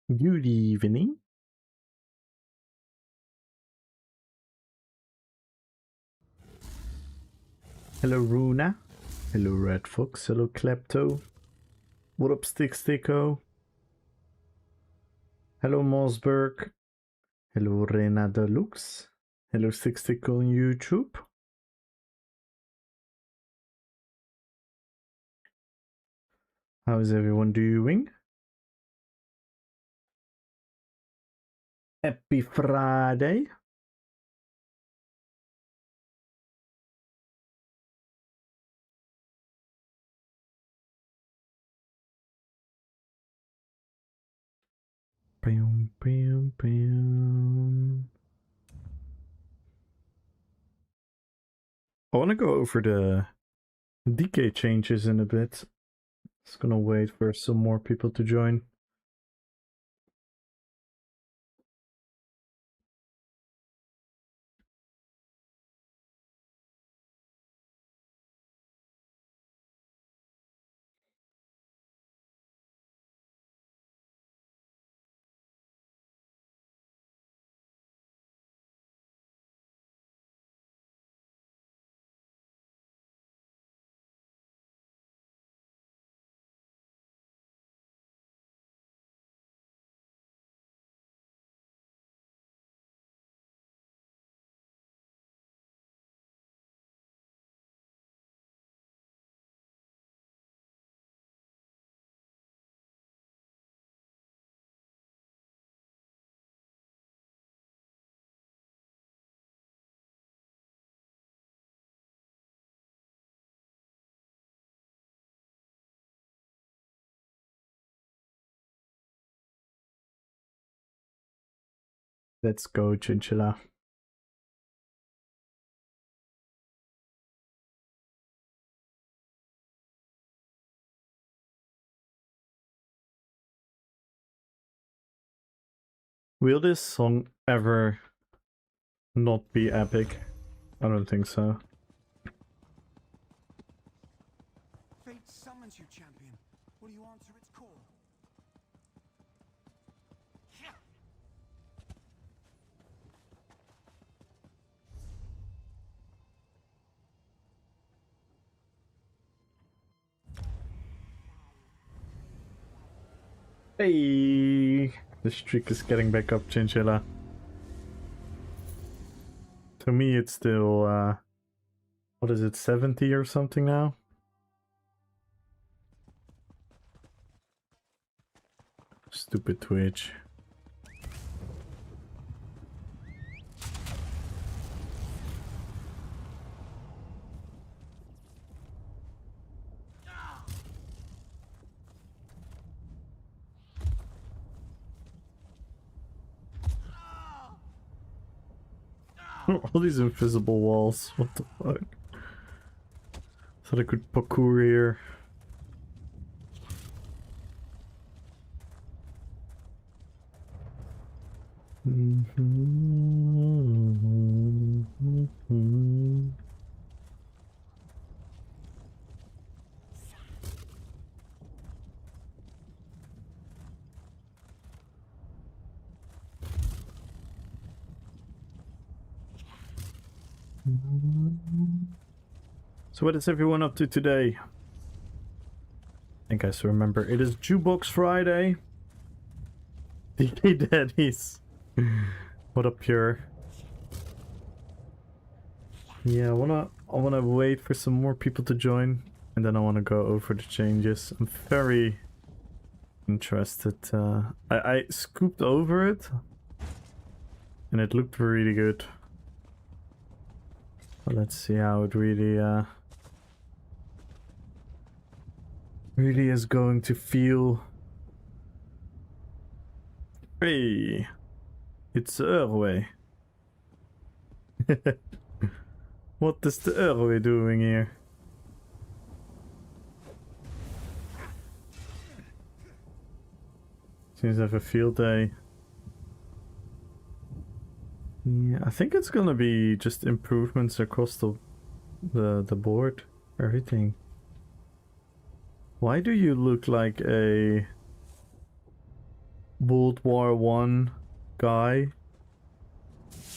Good evening. Hello, Runa. Hello, Red Fox. Hello, Klepto. What up, Sticko? Hello, Mossberg. Hello, Rena Deluxe. Hello, Stick on YouTube. How is everyone doing? Happy Friday. Bam, bam, bam. I want to go over the DK changes in a bit. Just gonna wait for some more people to join. Let's go, Chinchilla. Will this song ever not be epic? I don't think so. Fate summons you, champion. Will you answer its call? Hey, the streak is getting back up, Chinchilla. To me, it's still, what is it, 70 or something now? Stupid Twitch. All these invisible walls, what the fuck? Thought I could parkour here. So what is everyone up to today? I think I still remember. It is Jukebox Friday. DK Daddies. What up, Pure? Yeah, I wanna wait for some more people to join, and then I wanna go over the changes. I'm very interested. I scooped over it, and it looked really good. But let's see how it really is going to feel. Hey, it's Earway. What is the Earway doing here? Seems to have a field day. Yeah, I think it's gonna be just improvements across the board. Everything. Why do you look like a World War One guy,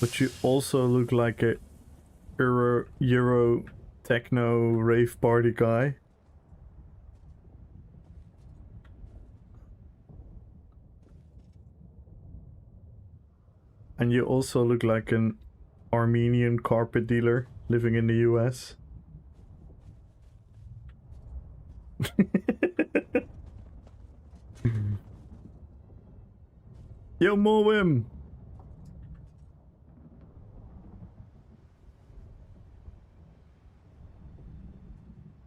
but you also look like a Euro techno rave party guy. And you also look like an Armenian carpet dealer living in the US. Yo, Moim!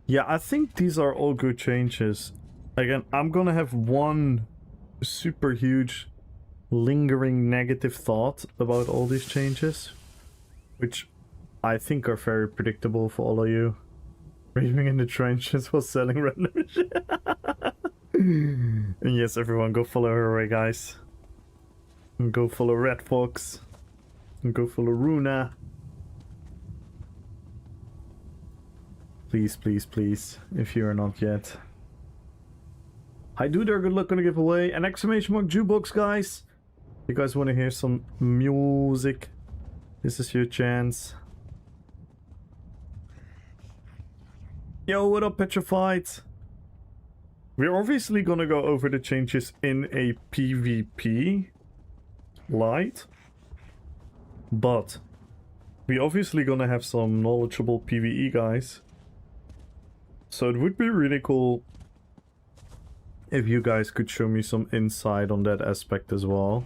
Yeah, I think these are all good changes. Again, I'm gonna have one super huge lingering negative thought about all these changes, which I think are very predictable for all of you. Raving in the trenches while selling random shit. And yes, everyone, go follow her away, guys. And go follow Red Fox. And go follow Runa. Please, please, please, if you are not yet. Hi, dude, there. Good luck on the giveaway. An exclamation mark jukebox, guys. You guys want to hear some music? This is your chance. Yo, what up, Petrified? We're obviously gonna go over the changes in a PvP light, but we obviously gonna have some knowledgeable PvE guys. So it would be really cool if you guys could show me some insight on that aspect as well.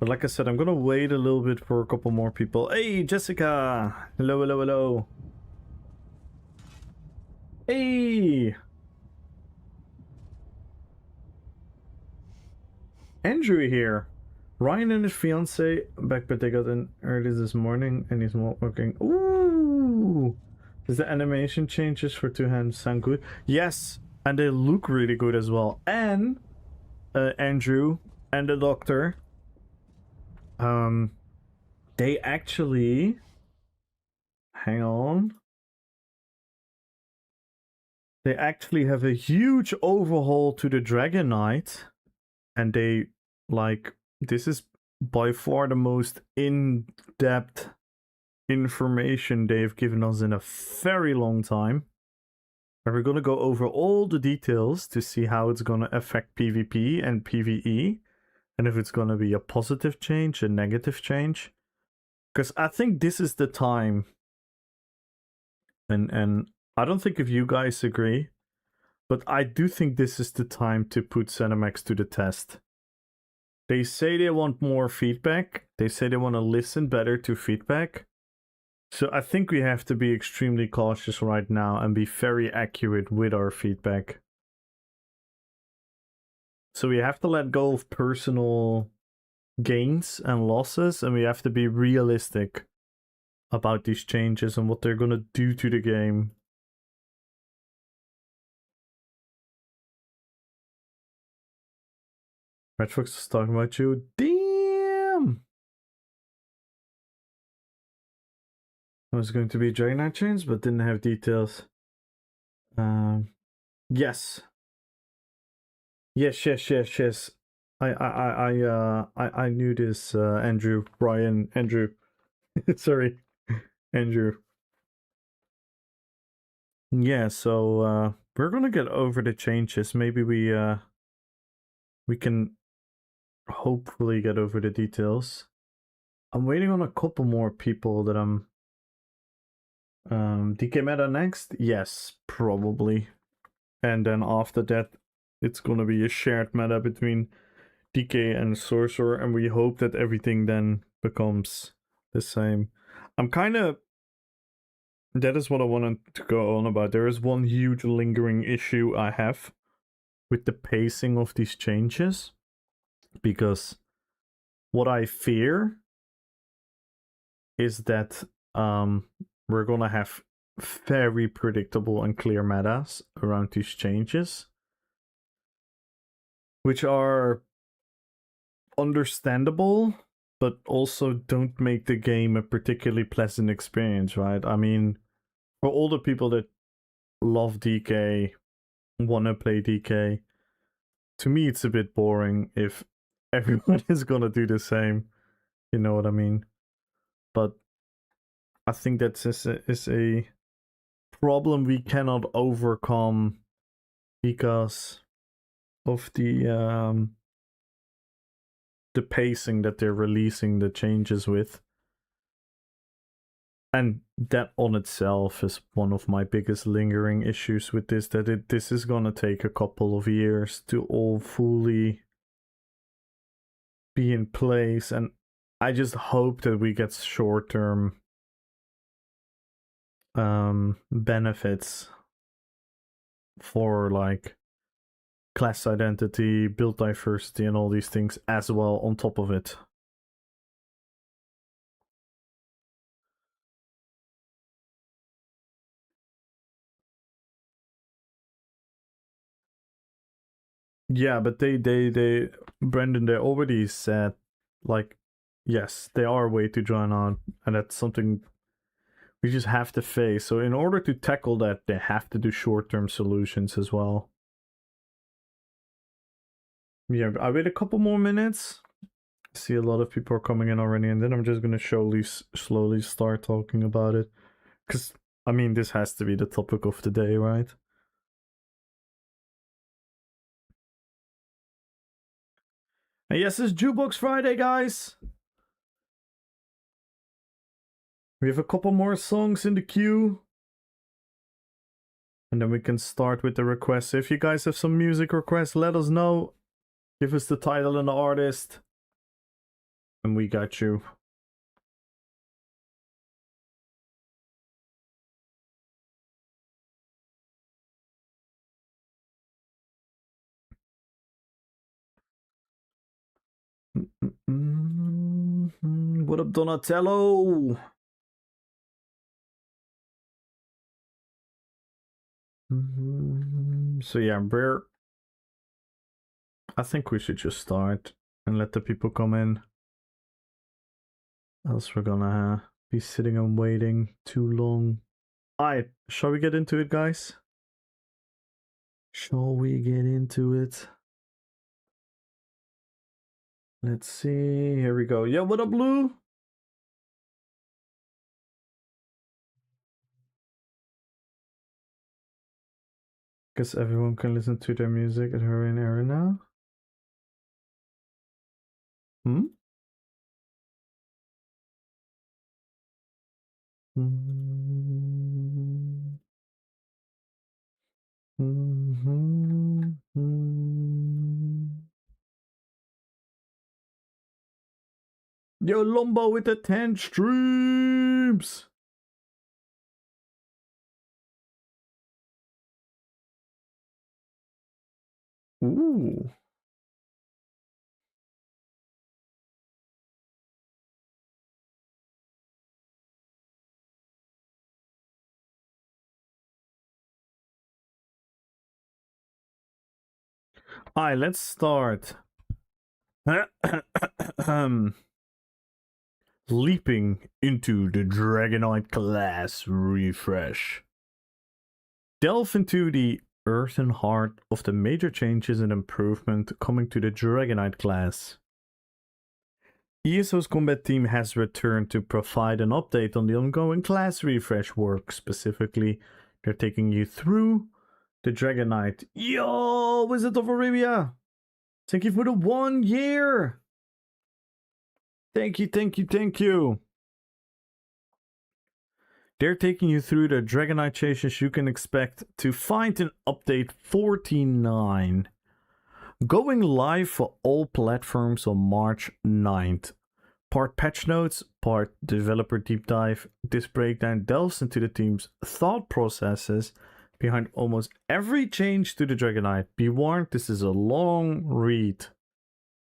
But like I said, I'm gonna wait a little bit for a couple more people. Hey, Jessica! Hello, hello, hello. Hey! Andrew here. Ryan and his fiance back, but they got in early this morning and he's not working. Ooh! Does the animation changes for two hands sound good? Yes! And they look really good as well. And Andrew and the doctor, they actually, hang on, they actually have a huge overhaul to the Dragon Knight, and they, like, this is by far the most in-depth information they've given us in a very long time. And we're gonna go over all the details to see how it's gonna affect PvP and PvE, and if it's gonna be a positive change, a negative change. Because I think this is the time, and I don't think if you guys agree, but I do think this is the time to put ZeniMax to the test. They say they want more feedback. They say they want to listen better to feedback. So I think we have to be extremely cautious right now and be very accurate with our feedback. So we have to let go of personal gains and losses, and we have to be realistic about these changes and what they're gonna do to the game. Red Fox is talking about you. Damn! It was going to be Dragon Knight chains, but didn't have details. Yes. Yes. I knew this, Andrew, Brian, Andrew. Sorry, Andrew. Yeah, so we're gonna get over the changes. Maybe we can hopefully get over the details. I'm waiting on a couple more people that I'm DK meta next? Yes, probably. And then after that, it's gonna be a shared meta between DK and Sorcerer, and we hope that everything then becomes the same. I'm kind of... That is what I wanted to go on about. There is one huge lingering issue I have with the pacing of these changes, because what I fear is that we're gonna have very predictable and clear metas around these changes, which are understandable, but also don't make the game a particularly pleasant experience, right? I mean, for all the people that love DK, want to play DK, to me it's a bit boring if everyone is gonna do the same. You know what I mean? But I think that's is a problem we cannot overcome because of the pacing that they're releasing the changes with. And that on itself is one of my biggest lingering issues with this, that this is gonna take a couple of years to all fully be in place, and I just hope that we get short-term benefits for like class identity, build diversity, and all these things as well on top of it. Yeah, but they Brendan, they already said like, yes, they are a way to join on, and that's something we just have to face. So in order to tackle that, they have to do short-term solutions as well. Yeah, I wait a couple more minutes. I see a lot of people are coming in already, and then I'm just gonna slowly start talking about it. Because, I mean, this has to be the topic of the day, right? And yes, it's Jukebox Friday, guys! We have a couple more songs in the queue. And then we can start with the requests. So if you guys have some music requests, let us know. Give us the title and the artist. And we got you. What up, Donatello? So yeah, I think we should just start and let the people come in. Else we're gonna be sitting and waiting too long. Alright, shall we get into it, guys? Shall we get into it? Let's see. Here we go. Yo, what up, Blue? Guess everyone can listen to their music at her in era now. Hmm? Yo, Lombo with the 10 streams! Ooh. Alright, let's start. Leaping into the Dragonite class refresh. Delve into the earth and heart of the major changes and improvement coming to the Dragonite class. ESO's combat team has returned to provide an update on the ongoing class refresh work. Specifically, they're taking you through the Dragonite. Yo, Wizard of Arabia! Thank you for the 1 year! Thank you, thank you, thank you! They're taking you through the Dragonite changes you can expect to find in update 49. Going live for all platforms on March 9th. Part patch notes, part developer deep dive. This breakdown delves into the team's thought processes behind almost every change to the Dragonite. Be warned, this is a long read.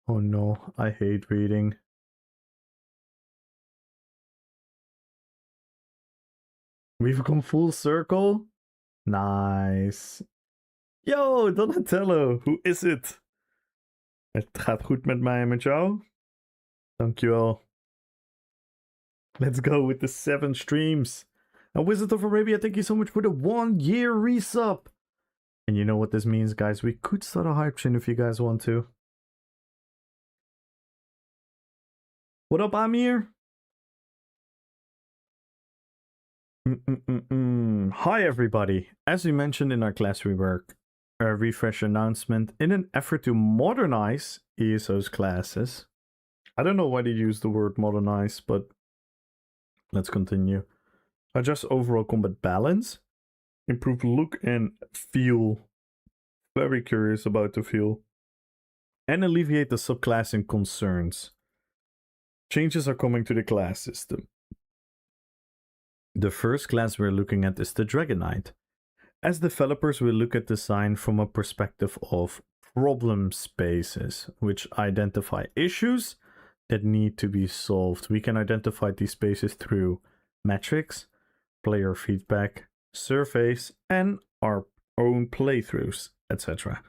Oh no, I hate reading. We've come full circle? Nice. Yo, Donatello, hoe is het? Het gaat goed met mij en met jou? Dankjewel. Let's go with the 7 streams. And Wizard of Arabia, thank you so much for the 1 year resub. And you know what this means, guys? We could start a hype chain if you guys want to. What up, Amir? Hi, everybody. As we mentioned in our class rework, a refresh announcement in an effort to modernize ESO's classes. I don't know why they use the word modernize, but let's continue. Adjust overall combat balance, improve look and feel. Very curious about the feel. And alleviate the subclassing concerns. Changes are coming to the class system. The first class we're looking at is the Dragon Knight. As developers, we look at design from a perspective of problem spaces, which identify issues that need to be solved. We can identify these spaces through metrics, player feedback, surveys, and our own playthroughs, etc.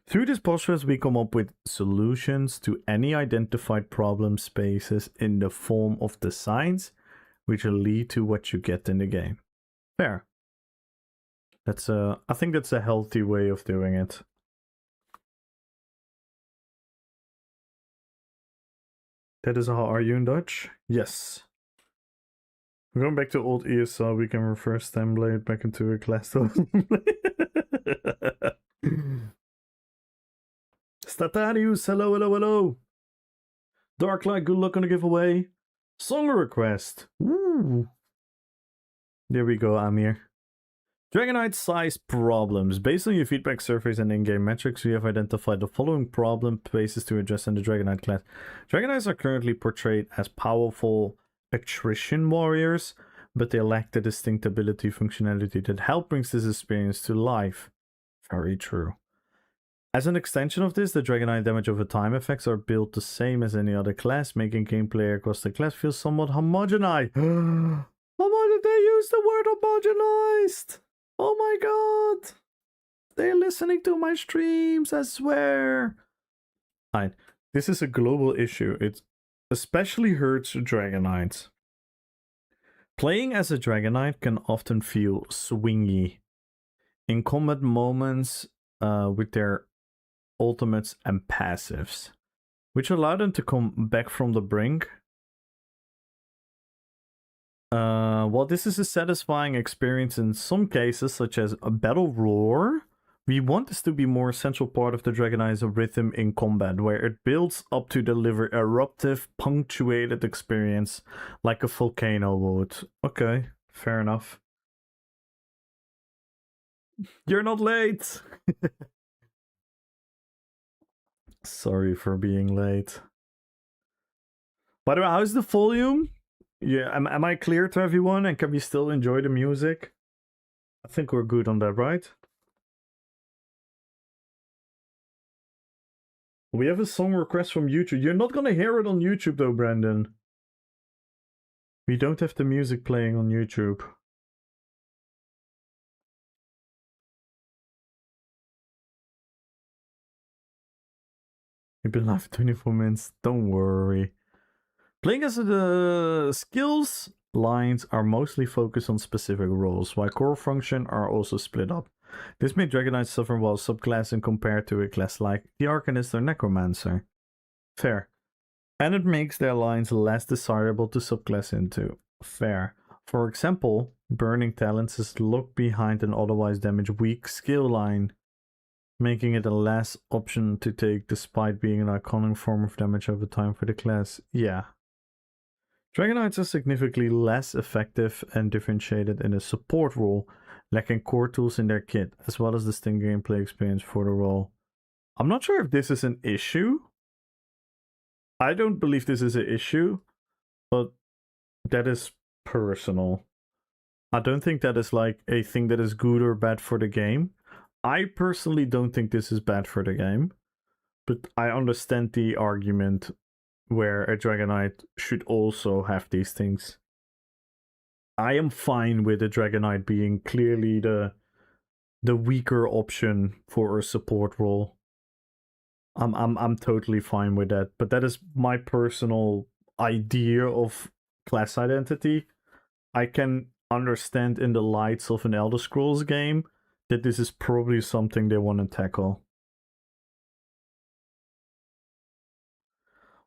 Through this process, we come up with solutions to any identified problem spaces in the form of designs, which will lead to what you get in the game. Fair. I think that's a healthy way of doing it. That is how are you in Dutch? Yes. We're going back to old ESL, we can reverse template back into a class. Statarius, hello, hello, hello. Darklight, good luck on the giveaway. Song request. Ooh. There we go, Amir. Dragon Knight size problems. Based on your feedback surveys and in-game metrics, we have identified the following problem spaces to address in the Dragon Knight class. Dragon Knights are currently portrayed as powerful attrition warriors, but they lack the distinct ability functionality that help brings this experience to life. Very true. As an extension of this, the Dragon Knight damage over time effects are built the same as any other class, making gameplay across the class feel somewhat homogenized. Why did they use the word homogenized? Oh my god! They're listening to my streams, I swear! Fine. This is a global issue. It especially hurts Dragon Knights. Playing as a Dragon Knight can often feel swingy in combat moments with their ultimates and passives, which allow them to come back from the brink. While this is a satisfying experience in some cases, such as a battle roar, we want this to be more essential part of the Dragon Knight's rhythm in combat, where it builds up to deliver eruptive, punctuated experience like a volcano would. Okay, fair enough. You're not late! Sorry for being late. By the way, how's the volume? Yeah, am I clear to everyone and can we still enjoy the music? I think we're good on that, right? We have a song request from YouTube. You're not gonna hear it on YouTube though, Brandon. We don't have the music playing on YouTube. We've been live 24 minutes, don't worry. Playing as the skills lines are mostly focused on specific roles, while core function are also split up. This made Dragon Knight suffer while subclassing compared to a class like the Arcanist or Necromancer. Fair. And it makes their lines less desirable to subclass into. Fair. For example, Burning Talents is locked behind an otherwise damage weak skill line, making it a less option to take despite being an iconic form of damage over time for the class. Yeah. Dragon Knights are significantly less effective and differentiated in a support role, lacking core tools in their kit, as well as distinct gameplay experience for the role. I'm not sure if this is an issue. I don't believe this is an issue, but that is personal. I don't think that is like a thing that is good or bad for the game. I personally don't think this is bad for the game, but I understand the argument where a Dragon Knight should also have these things. I am fine with a Dragon Knight being clearly the weaker option for a support role. I'm totally fine with that, but that is my personal idea of class identity. I can understand in the lights of an Elder Scrolls game that this is probably something they want to tackle.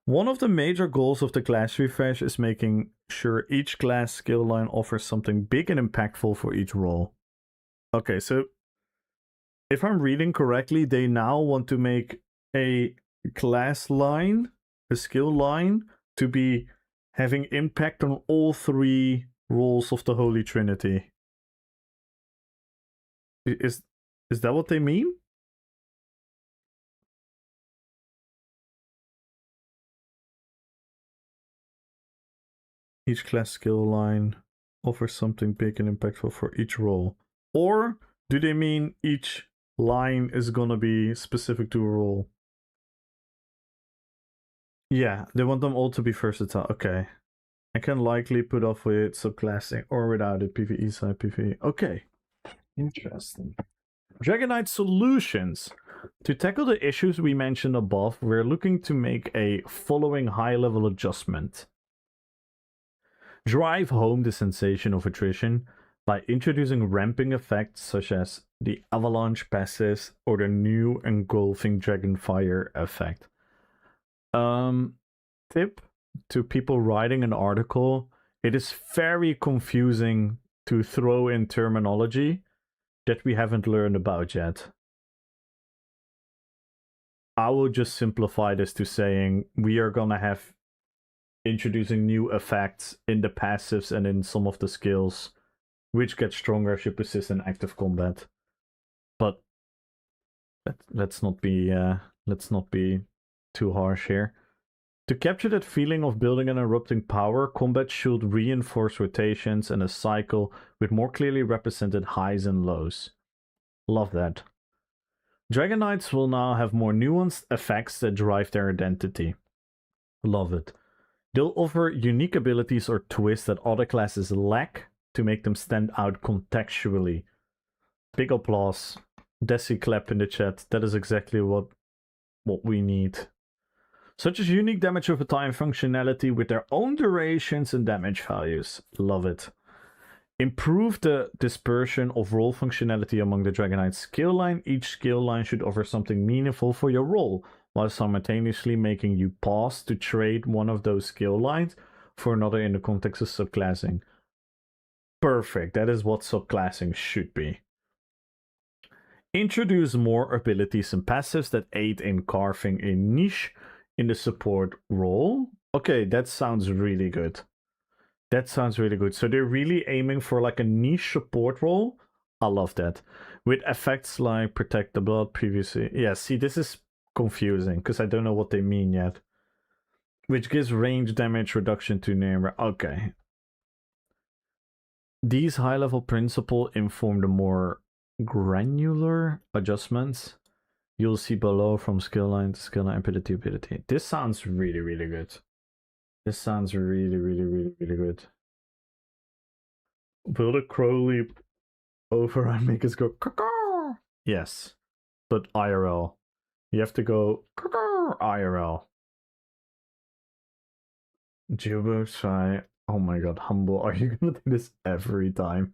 One of the major goals of the class refresh is making sure each class skill line offers something big and impactful for each role. Okay, so if I'm reading correctly, they now want to make a class line, a skill line, to be having impact on all three roles of the Holy Trinity. Is that what they mean? Each class skill line offers something big and impactful for each role. Or do they mean each line is gonna be specific to a role? Yeah, they want them all to be versatile. Okay. I can likely put off with subclassing or without it, PvE side PvE. Okay. Interesting. Dragonite solutions. To tackle the issues we mentioned above, we're looking to make a following high-level adjustment. Drive home the sensation of attrition by introducing ramping effects such as the avalanche passives or the new engulfing dragonfire effect. Tip to people writing an article, it is very confusing to throw in terminology that we haven't learned about yet. I will just simplify this to saying we are gonna have introducing new effects in the passives and in some of the skills, which get stronger as you persist in active combat. But let's not be too harsh here. To capture that feeling of building an erupting power, combat should reinforce rotations and a cycle with more clearly represented highs and lows. Love that. Dragon Knights will now have more nuanced effects that drive their identity. Love it. They'll offer unique abilities or twists that other classes lack to make them stand out contextually. Big applause. Desi clap in the chat. That is exactly what we need. Such as unique damage over time functionality with their own durations and damage values. Love it. Improve the dispersion of role functionality among the Dragonite skill line. Each skill line should offer something meaningful for your role, while simultaneously making you pause to trade one of those skill lines for another in the context of subclassing. Perfect. That is what subclassing should be. Introduce more abilities and passives that aid in carving a niche in the support role. Okay, that sounds really good. That sounds really good. So they're really aiming for like a niche support role. I love that. With effects like protect the blood previously. Yeah, see, this is confusing because I don't know what they mean yet. Which gives range damage reduction to near. Okay. These high-level principles inform the more granular adjustments you'll see below from skill line to skill line, ability to ability. This sounds really, really good. This sounds really, really, really, really good. Will the crow leap over and make us go caw? Yes, but IRL. You have to go caw IRL. Jubo shy. Oh my god, humble. Are you gonna do this every time?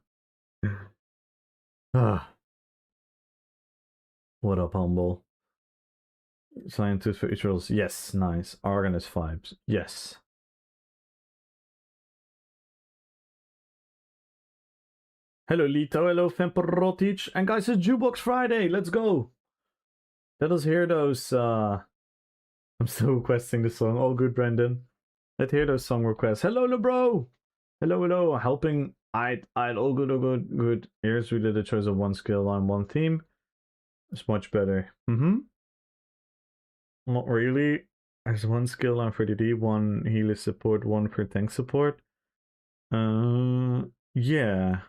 What up, humble? Scientist for each roles. Yes, nice. Argonist vibes. Yes. Hello, Lito. Hello, Femperotic. And guys, it's Jukebox Friday. Let's go. Let us hear those. I'm still requesting the song. All good, Brendan. Let's hear those song requests. Hello, LeBro. Hello, hello. Helping. I'd all good, all good, good. Here's really the choice of one skill line, one theme. It's much better. Not really. There's one skill line for DD, one healer support, one for tank support. Yeah.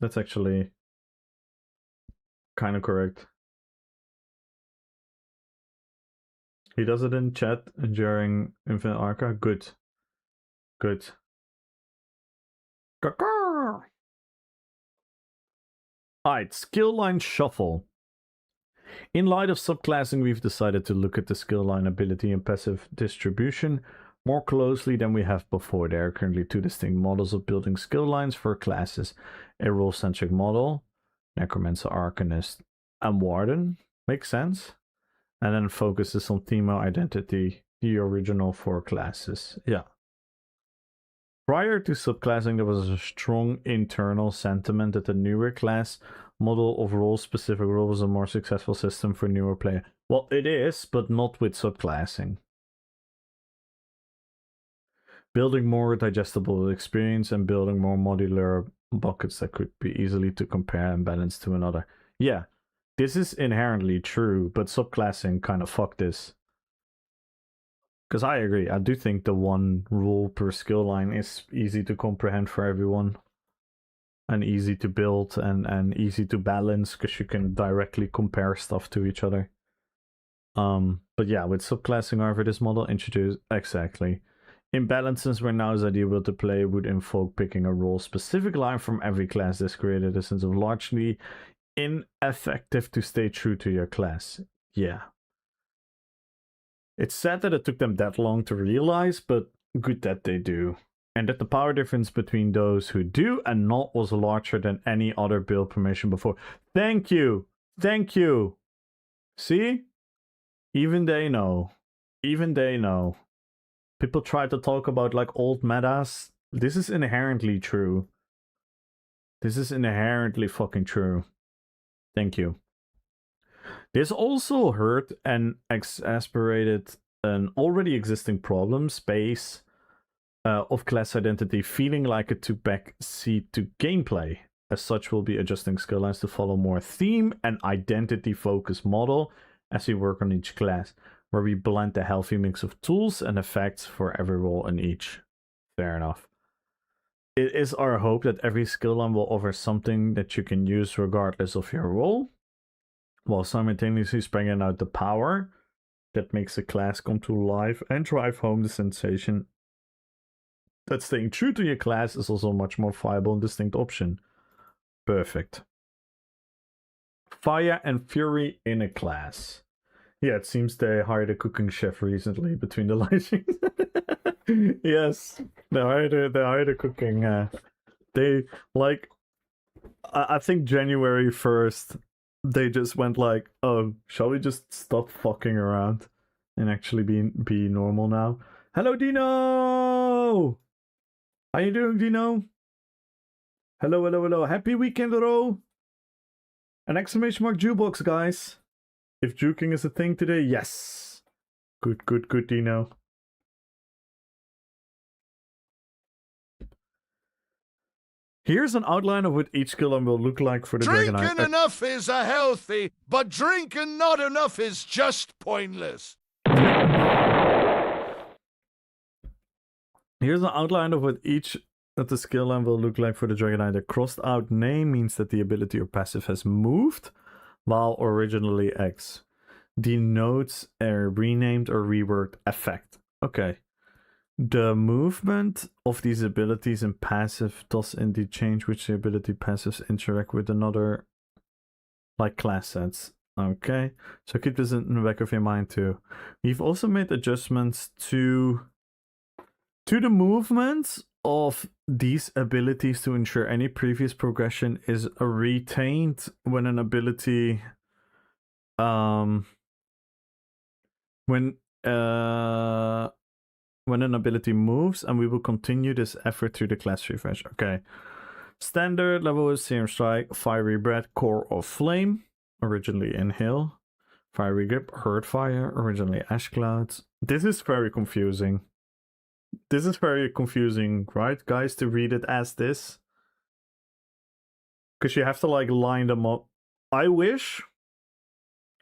That's actually kind of correct. He does it in chat during Infinite Arca. Good. Good. Alright, skill line shuffle. In light of subclassing, we've decided to look at the skill line ability and passive distribution more closely than we have before. There are currently two distinct models of building skill lines for classes. A role-centric model, Necromancer, Arcanist, and Warden. Makes sense. And then focuses on Teemo identity, the original 4 classes. Yeah. Prior to subclassing, there was a strong internal sentiment that the newer class model of role-specific role was a more successful system for newer players. Well, it is, but not with subclassing. Building more digestible experience and building more modular buckets that could be easily to compare and balance to another. Yeah, this is inherently true, but subclassing kind of fucked this. Because I agree, I do think the one rule per skill line is easy to comprehend for everyone. And easy to build and easy to balance because you can directly compare stuff to each other. But yeah, with subclassing, however, this model introduced exactly imbalances where now is ideal to play would invoke picking a role specific line from every class. This created a sense of largely ineffective to stay true to your class. Yeah. It's sad that it took them that long to realize, but good that they do. And that the power difference between those who do and not was larger than any other build permission before. Thank you! Thank you! See? Even they know. Even they know. People try to talk about like old metas. This is inherently true. This is inherently fucking true. Thank you. This also hurt and exasperated an already existing problem space of class identity, feeling like it took back seat to gameplay. As such, we'll be adjusting skill lines to follow more theme and identity focused model as we work on each class, where we blend a healthy mix of tools and effects for every role in each. Fair enough. It is our hope that every skill line will offer something that you can use regardless of your role, while simultaneously spreading out the power that makes the class come to life and drive home the sensation that staying true to your class is also a much more viable and distinct option. Perfect. Fire and Fury in a class. Yeah, it seems they hired a cooking chef recently between the live streams. Yes, they hired a cooking. They like, I think January 1st, they just went like, oh, shall we just stop fucking around and actually be normal now? Hello, Dino. How you doing, Dino? Hello, hello, hello. Happy weekend, Ro. An exclamation mark jukebox, guys. If juking is a thing today, yes. Good, good, good, Dino. Here's an outline of what each skill line will look like for the Dragon Eye. Drinking enough is a healthy, but drinking not enough is just pointless. Here's an outline of what each of the skill line will look like for the Dragon Eye. The crossed out name means that the ability or passive has moved, while originally X denotes a renamed or reworked effect. Okay. The movement of these abilities and passive does indeed change which the ability passives interact with another, like class sets. Okay, so keep this in the back of your mind too. We've also made adjustments to the movements of these abilities to ensure any previous progression is retained when an ability when an ability moves, and we will continue this effort through the class refresh. Okay. Standard level is Serum Strike, Fiery Breath, Core of Flame, originally Inhale. Fiery Grip, Hurt Fire, originally Ash Clouds. This is very confusing. This is very confusing, right, guys, to read it as this? Because you have to, like, line them up. I wish,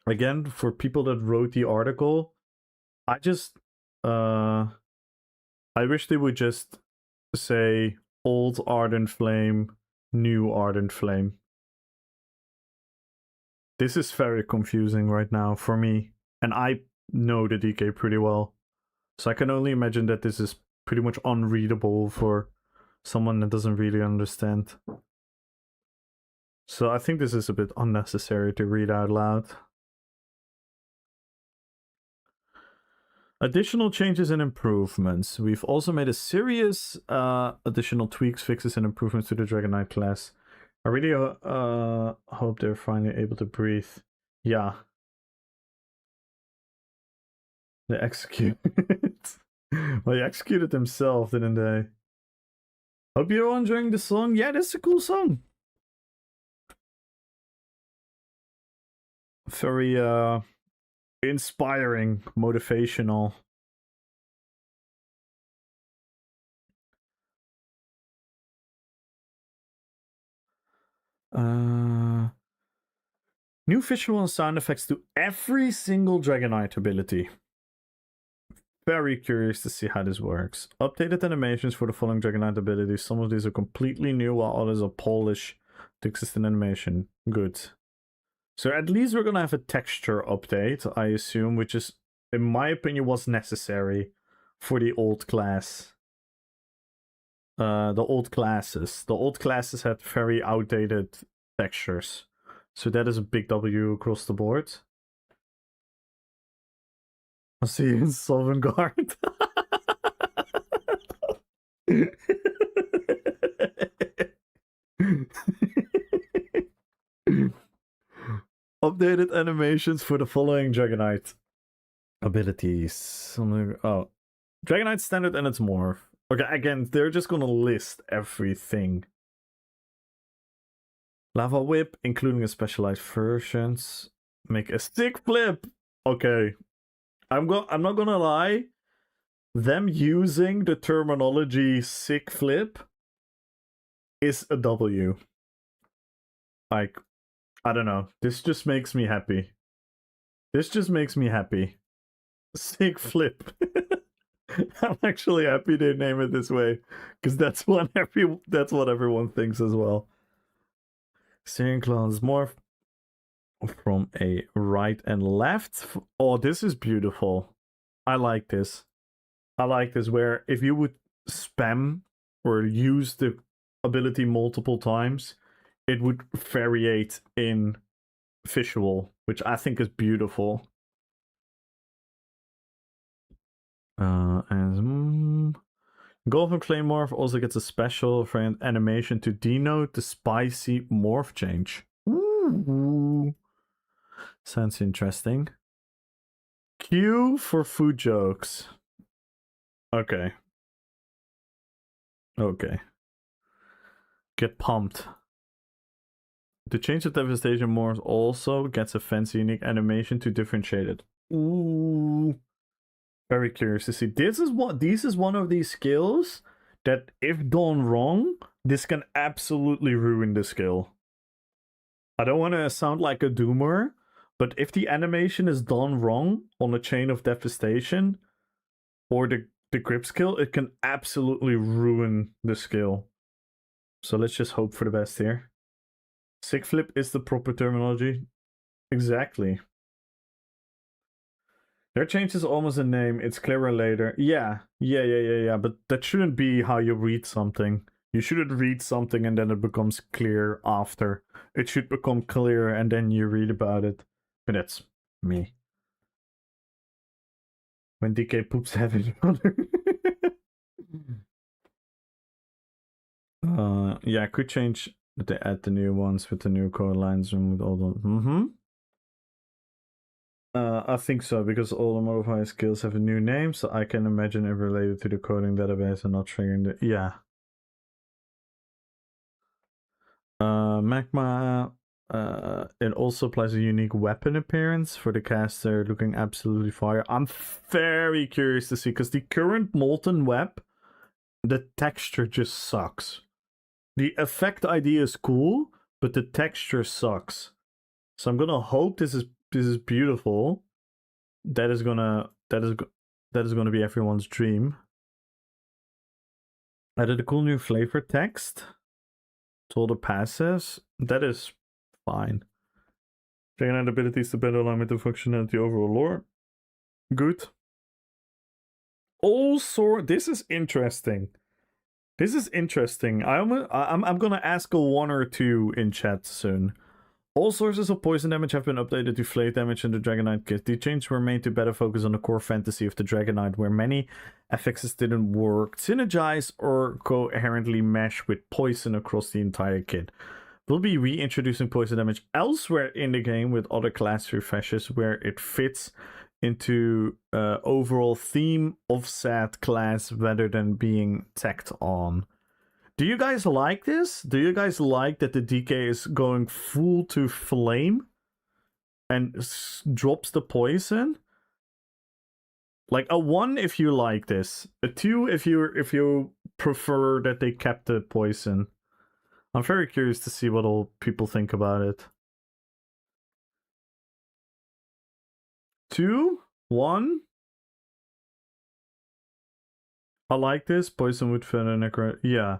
again, for people that wrote the article, I wish they would just say old Ardent Flame, new Ardent Flame. This is very confusing right now for me, and I know the DK pretty well. So I can only imagine that this is pretty much unreadable for someone that doesn't really understand. So I think this is a bit unnecessary to read out loud. Additional changes and improvements. We've also made a serious additional tweaks, fixes, and improvements to the Dragon Knight class. I really hope they're finally able to breathe. Yeah. They executed. Well, they executed themselves, didn't they? Hope you're all enjoying the song. Yeah, this is a cool song. Very inspiring, motivational. New visual and sound effects to every single Dragonite ability. Very curious to see how this works. Updated animations for the following Dragonite abilities. Some of these are completely new, while others are polished to existing animation. Good. So at least we're gonna have a texture update, I assume, which is, in my opinion, was necessary for the old class. The old classes. The old classes had very outdated textures. So that is a big W across the board. I'll see you in Sovngarde. Updated animations for the following Dragonite abilities. Oh, Dragonite Standard and its Morph. Okay, again, they're just gonna list everything. Lava Whip, including a specialized versions. Make a stick flip. Okay, I'm not gonna lie. Them using the terminology sick flip is a W. Like, I don't know. This just makes me happy. This just makes me happy. Sick flip. I'm actually happy they name it this way, because that's what everyone thinks as well. Steering clones morph from a right and left. Oh, this is beautiful. I like this. I like this, where if you would spam or use the ability multiple times, it would variate in visual, which I think is beautiful. Golden Clay Morph also gets a special for an animation to denote the spicy morph change. Ooh. Sounds interesting. Q for food jokes. Okay. Okay. Get pumped. To change the devastation morph also gets a fancy unique animation to differentiate it. Ooh. Very curious to see. This is one of these skills that, if done wrong, this can absolutely ruin the skill. I don't want to sound like a doomer, but if the animation is done wrong on a chain of devastation or the grip skill, it can absolutely ruin the skill. So let's just hope for the best here. Sick flip is the proper terminology. Exactly. Their change is almost a name. It's clearer later. Yeah. But that shouldn't be how you read something. You shouldn't read something and then it becomes clear after. It should become clear and then you read about it. But that's me. When DK poops heavy water. Yeah, I could change. They add the new ones with the new code lines and with all the. I think so, because all the modifier skills have a new name, so I can imagine it related to the coding database and not triggering the. Yeah. Magma. It also applies a unique weapon appearance for the caster, looking absolutely fire. I'm very curious to see, because the current Molten Web, the texture just sucks. The effect idea is cool, but the texture sucks. So I'm gonna hope this is beautiful. That is gonna be everyone's dream. Added a cool new flavor text to all the passives. That is fine. Checking out abilities to better align with the functionality overall lore. Good. Also, this is interesting. This is interesting. I'm gonna ask a 1 or 2 in chat soon. All sources of poison damage have been updated to flame damage in the Dragonite kit. The changes were made to better focus on the core fantasy of the Dragonite, where many affixes didn't work, synergize, or coherently mesh with poison across the entire kit. We'll be reintroducing poison damage elsewhere in the game with other class refreshes where it fits into overall theme of said class rather than being tacked on. Do you guys like this? Do you guys like that the DK is going full to flame and drops the poison? Like a 1 if you like this, a 2 if you prefer that they kept the poison. I'm very curious to see what all people think about it. 2, 1. I like this. Poison would fit in necro. Yeah.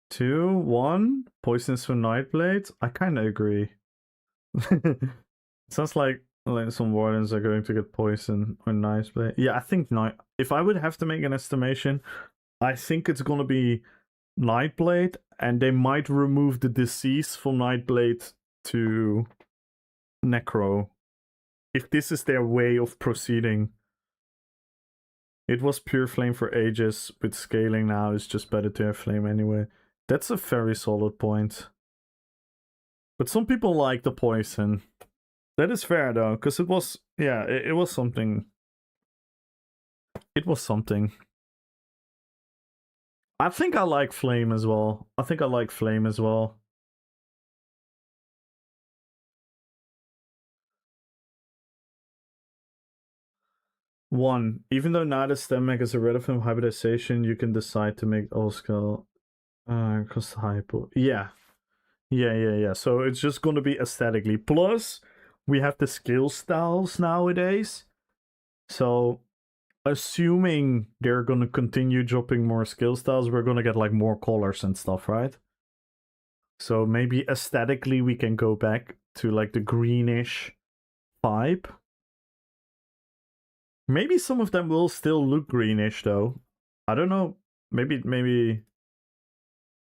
2, 1. Poisons for Nightblade. I kind of agree. Sounds like some wardens are going to get poison or Nightblade. Yeah, I think if I would have to make an estimation, I think it's gonna be Nightblade, and they might remove the disease from Nightblade to Necro. If this is their way of proceeding. It was pure flame for ages. With scaling now, it's just better to have flame anyway. That's a very solid point. But some people like the poison. That is fair though, because it was, yeah, it was something. It was something. I think I like flame as well. I think I like flame as well. One, even though neither stomach is a relevant hybridization, you can decide to make all scale cost hypo. Yeah. Yeah. So it's just gonna be aesthetically. Plus, we have the skill styles nowadays. So assuming they're gonna continue dropping more skill styles, we're gonna get like more colors and stuff, right? So maybe aesthetically we can go back to like the greenish vibe. Maybe some of them will still look greenish though. I don't know. Maybe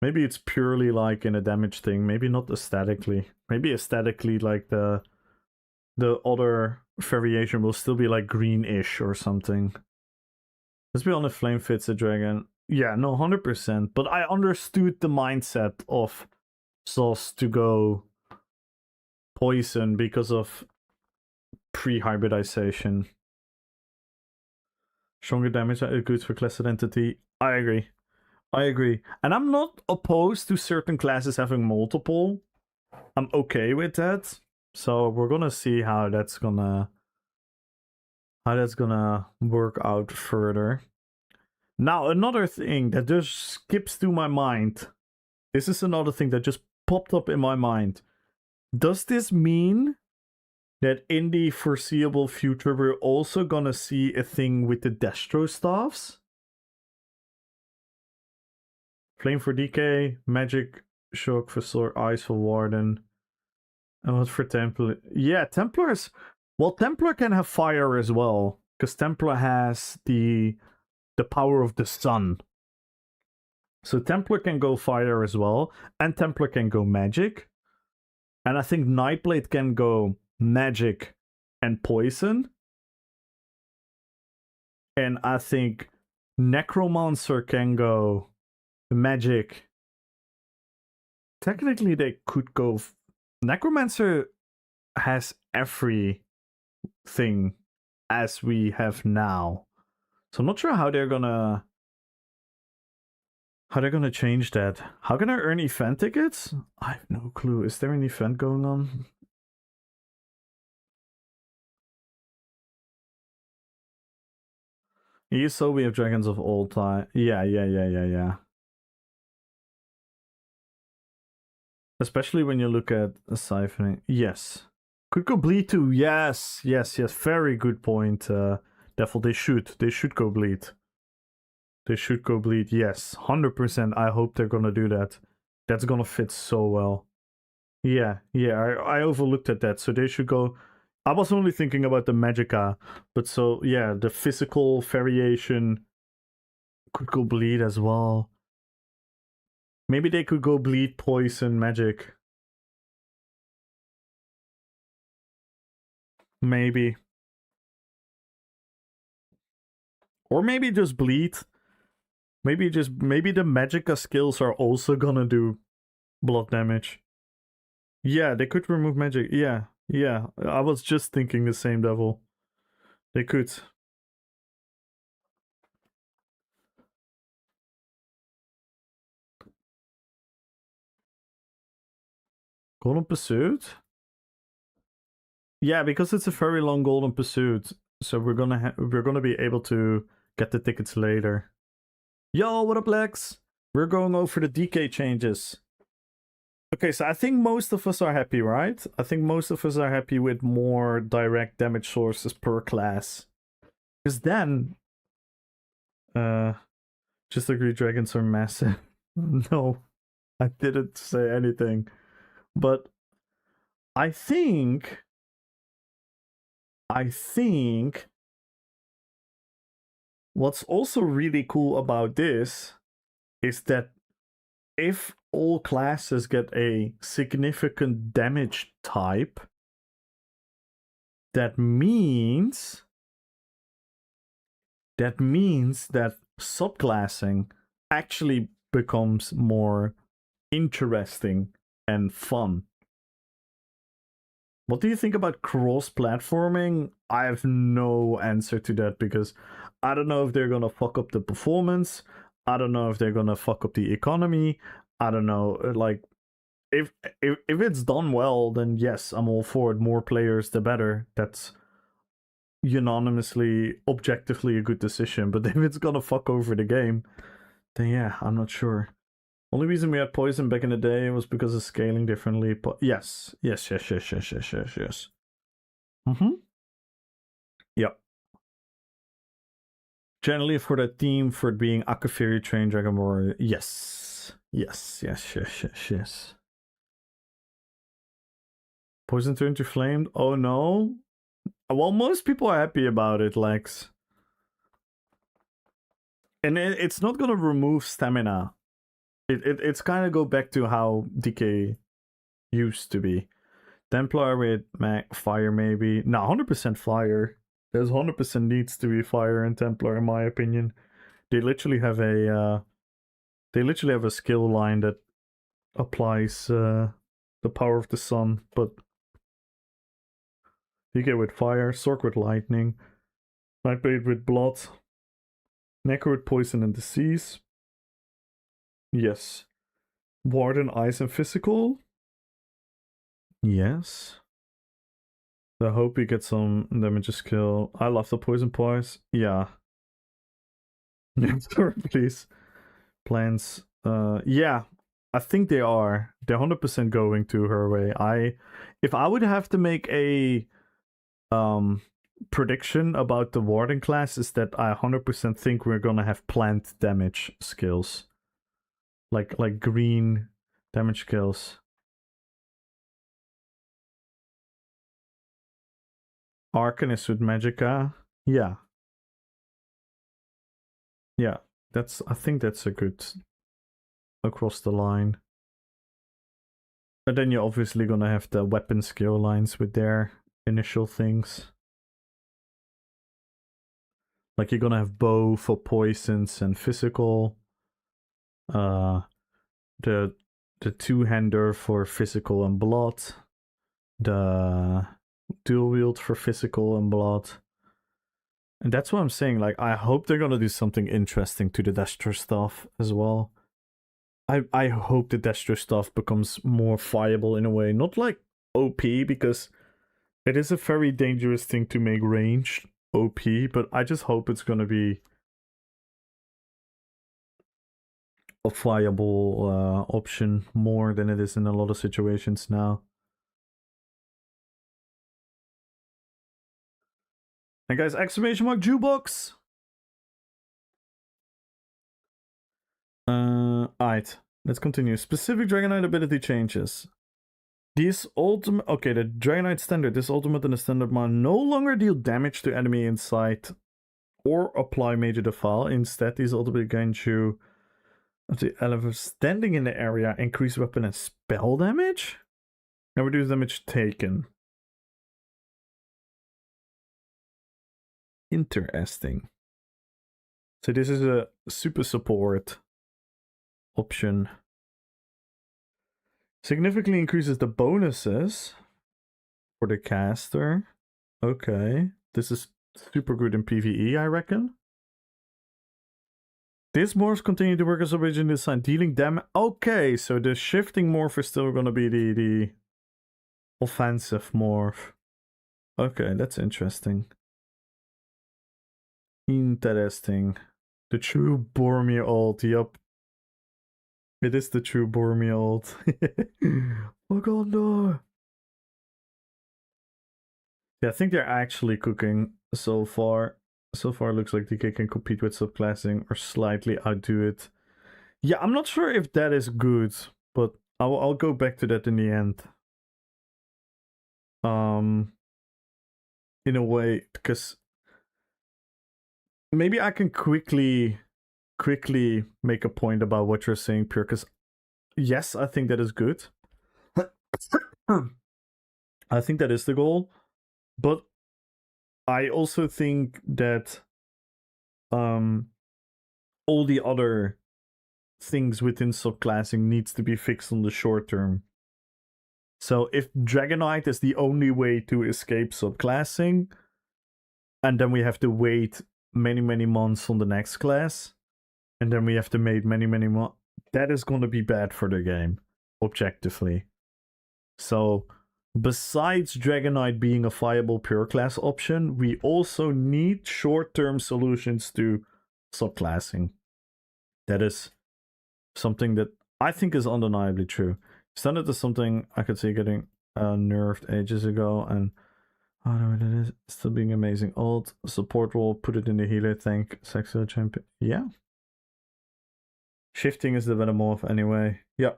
it's purely like in a damage thing. Maybe not aesthetically. Maybe aesthetically like the other variation will still be like greenish or something. Let's be honest, flame fits a dragon. Yeah, no, 100%. But I understood the mindset of Sauce to go poison because of pre-hybridization. Stronger damage is good for class identity. I agree. And I'm not opposed to certain classes having multiple. I'm okay with that. So we're gonna see how that's gonna work out further. Now, another thing that just skips to my mind. This is another thing that just popped up in my mind. Does this mean that in the foreseeable future we're also gonna see a thing with the Destro staffs? Flame for DK, Magic Shock for Sword, Ice for Warden. And what for Templar? Yeah, Templars. Well, Templar can have fire as well, because Templar has the power of the sun. So Templar can go fire as well, and Templar can go magic. And I think Nightblade can go magic and poison. And I think Necromancer can go magic. Technically, they could go. Necromancer has everything as we have now. So I'm not sure how they're gonna change that. How can I earn event tickets? I have no clue. Is there an event going on? So we have dragons of all time. Yeah. Especially when you look at siphoning. Yes. Could go bleed too. Yes. Very good point. Devil, they should go bleed. They should go bleed. Yes. 100%. I hope they're gonna do that. That's gonna fit so well. Yeah. I overlooked at that. So they should go. I was only thinking about the Magica. But so, yeah, the physical variation could go bleed as well. Maybe they could go bleed, poison, magic. Maybe. Or maybe just bleed. Maybe the Magica skills are also gonna do blood damage. Yeah, they could remove magic. Yeah, yeah. I was just thinking the same, Devil. They could. Golden Pursuit? Yeah, because it's a very long Golden Pursuit, so we're gonna be able to get the tickets later. Yo, what up, Lex? We're going over the DK changes. Okay, so I think most of us are happy, right? I think most of us are happy with more direct damage sources per class. Because then, just agree dragons are massive. No, I didn't say anything. But I think what's also really cool about this is that if all classes get a significant damage type, that means that subclassing actually becomes more interesting and fun. What do you think about cross-platforming? I have no answer to that because I don't know if they're gonna fuck up the performance. I don't know if they're gonna fuck up the economy. I don't know. Like, if it's done well, then yes, I'm all for it. More players, the better. That's unanimously, objectively a good decision. But if it's gonna fuck over the game, then yeah, I'm not sure. Only reason we had poison back in the day was because of scaling differently. But yes. Mm-hmm. Yep. Generally for the team, for it being Akafiri, Train Dragon Warrior. Yes. Poison turn to flamed. Oh no. Well, most people are happy about it, Lex. And it's not gonna remove stamina. It's kind of go back to how DK used to be. Templar with fire, maybe. No, 100% fire. There's 100% needs to be fire in Templar, in my opinion. They literally have a skill line that applies the power of the sun, but you get with fire, Sork with lightning, Nightblade with blood, Necro with poison and disease. Yes. Warden, ice, and physical. Yes. I hope we get some damage skill. I love the poison poise. Yeah. Sorry, please. Plans. Yeah. I think they are. They're 100% going to her way. If I would have to make a prediction about the warden class, is that I 100% think we're gonna have plant damage skills. Like green damage skills. Arcanist with Magicka. Yeah. Yeah. I think that's a good across the line. And then you're obviously gonna have the weapon skill lines with their initial things. Like you're gonna have bow for poisons and physical. The two-hander for physical and blood. The dual wield for physical and blood. And that's what I'm saying. Like, I hope they're gonna do something interesting to the Destro stuff as well. I hope the Destro stuff becomes more viable in a way. Not like OP, because it is a very dangerous thing to make ranged OP, but I just hope it's gonna be a viable option more than it is in a lot of situations now. And guys, exclamation mark jukebox. Alright, let's continue. Specific Dragonite ability changes. These ultimate... Okay, the Dragonite standard, this ultimate and the standard man no longer deal damage to enemy in sight or apply major defile. Instead, these ultimate grant you up to 11 standing in the area, increase weapon and spell damage, and reduce damage taken. Interesting. So this is a super support option. Significantly increases the bonuses for the caster. Okay. This is super good in PvE, I reckon. This morphs continue to work as originally designed, dealing damage. Okay, so the shifting morph is still gonna be the offensive morph. Okay, that's interesting. Interesting. The true Boromir ult, yup. It is the true Boromir ult. Oh god, no! Yeah, I think they're actually cooking so far. So far, it looks like DK can compete with subclassing or slightly outdo it. Yeah, I'm not sure if that is good, but I'll go back to that in the end. In a way, because maybe I can quickly make a point about what you're saying, Pure, because yes, I think that is good. I think that is the goal, but I also think that all the other things within subclassing needs to be fixed on the short term. So if Dragonite is the only way to escape subclassing, and then we have to wait many months on the next class, and then we have to wait many more, that is going to be bad for the game, objectively. So besides Dragonite being a viable pure class option, we also need short-term solutions to subclassing. That is something that I think is undeniably true. Standard is something I could see getting nerfed ages ago, and oh no, it is still being amazing. Old support role, put it in the healer tank, sexual champion. Yeah. Shifting is the better morph anyway. Yeah,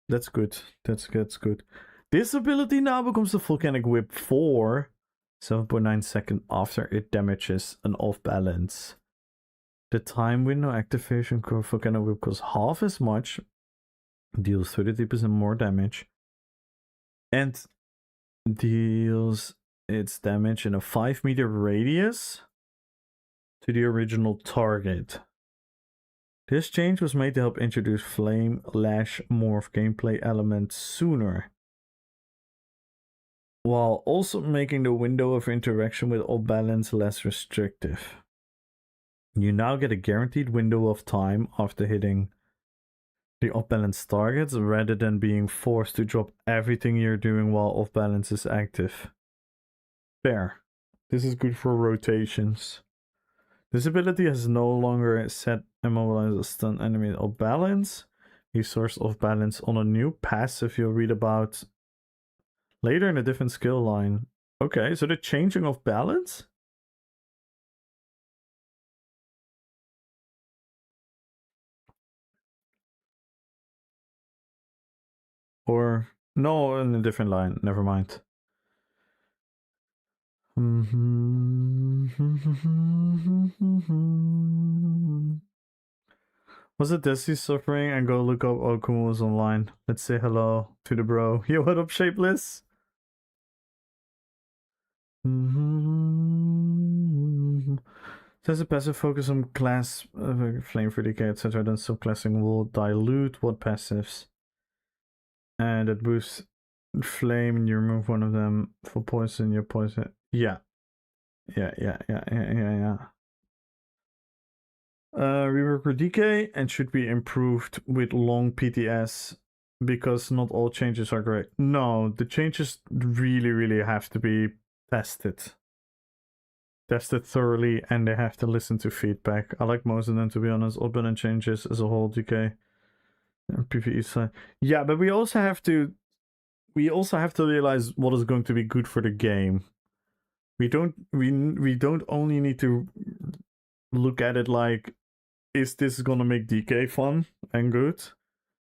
that's good. That's good. This ability now becomes the Volcanic Whip 4, 7.9 seconds after it damages an off balance. The time window activation curve for Volcanic Whip costs half as much, deals 33% more damage, and deals its damage in a 5-meter radius to the original target. This change was made to help introduce Flame Lash Morph gameplay elements sooner, while also making the window of interaction with off balance less restrictive. You now get a guaranteed window of time after hitting the off balance targets, rather than being forced to drop everything you're doing while off balance is active. Fair. This is good for rotations. This ability has no longer set immobilize a stun enemy off balance. Resource off balance on a new passive you'll read about later in a different skill line. Okay, so they're changing off balance? Or no, in a different line. Never mind. Was it Desi suffering? And go look up Okumu's online. Let's say hello to the bro. Yo, what up, Shapeless? Does a passive focus on class, flame for decay, etc. Then subclassing will dilute what passives? And it boosts flame and you remove one of them for poison, your poison. Yeah. Rework for decay and should be improved with long PTS because not all changes are great. No, the changes really have to be tested. Tested thoroughly, and they have to listen to feedback. I like most of them, to be honest. Odd and changes as a whole, DK and PvE side. Yeah, but we also have to realize what is going to be good for the game. We don't only need to look at it like, is this gonna make DK fun and good?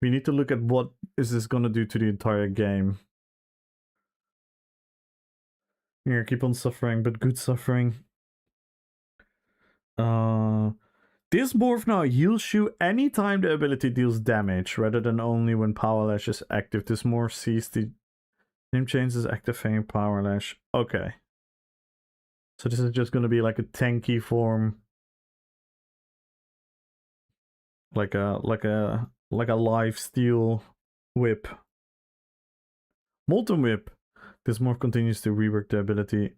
We need to look at what is this gonna do to the entire game. You're gonna keep on suffering, but good suffering. This morph now heals you anytime the ability deals damage, rather than only when Power Lash is active. This morph sees the name changes activating Power Lash. Okay. So this is just gonna be like a tanky form. Like a live steel whip. Molten Whip. This morph continues to rework the ability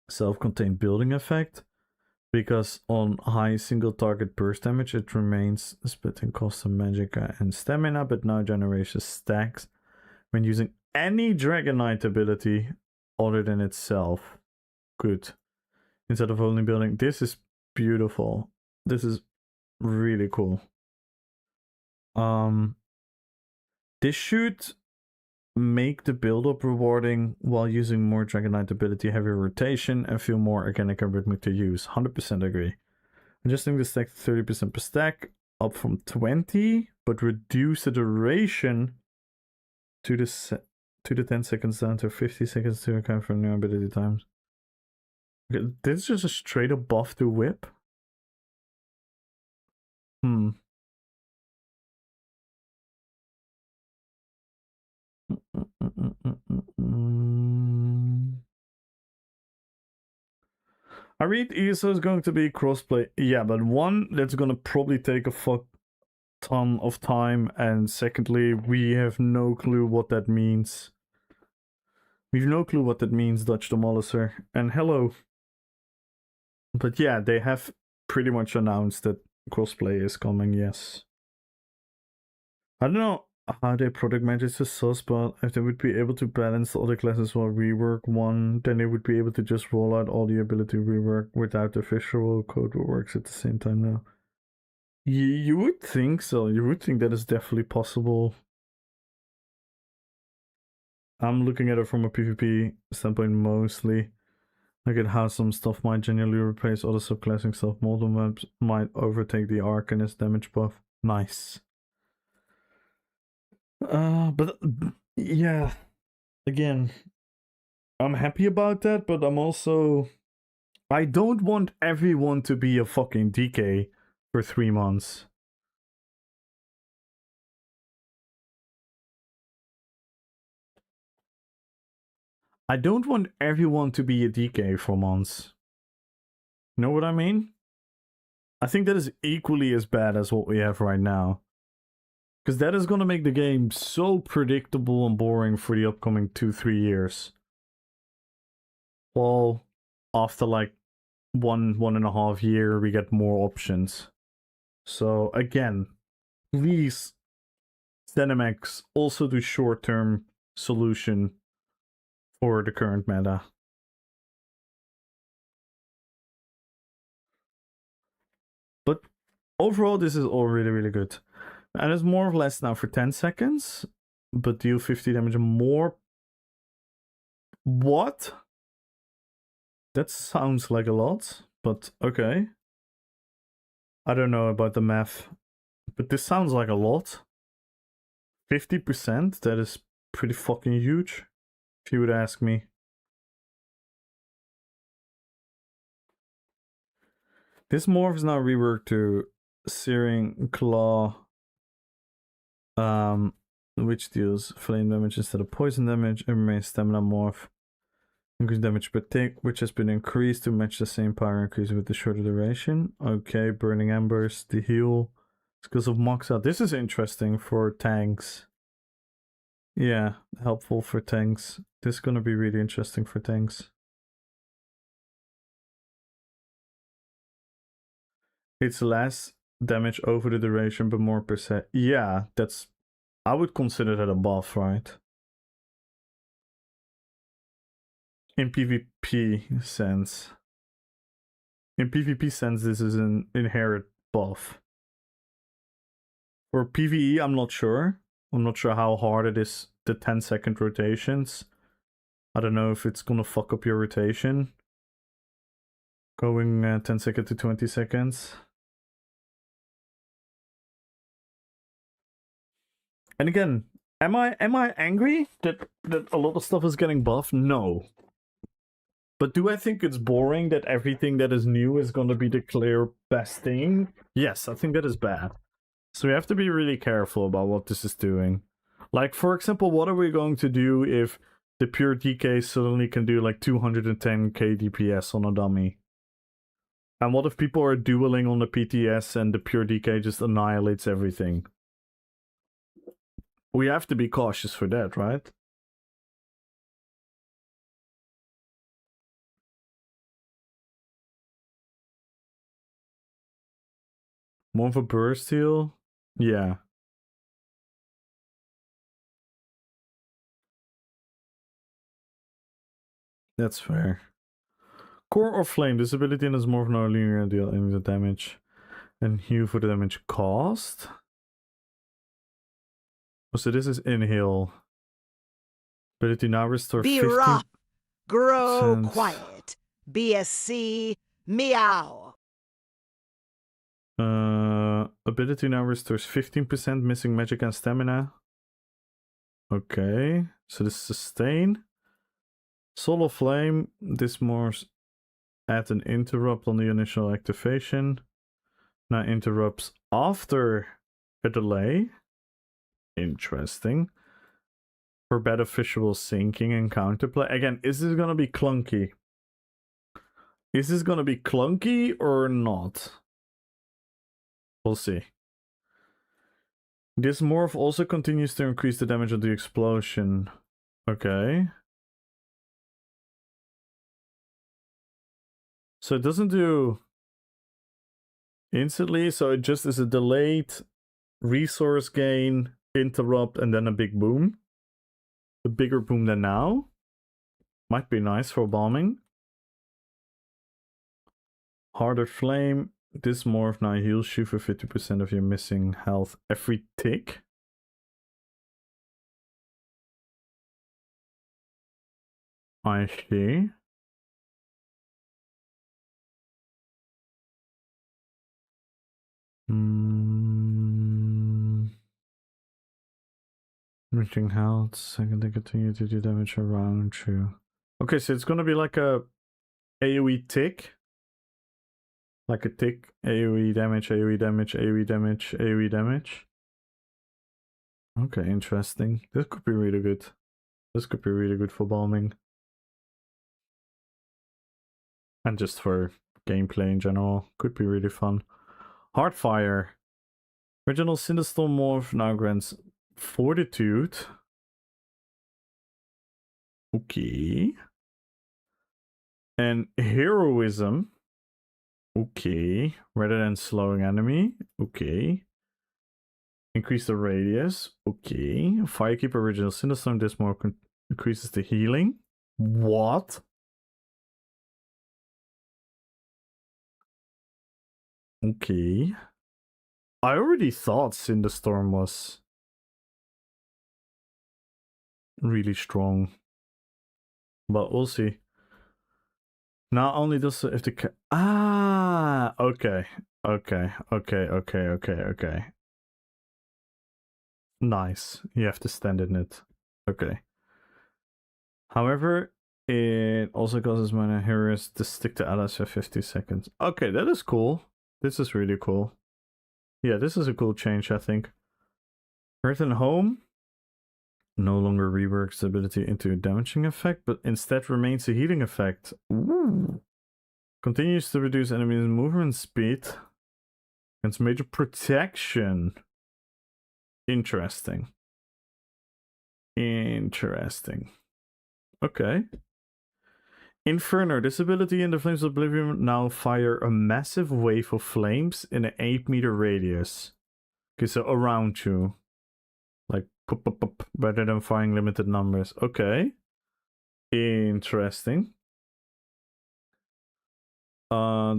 self-contained building effect, because on high single target burst damage it remains split in cost of magicka and stamina, but now generation stacks when using any Dragon Knight ability other than itself. Good. Instead of only building. This is beautiful. This is really cool. This should make the build-up rewarding while using more Dragon Knight ability, heavy rotation, and feel more organic and rhythmic to use. 100% agree. Adjusting the stack to 30% per stack, up from 20, but reduce the duration to the 10 seconds down to 50 seconds to account for new ability times. Okay, this is just a straight up buff to whip. I read ESO is going to be crossplay. Yeah, but one, that's going to probably take a fuck ton of time, and secondly, we have no clue what that means. We've no clue what that means, Dutch Demolisher. And hello. But yeah, they have pretty much announced that crossplay is coming, yes. I don't know how they product manage the sus, but if they would be able to balance the other classes while rework one, then they would be able to just roll out all the ability rework without the visual code that works at the same time now. You would think so. You would think that is definitely possible. I'm looking at it from a PvP standpoint mostly. Look at how some stuff might genuinely replace other subclassing stuff. Molten Webs might overtake the Arcanist damage buff. Nice. But yeah, again, I'm happy about that, but I'm also... I don't want everyone to be a fucking DK for 3 months. I don't want everyone to be a DK for months. You know what I mean? I think that is equally as bad as what we have right now. Because that is going to make the game so predictable and boring for the upcoming 2-3 years. Well, after like 1.5 year, we get more options. So again, please, ZeniMax, also do short-term solution for the current meta. But overall, this is all really, really good. And it's more or less now for 10 seconds, but deal 50 damage more. What? That sounds like a lot, but okay. I don't know about the math, but this sounds like a lot. 50%? That is pretty fucking huge, if you would ask me. This morph is now reworked to Searing Claw, which deals flame damage instead of poison damage, and remains stamina morph. Increase damage per tick, which has been increased to match the same power increase with the shorter duration. Okay, Burning Embers, the heal. Skills of Moxa. This is interesting for tanks. Yeah, helpful for tanks. This is gonna be really interesting for tanks. It's less damage over the duration, but more percent. Yeah, that's... I would consider that a buff, right? In PvP sense. In PvP sense, this is an inherent buff. For PvE, I'm not sure. I'm not sure how hard it is, the 10-second rotations. I don't know if it's gonna fuck up your rotation. Going 10 seconds to 20 seconds. And again, am I angry that a lot of stuff is getting buffed? No. But do I think it's boring that everything that is new is gonna be the clear best thing? Yes, I think that is bad. So we have to be really careful about what this is doing. Like, for example, what are we going to do if the pure DK suddenly can do like 210k DPS on a dummy? And what if people are dueling on the PTS and the pure DK just annihilates everything? We have to be cautious for that, right? More of a burst heal? Yeah. That's fair. Core or Flame. This ability is more of no linear deal in the damage. And heal for the damage caused. Oh, so this is inhale. Ability now restore Be 15%. rough, grow quiet. BSC, meow. Ability now restores 15% missing magic and stamina. Okay, so this is sustain. Soul of Flame. This more add an interrupt on the initial activation. Now interrupts after a delay. Interesting. For better visual syncing and counterplay. Again, is this gonna be clunky? Is this gonna be clunky or not? We'll see. This morph also continues to increase the damage of the explosion. Okay. So it doesn't do instantly, so it just is a delayed resource gain, interrupt, and then a big boom. A bigger boom than now. Might be nice for bombing. Harder Flame. This morph now heals you for 50% of your missing health every tick. I see. Reaching health, second they continue to do damage around you. Okay, so it's gonna be like a AoE tick. Like a tick, AoE damage, AoE damage, AoE damage, AoE damage. Okay, interesting. This could be really good. This could be really good for bombing. And just for gameplay in general. Could be really fun. Heartfire. Original Cinderstorm morph now grants Fortitude. Okay. And Heroism. Okay. Rather than slowing enemy. Okay. Increase the radius. Okay. Firekeeper Original Cinderstorm. This more increases the healing. What? Okay. I already thought Cinderstorm was really strong. But we'll see. Not only does if the okay. Okay. Nice. You have to stand in it. Okay. However, it also causes mana heroes to stick to allies for 50 seconds. Okay, that is cool. This is really cool. Yeah, this is a cool change, I think. Earth and Home no longer reworks the ability into a damaging effect, but instead remains a healing effect. Ooh. Continues to reduce enemies' movement speed. Against major protection. Interesting. Interesting. Okay. Inferno. This ability in the Flames of Oblivion now fire a massive wave of flames in an 8-meter radius. Okay, so around you. Like, pop, pop, pop, rather than firing limited numbers. Okay. Interesting.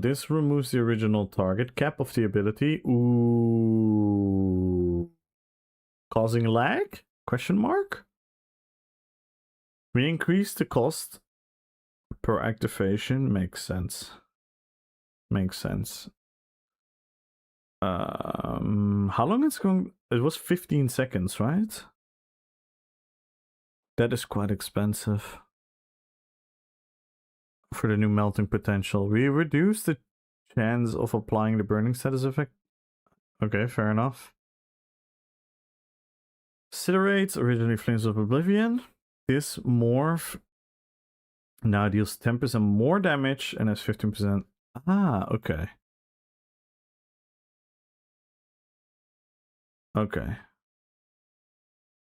This removes the original target cap of the ability. Ooh. Causing lag? Question mark? We increase the cost per activation. Makes sense. Makes sense. How long it's going? It was 15 seconds, right? That is quite expensive. For the new melting potential. We reduce the chance of applying the burning status effect. Okay, fair enough. Incinerate, originally Flames of Oblivion. This morph now deals 10% more damage and has 15%. Ah, okay. Okay.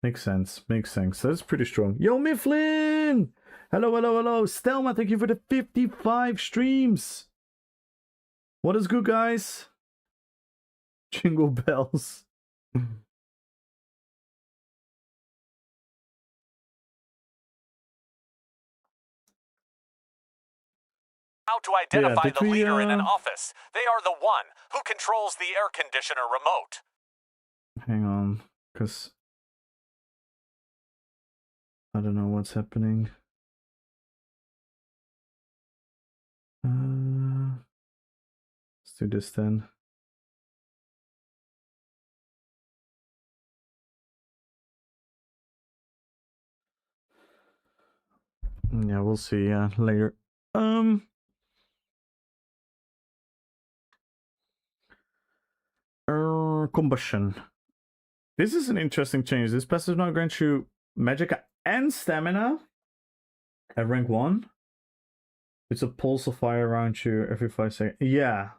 Makes sense. Makes sense. That's pretty strong. Yo, Mifflin! Hello, hello, hello. Stelma, thank you for the 55 streams. What is good, guys? Jingle bells. How to Yeah, identify did the we, leader in an office. They are the one who controls the air conditioner remote. hang on, because I don't know what's happening. Let's do this then. Yeah, we'll see later. Combustion. This is an interesting change. This passive now grants you magicka and stamina at rank 1. It's a pulse of fire around you every 5 seconds. Yeah.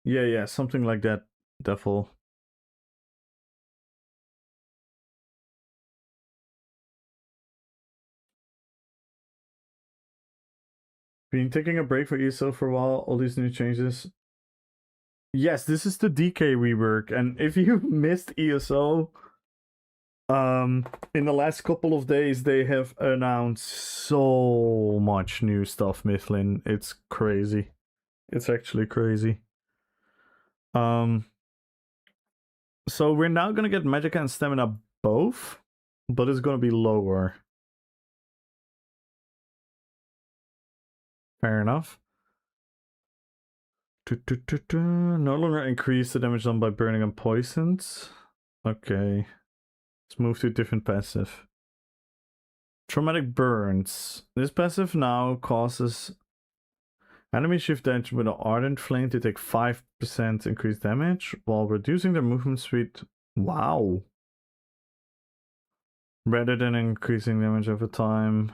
Yeah, something like that, Devil. Been taking a break for ESO for a while, all these new changes. Yes, this is the DK rework, and if you missed ESO, in the last couple of days they have announced so much new stuff, Mifflin. It's crazy. It's actually crazy. So we're now gonna get magicka and stamina both, but it's gonna be lower. Fair enough. No longer increase the damage done by burning and poisoned. Okay. Let's move to a different passive. Traumatic burns. This passive now causes enemies shift damage with an ardent flame to take 5% increased damage while reducing their movement speed. Wow. Rather than increasing damage over time.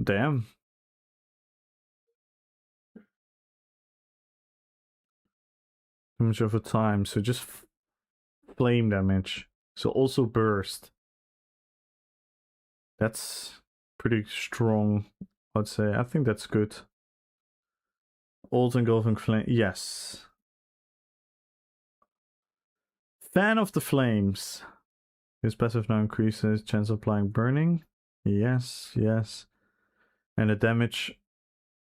Damn. Damage over time, so just flame damage. So also burst. That's pretty strong, I'd say. I think that's good. Alt engulfing flame. Yes. Fan of the flames. This passive now increases chance of applying burning. Yes. And the damage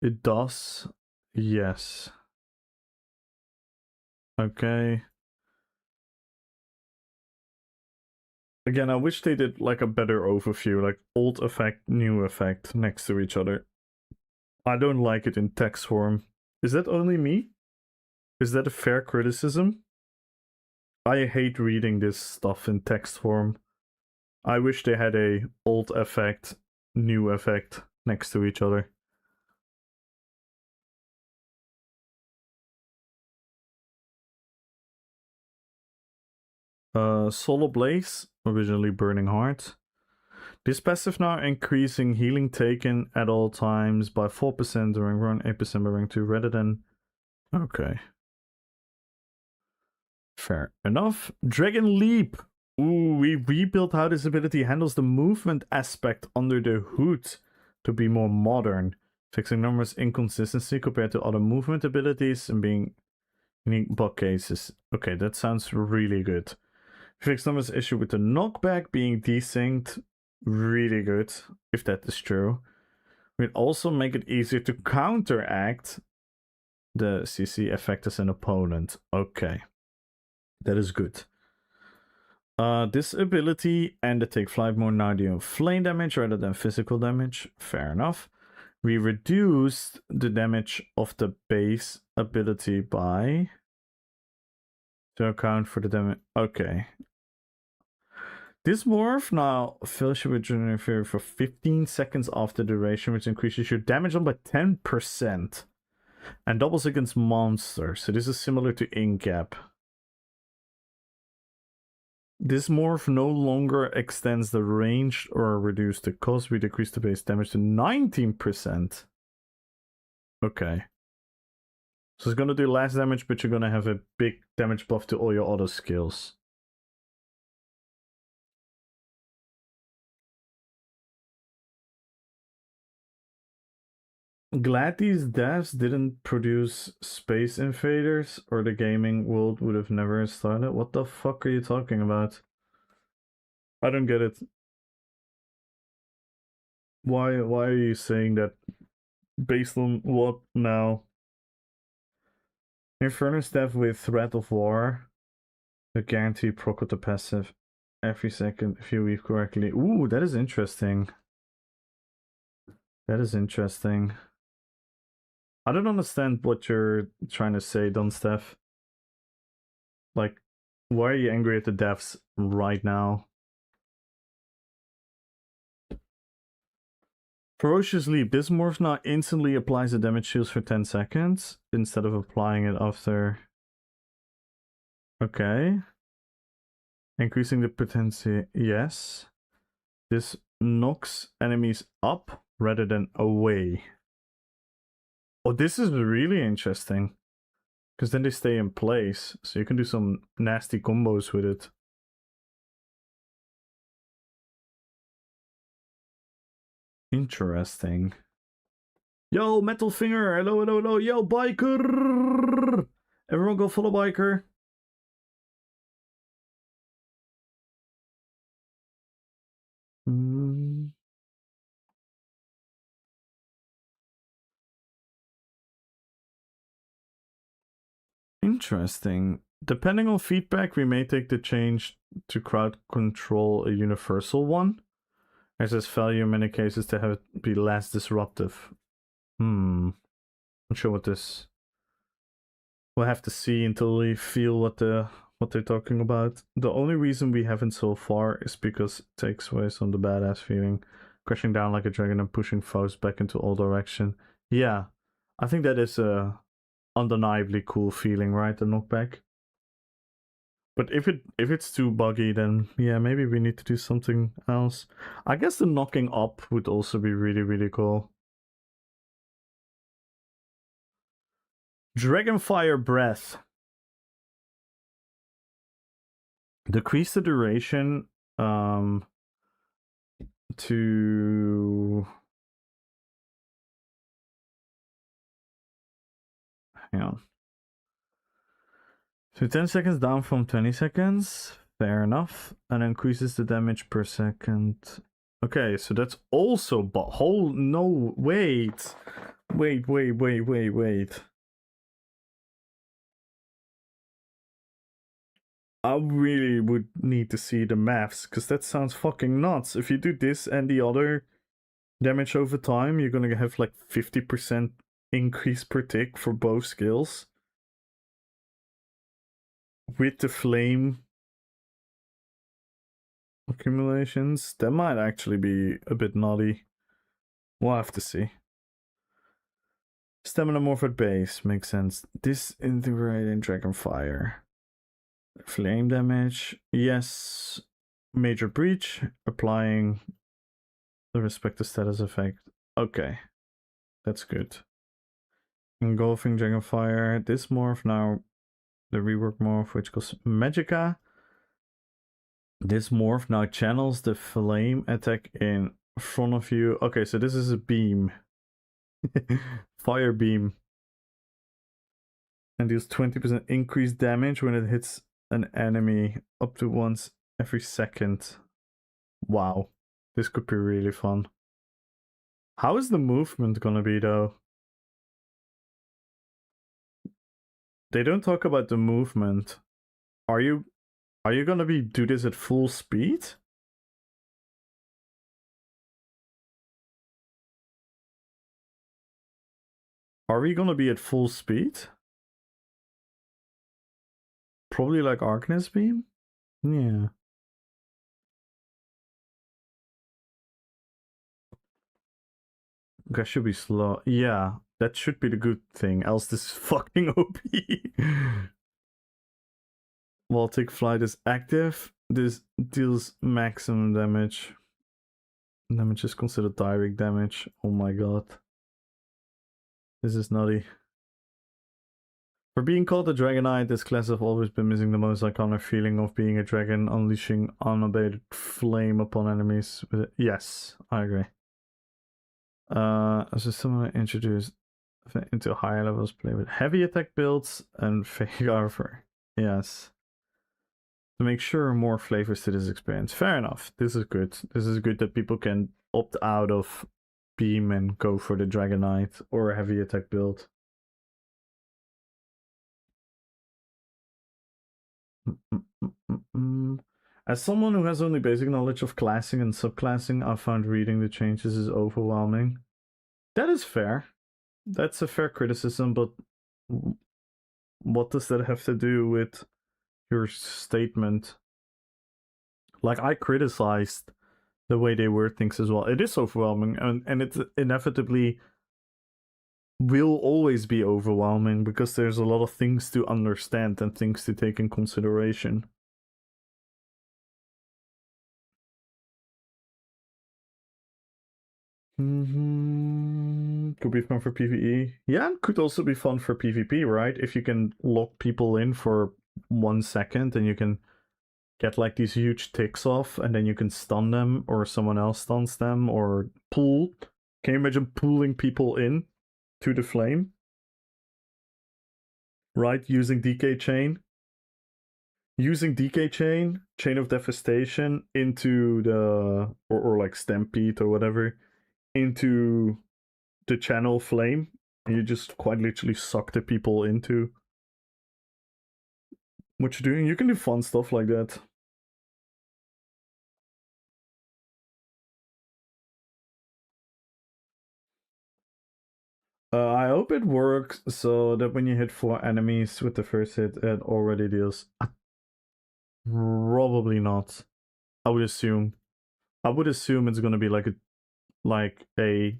it does. Yes. Okay. Again, I wish they did like a better overview, like old effect, new effect next to each other. I don't like it in text form. Is that only me? Is that a fair criticism? I hate reading this stuff in text form. I wish they had a old effect, new effect next to each other. Solar Blaze, originally Burning Heart. This passive now increasing healing taken at all times by 4% during run, 8% by rank 2, rather than... Okay. Fair enough. Dragon Leap. Ooh, we rebuilt how this ability handles the movement aspect under the hood to be more modern, fixing numerous inconsistency compared to other movement abilities and being unique bug cases. Okay, that sounds really good. Fix numbers issue with the knockback being desynced. Really good, if that is true. We'd also make it easier to counteract the CC effect as an opponent. Okay. That is good. This ability and the take flight mode now deal flame damage rather than physical damage. Fair enough. We reduced the damage of the base ability by... to account for the damage. Okay. This morph now fills you with Adrenaline Fury for 15 seconds after duration, which increases your damage on by 10% and doubles against monsters. So this is similar to Incap. This morph no longer extends the range or reduce the cost. We decrease the base damage to 19%. Okay. So it's gonna do less damage, but you're gonna have a big damage buff to all your other skills. glad these devs didn't produce Space Invaders, or the gaming world would have never started. What the fuck are you talking about? I don't get it. Why are you saying that? Based on what now? Inferno staff with threat of war. A guarantee proc with the passive every second if you weave correctly. Ooh, that is interesting. That is interesting. I don't understand what you're trying to say, Don Steph. Like, why are you angry at the devs right now? Ferocious Leap. This morph now instantly applies the damage shields for 10 seconds instead of applying it after. Okay. Increasing the potency. Yes. This knocks enemies up rather than away. Oh, this is really interesting. Because then they stay in place. So you can do some nasty combos with it. Interesting. Yo, Metal Finger! Hello, hello, hello! Yo, Biker! Everyone go follow Biker. Interesting. Depending on feedback, we may take the change to crowd control a universal one, as its value in many cases to have it be less disruptive. Not sure what this. We'll have to see until we feel what they're talking about. The only reason we haven't so far is because it takes away some of the badass feeling, crashing down like a dragon and pushing foes back into all direction. Yeah, I think that is a undeniably cool feeling, right? The knockback. But if it's too buggy, then yeah, maybe we need to do something else. I guess the knocking up would also be really, really cool. Dragonfire Breath. Decrease the duration to... Hang on. So 10 seconds down from 20 seconds. Fair enough. And increases the damage per second. Okay, so that's also... No, wait. Wait. I really would need to see the maths, because that sounds fucking nuts. If you do this and the other damage over time, you're gonna have like 50% increase per tick for both skills. With the flame accumulations, that might actually be a bit naughty. We'll have to see. Stamina morph at base, makes sense. Disintegrating Dragonfire. Flame damage, yes. Major breach, applying the respective status effect. Okay, that's good. Engulfing Dragonfire. This morph now, the rework morph, which goes Magica. This morph now channels the flame attack in front of you. Okay, so this is a beam. Fire beam. And deals 20% increased damage when it hits an enemy up to once every second. Wow, this could be really fun. How is the movement gonna be though? They don't talk about the movement. Are you gonna do this at full speed? Are we gonna be at full speed? Probably like Arcness Beam? Yeah. That should be slow. Yeah, that should be the good thing, else this is fucking OP. While Tick Flight is active, this deals maximum damage. Damage is considered direct damage. Oh my god. This is nutty. For being called a Dragonite, this class have always been missing the most iconic feeling of being a dragon, unleashing unabated flame upon enemies. Yes, I agree. So someone introduced into higher levels play with heavy attack builds and fake armor. Yes. To make sure more flavors to this experience. Fair enough. This is good. This is good that people can opt out of beam and go for the Dragon Knight or a heavy attack build. As someone who has only basic knowledge of classing and subclassing, I found reading the changes is overwhelming. That is fair. That's a fair criticism, but what does that have to do with your statement? Like, I criticized the way they word things as well. It is overwhelming, and it inevitably will always be overwhelming because there's a lot of things to understand and things to take in consideration. Could be fun for PvE. Yeah, could also be fun for PvP, right? If you can lock people in for 1 second and you can get like these huge ticks off and then you can stun them or someone else stuns them or pull. Can you imagine pulling people in to the flame? Right? Using DK chain. Using DK chain, chain of devastation into the or like stampede or whatever into the channel flame, and you just quite literally suck the people into what you're doing. You can do fun stuff like that. I hope it works so that when you hit 4 enemies with the first hit, it already deals. Probably not. I would assume. I would assume it's gonna be like a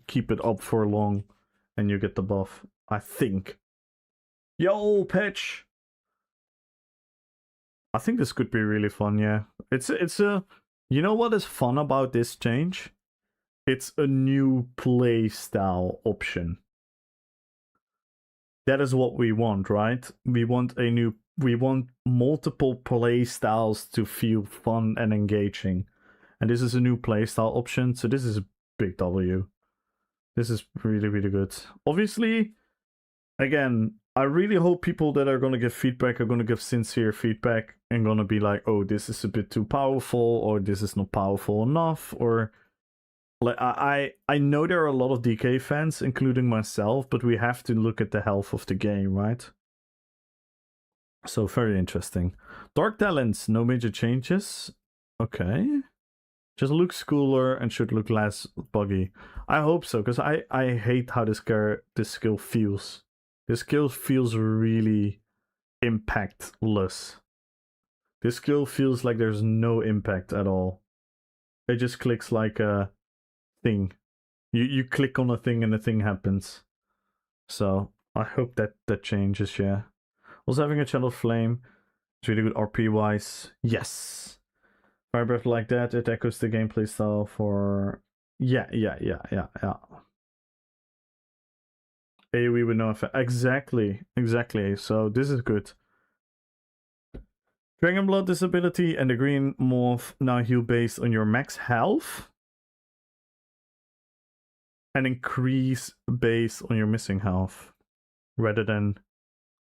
keep it up for long, and you get the buff. I think. Yo, pitch. I think this could be really fun. Yeah, it's a. You know what is fun about this change? It's a new play style option. That is what we want, right? We want multiple play styles to feel fun and engaging. And this is a new play style option, so this is a big W. This is really, really good. Obviously, again, I really hope people that are going to give feedback are going to give sincere feedback and going to be like, oh, this is a bit too powerful, or this is not powerful enough, or like I know there are a lot of DK fans, including myself, but we have to look at the health of the game, right? So very interesting. Dark Talents, no major changes. Okay. Just looks cooler and should look less buggy. I hope so, because I hate how this skill feels. This skill feels really impactless. This skill feels like there's no impact at all. It just clicks like a thing. You click on a thing and the thing happens. So I hope that changes, yeah. Also having a channel flame is really good RP wise. Yes. Fire breath like that, it echoes the gameplay style for yeah. AoE with no effect. Exactly. So this is good. Dragon Blood disability and the green morph now heal based on your max health. And increase based on your missing health. Rather than...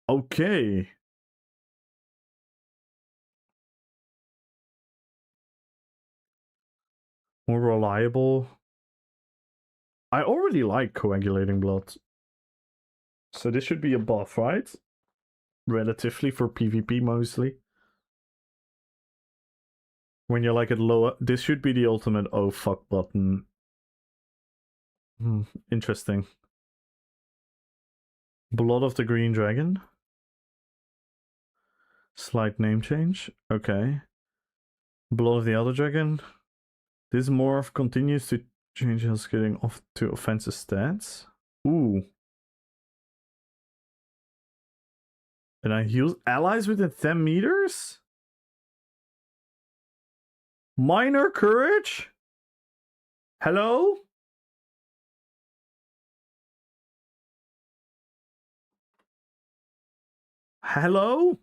Okay. More reliable. I already like coagulating blood. So this should be a buff, right? Relatively for PvP mostly. When you're like at lower... This should be the ultimate oh fuck button. Interesting. Blood of the Green Dragon. Slight name change. Okay. Blood of the Other Dragon. This morph continues to change health getting off to offensive stats. Ooh. And I heal allies within 10 meters? Minor courage? Hello? Hello?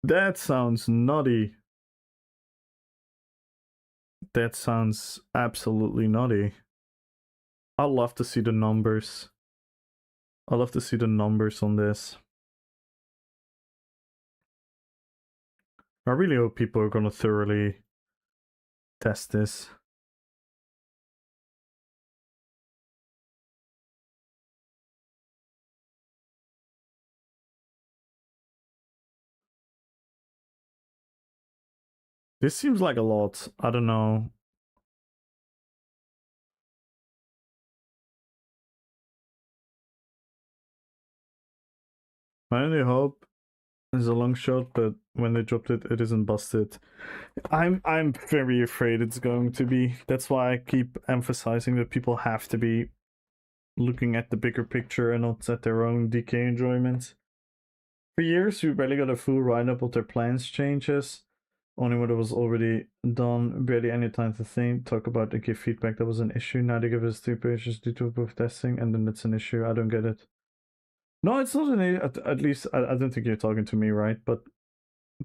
That sounds nutty. that sounds absolutely nutty. I'd love to see the numbers. I'd love to see the numbers on this. I really hope people are gonna thoroughly test this. This seems like a lot. I don't know. My only hope is a long shot, but when they dropped it, it isn't busted. I'm very afraid it's going to be. That's why I keep emphasizing that people have to be looking at the bigger picture and not at their own DK enjoyment. For years, we barely got a full write-up of their plans changes. Only when it was already done, barely any time to think, talk about and give feedback. That was an issue. Now they give us 2 pages due to proof testing, and then it's an issue. I don't get it. No, it's not an issue. At least, I don't think you're talking to me, right? But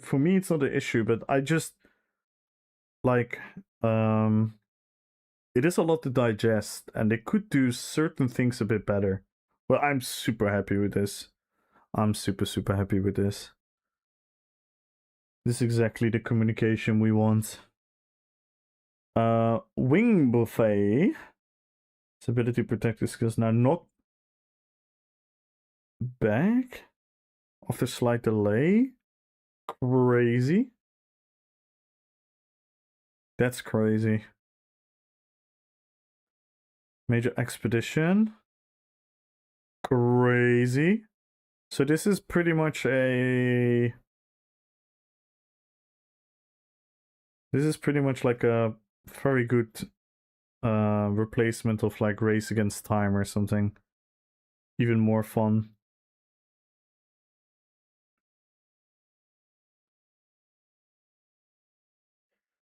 for me, it's not an issue, but I just, like, it is a lot to digest, and they could do certain things a bit better. Well, I'm super happy with this. I'm super happy with this. This is exactly the communication we want. Wing Buffet. Its ability to protect the skills now not back after slight delay. Crazy. That's crazy. Major expedition. Crazy. So this is pretty much a... This is pretty much like a very good replacement of like Race Against Time or something. Even more fun.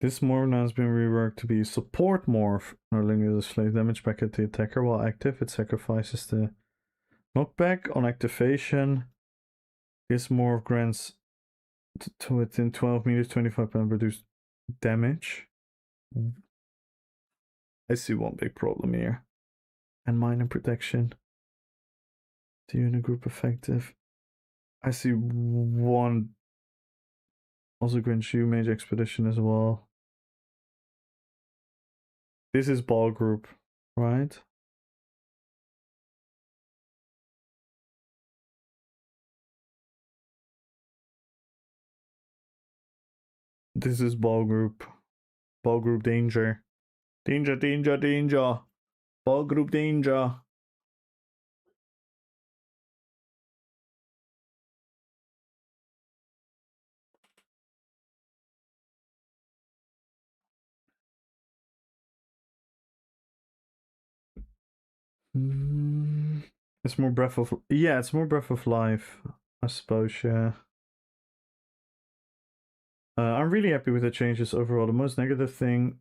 This morph now has been reworked to be support morph. No longer displays damage back at the attacker while active. It sacrifices the knockback on activation. This morph grants to within 12 meters 25% reduced damage. I see one big problem here. And minor protection. To unit group effective. I see one. Also grants you mage expedition as well. This is ball group, right? This is ball group. Ball group danger. Danger, danger, danger. Ball group danger. It's more Breath of... Yeah, it's more Breath of Life, I suppose, yeah. I'm really happy with the changes overall. The most negative thing...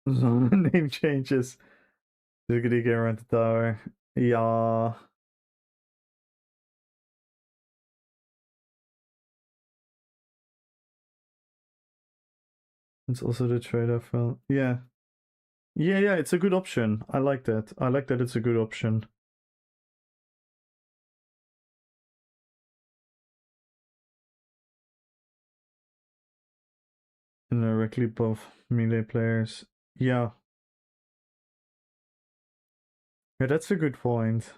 name changes. Ziggity get around the tower. Yeah. It's also the trade-off. Well, yeah. Yeah, it's a good option. I like that. I like that it's a good option. And directly above melee players. Yeah. Yeah, that's a good point.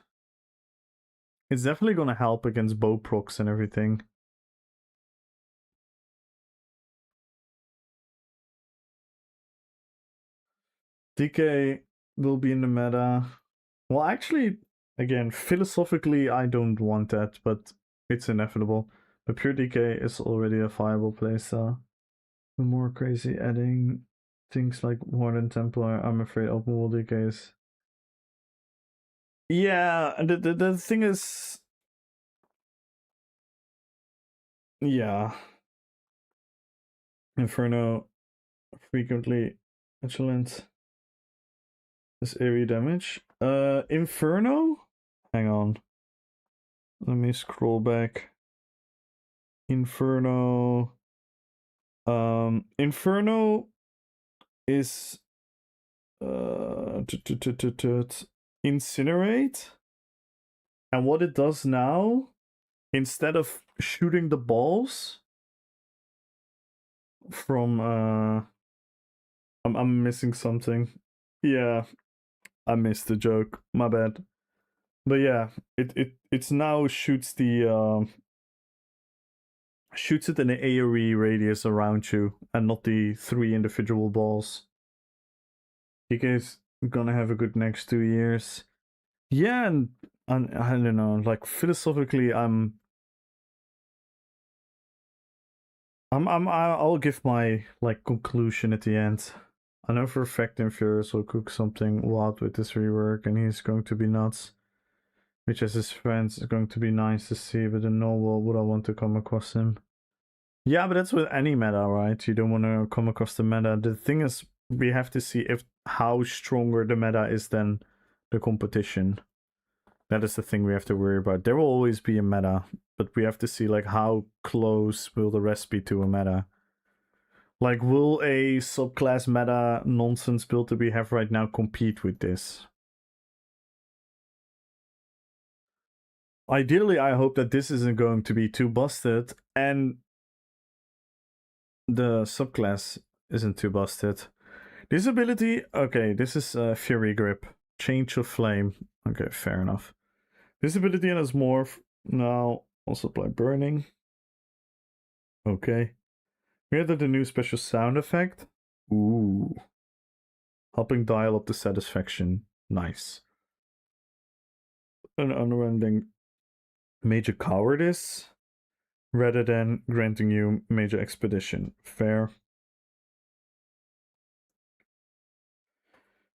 It's definitely gonna help against bow procs and everything. DK will be in the meta. Well, actually, again, philosophically, I don't want that, but it's inevitable. But pure DK is already a viable playstyle. More crazy adding things like Warden Templar. I'm afraid open world DK is. Yeah, the thing is. Yeah. Inferno frequently excellent. This area damage. Inferno? Hang on. Let me scroll back. Inferno. Inferno is incinerate. And what it does now, instead of shooting the balls from I'm missing something. Yeah, I missed the joke. My bad. But yeah, it's now shoots the shoots it in an AoE radius around you and not the 3 individual balls. You guys gonna have a good next 2 years. Yeah, and I don't know, like philosophically I'll give my like conclusion at the end. I know for a fact Infurious will cook something wild with this rework and he's going to be nuts. Which as his friends is going to be nice to see, but in no world would I want to come across him. Yeah, but that's with any meta, right? You don't want to come across the meta. The thing is, we have to see if how stronger the meta is than the competition. That is the thing we have to worry about. There will always be a meta, but we have to see like how close will the rest be to a meta. Like, will a subclass meta nonsense build that we have right now compete with this? Ideally, I hope that this isn't going to be too busted, and the subclass isn't too busted. This ability, okay, this is Fury Grip. Change of Flame. Okay, fair enough. This ability has Morph. Now, also apply Burning. Okay. We added a new special sound effect. Ooh. Helping dial up the satisfaction. Nice. An unending Major Cowardice rather than granting you Major Expedition. Fair.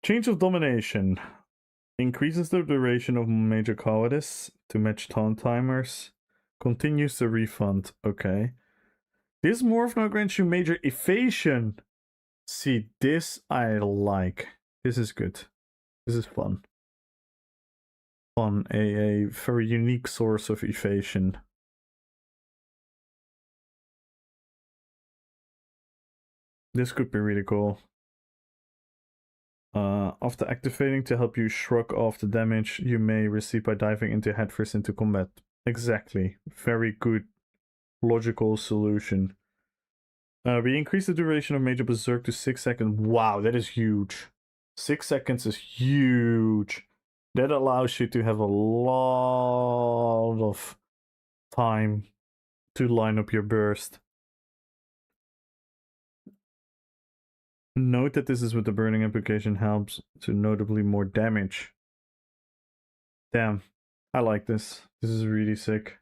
Change of Domination. Increases the duration of Major Cowardice to match taunt timers. Continues the refund. Okay. This morph now grants you Major Evasion. See, this I like. This is good. This is fun. Fun. A very unique source of evasion. This could be really cool. After activating to help you shrug off the damage you may receive by diving into headfirst into combat. Exactly. Very good, logical solution. We increase the duration of Major Berserk to 6 seconds. Wow, that is huge. 6 seconds is huge. That allows you to have a lot of time to line up your burst. Note that this is with the burning application helps to notably more damage. Damn, I like this. This is really sick.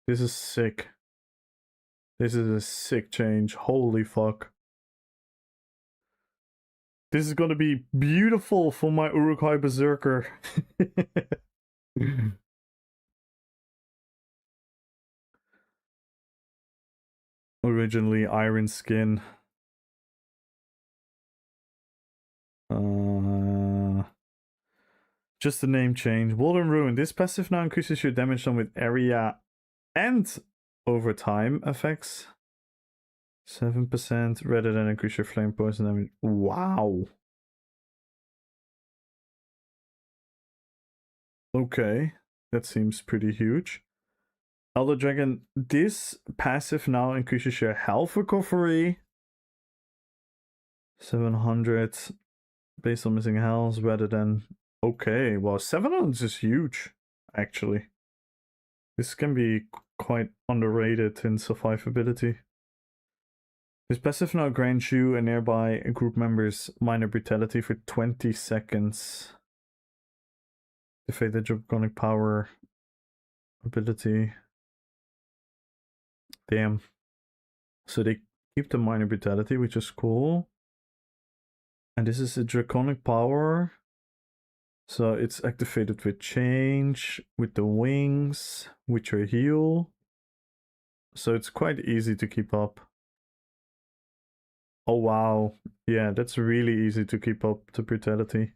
This is sick. This is a sick change. Holy fuck. This is gonna be beautiful for my Uruk-hai Berserker. Originally Iron Skin. Just a name change. Walden Ruin. This passive now increases your damage done with area and over time effects. 7% rather than increase your flame poison damage. Wow. Okay. That seems pretty huge. Elder Dragon. This passive now increases your health recovery. 700 based on missing health rather than... Okay, well 700 is huge, actually. This can be quite underrated in survivability. This passive now grants you and nearby group members minor brutality for 20 seconds. Defeat the draconic power ability. Damn. So they keep the minor brutality, which is cool. And this is a draconic power. So it's activated with change, with the wings, with your heal. So it's quite easy to keep up. Oh wow. Yeah, that's really easy to keep up the brutality.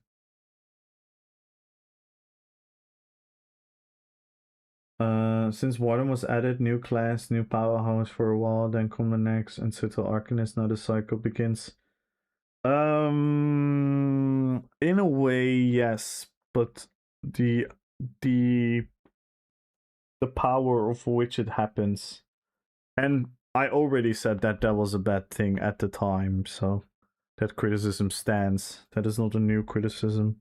Since Warden was added, new class, new powerhouse for a while, then come the next, and Subtle Arcanist, now the cycle begins. In a way, yes, but the the the power of which it happens, and I already said that that was a bad thing at the time, so that criticism stands. That is not a new criticism.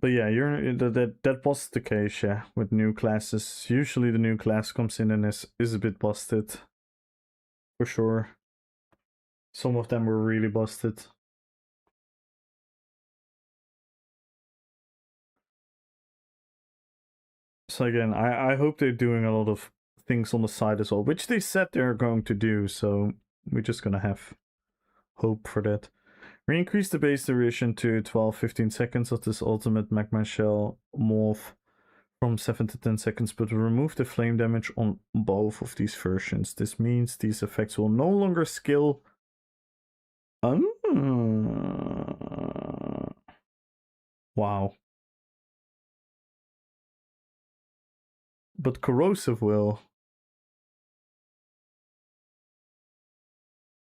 But yeah, that was the case, yeah, with new classes. Usually the new class comes in and is a bit busted. For sure. Some of them were really busted. So again, I hope they're doing a lot of things on the side as well, which they said they're going to do, so we're just gonna have hope for that. We increased the base duration to 12-15 seconds of this ultimate magma shell morph from 7 to 10 seconds, but we removed the flame damage on both of these versions. This means these effects will no longer scale. Wow. But corrosive will.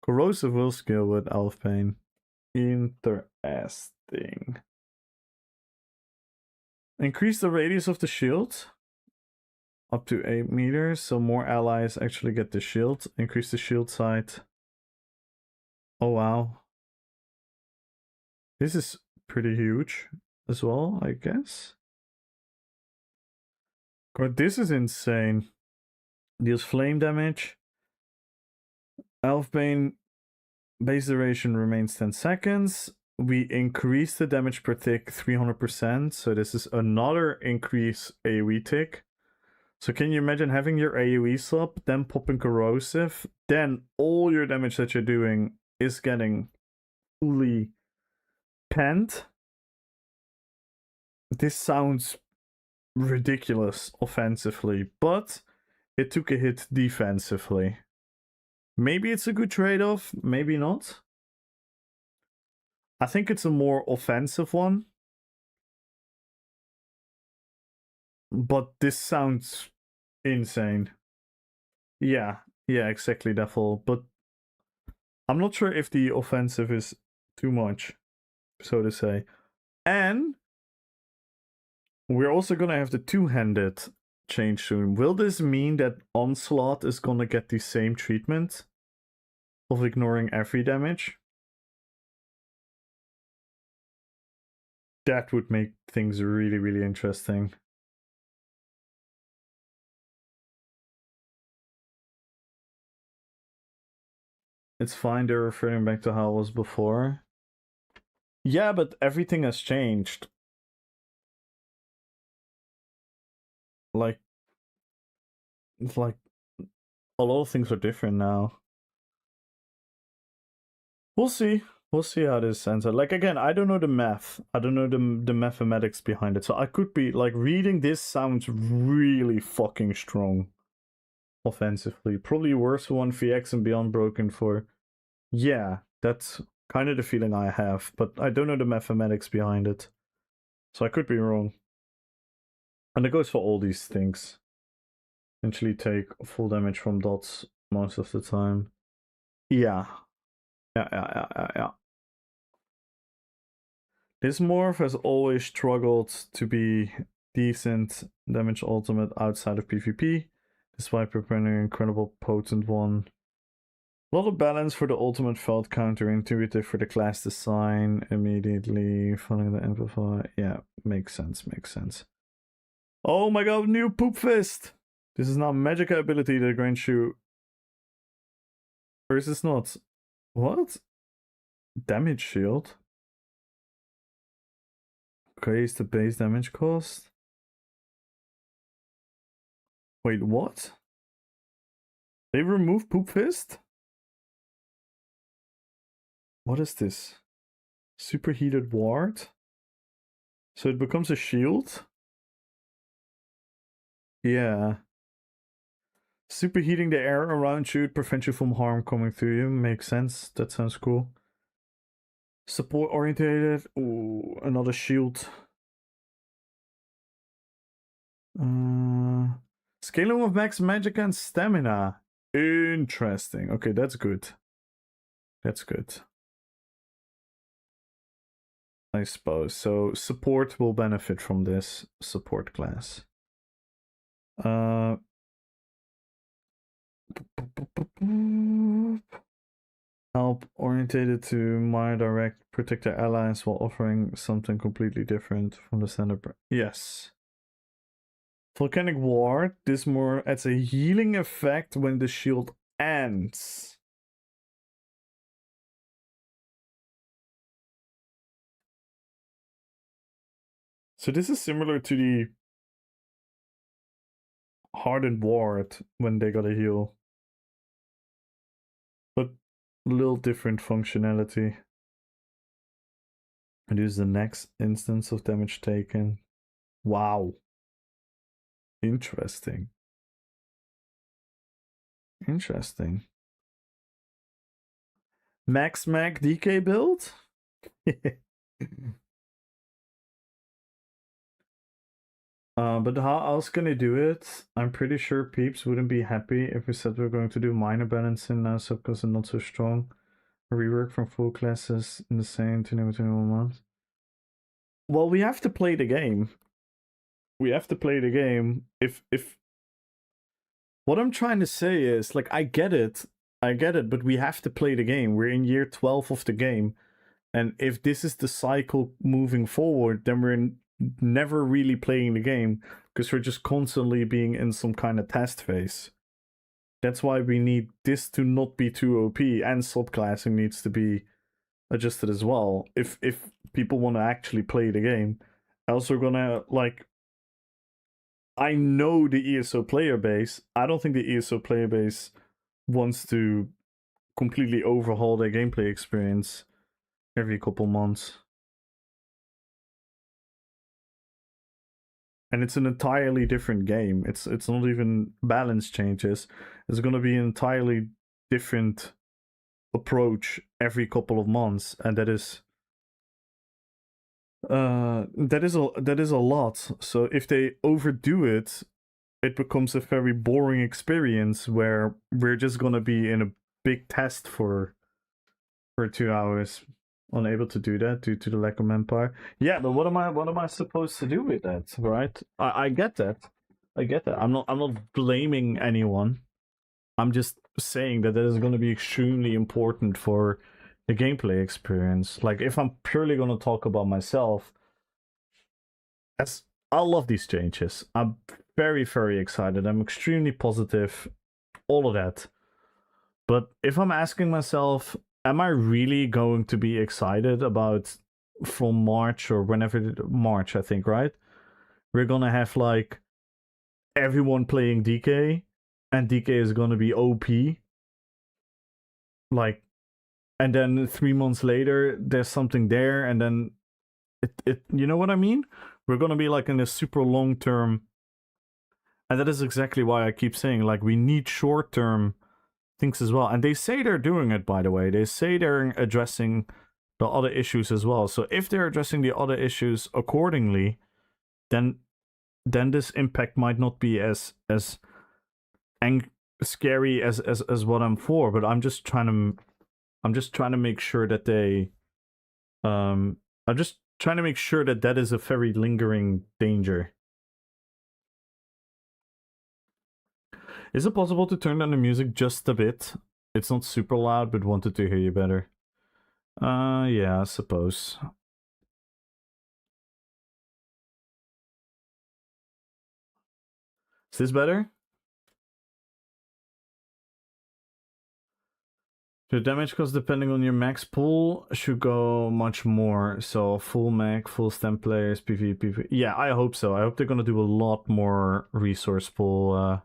Corrosive will scale with Elfbane. Interesting. Increase the radius of the shield up to 8 meters, so more allies actually get the shield. Increase the shield side. Oh wow. This is pretty huge as well, I guess. God, this is insane. Deals flame damage. Elfbane base duration remains 10 seconds. We increase the damage per tick 300%, so this is another increase AoE tick. So can you imagine having your AoE slop, then popping corrosive, then all your damage that you're doing is getting fully penned? This sounds ridiculous offensively, but it took a hit defensively. Maybe it's a good trade-off, maybe not. I think it's a more offensive one. But this sounds insane. Yeah, exactly, Devil. But I'm not sure if the offensive is too much, so to say. And we're also gonna have the two-handed change soon. Will this mean that Onslaught is gonna get the same treatment of ignoring every damage? That would make things really, really interesting. It's fine, they're referring back to how it was before. Yeah, but everything has changed. Like, it's like a lot of things are different now. We'll see. We'll see how this ends out. Like, again, I don't know the math. I don't know the mathematics behind it. So I could be, like, reading this sounds really fucking strong. Offensively. Probably worse for 1VX and Beyond Broken for... Yeah, that's kind of the feeling I have. But I don't know the mathematics behind it. So I could be wrong. And it goes for all these things. Eventually take full damage from dots most of the time. Yeah. Yeah. This morph has always struggled to be decent damage ultimate outside of PvP, despite preparing an incredible potent one. A lot of balance for the ultimate felt counterintuitive for the class design immediately following the amplify. Yeah, makes sense. Oh my god, new poop fist! This is now magic ability that grants you... Or is this not? What? Damage shield? Increase the base damage cost? Wait, what? They remove Poop Fist? What is this? Superheated ward? So it becomes a shield? Yeah. Superheating the air around you prevents you from harm coming through you. Makes sense. That sounds cool. Support orientated. Ooh, another shield. Scaling with max magic and stamina. Interesting. Okay, that's good. That's good. I suppose. So support will benefit from this support class. Help orientated to my direct protect their allies while offering something completely different from the standard. Yes. Volcanic Ward. This more adds a healing effect when the shield ends. So this is similar to the Hardened Ward when they got a heal. But a little different functionality. Reduce the next instance of damage taken. Wow. Interesting. Interesting. Max Mag DK build? But how else can I do it? I'm pretty sure peeps wouldn't be happy if we said we're going to do minor balancing now, so because they're not so strong. Rework from full classes in the same 21 months. Well, we have to play the game. We have to play the game. If what I'm trying to say is, like, I get it, but we have to play the game. We're in year 12 of the game. And if this is the cycle moving forward, then we're never really playing the game because we're just constantly being in some kind of test phase. That's why we need this to not be too OP, and subclassing needs to be adjusted as well. If people want to actually play the game, else we're gonna, like, I know the ESO player base. I don't think the ESO player base wants to completely overhaul their gameplay experience every couple months. And it's an entirely different game. It's not even balance changes. It's going to be an entirely different approach every couple of months, and that is a lot. So if they overdo it, it becomes a very boring experience where we're just going to be in a big test for 2 hours, unable to do that due to the lack of manpower. Yeah, but what am I supposed to do with that, right? I get that. I'm not blaming anyone. I'm just saying that is going to be extremely important for the gameplay experience. Like, if I'm purely going to talk about myself, I love these changes. I'm very, very excited. I'm extremely positive. All of that. But if I'm asking myself, am I really going to be excited about from March or whenever March, I think, right? We're gonna have like everyone playing DK, and DK is gonna be OP. Like, and then 3 months later, there's something there, and then it you know what I mean? We're gonna be like in a super long term, and that is exactly why I keep saying, like, we need short term things as well. And they say they're doing it, by the way. They say they're addressing the other issues as well. So if they're addressing the other issues accordingly, then this impact might not be as scary as what I'm for. But I'm just trying to make sure that they I'm just trying to make sure that that is a very lingering danger. Is it possible to turn down the music just a bit? It's not super loud, but wanted to hear you better. Yeah, I suppose. Is this better? The damage cost, depending on your max pool, should go much more. So full mag, full stem players, PvP. Yeah, I hope so. I hope they're gonna do a lot more resource pool.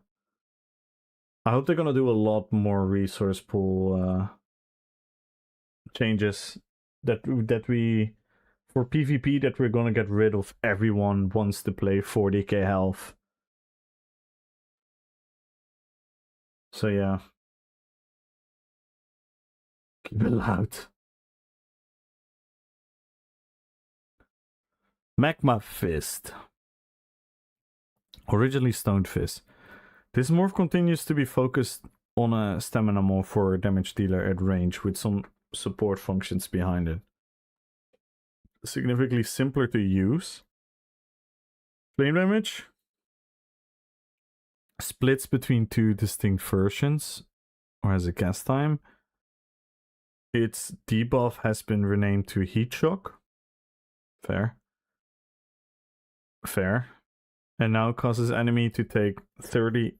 I hope they're gonna do a lot more resource pool changes that we for PvP, that we're gonna get rid of everyone wants to play 40k health. So yeah. Keep it loud. Magma Fist. Originally Stone Fist. This morph continues to be focused on a stamina more for a damage dealer at range with some support functions behind it. Significantly simpler to use. Flame damage splits between two distinct versions, or has a cast time. Its debuff has been renamed to Heat Shock. Fair. Fair. And now causes enemy to take 30...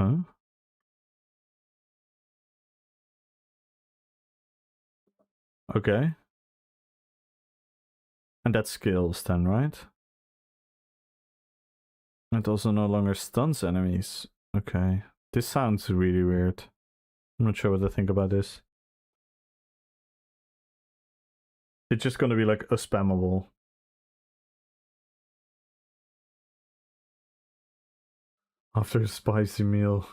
Huh? Okay. And that scales then, right? It also no longer stuns enemies. Okay. This sounds really weird. I'm not sure what to think about this. It's just gonna be like a spammable. After a spicy meal.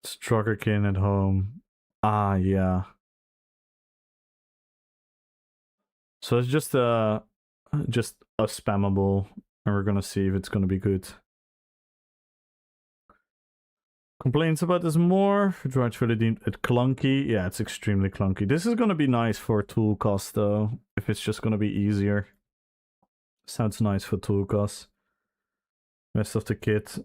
Struggerkin at home. Ah, yeah. So it's just a spammable, and we're gonna see if it's gonna be good. Complaints about this more. Right for the deemed it clunky. Yeah, it's extremely clunky. This is gonna be nice for tool cost though, if it's just gonna be easier. Sounds nice for tool cost. Rest of the kit.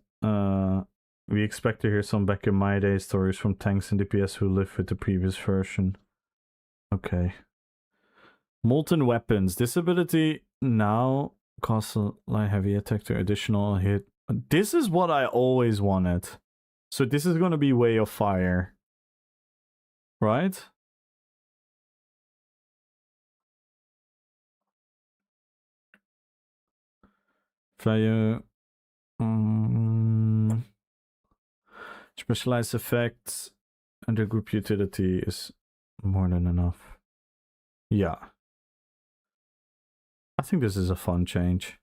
We expect to hear some back in my day stories from tanks and DPS who lived with the previous version. Okay. Molten weapons. This ability now costs a light heavy attack to additional hit. This is what I always wanted. So this is gonna be Way of Fire. Right? Value. Specialized effects under group utility is more than enough. Yeah. I think this is a fun change.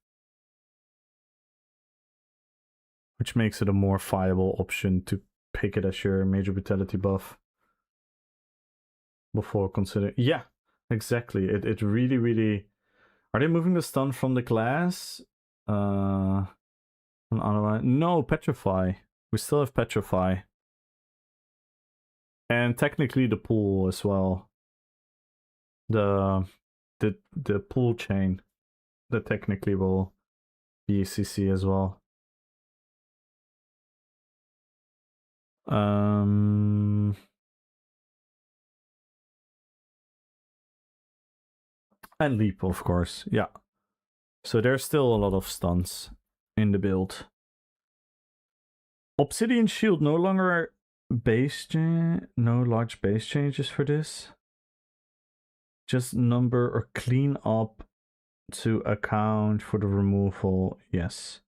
Which makes it a more viable option to pick it as your major brutality buff. Before considering... Yeah, exactly. It really, really... Are they moving the stun from the class? No, Petrify. We still have Petrify. And technically the pool as well. The pool chain. That technically will be CC as well. And leap, of course. Yeah. So there's still a lot of stuns in the build. Obsidian Shield, no longer base change, no large base changes for this. Just number or clean up to account for the removal. Yes.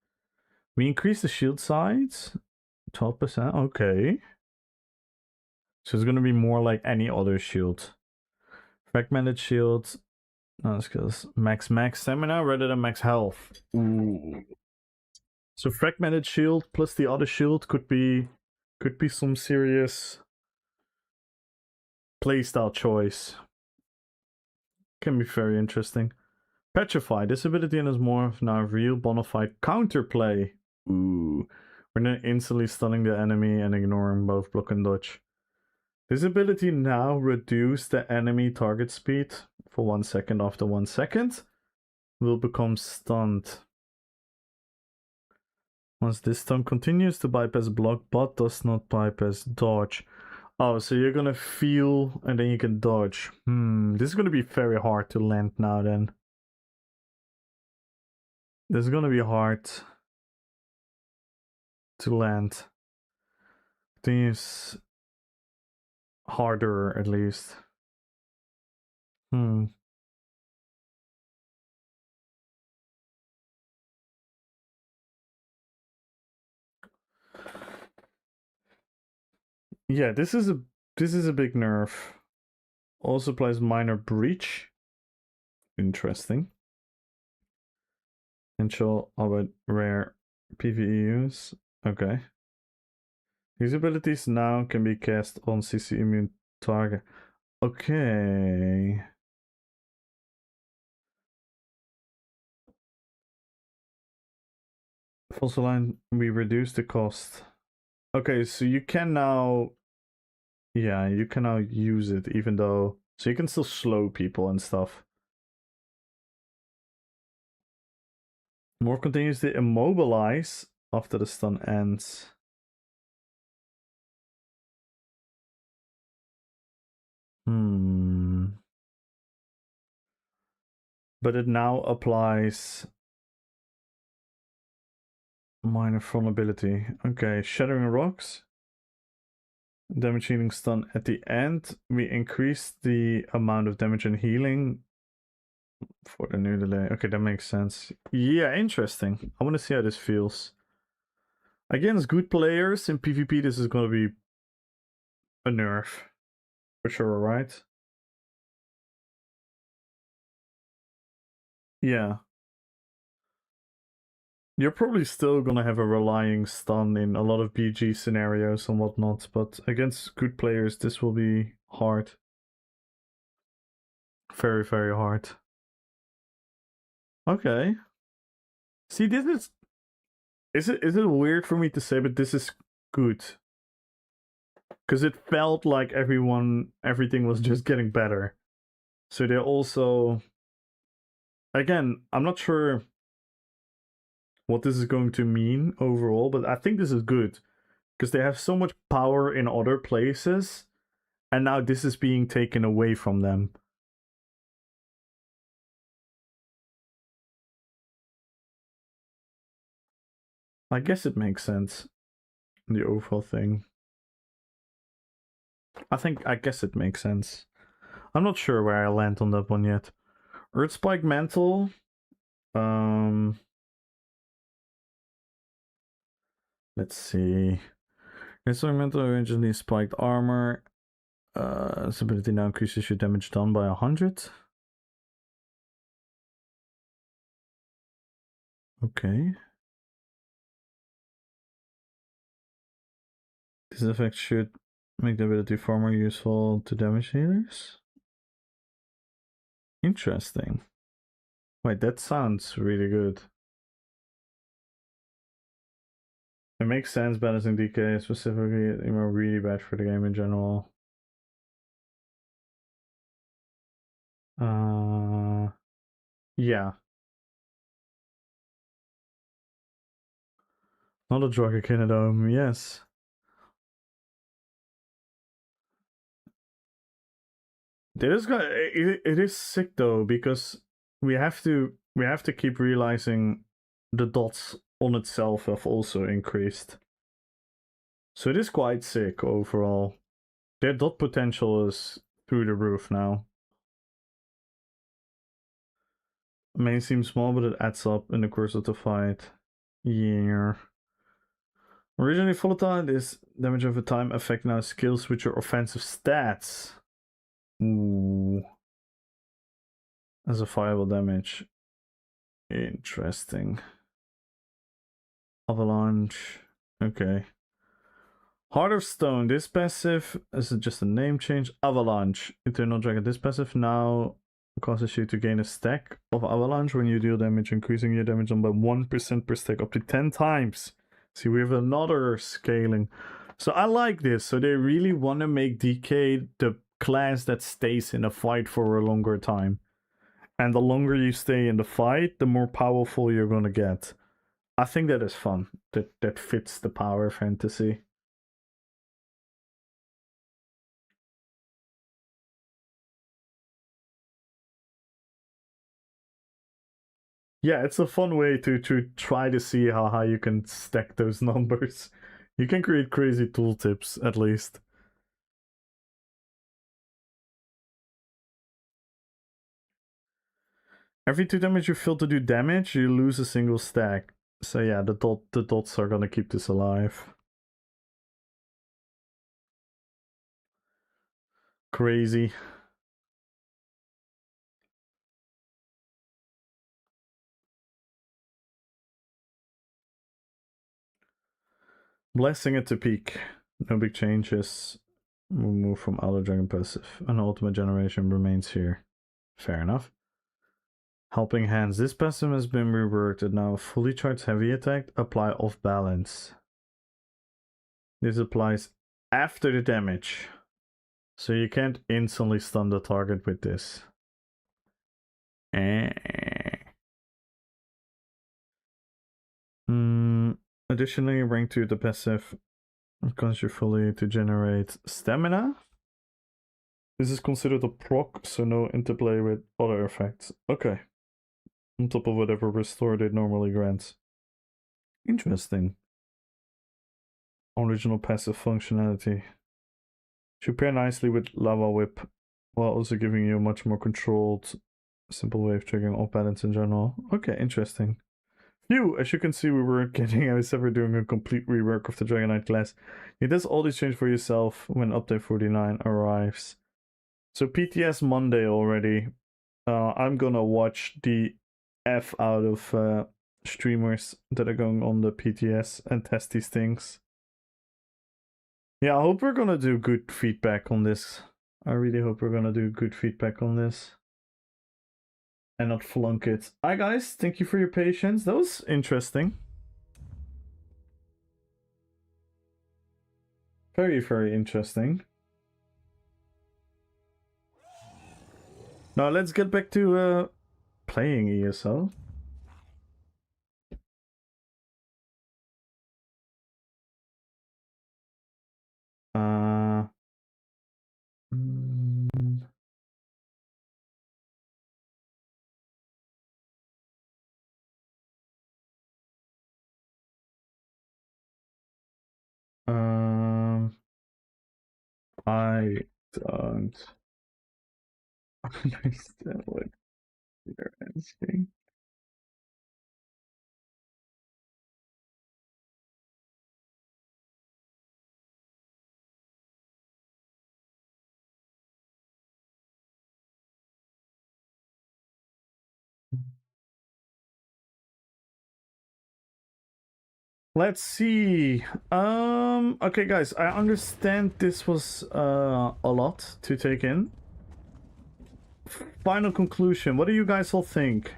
We increase the shield size. 12%. Okay. So it's gonna be more like any other shield. Fragmented shield. No skills. Max stamina rather than max health. Ooh. So fragmented shield plus the other shield could be some serious playstyle choice. Can be very interesting. Petrify. This ability is more of now real bona fide counterplay. Ooh. We're not instantly stunning the enemy and ignoring both block and dodge. This ability now reduces the enemy target speed for 1 second. After 1 second, will become stunned. Once this stun continues to bypass block, but does not bypass dodge. Oh, so you're gonna feel and then you can dodge. This is gonna be very hard to land now then. This is gonna be hard to land. These harder at least. Yeah, this is a big nerf. Also applies minor breach. Interesting. Potential of rare PvE use. Okay. These abilities now can be cast on CC immune target. Okay. Fossil line, we reduce the cost. Okay, so you can now... Yeah, you can now use it, even though... So you can still slow people and stuff. More continuously immobilize after the stun ends. But it now applies minor vulnerability. Okay, shattering rocks. Damage healing stun at the end. We increase the amount of damage and healing for the new delay. Okay, that makes sense. Yeah, interesting. I want to see how this feels. Against good players in PvP, this is going to be a nerf. For sure, right? Yeah. You're probably still going to have a relying stun in a lot of BG scenarios and whatnot, but against good players, this will be hard. Very, very hard. Okay. See, this is... Is it weird for me to say, but this is good? Because it felt like everything was just getting better. So they also... Again, I'm not sure what this is going to mean overall, but I think this is good. Because they have so much power in other places, and now this is being taken away from them. I guess it makes sense. The overall thing. I guess it makes sense. I'm not sure where I land on that one yet. Earthspike Mantle. Let's see. Earthspike Mantle originally spiked armor. This ability now increases your damage done by 100. Okay. This effect should make the ability far more useful to damage healers. Interesting. Wait, that sounds really good. It makes sense balancing DK specifically, really bad for the game in general. Yeah. Not a drug Kinedome, yes. It is sick though, because we have to keep realizing the dots on itself have also increased. So it is quite sick overall. Their dot potential is through the roof now. May seem small, but it adds up in the course of the fight. Yeah. Originally volatile, this damage over time effect now skills with your offensive stats. Ooh. As a viable damage. Interesting. Avalanche. Okay. Heart of Stone. This passive is just a name change. Avalanche. Eternal Dragon. This passive now causes you to gain a stack of Avalanche when you deal damage, increasing your damage on by 1% per stack up to 10 times. See, we have another scaling. So I like this. So they really want to make DK the class that stays in a fight for a longer time. And the longer you stay in the fight, the more powerful you're going to get. I think that is fun. That fits the power fantasy. Yeah, it's a fun way to try to see how high you can stack those numbers. You can create crazy tooltips, at least. Every 2 damage you fail to do damage, you lose a single stack. So yeah, the dots are gonna keep this alive. Crazy. Blessing it to peak. No big changes. We'll move from Outer Dragon passive. An ultimate generation remains here. Fair enough. Helping Hands. This passive has been reworked and now fully charged heavy attack. Apply off balance. This applies after the damage. So you can't instantly stun the target with this. Additionally, rank 2 the passive causes you fully to generate stamina. This is considered a proc, so no interplay with other effects. Okay. On top of whatever restored it normally grants. Interesting. Original passive functionality. Should pair nicely with Lava Whip, while also giving you a much more controlled, simple way of triggering off balance in general. Okay, interesting. Phew, as you can see, we were getting ever doing a complete rework of the Dragonite class. It does all these changes for yourself when update 49 arrives. So PTS Monday already. I'm gonna watch the F out of streamers that are going on the PTS and test these things. Yeah, I hope we're gonna do good feedback on this. I really hope we're gonna do good feedback on this. And not flunk it. Hi guys, thank you for your patience. That was interesting. Very, very interesting. Now let's get back to playing ESL. I don't understand what you're asking. Let's see. Okay, guys, I understand this was a lot to take in. Final conclusion. What do you guys all think?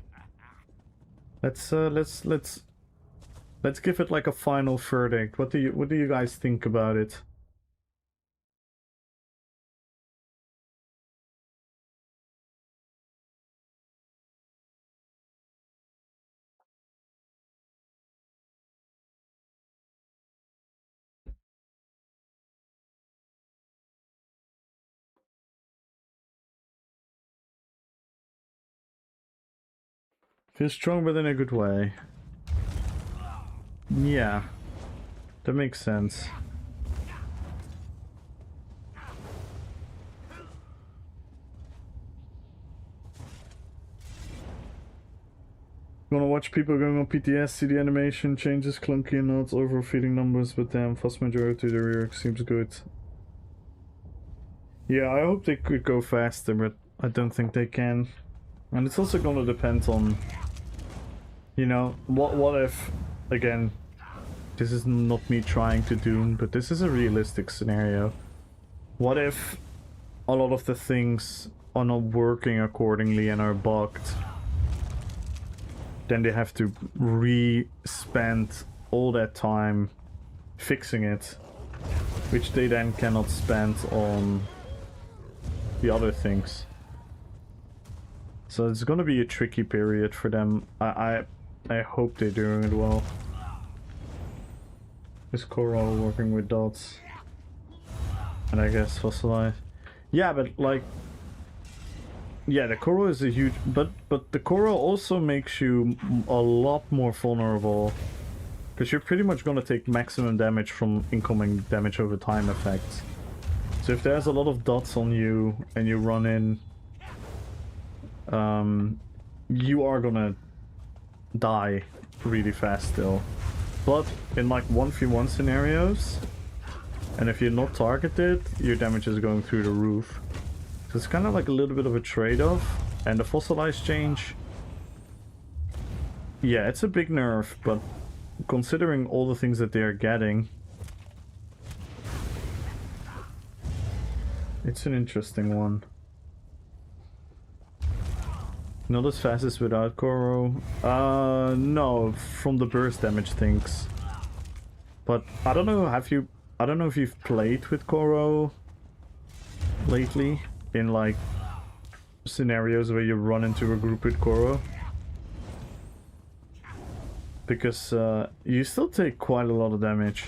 Let's give it like a final verdict. What do you guys think about it? Feels strong, but in a good way. Yeah, that makes sense. You wanna watch people going on PTS, see the animation changes clunky and not overfeeding numbers, but damn, vast majority of the rework seems good. Yeah, I hope they could go faster, but I don't think they can. And it's also gonna depend on, you know, what if, again, this is not me trying to doom, but this is a realistic scenario. What if a lot of the things are not working accordingly and are bugged? Then they have to re-spend all that time fixing it, which they then cannot spend on the other things. So it's gonna be a tricky period for them. I hope they're doing it well. Is Coral working with dots? And I guess Fossilized. Yeah, but like, yeah, the Coral is a huge, but the Coral also makes you a lot more vulnerable, because you're pretty much gonna take maximum damage from incoming damage over time effects. So if there's a lot of dots on you and you run in, you are gonna die really fast still. But in like 1v1 scenarios, and if you're not targeted, your damage is going through the roof. So it's kind of like a little bit of a trade-off. And the Fossilized change, yeah, it's a big nerf, but considering all the things that they are getting, it's an interesting one. Not as fast as without Koro. No, from the burst damage things. But I don't know, I don't know if you've played with Koro lately in like scenarios where you run into a group with Koro. Because you still take quite a lot of damage.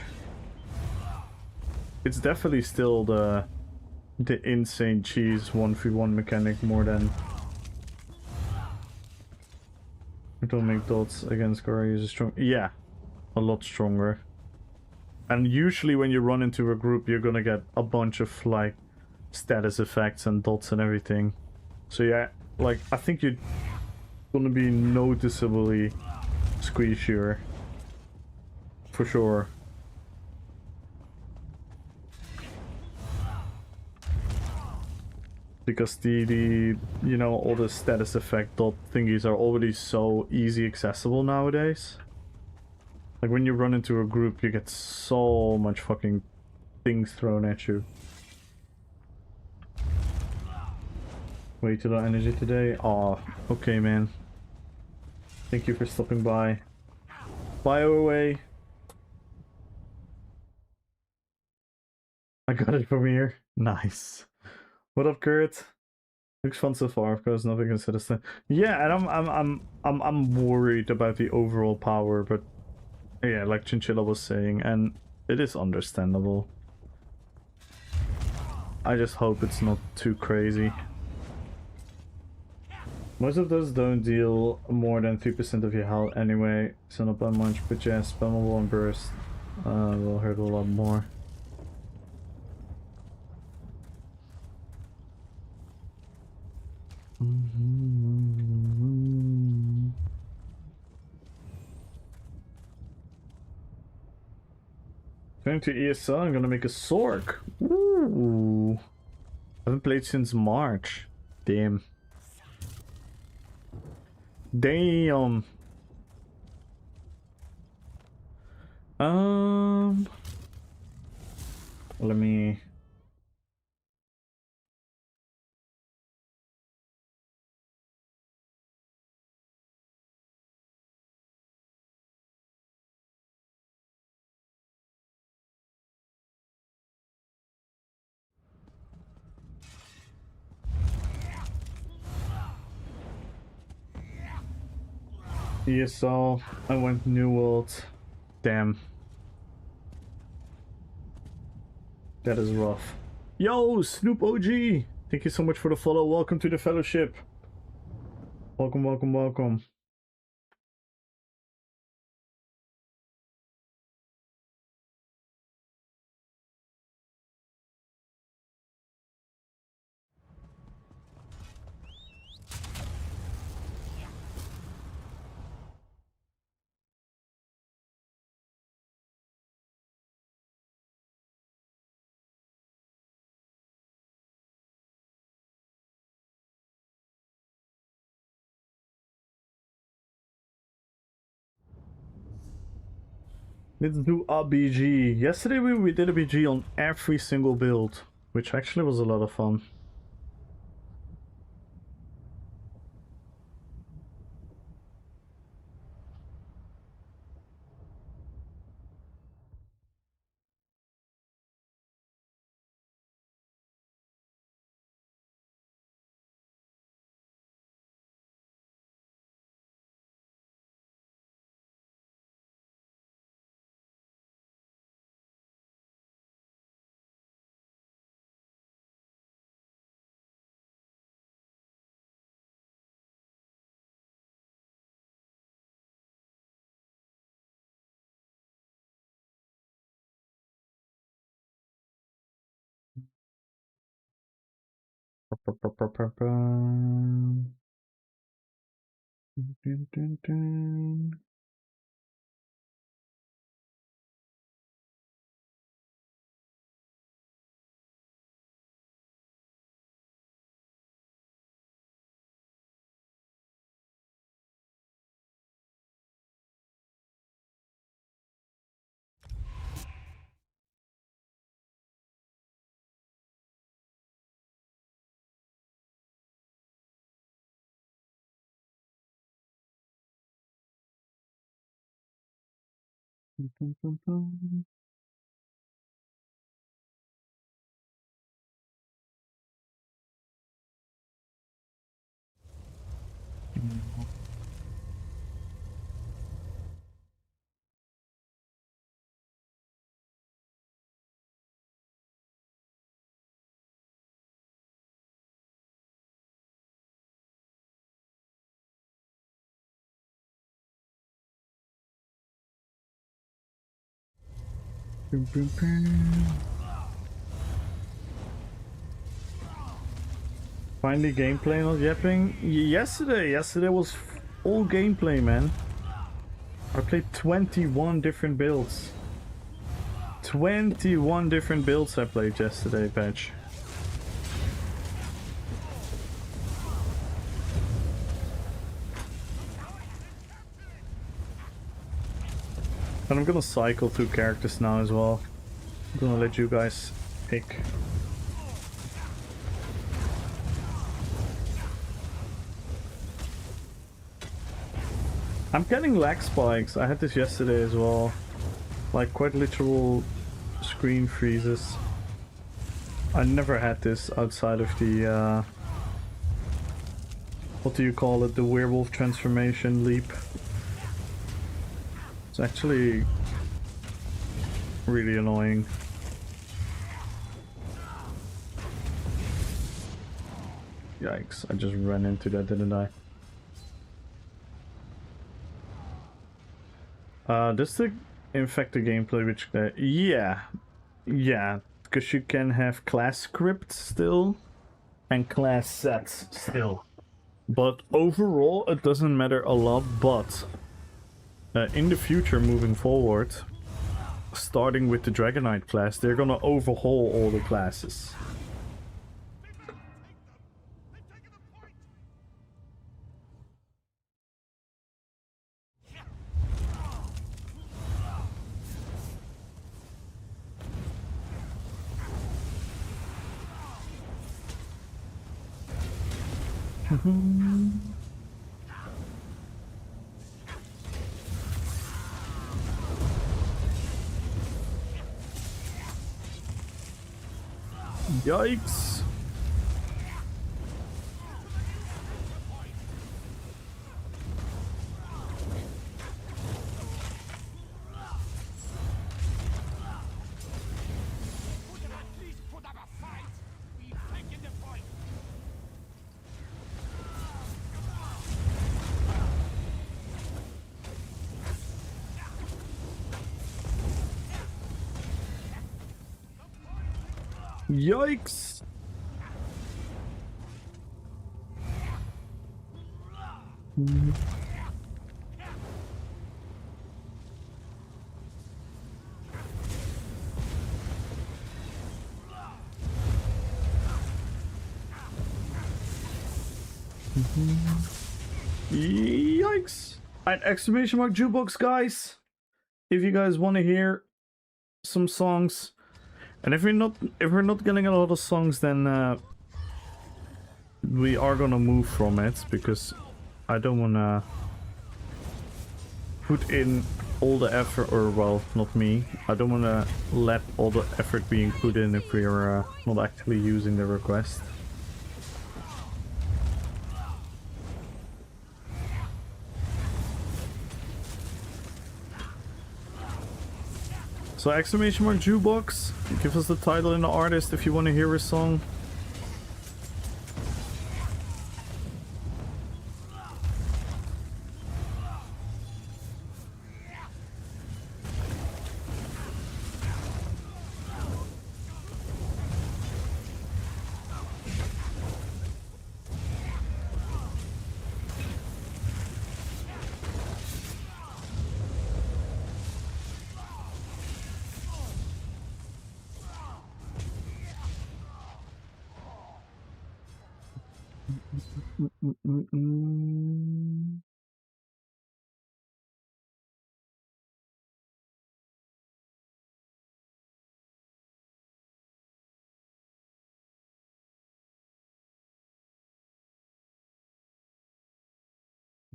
It's definitely still the insane cheese 1v1 mechanic more than don't make dots against Koro uses strong. Yeah, a lot stronger. And usually when you run into a group you're gonna get a bunch of like status effects and dots and everything. So yeah, like I think you're gonna be noticeably squeezier for sure. Because the you know, all the status effect dot thingies are already so easy accessible nowadays. Like when you run into a group you get so much fucking things thrown at you. Way too low energy today? Aw, okay man. Thank you for stopping by. Bye away. I got it from here. Nice. What up, Kurt? Looks fun so far. Of course, nothing is satisfying. Yeah, and I'm worried about the overall power, but yeah, like Chinchilla was saying, and it is understandable. I just hope it's not too crazy. Most of those don't deal more than 3% of your health anyway, so not by much, but yeah, spammable and burst will hurt a lot more. Going to ESL, I'm gonna make a Sork. Ooh. Haven't played since March. Damn. Damn. Let me... ESL, I went New World. Damn. That is rough. Yo, Snoop OG! Thank you so much for the follow. Welcome to the fellowship. Welcome, welcome, welcome. Let's do a BG. Yesterday we did a BG on every single build, which actually was a lot of fun. Dun, dun, dun. Finally gameplay not yapping. Yesterday was all gameplay, man. I played 21 different builds. 21 different builds I played yesterday, patch. And I'm gonna cycle through characters now as well. I'm gonna let you guys pick. I'm getting lag spikes. I had this yesterday as well. Like quite literal screen freezes. I never had this outside of the what do you call it? The werewolf transformation leap. It's actually really annoying. Yikes, I just ran into that, didn't I? This the infected gameplay which yeah, because you can have class scripts still and class sets still. But overall it doesn't matter a lot, but in the future moving forward, starting with the Dragonite class, they're gonna overhaul all the classes. Yikes! Yikes! Yikes! An exclamation mark jukebox, guys! If you guys want to hear some songs, and if we're not getting a lot of songs, then we are gonna move from it because I don't wanna put in all the effort, or well, not me. I don't wanna let all the effort being put in if we're not actually using the request. So exclamation mark jukebox, give us the title and the artist if you want to hear a song.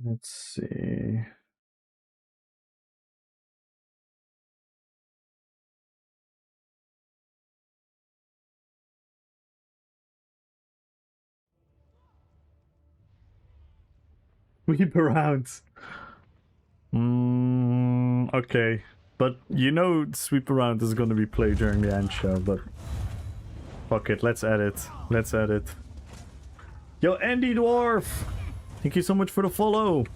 Let's see. Sweep around. Okay. But you know sweep around is gonna be played during the end show, but... Fuck it, let's add it. Let's add it. Yo, Andy Dwarf! Thank you so much for the follow!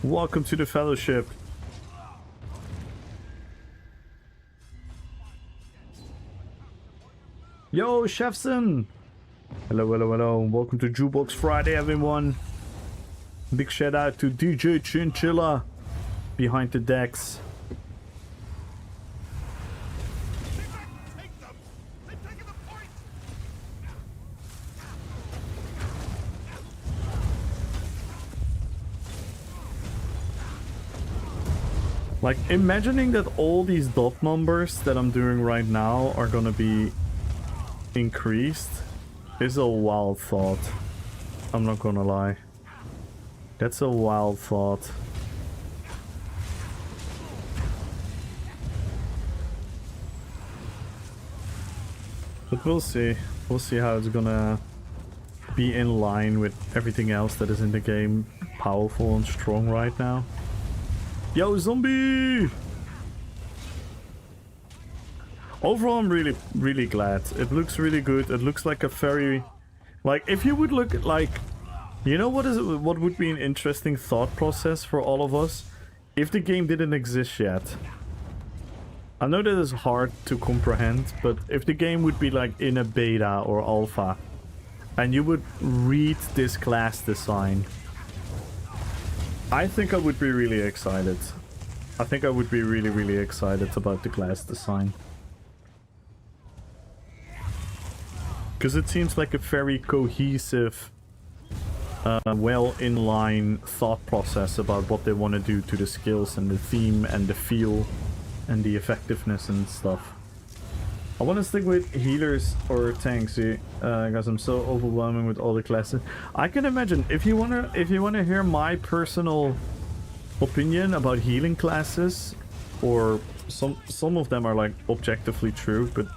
Welcome to the fellowship. Yo, Chefson! Hello, hello, hello. Welcome to Jukebox Friday, everyone. Big shout out to DJ Chinchilla behind the decks. Like, imagining that all these dot numbers that I'm doing right now are gonna be increased is a wild thought. I'm not gonna lie. That's a wild thought. But we'll see. We'll see how it's gonna be in line with everything else that is in the game. Powerful and strong right now. Yo, zombie! Overall, I'm really glad. It looks really good. It looks like a very... Like, if you would look at, like... You know what would be an interesting thought process for all of us? If the game didn't exist yet. I know that is hard to comprehend, but if the game would be, like, in a beta or alpha, and you would read this class design... I think I would be really excited. I think I would be really excited about the class design. Because it seems like a very cohesive, well in line thought process about what they want to do to the skills and the theme and the feel and the effectiveness and stuff. I want to stick with healers or tanks, because I'm so overwhelming with all the classes. I can imagine if you wanna hear my personal opinion about healing classes, or some of them are like objectively true, but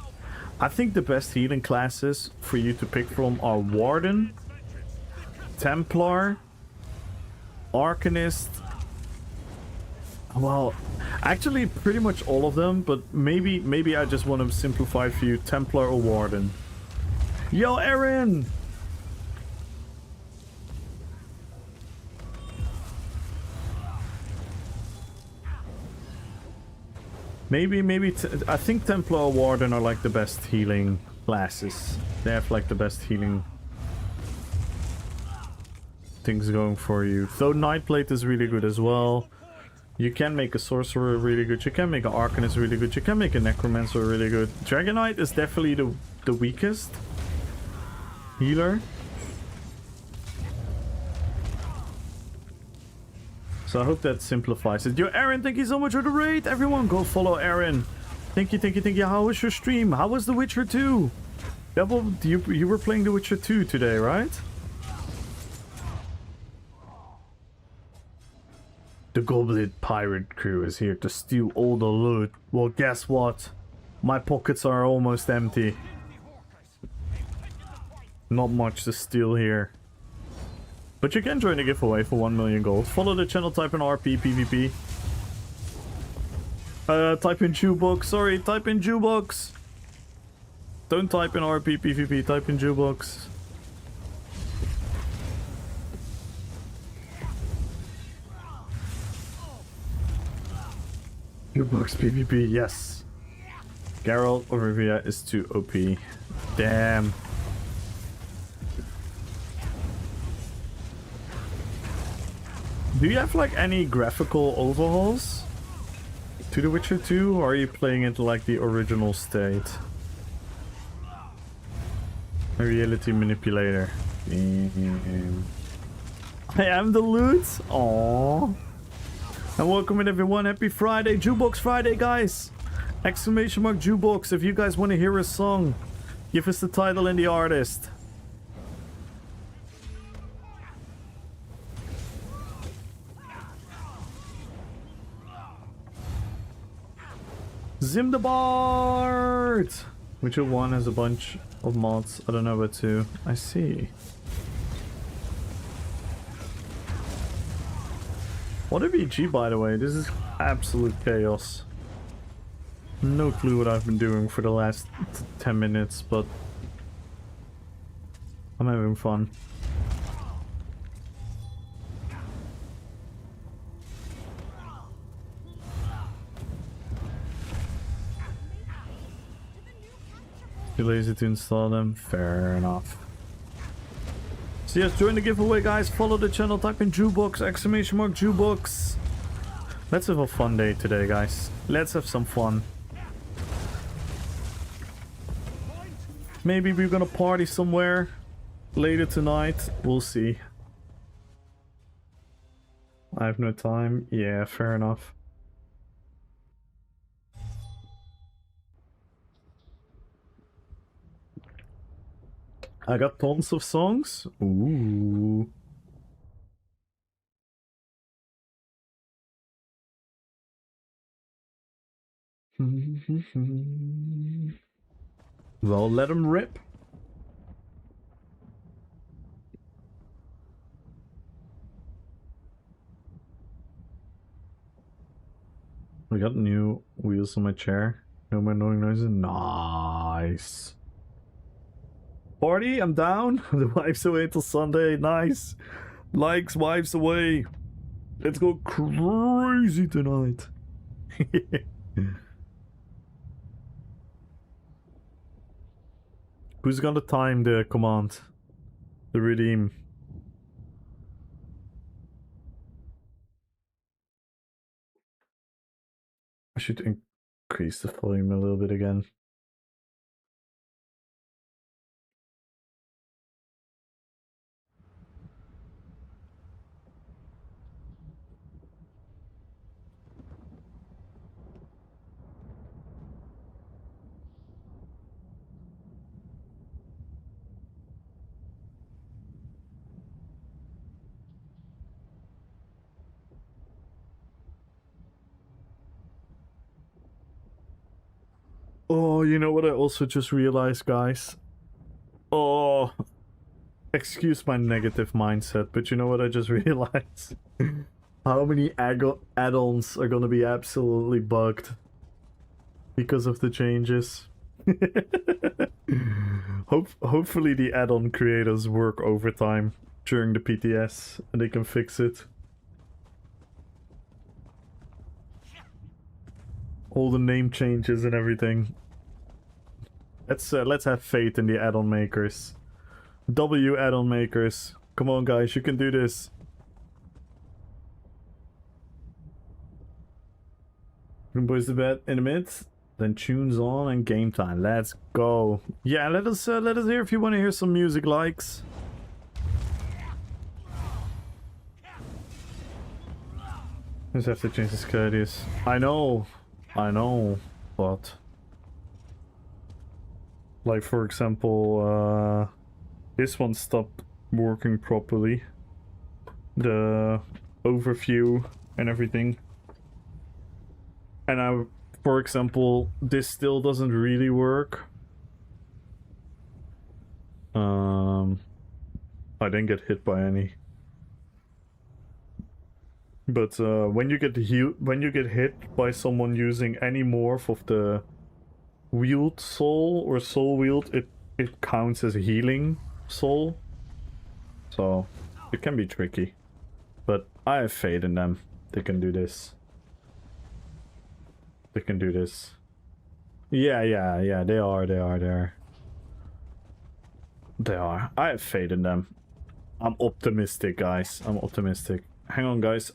I think the best healing classes for you to pick from are Warden, Templar, Arcanist. Well, actually pretty much all of them, but maybe I just want to simplify for you Templar or Warden. Yo, Aaron! I think Templar or Warden are like the best healing classes. They have like the best healing things going for you. Though Nightblade is really good as well. You can make a Sorcerer really good, you can make an Arcanist really good, you can make a Necromancer really good. Dragonite is definitely the weakest healer. So I hope that simplifies it. Yo, Aaron, thank you so much for the raid! Everyone go follow Aaron! Thank you. How was your stream? How was The Witcher 2? Devil, you were playing The Witcher 2 today, right? The Goblet Pirate crew is here to steal all the loot. Well, guess what? My pockets are almost empty. Not much to steal here. But you can join the giveaway for 1 million gold. Follow the channel, type in RP PvP. Type in Jukebox. Sorry, type in Jukebox. Don't type in RP PvP, type in Jukebox. Jukebox PvP, yes. Geralt of Rivia is too OP. Damn. Do you have like any graphical overhauls to The Witcher 2, or are you playing it like the original state? A reality manipulator. Damn. I am the loot. Aww. And welcome in everyone. Happy Friday. Jukebox Friday, guys. Exclamation mark Jukebox. If you guys want to hear a song, give us the title and the artist. Zimdabart! Witcher 1 has a bunch of mods. I don't know about 2. I see. What a VG, by the way. This is absolute chaos. No clue what I've been doing for the last 10 minutes, but I'm having fun. Too lazy to install them? Fair enough. So yes, join the giveaway, guys. Follow the channel, type in Jukebox, exclamation mark Jukebox. Let's have a fun day today, guys. Let's have some fun. Maybe we're gonna party somewhere later tonight. We'll see. I have no time. Yeah, fair enough. I got tons of songs. Ooh. Well, let them rip. We got new wheels on my chair. No more annoying noises. Nice. Party, I'm down. The wife's away till Sunday. Nice. Likes, wife's away. Let's go crazy tonight. Who's gonna time the command? The redeem. I should increase the volume a little bit again. Oh, you know what I also just realized, guys? Oh, excuse my negative mindset, but you know what I just realized? How many add-ons are gonna be absolutely bugged because of the changes? Hopefully the add-on creators work overtime during the PTS and they can fix it. All the name changes and everything. Let's have faith in the add-on makers. W add-on makers. Come on, guys, you can do this. Boys to bed in a minute. Then tunes on and game time. Let's go. Yeah, let us hear if you want to hear some music likes. Just have to change the schedules. I know, but like for example, this one stopped working properly. The overview and everything. And for example, this still doesn't really work. I didn't get hit by any. But when you get hit by someone using any morph of the wield soul or soul wield, it counts as healing soul. So it can be tricky. But I have faith in them. They can do this. They can do this. Yeah, they are. They are. I have faith in them. I'm optimistic, guys. I'm optimistic. Hang on, guys.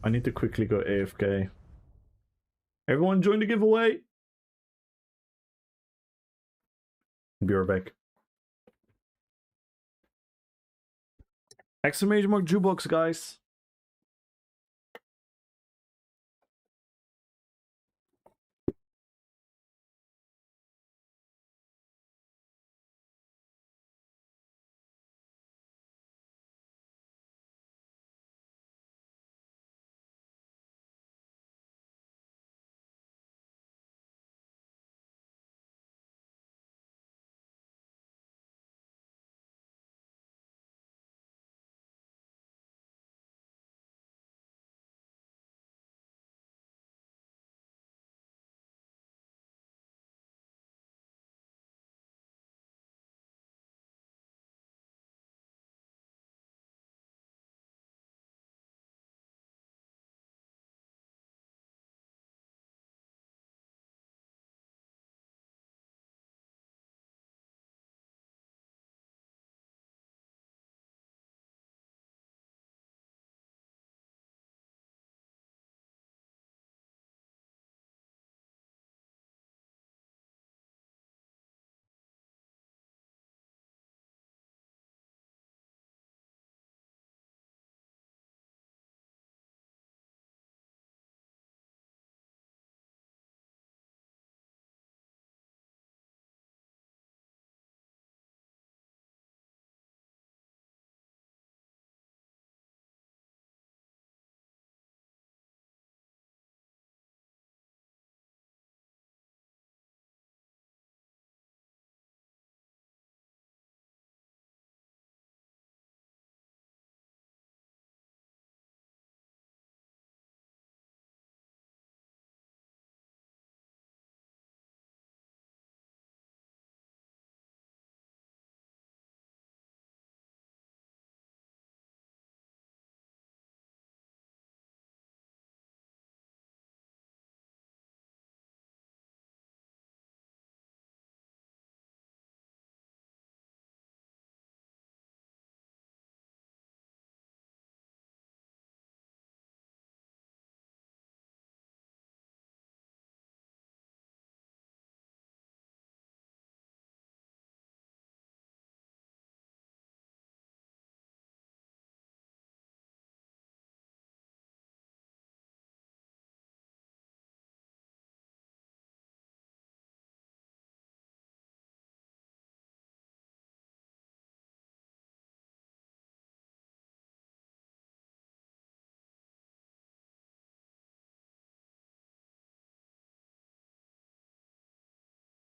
I need to quickly go AFK. Everyone join the giveaway. Be right back. Exclamation mark Jukebox, guys.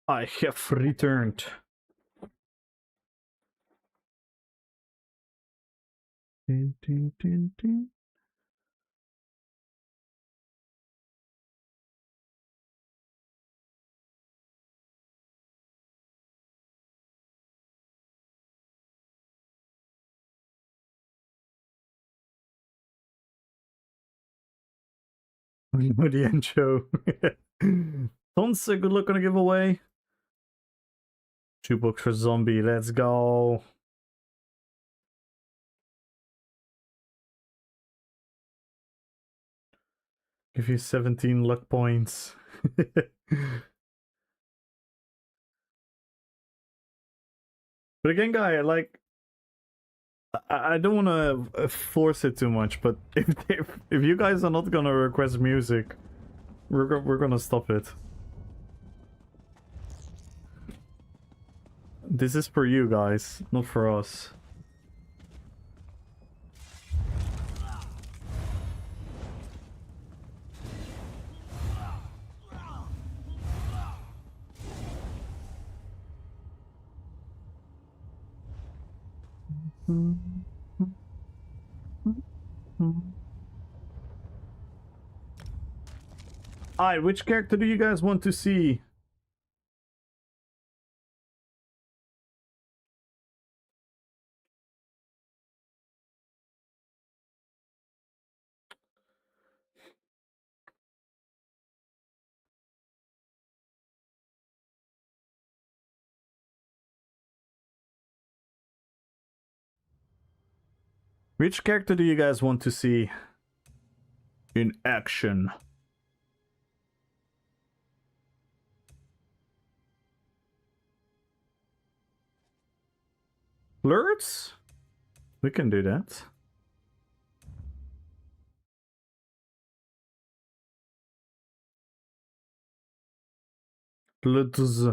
I have returned. Dun, dun, dun, dun. No, the end show. Tons a good luck on a giveaway. 2 books for zombie. Let's go. Give you 17 luck points. But again, guy, like, I don't want to force it too much, but if you guys are not gonna request music, we're gonna stop it. This is for you guys, not for us. Alright, which character do you guys want to see? Which character do you guys want to see in action? Flirts? We can do that. Flirts.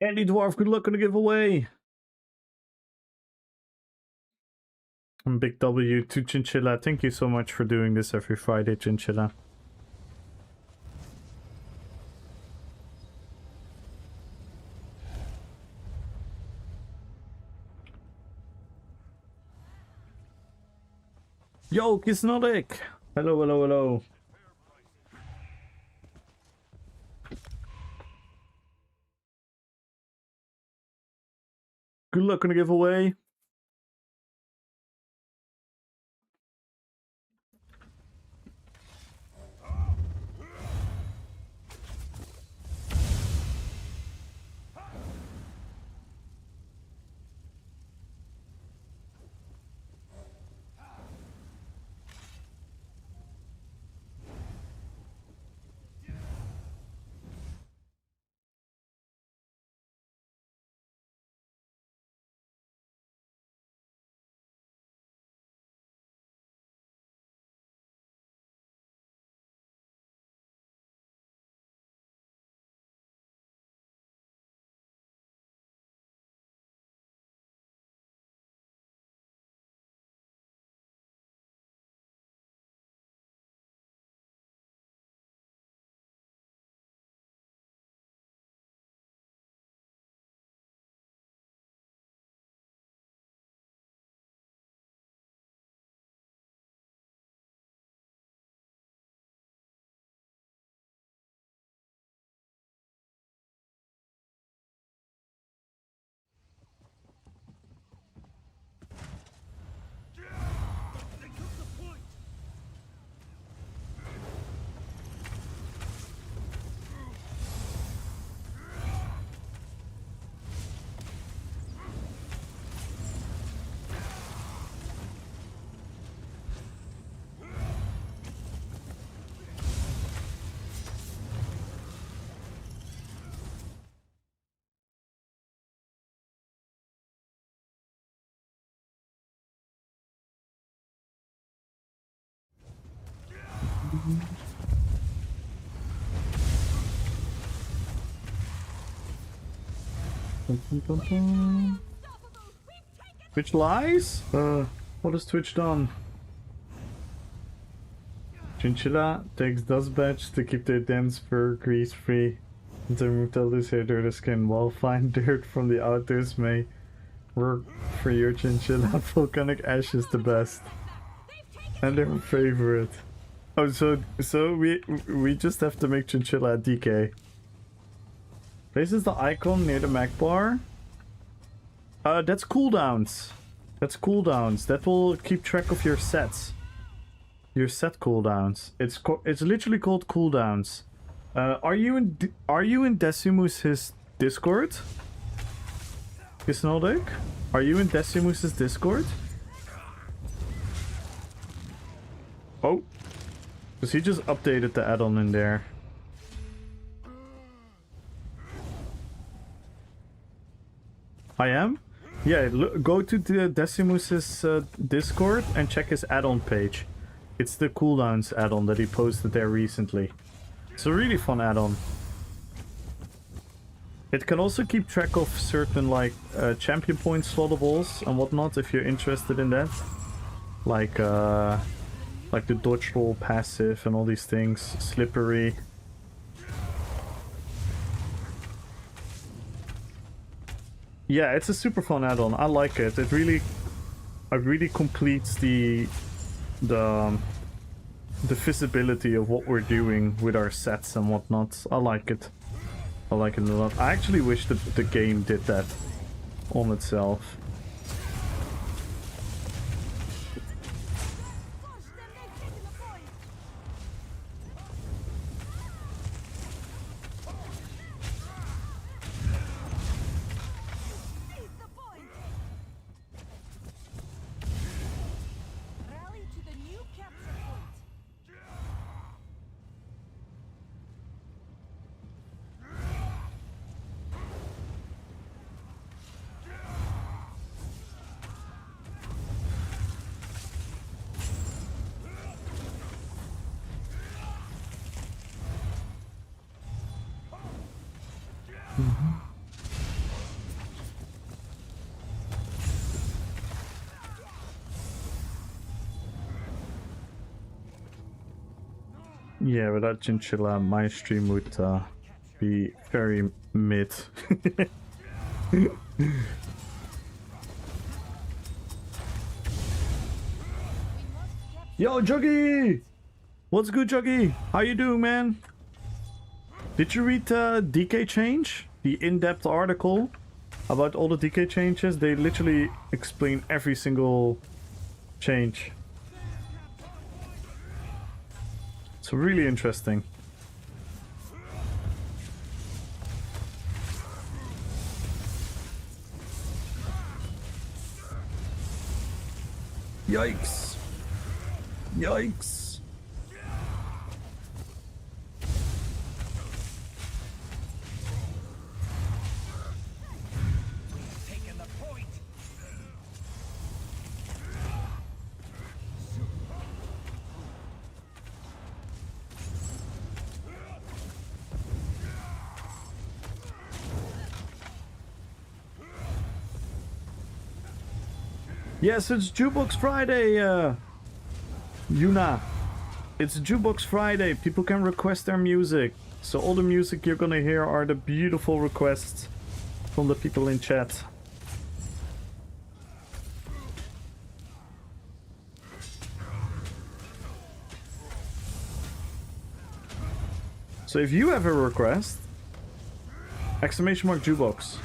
Andy Dwarf, good luck on the giveaway. And Big W to Chinchilla. Thank you so much for doing this every Friday, Chinchilla. Yo, Kisnodik! Hello, hello, hello. Good luck on the giveaway. Twitch lies? What has Twitch done? Chinchilla takes dust badge to keep their dense fur grease free and to remove the loose hair dirt skin, while fine dirt from the outdoors may work for your chinchilla. Volcanic ash is the best and their favorite. Oh, so we just have to make chinchilla DK. Places the icon near the Mac bar. That's cooldowns. That's cooldowns. That will keep track of your sets. Your set cooldowns. It's literally called cooldowns. Are you in Decimus's Discord? Kisnoldik? Are you in Decimus's Discord? Oh. Because he just updated the add-on in there. I am? Yeah, go to the Decimus's Discord and check his add-on page. It's the cooldowns add-on that he posted there recently. It's a really fun add-on. It can also keep track of certain like champion point slotables and whatnot if you're interested in that. Like the dodge roll passive and all these things. Slippery. Yeah, it's a super fun add-on. I like it. It really completes the visibility of what we're doing with our sets and whatnot. I like it. I like it a lot. I actually wish that the game did that on itself. Yeah, without Chinchilla, my stream would be very mid. Yo, Juggy! What's good, Juggy? How you doing, man? Did you read DK Change? The in-depth article about all the DK changes? They literally explain every single change. It's really interesting. Yikes. Yikes. Yes, it's Jukebox Friday, Yuna. It's Jukebox Friday. People can request their music. So all the music you're gonna hear are the beautiful requests from the people in chat. So if you have a request, exclamation mark Jukebox.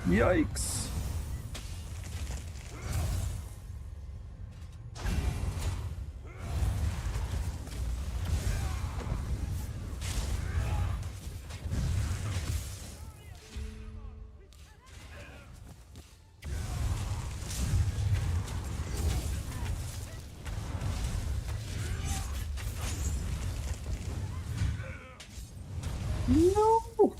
Yikes. No!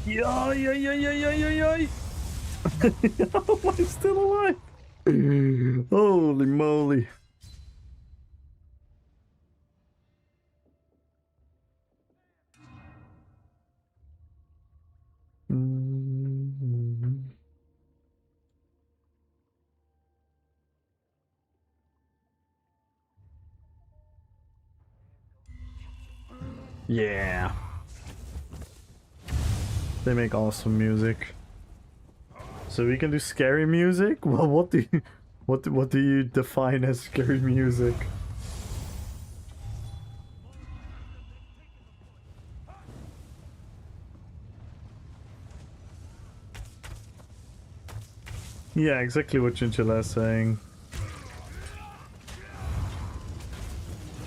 Yay, yay, yay, yay, yay, yay, yay! How am I still alive? Holy moly. Yeah. They make awesome music. So we can do scary music? Well, what do you what do you define as scary music? Yeah, exactly what Chinchilla is saying.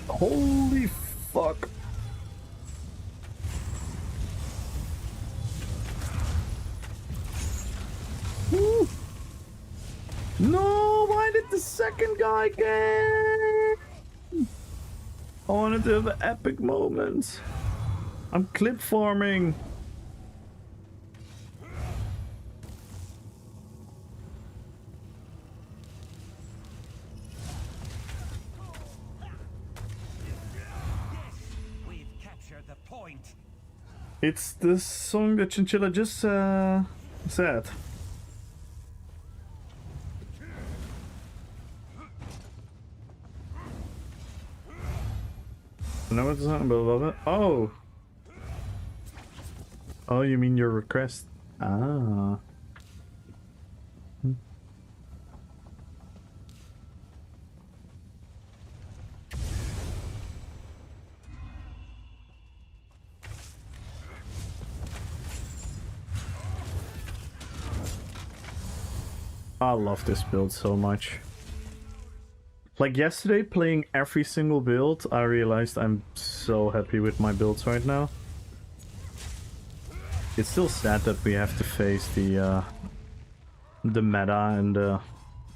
Holy fuck. Woo. No, why did the second guy get? I wanted to have an epic moment. I'm clip farming. We've captured the point. It's the song that Chinchilla just said. No, it's not above it. Oh. Oh, you mean your request? Ah. I love this build so much. Like yesterday, playing every single build, I realized I'm so happy with my builds right now. It's still sad that we have to face the meta and the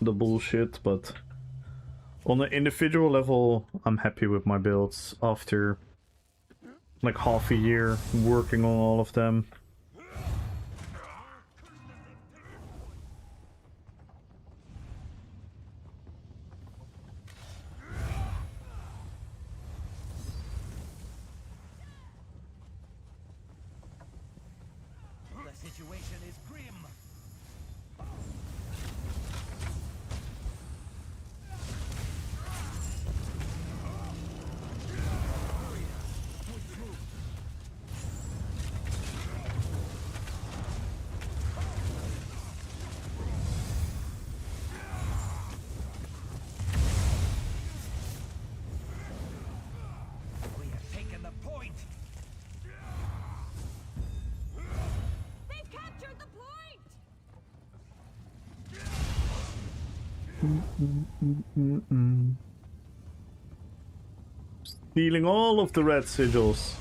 bullshit, but on an individual level, I'm happy with my builds after like half a year working on all of them. The situation is grim. We have taken the point. They've captured the point! Stealing all of the red sigils.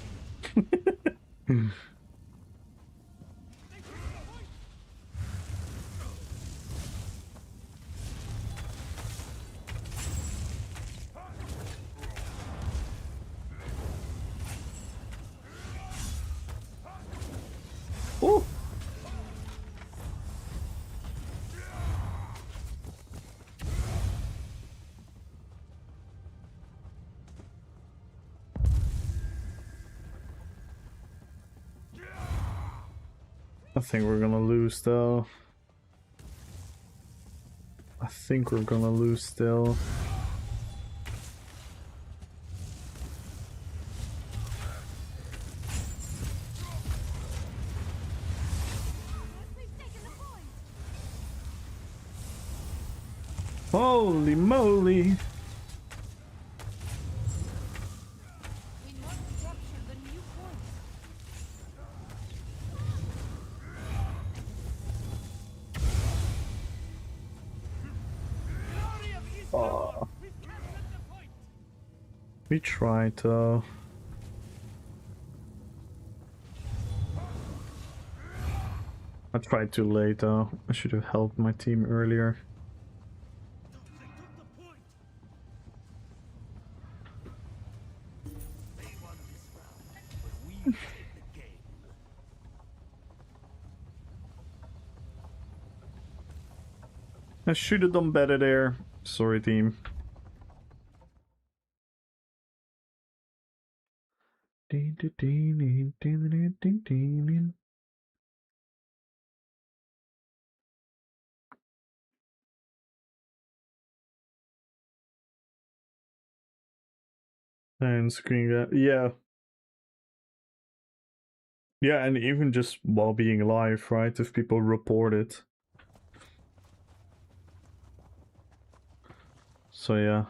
Oh. I think we're gonna lose though. I think we're gonna lose still. We've taken the point! Holy moly! We must capture the new point! Oh. We tried though. I tried too late though. I should have helped my team earlier. I should have done better there. Sorry, team. And screen grab. Yeah. Yeah, and even just while being live, right? If people report it. So yeah,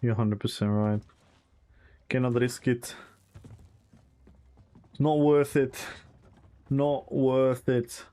you're 100% right. Cannot risk it. It's not worth it. Not worth it.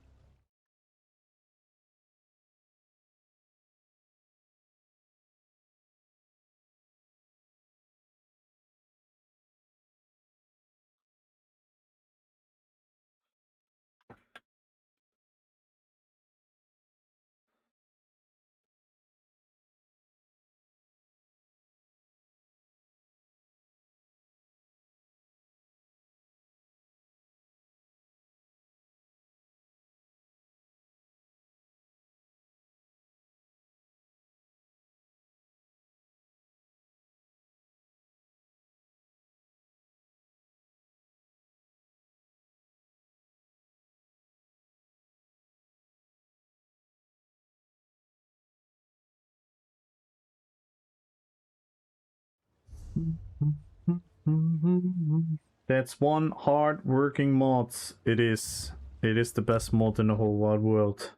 That's one hard working mod. It is. It is the best mod in the whole wide world.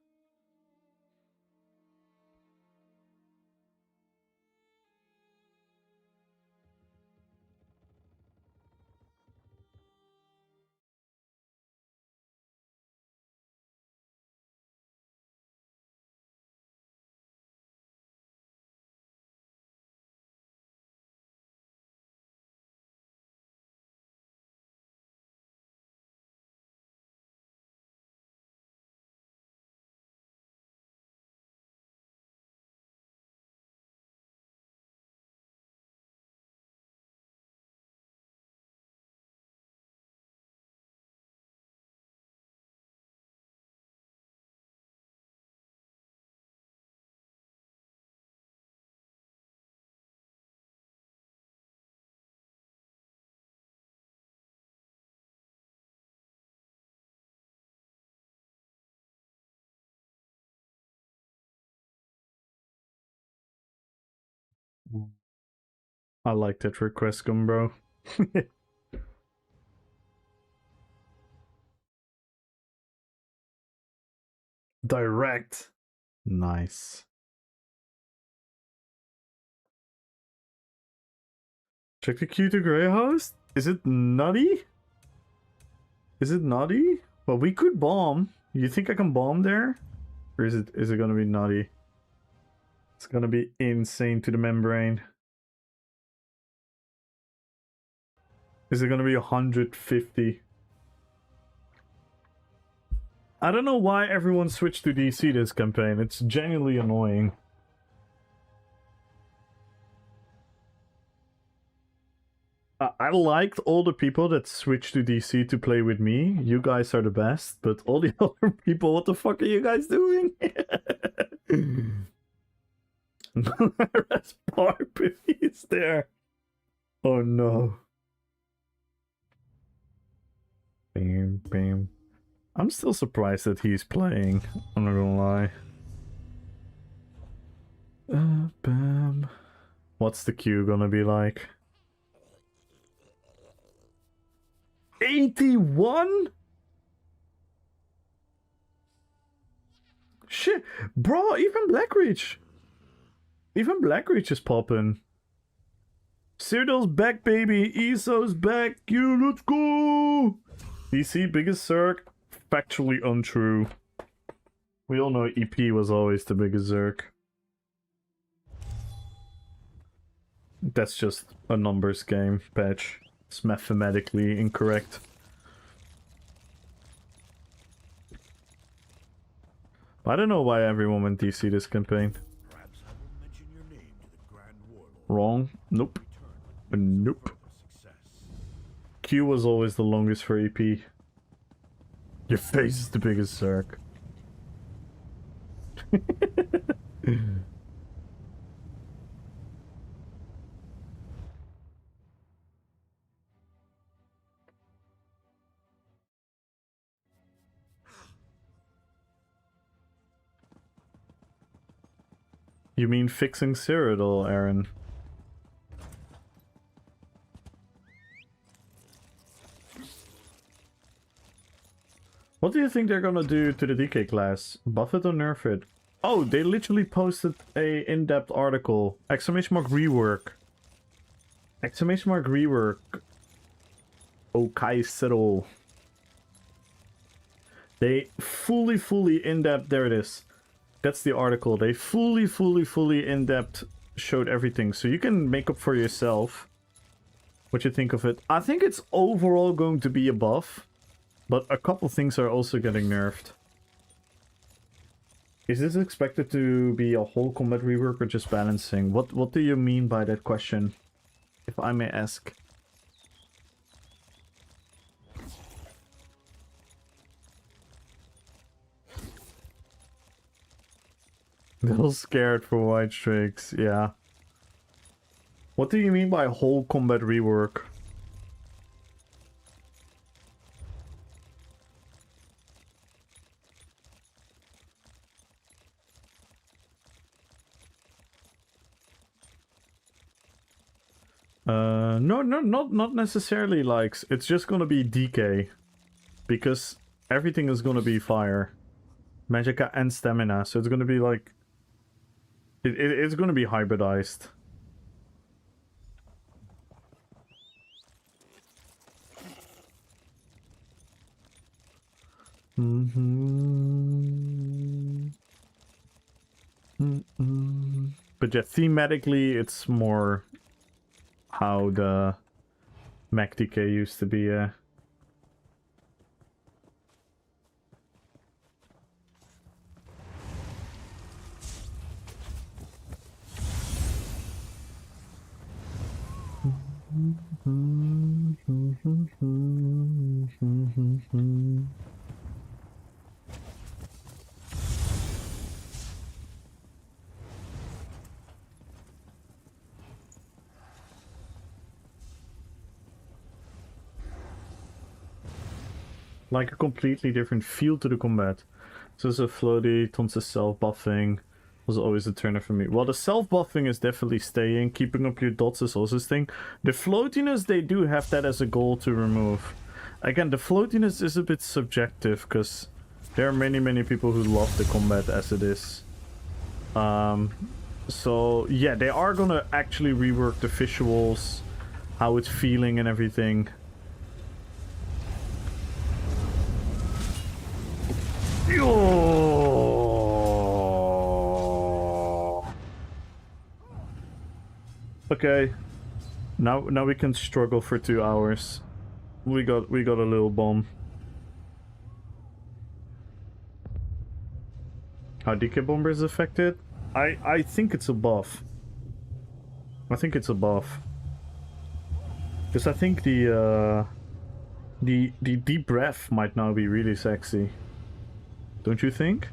I like that request, bro. Direct. Nice. Check the Q to Grey House? Is it nutty? Is it nutty? Well, we could bomb. You think I can bomb there? Or is it gonna be nutty? It's gonna be insane to the membrane. Is it gonna be 150? I don't know why everyone switched to DC this campaign. It's genuinely annoying. I liked all the people that switched to DC to play with me. You guys are the best, but all the other people, what the fuck are you guys doing? Rasparp is there. Oh no. Bam, bam. I'm still surprised that he's playing. I'm not gonna lie. Bam. What's the queue gonna be like? 81? Shit, bro, even Blackreach. Even Blackreach is popping. Cyril's back, baby. ESO's back. You, let's go. DC, biggest Zerg. Factually untrue. We all know EP was always the biggest Zerg. That's just a numbers game, patch. It's mathematically incorrect. I don't know why everyone went DC this campaign. Wrong. Nope. Nope. Q was always the longest for EP. Your face is the biggest Zerg. You mean fixing Cyrodiil, Aaron? What do you think they're gonna do to the DK class? Buff it or nerf it? Oh, they literally posted a in-depth article. Exclamation mark rework. Exclamation mark rework. Okay, settle. They fully in-depth, there it is. That's the article. They fully in-depth showed everything. So you can make up for yourself what you think of it. I think it's overall going to be a buff. But a couple things are also getting nerfed. Is this expected to be a whole combat rework or just balancing? What do you mean by that question? If I may ask. Little scared for white streaks, yeah. What do you mean by whole combat rework? No, not necessarily likes. It's just gonna be DK. Because everything is gonna be fire. Magicka and stamina, so it's gonna be like... It's gonna be hybridized. But yeah, thematically it's more how the Mech DK used to be. Like a completely different feel to the combat. So it's a floaty, tons of self-buffing. Was always a turner for me. Well, the self-buffing is definitely staying. Keeping up your dots is also staying. The floatiness, they do have that as a goal to remove. Again, the floatiness is a bit subjective, because there are many people who love the combat as it is. So, yeah, they are gonna actually rework the visuals, how it's feeling and everything. Okay, now we can struggle for 2 hours. We got a little bomb. How DK Bomber is affected? I think it's a buff. I think it's a buff. Because I think the deep breath might now be really sexy. Don't you think?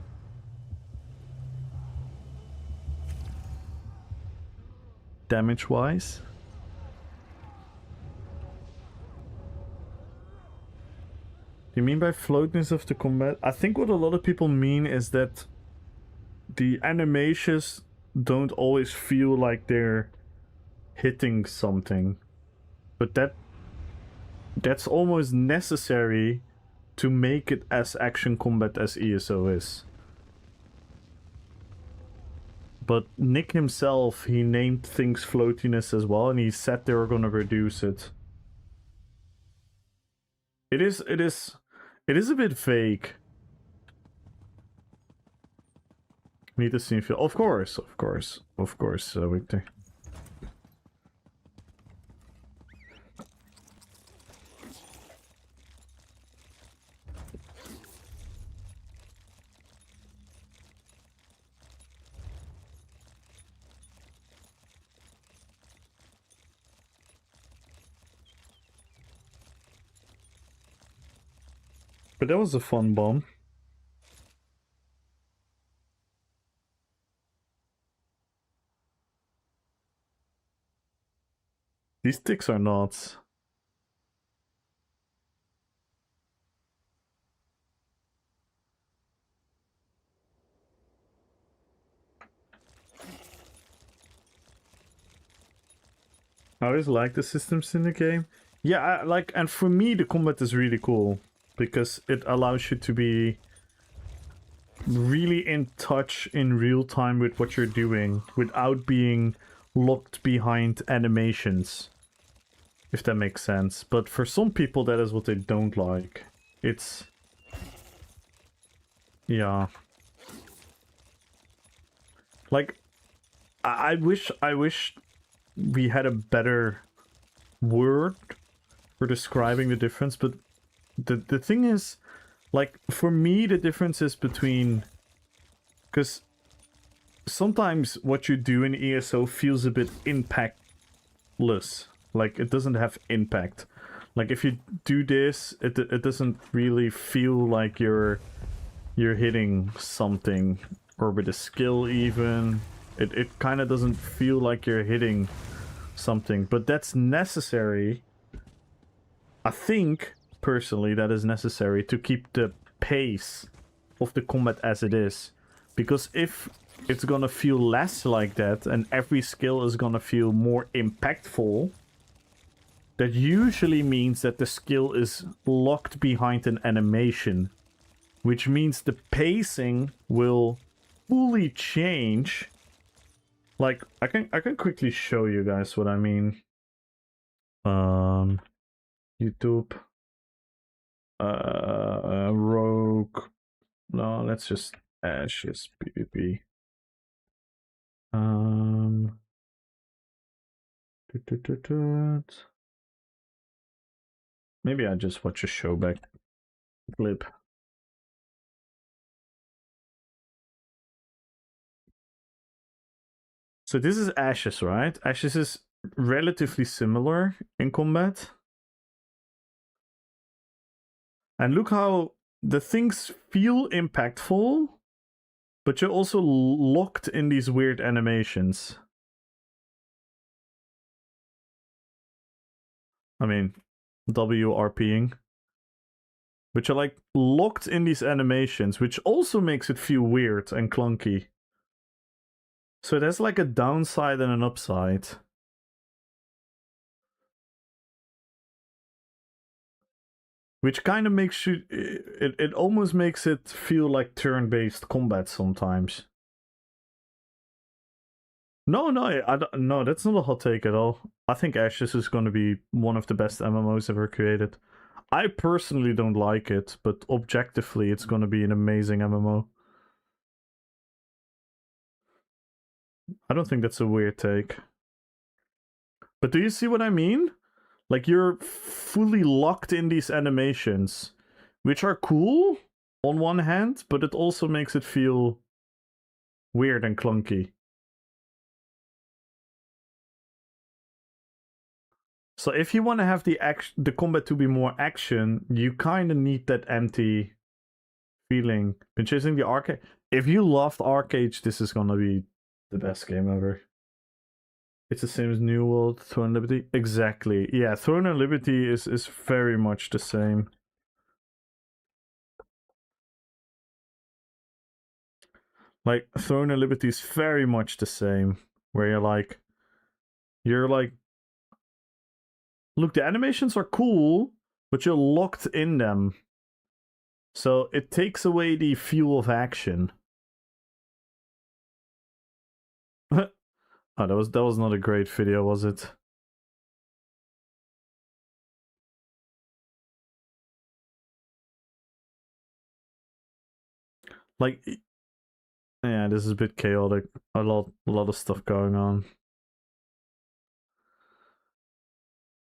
Damage-wise? Do you mean by floatness of the combat? I think what a lot of people mean is that the animations don't always feel like they're hitting something. But that's almost necessary to make it as action combat as ESO is. But Nick himself, he named things floatiness as well, and he said they were gonna reduce it. It is a bit fake. Need to see if you... Of course, Victor. But that was a fun bomb. These ticks are not. I always like the systems in the game. Yeah, and for me the combat is really cool because it allows you to be really in touch in real time with what you're doing without being locked behind animations. If that makes sense. But for some people that is what they don't like. It's... yeah. Like, I wish we had a better word for describing the difference, but the thing is, like, for me the difference is between, because sometimes what you do in ESO feels a bit impactless, like it doesn't have impact. Like if you do this, it doesn't really feel like you're hitting something, or with a skill even. It kind of doesn't feel like you're hitting something, but that's necessary. I think, personally, that is necessary to keep the pace of the combat as it is. Because if it's gonna feel less like that, and every skill is gonna feel more impactful, that usually means that the skill is locked behind an animation. Which means the pacing will fully change. Like, I can quickly show you guys what I mean. YouTube. Rogue. No, let's just Ashes PvP. Maybe I just watch a show back clip. So this is Ashes, right? Ashes is relatively similar in combat. And look how the things feel impactful, but you're also locked in these weird animations. I mean, WRPing. But you're like locked in these animations, which also makes it feel weird and clunky. So there's like a downside and an upside. Which kind of makes you... It almost makes it feel like turn-based combat sometimes. No, no, that's not a hot take at all. I think Ashes is going to be one of the best MMOs ever created. I personally don't like it, but objectively it's going to be an amazing MMO. I don't think that's a weird take. But do you see what I mean? Like, you're fully locked in these animations, which are cool on one hand, but it also makes it feel weird and clunky. So if you want to have the combat to be more action, you kind of need that empty feeling. Been chasing the arcade. If you loved Arcade, this is gonna be the best game ever. It's the same as New World, Throne and Liberty. Exactly. Yeah, Throne and Liberty is very much the same. Like, Throne and Liberty is very much the same. Where you're like, look, the animations are cool, but you're locked in them. So it takes away the feel of action. Oh, that was not a great video, was it? Like, yeah, this is a bit chaotic. A lot of stuff going on.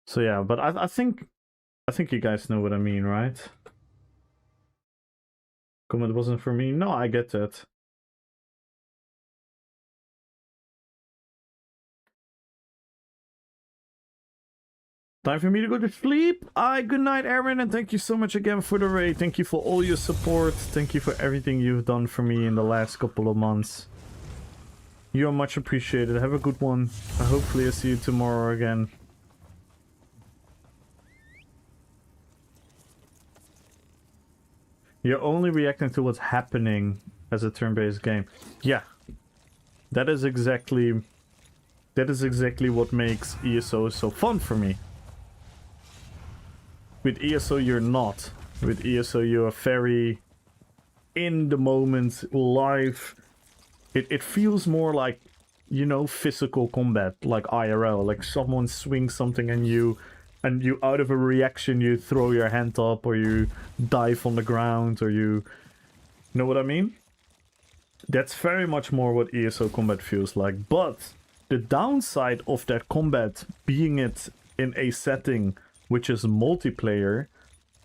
So yeah, but I think you guys know what I mean, right? Comment wasn't for me. No, I get that. Time for me to go to sleep. Good night, Aaron, and thank you so much again for the raid. Thank you for all your support. Thank you for everything you've done for me in the last couple of months. You are much appreciated. Have a good one. Hopefully I'll see you tomorrow again. You're only reacting to what's happening as a turn-based game. Yeah. That is exactly what makes ESO so fun for me. With ESO you're not. With ESO you're very in the moment, live. It feels more like, you know, physical combat, like IRL. Like someone swings something and you out of a reaction you throw your hand up, or you dive on the ground, or you know what I mean? That's very much more what ESO combat feels like. But the downside of that combat, being it in a setting which is multiplayer,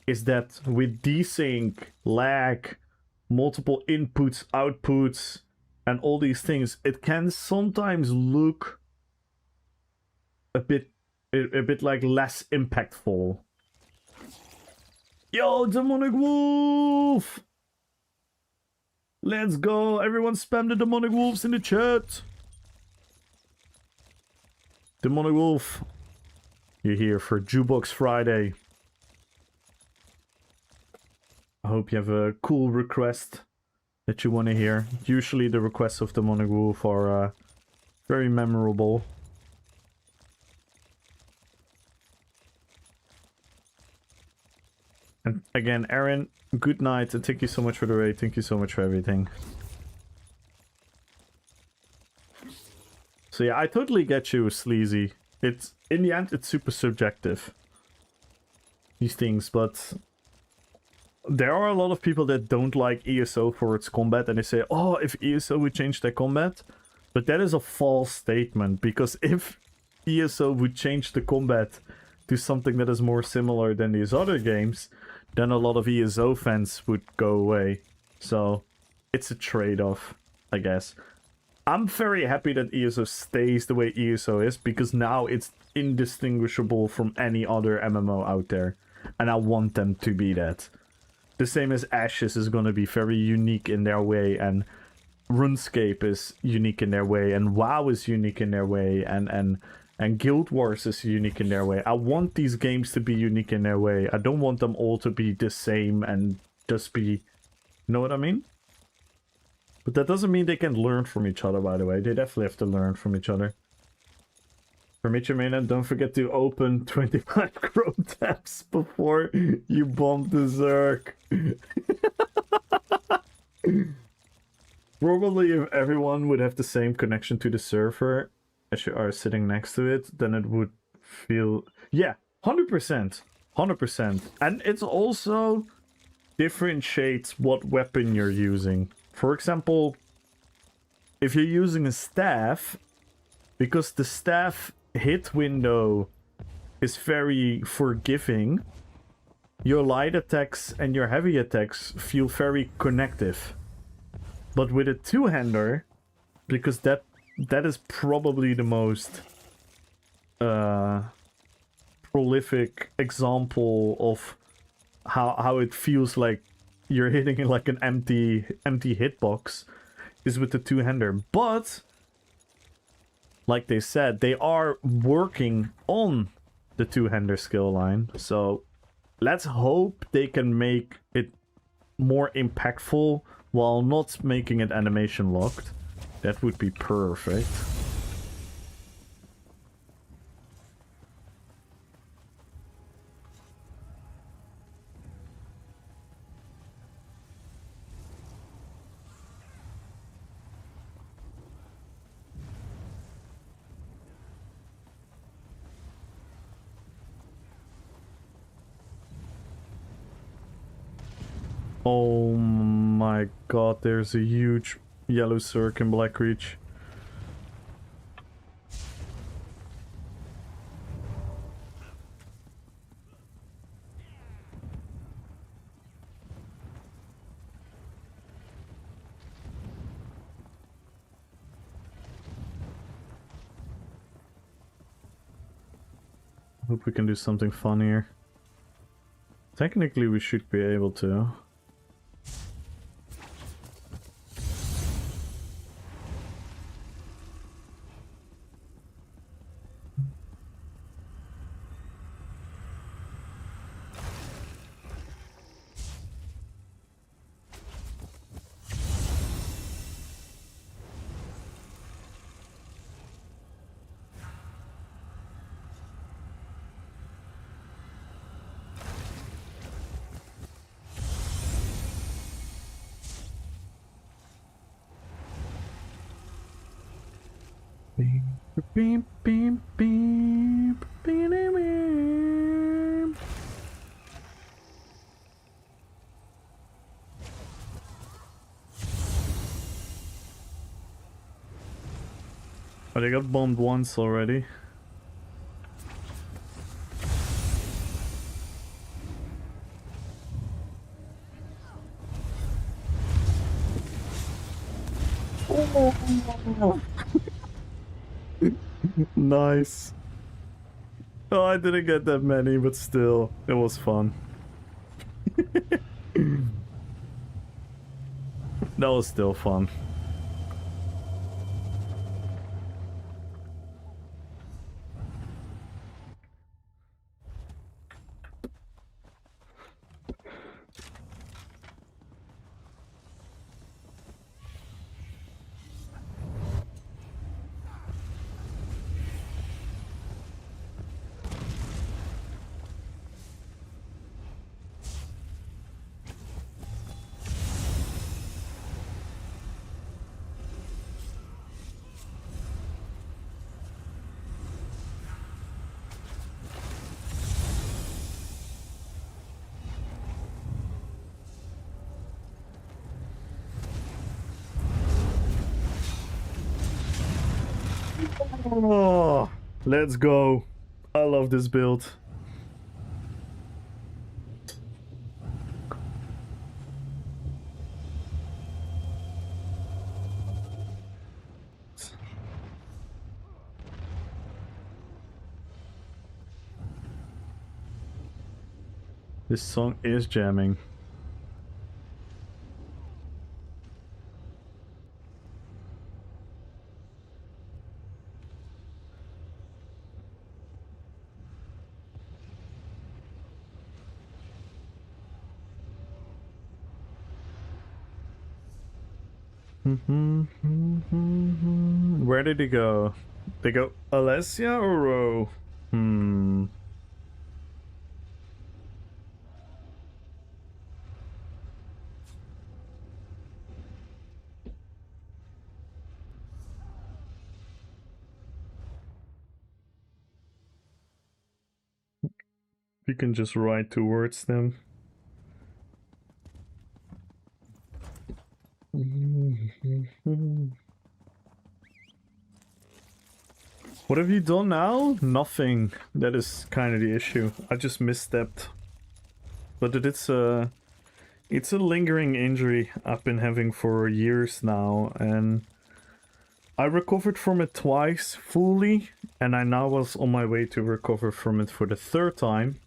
is that with desync, lag, multiple inputs, outputs, and all these things, it can sometimes look a bit like less impactful. Yo, Demonic Wolf! Let's go! Everyone spam the Demonic Wolves in the chat! Demonic Wolf, you're here for Jukebox Friday. I hope you have a cool request that you want to hear. Usually the requests of Demonic Wolf are very memorable. And again, Aaron, good night, and thank you so much for the raid. Thank you so much for everything. So yeah, I totally get you, Sleazy. It's, in the end, it's super subjective, these things, but there are a lot of people that don't like ESO for its combat, and they say, oh, if ESO would change their combat. But that is a false statement, because if ESO would change the combat to something that is more similar than these other games, then a lot of ESO fans would go away. So it's a trade-off, I guess. I'm very happy that ESO stays the way ESO is, because now it's indistinguishable from any other MMO out there. And I want them to be that. The same as Ashes is going to be very unique in their way, and RuneScape is unique in their way, and WoW is unique in their way, and Guild Wars is unique in their way. I want these games to be unique in their way. I don't want them all to be the same and just be... You know what I mean? But that doesn't mean they can learn from each other, by the way. They definitely have to learn from each other. For Mitchell Maynard, don't forget to open 25 Chrome tabs before you bomb the Zerg. Probably if everyone would have the same connection to the server as you are sitting next to it, then it would feel... Yeah, 100%. 100%. And it's also differentiates what weapon you're using. For example, if you're using a staff, because the staff hit window is very forgiving, your light attacks and your heavy attacks feel very connective. But with a two-hander, because that is probably the most prolific example of how it feels like you're hitting in like an empty hitbox, is with the two-hander. But like they said, they are working on the two-hander skill line, so let's hope they can make it more impactful while not making it animation locked. That would be perfect. Oh my god, there's a huge yellow circ in Blackreach. Hope we can do something fun here. Technically, we should be able to. Beep, beep, beep, beep, beep. Oh, they got bombed once already. Oh. Nice. Oh, I didn't get that many, but still, it was fun. That was still fun. Oh, let's go. I love this build. This song is jamming. Where did he go? They go Alessia or Ro? You can just ride towards them. What have you done now? Nothing. That is kind of the issue. I just misstepped. But it's a lingering injury I've been having for years now, and I recovered from it twice fully, and I now was on my way to recover from it for the third time.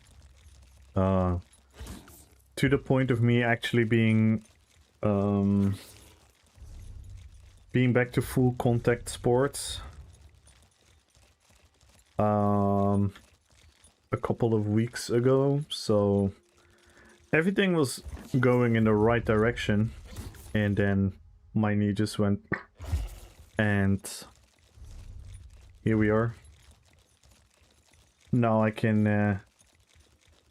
To the point of me actually being back to full contact sports a couple of weeks ago, so everything was going in the right direction, and then my knee just went, and here we are. Now I can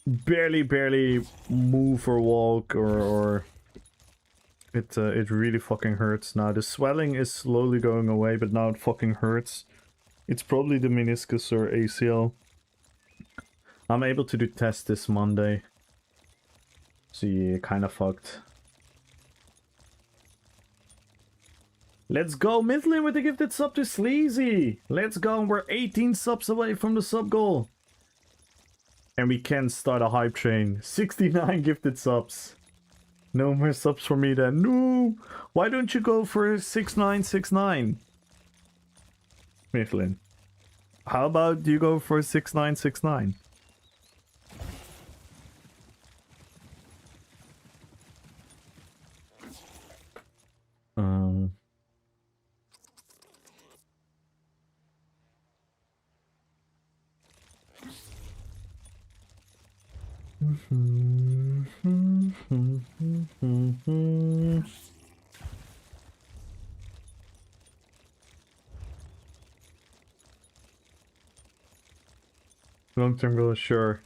barely move or walk, or it really fucking hurts now. The swelling is slowly going away, but now it fucking hurts. It's probably the meniscus or ACL. I'm able to do tests this Monday. So yeah, kinda fucked. Let's go, Midland with the gifted sub to Sleazy! Let's go, we're 18 subs away from the sub goal. And we can start a hype train. 69 gifted subs. No more subs for me then. No! Why don't you go for 6969? Midland. How about you go for 6969? Long-term goal, sure.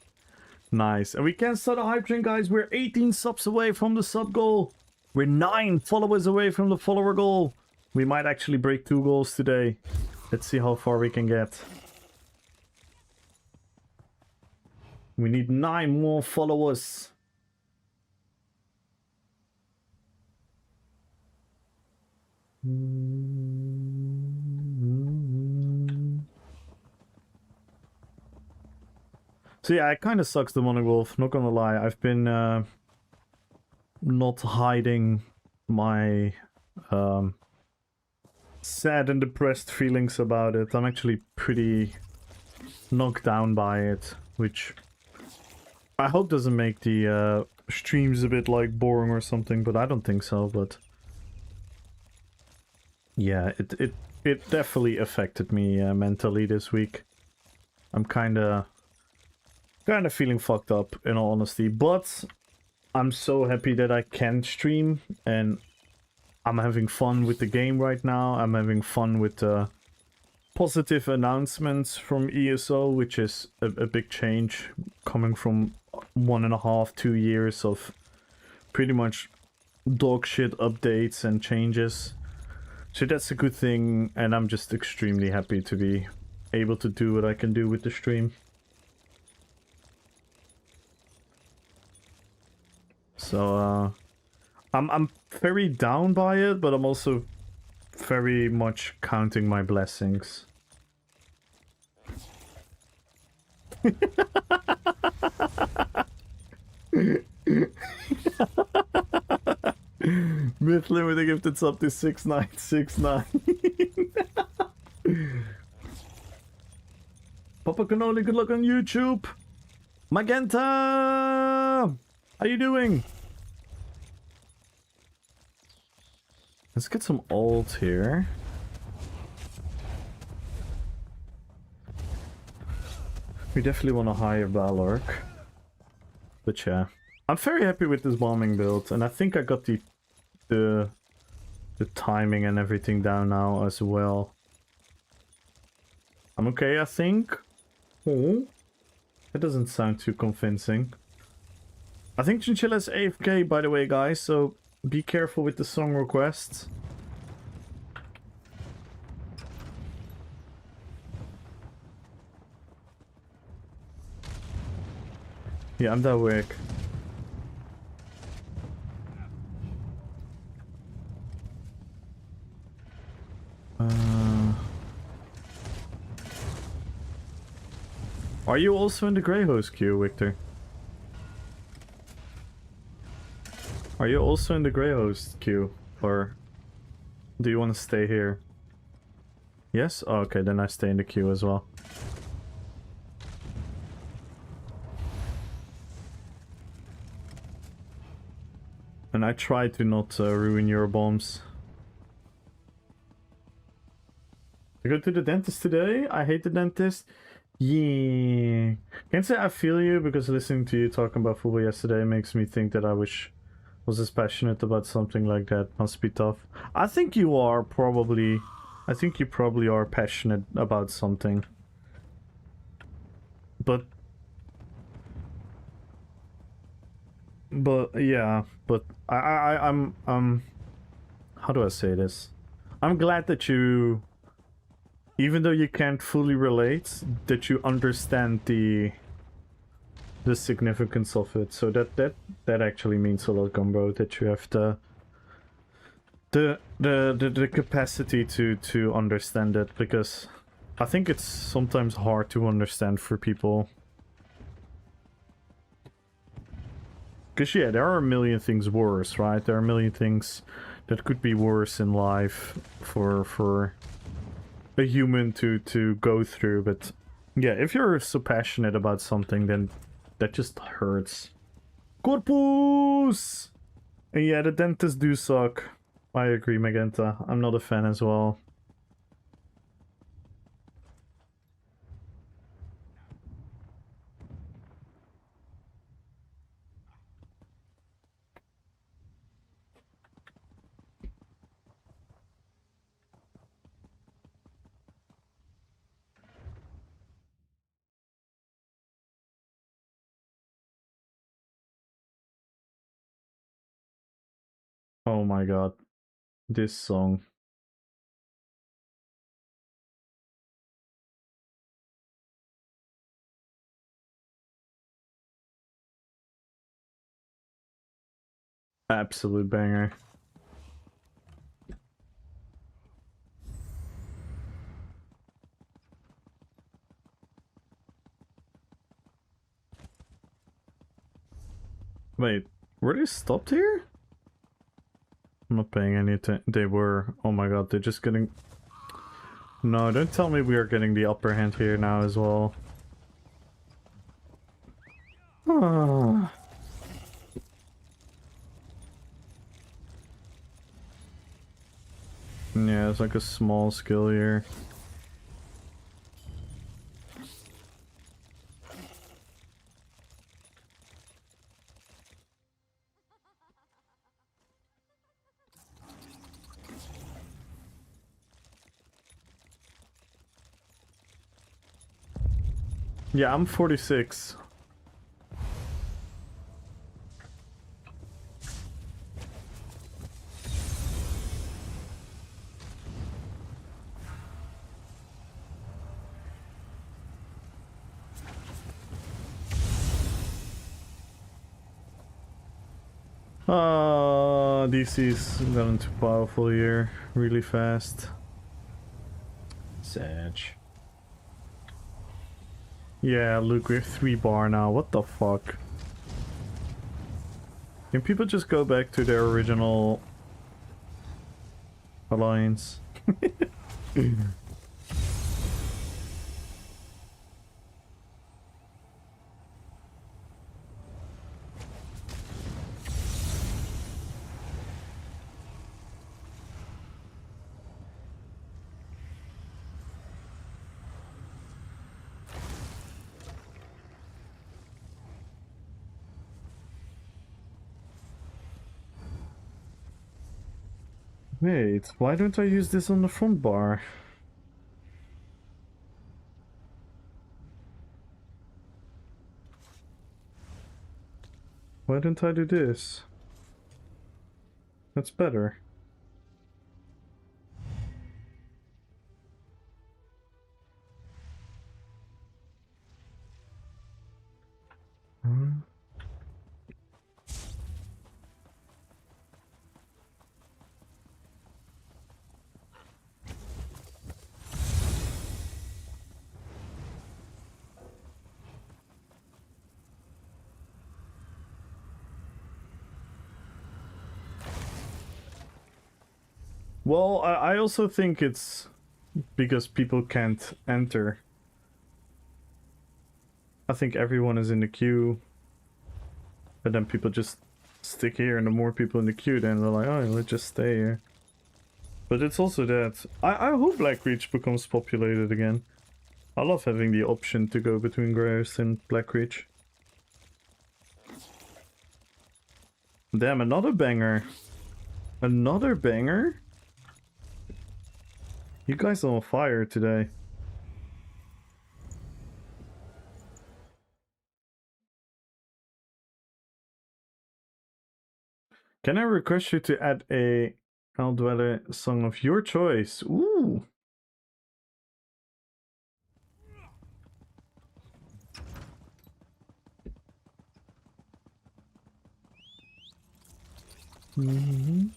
Nice. And we can start a hype train, guys. We're 18 subs away from the sub goal. We're 9 followers away from the follower goal. We might actually break 2 goals today. Let's see how far we can get. We need 9 more followers. So yeah, it kind of sucks, the Monogolf, not gonna lie. I've been not hiding my sad and depressed feelings about it. I'm actually pretty knocked down by it, which I hope doesn't make the streams a bit like boring or something, but I don't think so. But yeah, it definitely affected me mentally this week. I'm kind of feeling fucked up, in all honesty, but I'm so happy that I can stream, and I'm having fun with the game right now. I'm having fun with the positive announcements from ESO, which is a big change, coming from 1.5, 2 years of pretty much dog shit updates and changes. So that's a good thing, and I'm just extremely happy to be able to do what I can do with the stream. So, I'm very down by it, but I'm also very much counting my blessings. Mythlin with a gifted sub to 6969. Papa Cannoli, good luck on YouTube. Magenta! How you doing? Let's get some ult here. We definitely want a higher Balork. But yeah. I'm very happy with this bombing build, and I think I got the timing and everything down now as well. I'm okay, I think. Oh, that doesn't sound too convincing. I think Chinchilla's AFK, by the way, guys, so be careful with the song requests. Yeah, I'm that weak. Are you also in the Grey Host queue, Victor? Are you also in the Grey Host queue? Or do you want to stay here? Yes? Oh, okay, then I stay in the queue as well. And I try to not ruin your bombs. I go to the dentist today. I hate the dentist. Yeah. Can't say I feel you, because listening to you talking about football yesterday makes me think that I was as passionate about something like that. Must be tough. I think you are probably... I think you probably are passionate about something. But yeah, but I'm how do I say this? I'm glad that you, even though you can't fully relate, that you understand the significance of it. So that actually means a lot, Gumbo, that you have the capacity to understand it, because I think it's sometimes hard to understand for people. Because yeah, there are a million things worse, right? There are a million things that could be worse in life for a human to go through. But yeah, if you're so passionate about something, then that just hurts. Corpus! And yeah, the dentists do suck. I agree, Magenta. I'm not a fan as well. Oh my god. This song. Absolute banger. Wait, were they stopped here? I'm not paying any attention. They were. Oh my god, they're just getting... No, don't tell me we are getting the upper hand here now as well. Ah. Yeah, it's like a small skill here. Yeah, I'm 46. DC's gotten too powerful here really fast. Sag. Yeah, look, we're 3 bar now. What the fuck? Can people just go back to their original alliance? Wait, why don't I use this on the front bar? Why didn't I do this? That's better. Hmm. Well, I also think it's because people can't enter. I think everyone is in the queue, but then people just stick here, and the more people in the queue, then they're like, oh, let's just stay here. But it's also that I hope Blackreach becomes populated again. I love having the option to go between Graves and Blackreach. Damn, another banger. Another banger? You guys are on fire today. Can I request you to add a Aldwelle song of your choice? Ooh. Really?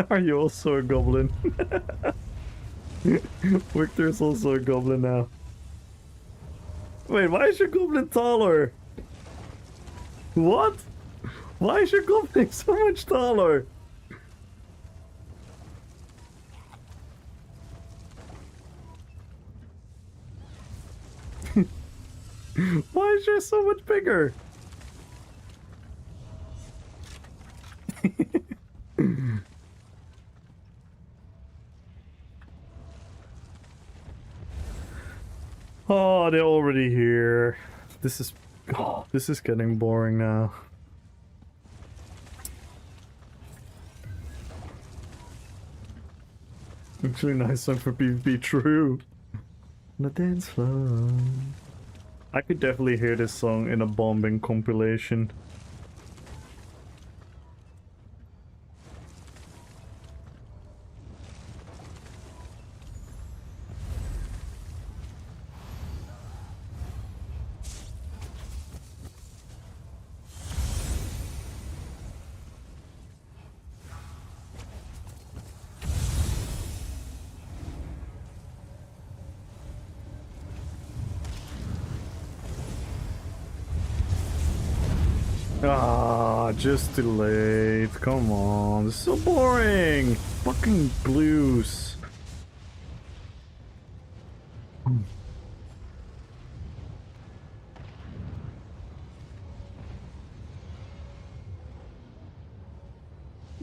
Are you also a goblin? Victor's also a goblin now. Wait, why is your goblin taller? What? Why is your goblin so much taller? Why is yours so much bigger? Oh, they're already here. This is getting boring now. Actually, nice song for PvP, true. On the dance floor. I could definitely hear this song in a bombing compilation. Ah, just too late. Come on, this is so boring. Fucking blues.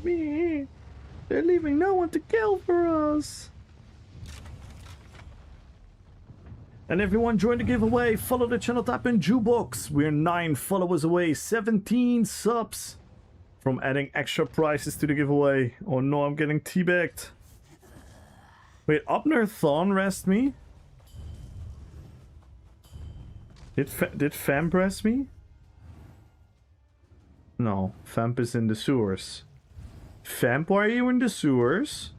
Me, they're leaving no one to kill for us. And everyone join the giveaway. Follow the channel, tap in Jukebox. We're 9 followers away, 17 subs from adding extra prizes to the giveaway. Oh no, I'm getting teabagged. Wait, Abner Thorn rest me? Did Famp rest me? No, Famp is in the sewers. Famp, why are you in the sewers?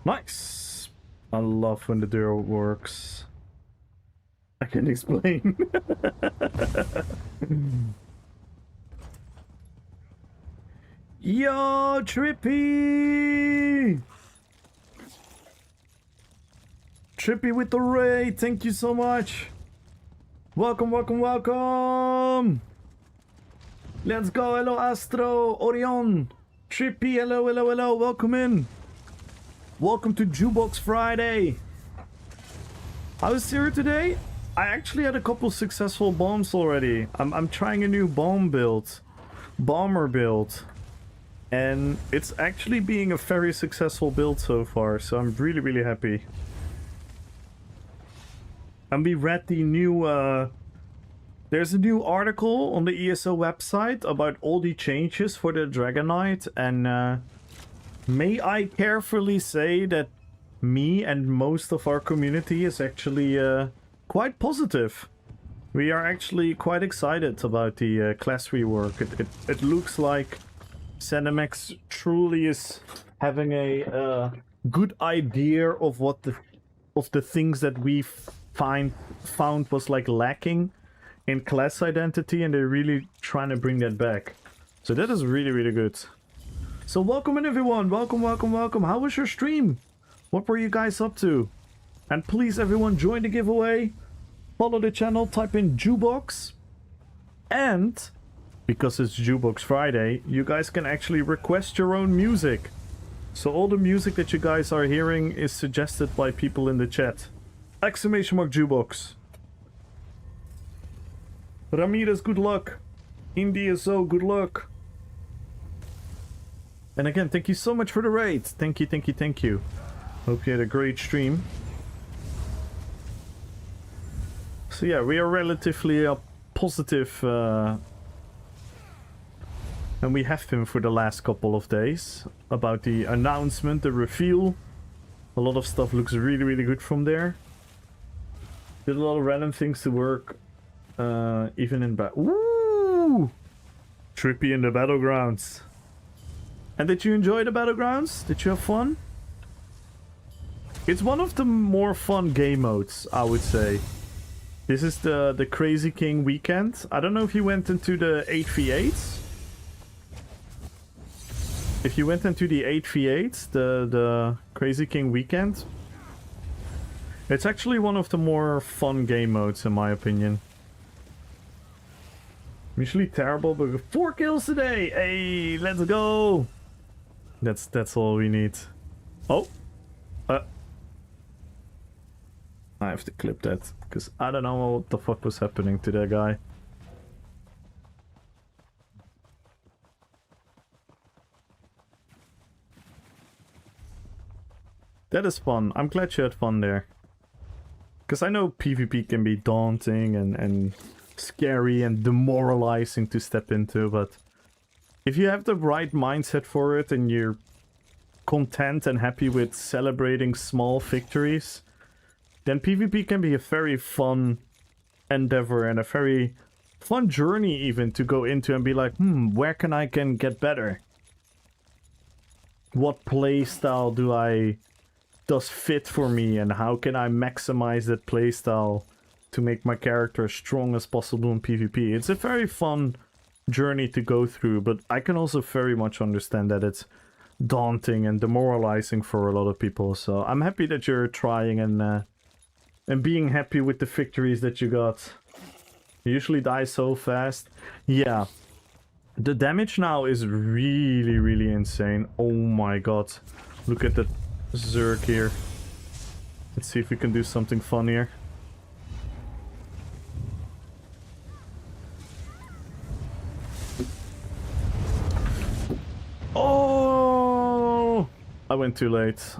Nice. I love when the door works. I can explain. Yo, Trippy! Trippy with the raid, thank you so much. Welcome, welcome, welcome. Let's go. Hello, Astro, Orion, Trippy. Hello, hello, hello. Welcome in. Welcome to Jukebox Friday. I was here today. I actually had a couple successful bombs already. I'm trying a new bomber build, and it's actually being a very successful build so far. So I'm really, really happy. And we read the new. There's a new article on the ESO website about all the changes for the Dragon Knight, and may I carefully say that me and most of our community is actually quite positive. We are actually quite excited about the class rework. It looks like Zenimax truly is having a good idea of what the things that we found was like lacking in class identity, and they're really trying to bring that back. So that is really, really good. So welcome in, everyone. Welcome, welcome, welcome. How was your stream? What were you guys up to? And please, everyone, join the giveaway. Follow the channel, type in Jukebox. And because it's Jukebox Friday, you guys can actually request your own music. So all the music that you guys are hearing is suggested by people in the chat. Exclamation mark Jukebox. Ramirez, good luck. India, so good luck. And again, thank you so much for the raid. Thank you, thank you, thank you. Hope you had a great stream. So yeah, we are relatively positive. And we have been for the last couple of days. About the announcement, the reveal. A lot of stuff looks really, really good from there. Did a lot of random things to work. Even in Woo! Trippy in the battlegrounds. And did you enjoy the Battlegrounds? Did you have fun? It's one of the more fun game modes, I would say. This is the Crazy King weekend. I don't know if you went into the 8v8s. If you went into the 8v8s, the Crazy King weekend, it's actually one of the more fun game modes in my opinion. I'm usually terrible, but 4 kills today! Hey, let's go! That's all we need. Oh! I have to clip that, because I don't know what the fuck was happening to that guy. That is fun. I'm glad you had fun there. Because I know PvP can be daunting and scary and demoralizing to step into, but if you have the right mindset for it and you're content and happy with celebrating small victories, then PvP can be a very fun endeavor and a very fun journey even to go into and be like, where can I get better? What playstyle does fit for me, and how can I maximize that playstyle to make my character as strong as possible in PvP? It's a very fun journey to go through, but I can also very much understand that it's daunting and demoralizing for a lot of people. So I'm happy that you're trying and being happy with the victories that you got. You usually die so fast. Yeah. The damage now is really, really insane. Oh my god. Look at the Zerg here. Let's see if we can do something fun here. Oh! I went too late.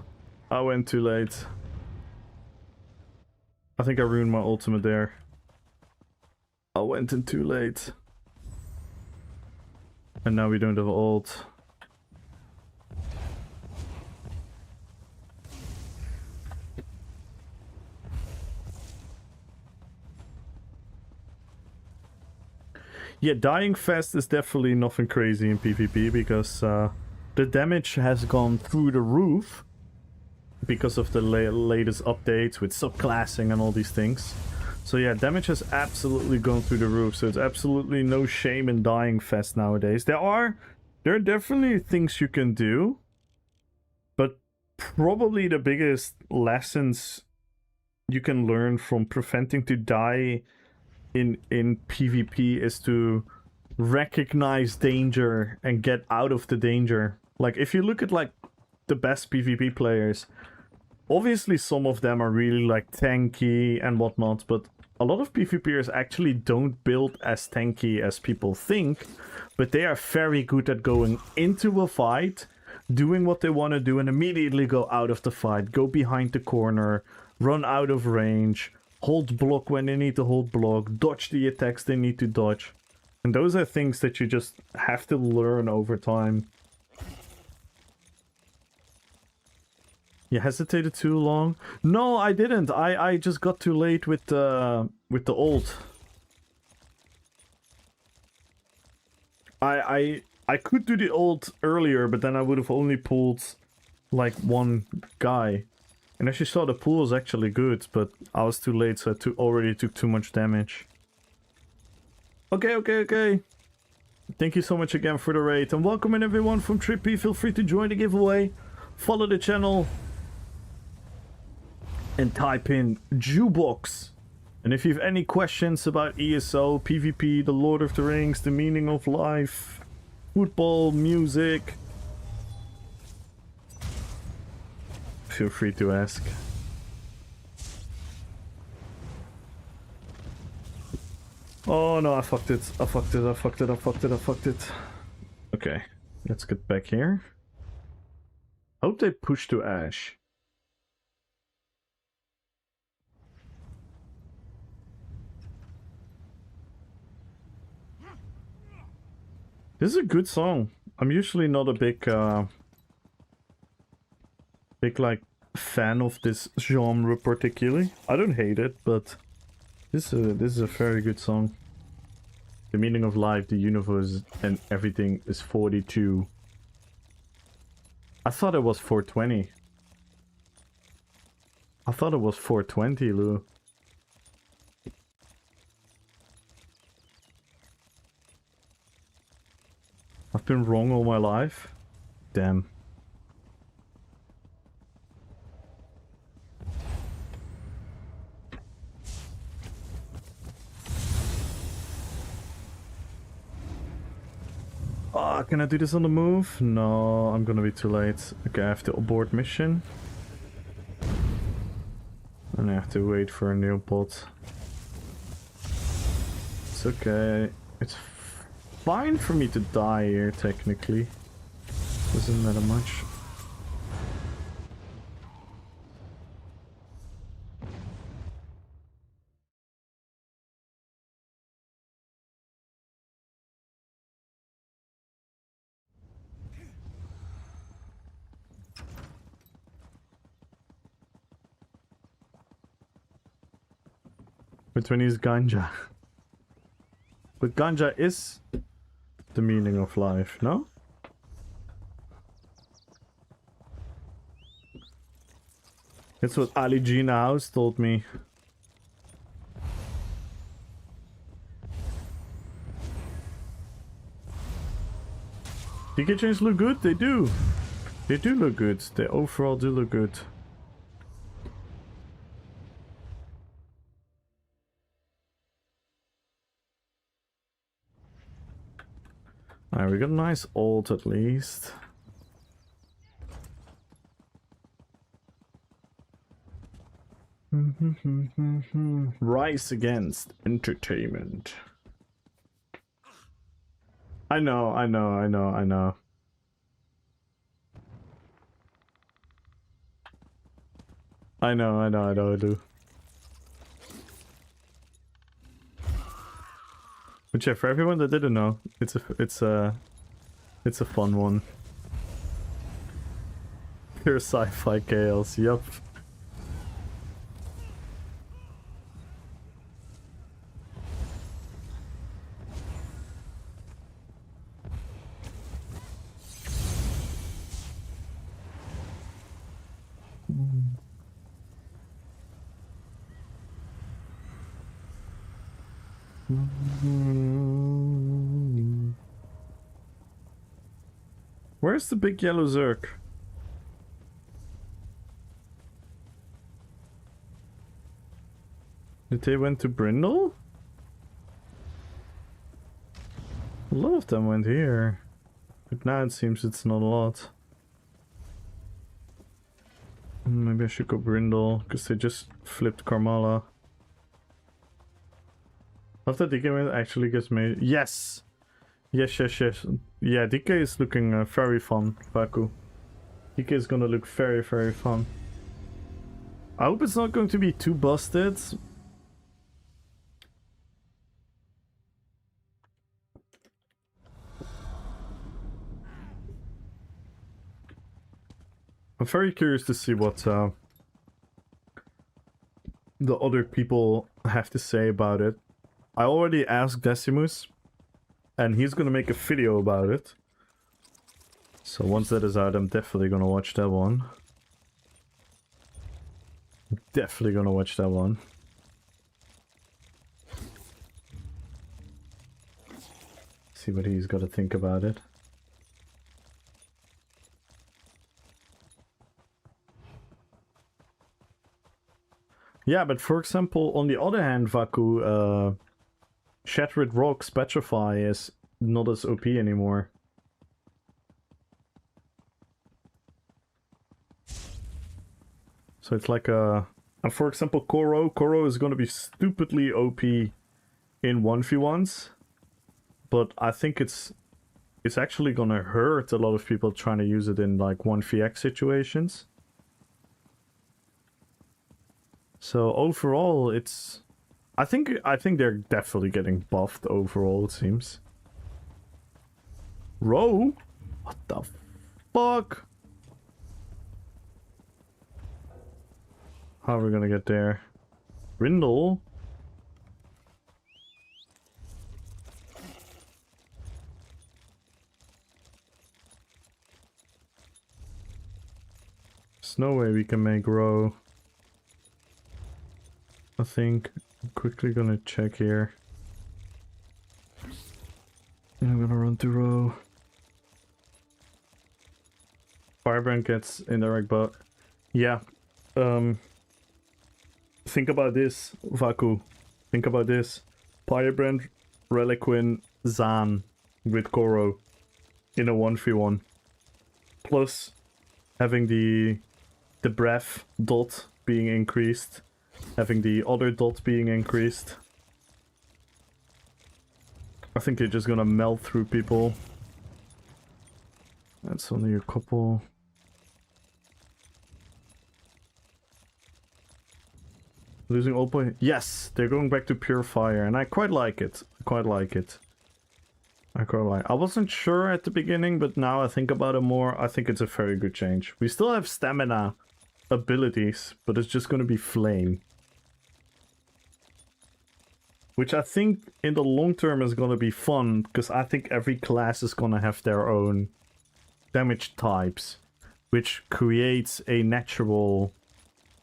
I went too late. I think I ruined my ultimate there. I went in too late. And now we don't have ult. Yeah, dying fast is definitely nothing crazy in PvP because the damage has gone through the roof because of the latest updates with subclassing and all these things. So yeah, damage has absolutely gone through the roof, so it's absolutely no shame in dying fast nowadays. There are definitely things you can do, but probably the biggest lessons you can learn from preventing to die in PvP is to recognize danger and get out of the danger. Like, if you look at like the best PvP players, obviously some of them are really like tanky and whatnot, but a lot of PvPers actually don't build as tanky as people think, but they are very good at going into a fight, doing what they want to do, and immediately go out of the fight, go behind the corner, run out of range, hold block when they need to hold block, dodge the attacks they need to dodge. And those are things that you just have to learn over time. You hesitated too long? No, I didn't. I just got too late with the ult. I could do the ult earlier, but then I would have only pulled like one guy. And as you saw, the pool was actually good, but I was too late, so I already took too much damage. Okay. Thank you so much again for the raid, and welcome in everyone from Trippy. Feel free to join the giveaway, follow the channel, and type in Jukebox. And if you have any questions about ESO, PvP, the Lord of the Rings, the meaning of life, football, music, feel free to ask. Oh no, I fucked it. I fucked it. Okay, let's get back here. Hope they push to Ash. This is a good song. I'm usually not a big like fan of this genre particularly. I don't hate it, but this is a very good song. The meaning of life, the universe, and everything is 42. I thought it was 420. I thought it was 420, Lou. I've been wrong all my life. Damn. Ah, can I do this on the move? No, I'm gonna be too late. Okay, I have to abort mission. And I have to wait for a new bot. It's okay. It's fine for me to die here, technically. Doesn't matter much. Which one is ganja? But ganja is the meaning of life, no? That's what Ali Gina House told me. DK chains look good? They do. They do look good. They overall do look good. Alright, we got a nice ult at least. Rise against entertainment. I know. I know, I do. But yeah, for everyone that didn't know, it's a fun one. Pure sci-fi chaos, yup. Where's the big yellow Zerg? Did they went to Brindle? A lot of them went here. But now it seems it's not a lot. Maybe I should go Brindle, because they just flipped Karmala. After DK actually gets made. Yes! Yes. Yeah, DK is looking very fun, Baku. DK is gonna look very fun. I hope it's not going to be too busted. I'm very curious to see what the other people have to say about it. I already asked Decimus, and he's gonna make a video about it. So once that is out, I'm definitely gonna watch that one. Definitely gonna watch that one. See what he's got to think about it. Yeah, but for example, on the other hand, Vaku, Shattered Rock Petrify is not as OP anymore. So it's like a... And for example, Koro is going to be stupidly OP in 1v1s. But I think it's actually going to hurt a lot of people trying to use it in like 1vx situations. So overall, it's... I think they're definitely getting buffed overall, it seems. Row? What the fuck? How are we gonna get there? Brindle? There's no way we can make row. I think I'm quickly gonna check here. And I'm gonna run to row. Firebrand gets indirect, but yeah. Think about this, Vaku. Think about this. Firebrand, Reliquin, Zan with Goro in a 1v1. Plus having the breath dot being increased. Having the other dot being increased. I think you're just gonna melt through people. That's only a couple. Losing all point. Yes, they're going back to pure fire, and I quite like it. I quite like it. I wasn't sure at the beginning, but now I think about it more. I think it's a very good change. We still have stamina abilities, but it's just going to be flame. Which I think in the long term is going to be fun, because I think every class is going to have their own damage types, which creates a natural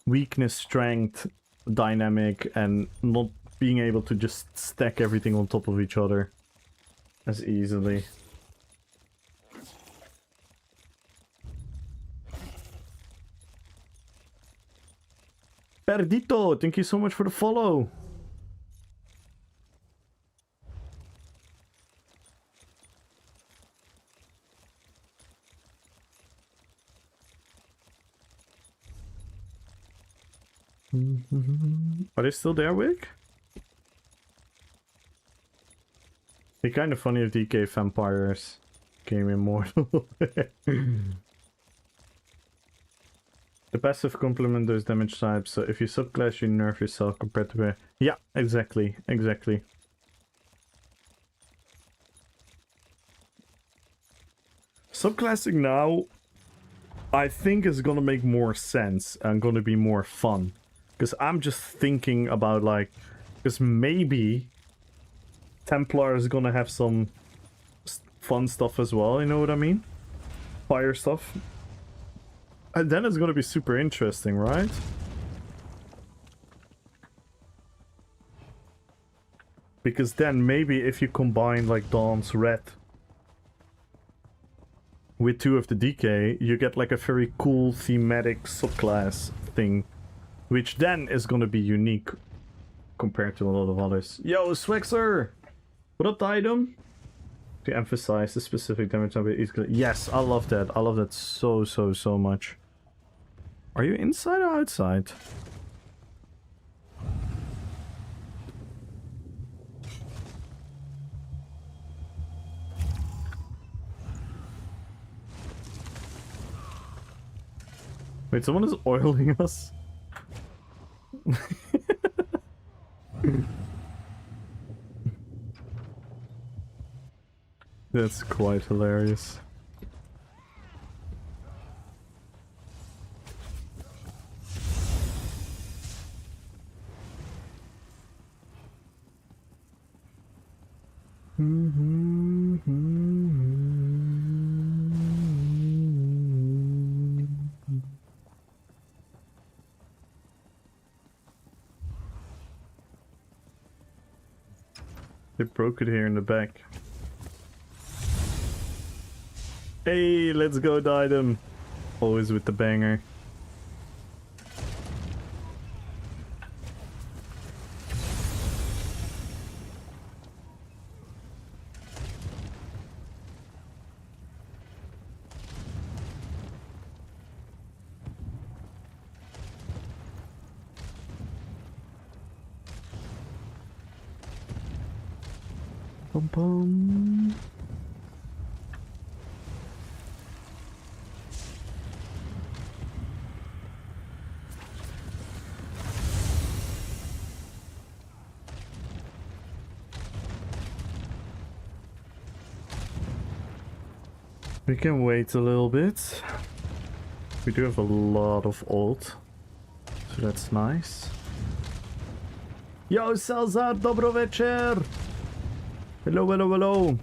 weakness strength dynamic and not being able to just stack everything on top of each other as easily. Perdito, thank you so much for the follow. Are they still there, Wick? It'd be kind of funny if DK vampires came immortal. The passive complement those damage types, so if you subclass, you nerf yourself compared to where. Yeah, exactly, exactly. Subclassing now, I think is gonna make more sense and gonna be more fun. Because I'm just thinking about like, because maybe Templar is gonna have some fun stuff as well, you know what I mean? Fire stuff. And then it's gonna be super interesting, right? Because then maybe if you combine like Dawn's Red with 2 of the DK, you get like a very cool thematic subclass thing. Which then is gonna be unique compared to a lot of others. Yo, Swixer! What up, Item? To emphasize the specific damage of it. Yes, I love that. I love that so much. Are you inside or outside? Wait, someone is oiling us? That's quite hilarious. They broke it here in the back. Hey, let's go, Didem. Always with the banger. Bum bum. We can wait a little bit. We do have a lot of ult, so that's nice. Yo, Salzar, dobro večer! Hello, hello, hello!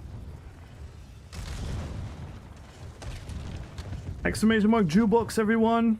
Exclamation mark jukebox, everyone!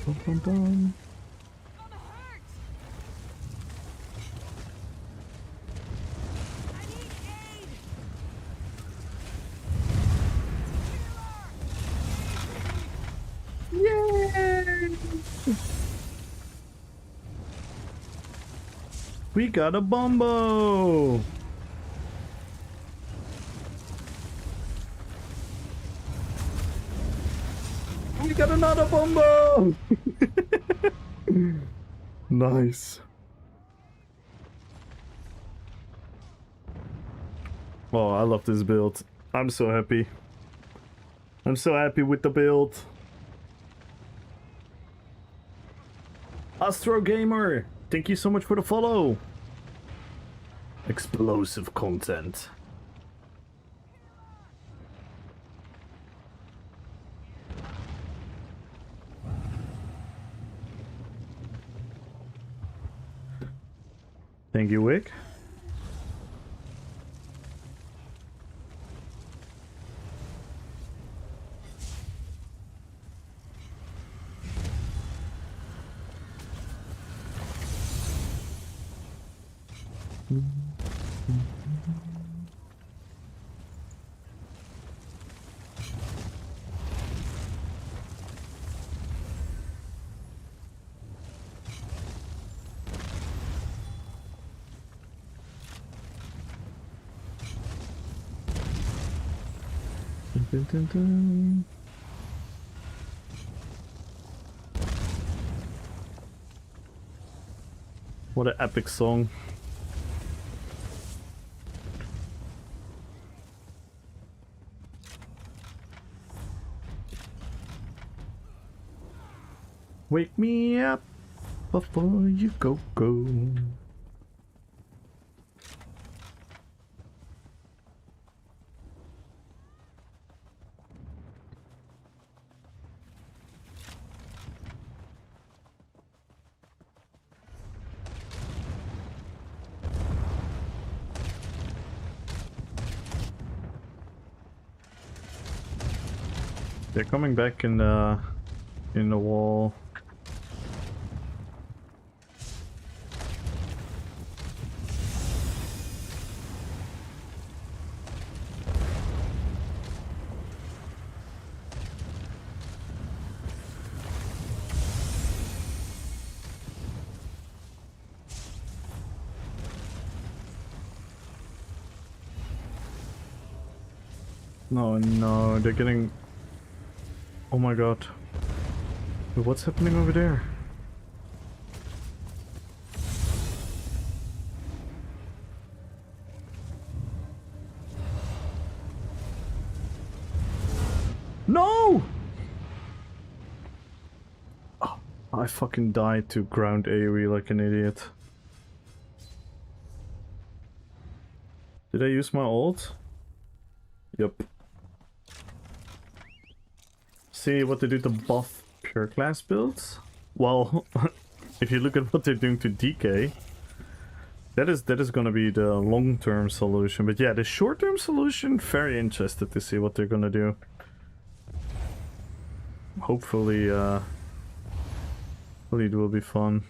Bum, bum, bum. Gonna hurt. I need aid. Yay! We got a Bumbo! We got another Bumbo! Nice. Oh, I love this build. I'm so happy. I'm so happy with the build. Astro Gamer, thank you so much for the follow. Explosive content. Thank you, Wick. Dun, dun, dun. What an epic song. Wake me up before you go. They're coming back in the wall. No, they're getting... Oh my god. Wait, what's happening over there? No! Oh, I fucking died to ground AoE like an idiot. Did I use my ult? Yep. See what they do to buff pure class builds? Well, if you look at what they're doing to DK, that is gonna be the long-term solution. But yeah, the short-term solution, very interested to see what they're gonna do. Hopefully, hopefully it will be fun.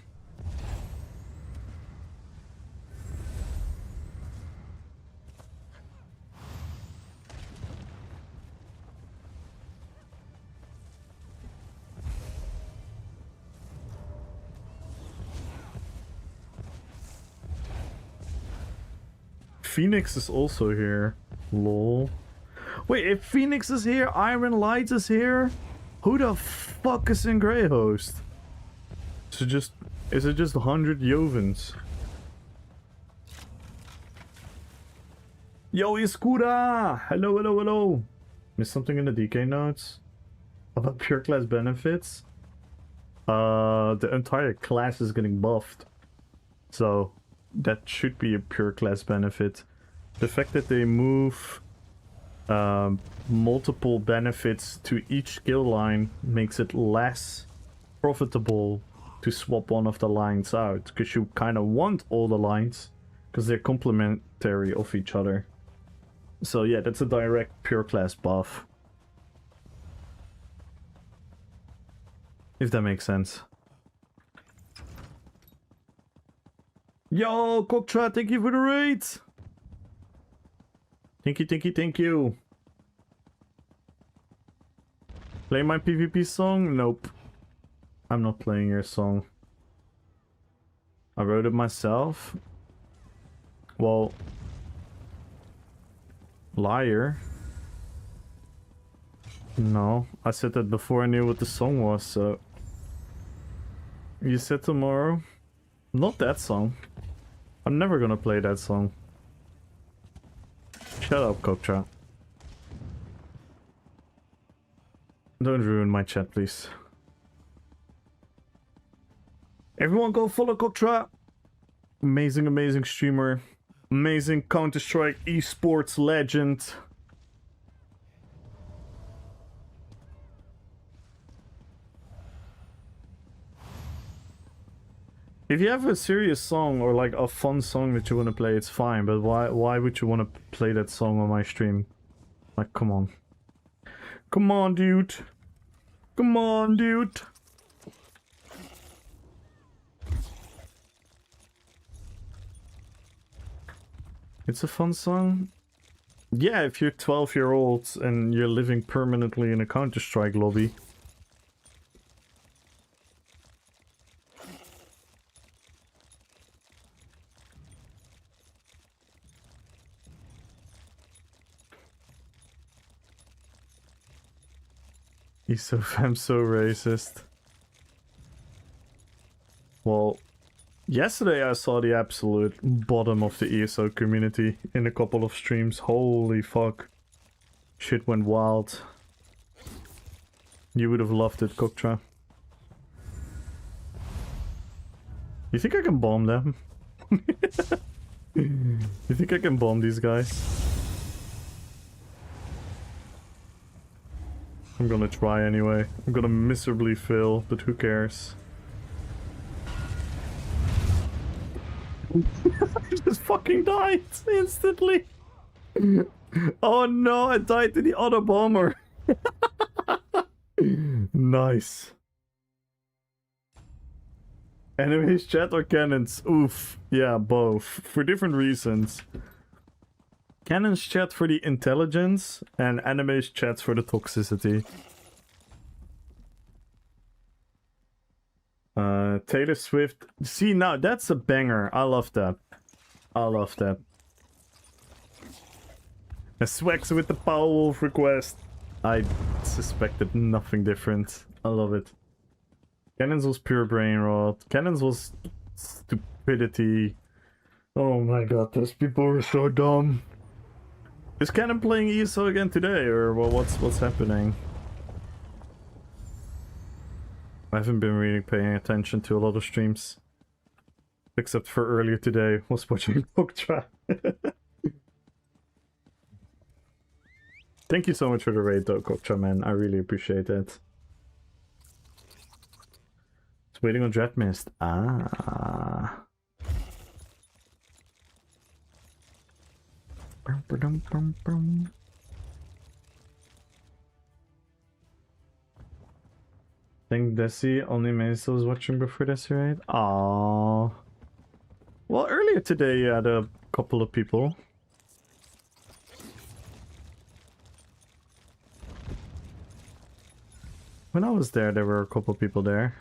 Phoenix is also here. Lol. Wait, if Phoenix is here, Iron Light is here? Who the fuck is in Grey Host? Is it just 100 Jovens? Yo, Iskura! Hello, hello, hello! Missed something in the DK notes? About pure class benefits? The entire class is getting buffed. So, that should be a pure class benefit. The fact that they move multiple benefits to each skill line makes it less profitable to swap one of the lines out, because you kind of want all the lines because they're complementary of each other. So yeah, that's a direct pure class buff, if that makes sense. Yo, Koktra, thank you for the raid. Thank you, thank you, thank you. Play my PvP song? Nope. I'm not playing your song. I wrote it myself. Well, liar. No, I said that before I knew what the song was, so... You said tomorrow? Not that song. I'm never gonna play that song. Shut up, Koktra. Don't ruin my chat, please. Everyone go follow Koktra. Amazing, amazing streamer. Amazing Counter-Strike esports legend. If you have a serious song or like a fun song that you want to play, it's fine. But why would you want to play that song on my stream? Like, come on. Come on, dude. Come on, dude. It's a fun song. Yeah, if you're 12-year-old and you're living permanently in a Counter-Strike lobby. I'm so racist. Well, yesterday I saw the absolute bottom of the ESO community in a couple of streams. Holy fuck. Shit went wild. You would have loved it, Koktra. You think I can bomb them? You think I can bomb these guys? I'm gonna try anyway. I'm gonna miserably fail, but who cares? I just fucking died instantly. Oh no, I died to the other bomber. Nice. Enemies chat or cannons? Oof. Yeah, both. For different reasons. Cannons chat for the intelligence, and enemies chat for the toxicity. Taylor Swift. See, now that's a banger. I love that. I love that. A Swags with the Powerwolf request. I suspected nothing different. I love it. Cannons was pure brain rot. Cannons was stupidity. Oh my god, those people were so dumb. Is Cannon playing ESO again today, or what's happening? I haven't been really paying attention to a lot of streams. Except for earlier today, was watching Koktra. Thank you so much for the raid though, Koktra, man. I really appreciate it. It's waiting on Dread Mist. Ah. I think Desi only Mesa was watching before Desi, right? Aww. Well, earlier today you had a couple of people. When I was there were a couple of people there.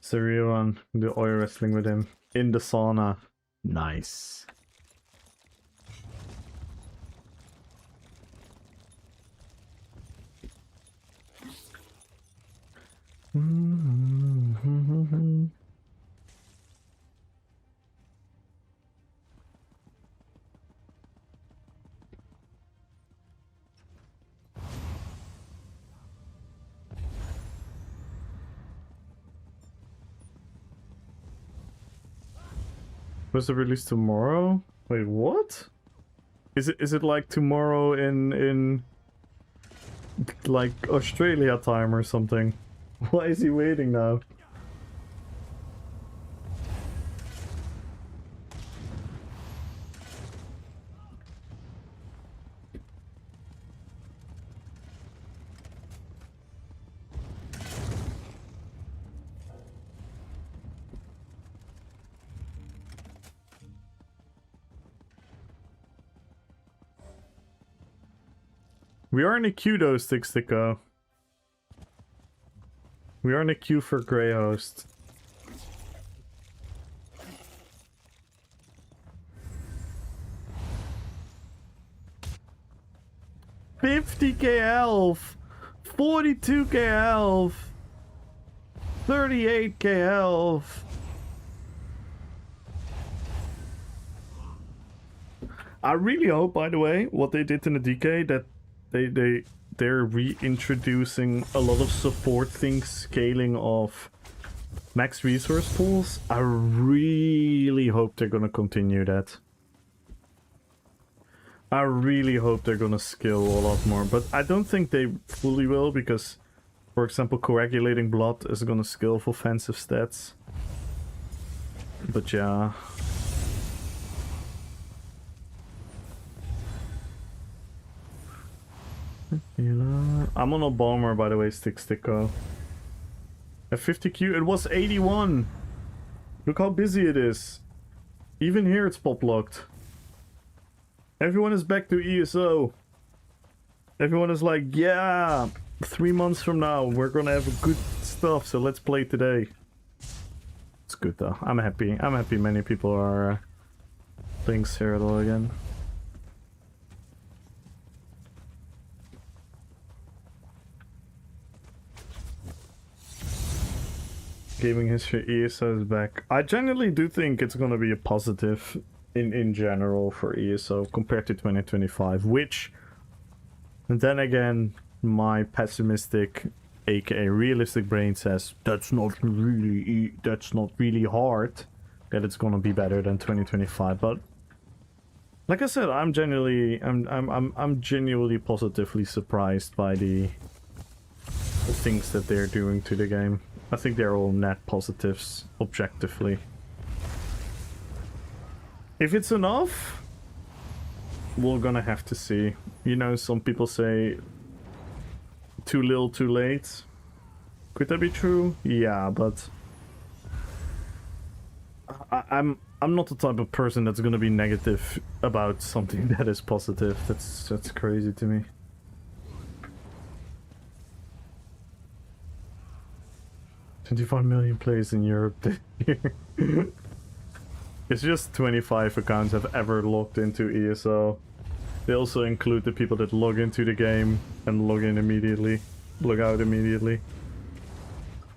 It's a real one. Do oil wrestling with him. In the sauna. Nice. supposed to release tomorrow? Wait, what? Is it like tomorrow in like Australia time or something? Why is he waiting now? We are in a queue though, Sticko. We are in a queue for Grey Host. $50k elf, 42k elf, 38k elf. I really hope, by the way, what they did in the DK, that they're reintroducing a lot of support things, scaling of max resource pools. I really hope they're gonna continue that. I really hope they're gonna scale a lot more, but I don't think they fully will, because, for example, coagulating blood is gonna scale for offensive stats. But yeah. I'm on a bomber, by the way, Sticko. At 50Q, it was 81. Look how busy it is. Even here it's pop locked. Everyone is back to ESO. Everyone is like, yeah, 3 months from now we're gonna have good stuff, so let's play today. It's good though. I'm happy. I'm happy many people are playing Cyrodiil again. Gaming history ESO is back. I genuinely do think it's gonna be a positive in general for ESO compared to 2025, which, and then again, my pessimistic aka realistic brain says that's not really hard that it's gonna be better than 2025. But like I said, I'm genuinely positively surprised by the things that they're doing to the game. I think they're all net positives, objectively. If it's enough, we're gonna have to see. You know, some people say too little, too late. Could that be true? Yeah, but I'm not the type of person that's gonna be negative about something that is positive. That's crazy to me. $25 million players in Europe this year. It's just 25 accounts have ever logged into ESO. They also include the people that log into the game and log in immediately, log out immediately.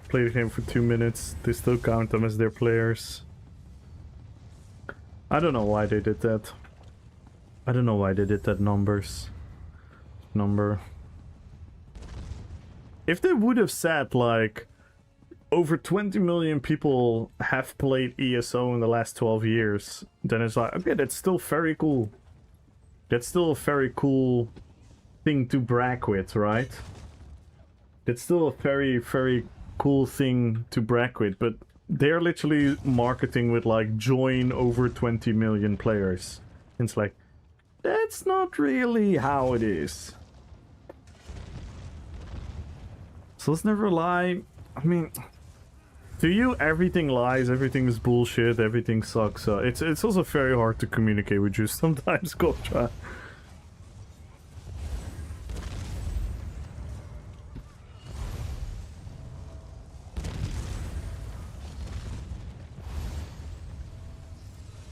Play the game for 2 minutes, they still count them as their players. I don't know why they did that. I don't know why they did that number. If they would have said like, over 20 million people have played ESO in the last 12 years, then it's like, okay, that's still very cool. That's still a very cool thing to brag with, right? That's still a very, very cool thing to brag with, but they're literally marketing with like, join over 20 million players. And it's like, that's not really how it is. So let's never lie. I mean, to you, everything lies, everything is bullshit, everything sucks. So it's also very hard to communicate with you sometimes, Gotcha.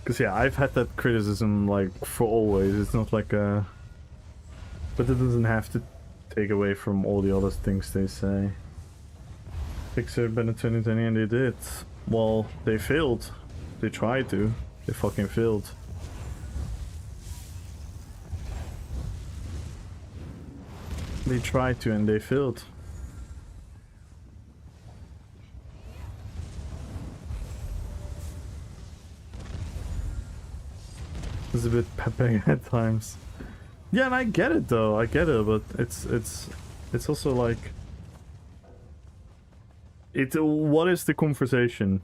Because yeah, I've had that criticism like for always. It's not like a... But it doesn't have to take away from all the other things they say. Fixer better 2020 and they did. Well, they failed. They tried to. They fucking failed. They tried to and they failed. is a bit pepping at times. Yeah, and I get it though. I get it, but it's also like what is the conversation?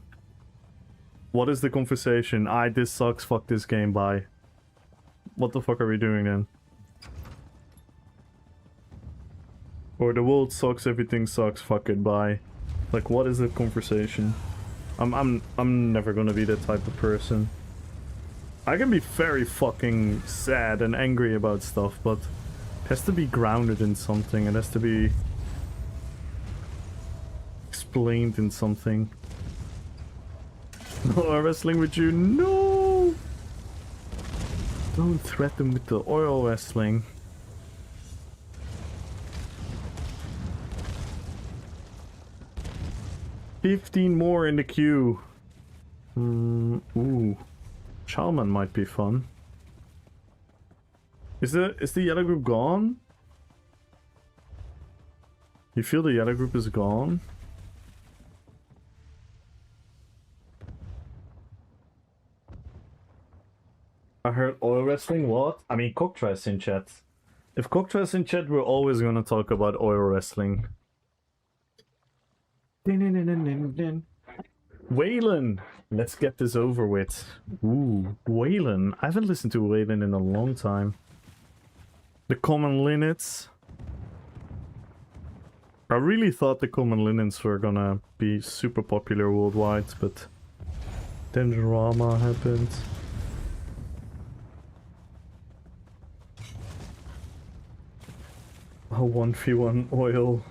What is the conversation? This sucks, fuck this game, bye. What the fuck are we doing then? Or the world sucks, everything sucks, fuck it, bye. Like, what is the conversation? I'm never gonna be that type of person. I can be very fucking sad and angry about stuff, but it has to be grounded in something. It has to be explained in something. No, I'm wrestling with you. No! Don't threaten with the oil wrestling. $15 more in the queue. Ooh. Chalman might be fun. Is the yellow group gone? You feel the yellow group is gone? I heard oil wrestling, what? I mean, Cocktra's in chat. If Cocktra's in chat, we're always gonna talk about oil wrestling. Waylon! Let's get this over with. Ooh, Waylon. I haven't listened to Waylon in a long time. The common linnets. I really thought the common linnets were gonna be super popular worldwide, but then drama happened. A 1v1 oil.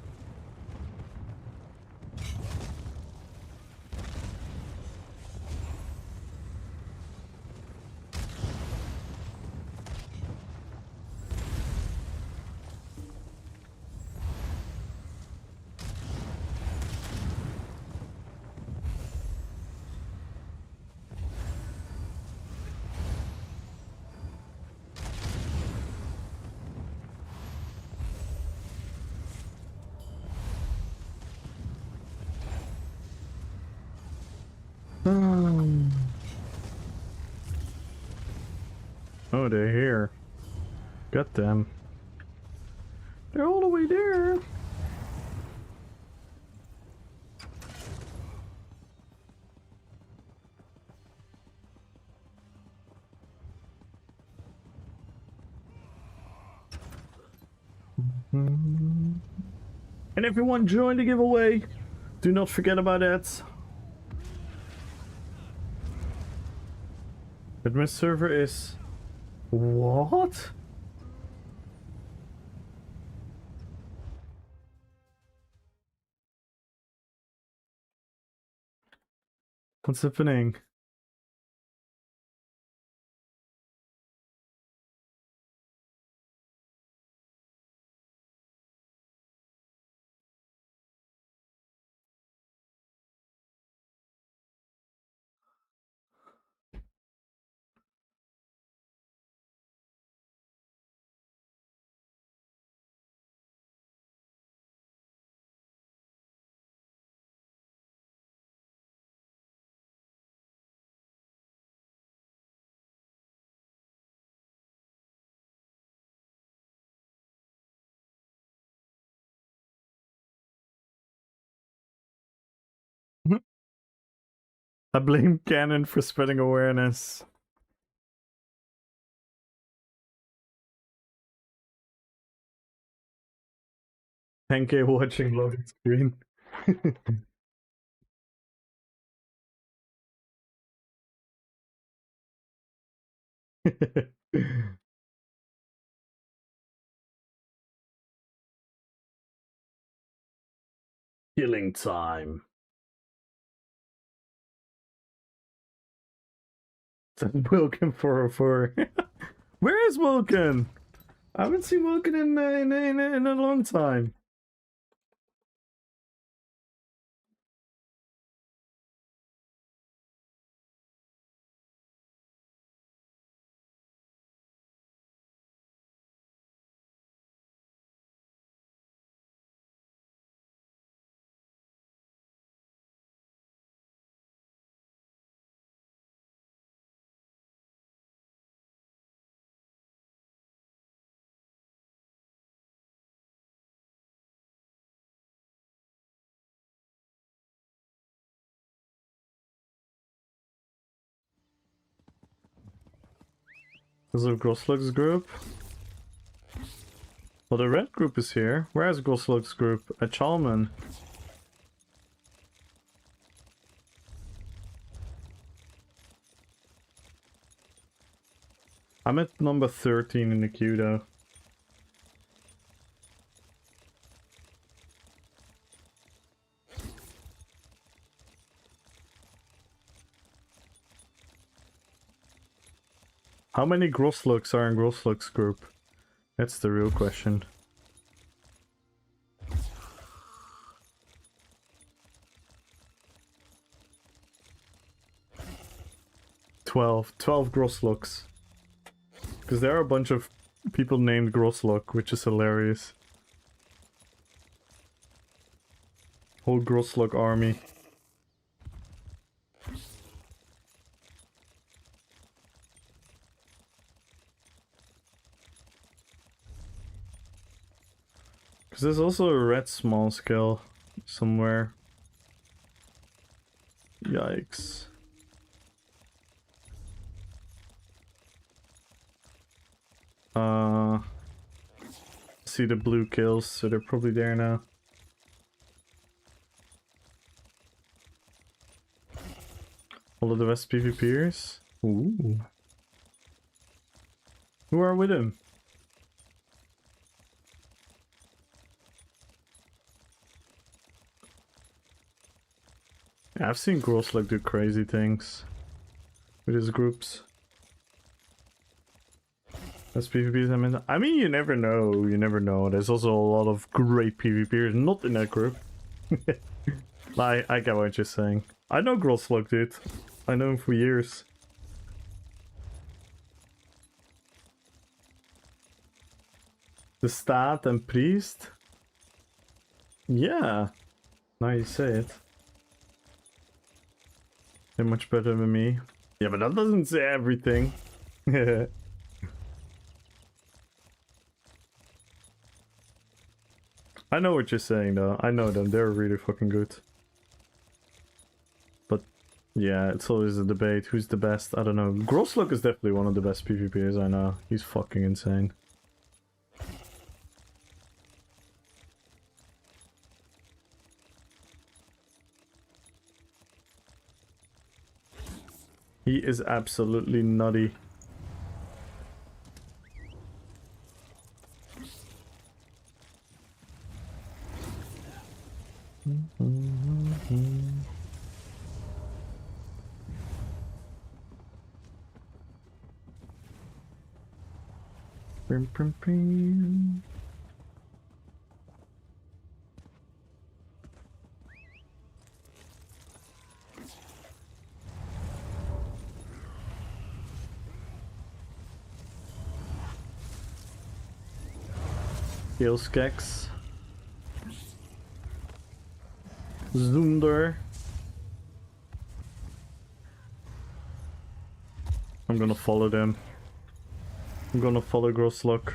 Oh, they're here. Got them. They're all the way there. And everyone join the giveaway. Do not forget about that. Admin server is... What? What's happening? I blame Canon for spreading awareness. 10k watching loading screen. Killing time. Wilkin 404. Where is Wilkin? I haven't seen Wilkin in a long time. There's a Groslug's group. Well, the red group is here. Where's Groslug's group? At Chalman. I'm at number 13 in the queue though. How many Groslugs are in Groslug's group? That's the real question. Twelve Groslugs. Because there are a bunch of people named Groslug, which is hilarious. Whole Groslug army. Because there's also a red small scale somewhere. Yikes. See the blue kills, so they're probably there now. All of the best PvPers? Ooh. Who are with him? Yeah, I've seen Groslug do crazy things with his groups. That's PvPs I mean, you never know. You never know. There's also a lot of great PvPers not in that group. I get what you're saying. I know Groslug, dude. I know him for years. The Stat and Priest? Yeah. Now you say it. They're much better than me. Yeah, but that doesn't say everything. I know what you're saying though. I know them. They're really fucking good. But yeah, it's always a debate. Who's the best? I don't know. Groslug is definitely one of the best PvPers I know. He's fucking insane. He is absolutely nutty. Brim, brim, brim. Skeks. Zunder. I'm gonna follow them. I'm gonna follow Groslug.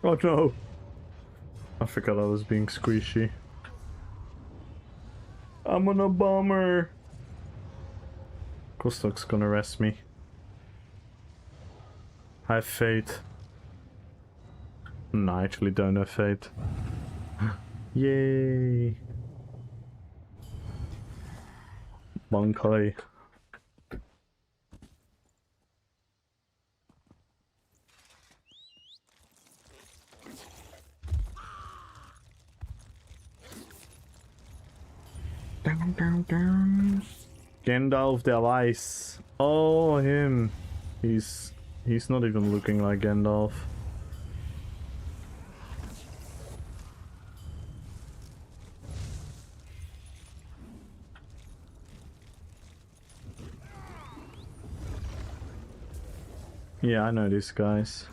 Oh no! I forgot I was being squishy. I'm on a bomber! Groslug's gonna arrest me. I have fate. No, I actually don't have fate. Yay! Bankai. Down, down, down. Gandalf der Weiss. Oh, him. He's not even looking like Gandalf. Yeah, I know these guys.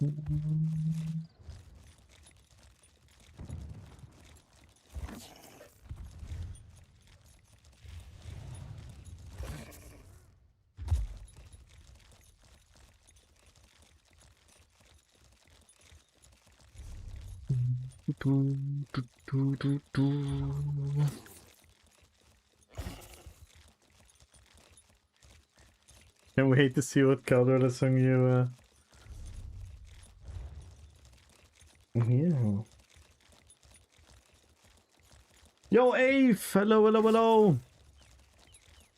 Can't wait to see what color song you yeah. Yo, Ave! Hello, hello, hello!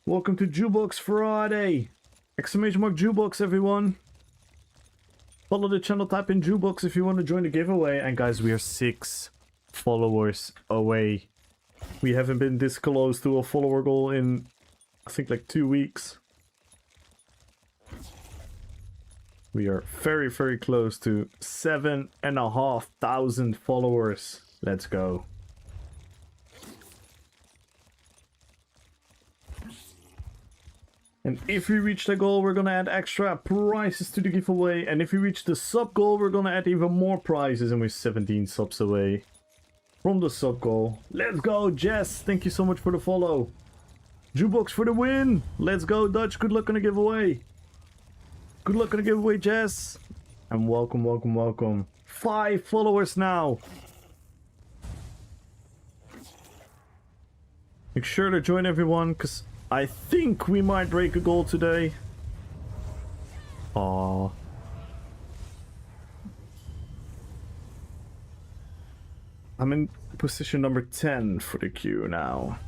Welcome to Jukebox Friday! Exclamation mark Jukebox, everyone! Follow the channel, type in Jukebox if you want to join the giveaway. And guys, we are 6 followers away. We haven't been this close to a follower goal in, I think, like 2 weeks. We are very, very close to 7,500 followers. Let's go. And if we reach the goal, we're gonna add extra prizes to the giveaway. And if we reach the sub goal, we're gonna add even more prizes. And we're 17 subs away from the sub goal. Let's go, Jess. Thank you so much for the follow. Jukebox for the win. Let's go, Dutch. Good luck on the giveaway. Good luck on the giveaway, Jess. And welcome, welcome, welcome. 5 followers now. Make sure to join everyone, because I think we might break a goal today. Aww. I'm in position number 10 for the queue now.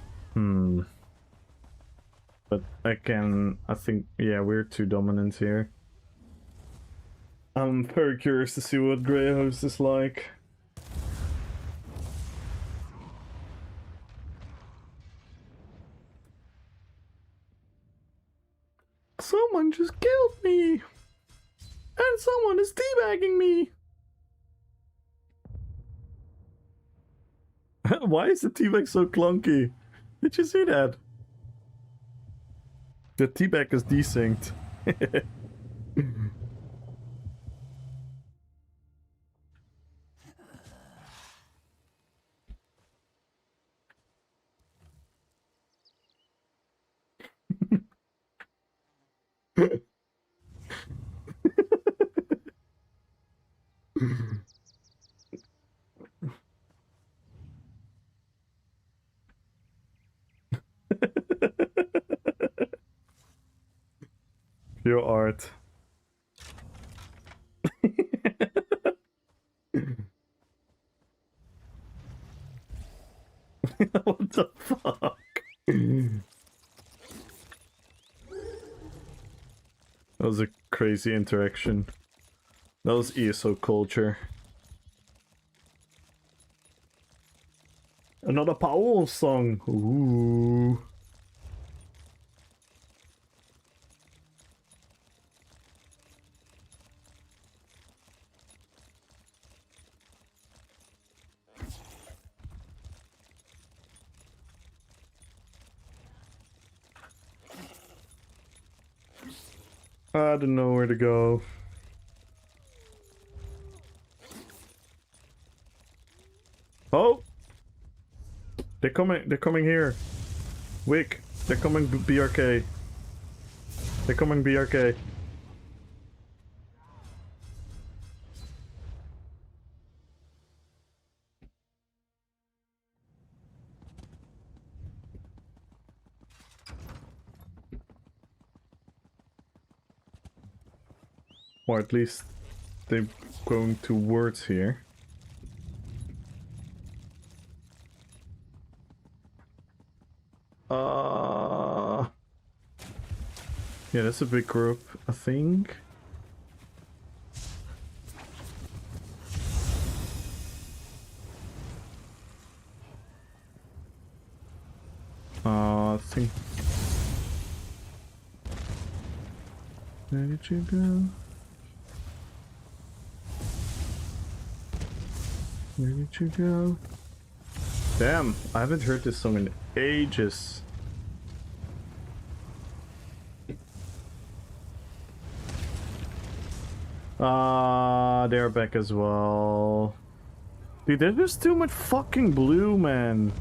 But again, I think, yeah, we're too dominant here. I'm very curious to see what Grey Host is like. Someone just killed me! And someone is teabagging me! Why is the teabag so clunky? Did you see that? The teabag is desynced. Pure art. What the fuck? That was a crazy interaction. That was ESO culture. Another Powell song. Ooh. I don't know where to go. Oh! They're coming here. Wick, they're coming BRK. They're coming BRK. Or at least they're going towards here. Yeah, that's a big group, I think. I think. Where did you go? Where did you go? Damn, I haven't heard this song in ages. They're back as well. Dude, there's just too much fucking blue, man.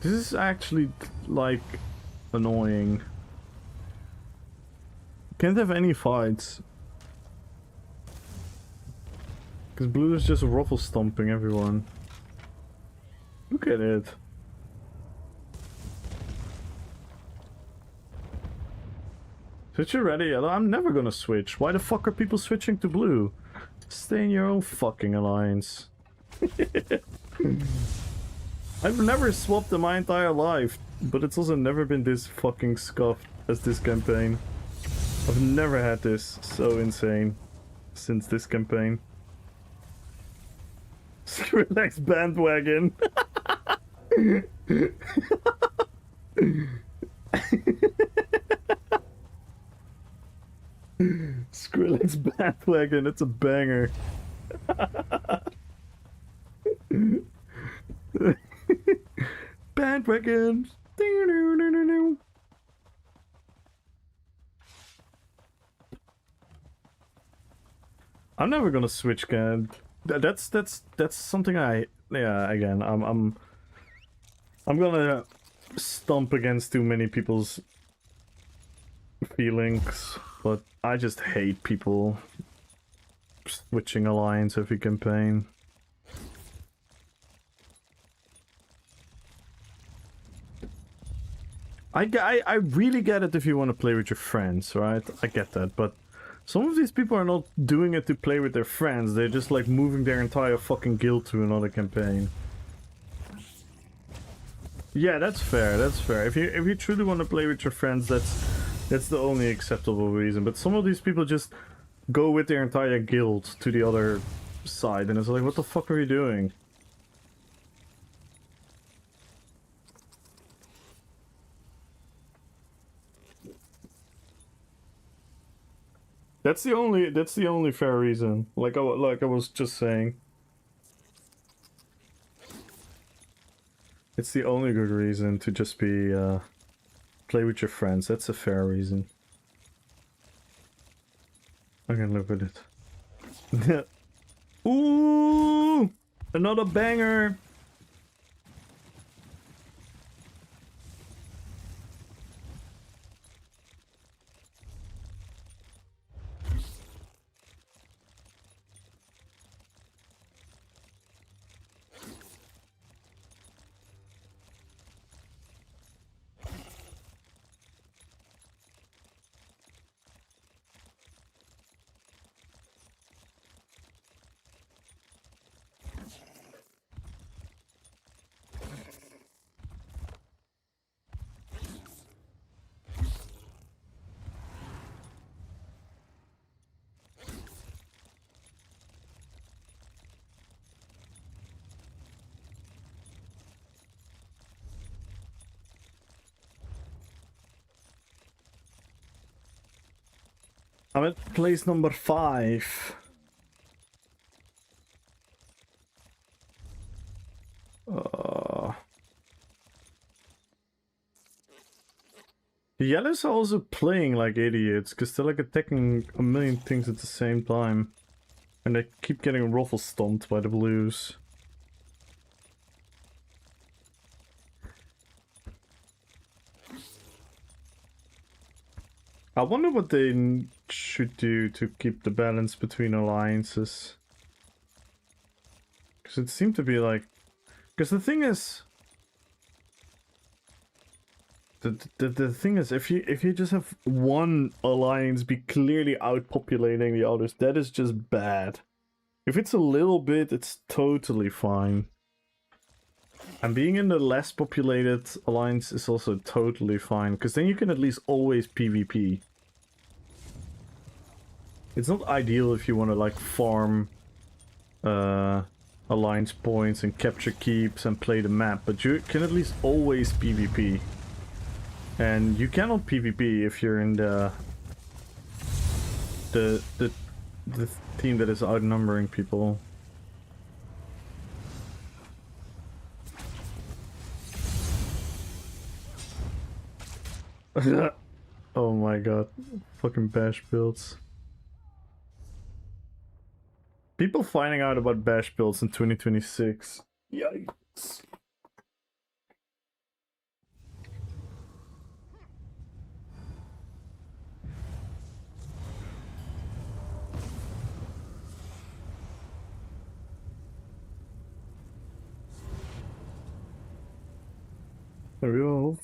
This is actually, like, annoying. Can't have any fights. Because blue is just ruffle stomping everyone. Look at it. Switch already, yellow? I'm never gonna switch. Why the fuck are people switching to blue? Stay in your own fucking alliance. I've never swapped in my entire life, but it's also never been this fucking scuffed as this campaign. I've never had this so insane since this campaign. Skrillex bandwagon. Skrillex bandwagon, it's a banger. Bandwagon. I'm never gonna switch, Gad. That's something again, I'm gonna stomp against too many people's feelings, but I just hate people switching alliance every campaign. I really get it if you want to play with your friends, right? I get that, but some of these people are not doing it to play with their friends, they're just like moving their entire fucking guild to another campaign. Yeah, that's fair, that's fair. If you truly want to play with your friends, that's the only acceptable reason. But some of these people just go with their entire guild to the other side, and it's like, what the fuck are you doing? That's the only fair reason. Like I was just saying. It's the only good reason to just be play with your friends. That's a fair reason. I can live with it. Ooh, another banger. I'm at place number 5. The yellows are also playing like idiots, because they're like attacking a million things at the same time. And they keep getting ruffle stomped by the blues. I wonder what they should do to keep the balance between alliances. Because it seemed to be like... Because the thing is... The thing is, if you just have one alliance be clearly outpopulating the others, that is just bad. If it's a little bit, it's totally fine. And being in the less populated alliance is also totally fine, because then you can at least always PvP. It's not ideal if you want to like farm alliance points and capture keeps and play the map, but you can at least always PvP. And you cannot PvP if you're in the team that is outnumbering people. Oh my god. Fucking bash builds. People finding out about bash builds in 2026. Yikes. There we go.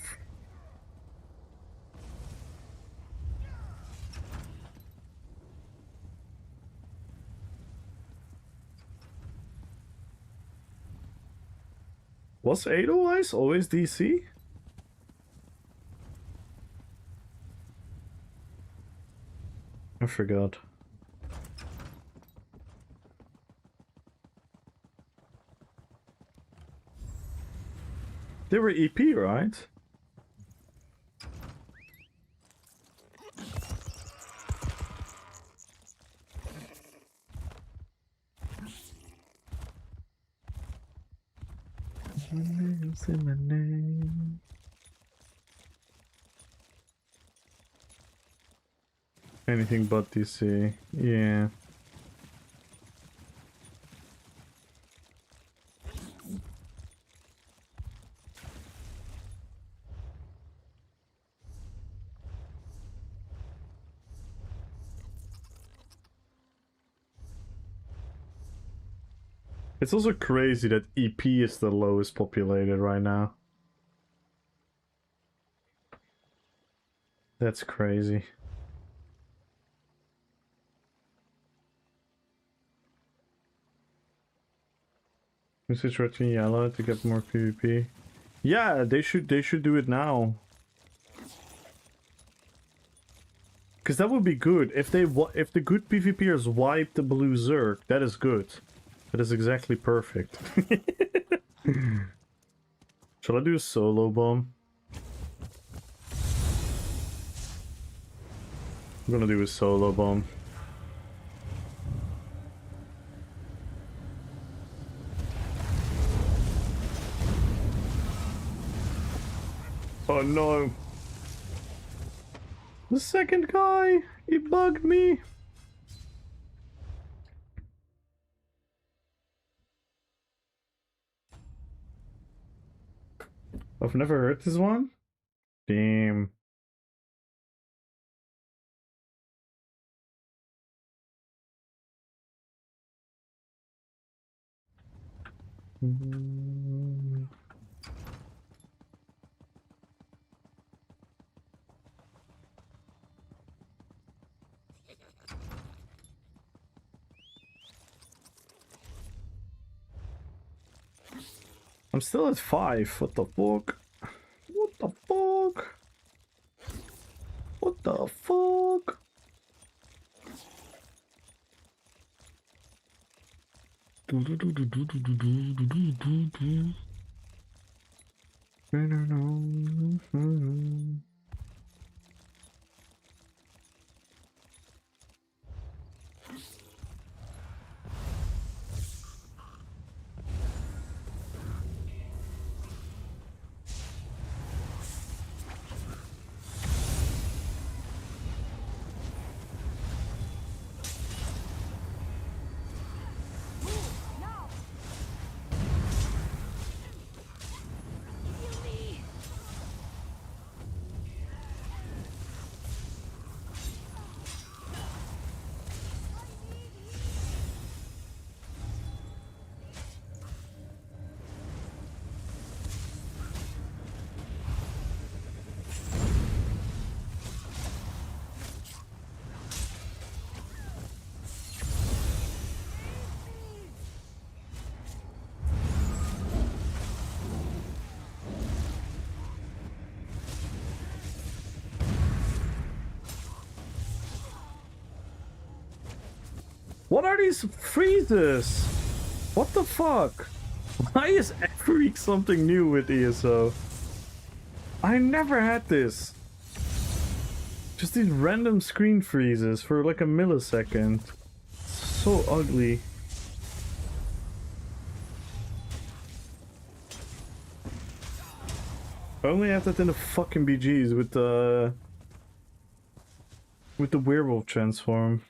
Was Edelweiss always DC? I forgot. They were EP, right? My name's in my name. Anything but DC. Yeah. It's also crazy that EP is the lowest populated right now. That's crazy. We switch red to yellow to get more PvP. Yeah, they should do it now. Cause that would be good if if the good PvPers wipe the blue Zerg. That is good. That is exactly perfect. Shall I do a solo bomb? I'm gonna do a solo bomb. Oh no! The second guy! He bugged me! I've never heard this one? Damn. I'm still at 5. What the fuck? What the fuck? What the fuck? What are these freezes? What the fuck? Why is every week something new with ESO? I never had this. Just these random screen freezes for like a millisecond. So ugly. I only have that in the fucking BGs with the with the werewolf transform.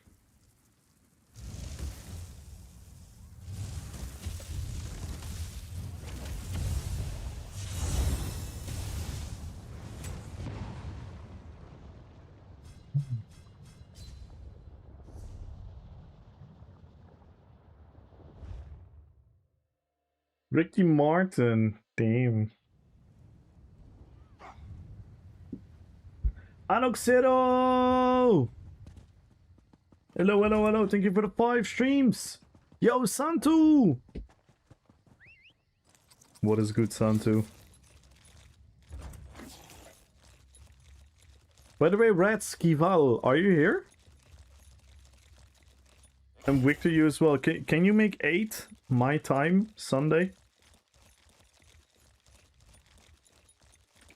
Ricky Martin, damn. Anoxero! Hello, hello, hello. Thank you for the 5 streams. Yo, Santu! What is good, Santu? By the way, Red Skival, are you here? And Victor, you as well. Can you make 8 my time Sunday?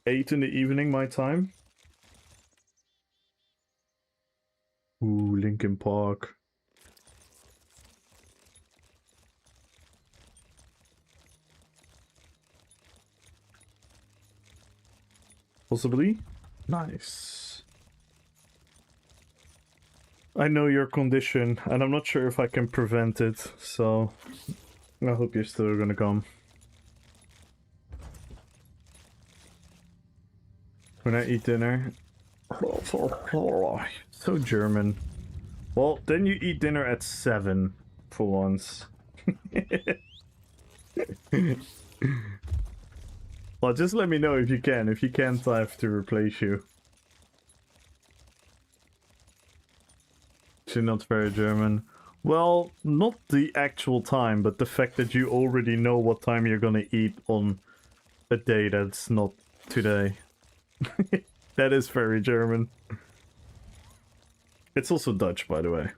8 in the evening my time? Ooh, Linkin Park. Possibly? Nice. I know your condition, and I'm not sure if I can prevent it, so I hope you're still gonna come. When I eat dinner. So German. Well, then you eat dinner at 7 for once. Well, just let me know if you can. If you can't, I have to replace you. You're not very German. Well, not the actual time, but the fact that you already know what time you're gonna eat on a day that's not today. That is very German. It's also Dutch, by the way.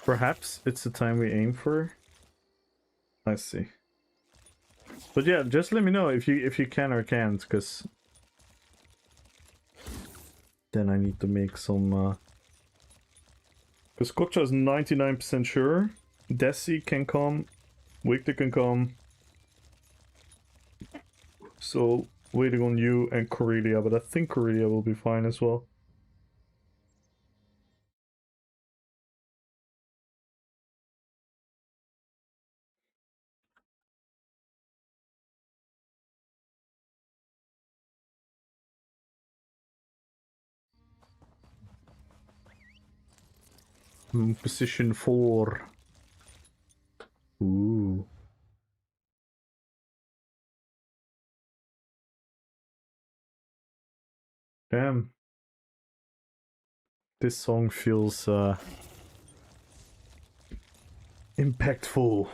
Perhaps it's the time we aim for. I see. But yeah, just let me know if you can or can't, because then I need to make some. Because Kokcha is 99% sure. Desi can come. Victor can come. So waiting on you and Corellia, but I think Corellia will be fine as well. Position 4. Ooh. Damn. This song feels impactful.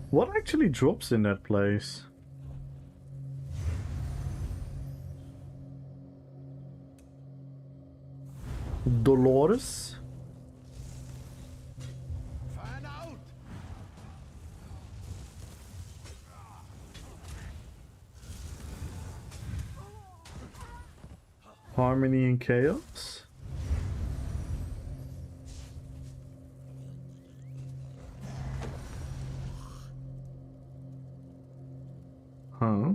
What actually drops in that place? Dolores? Fan out! Harmony and Chaos? Huh?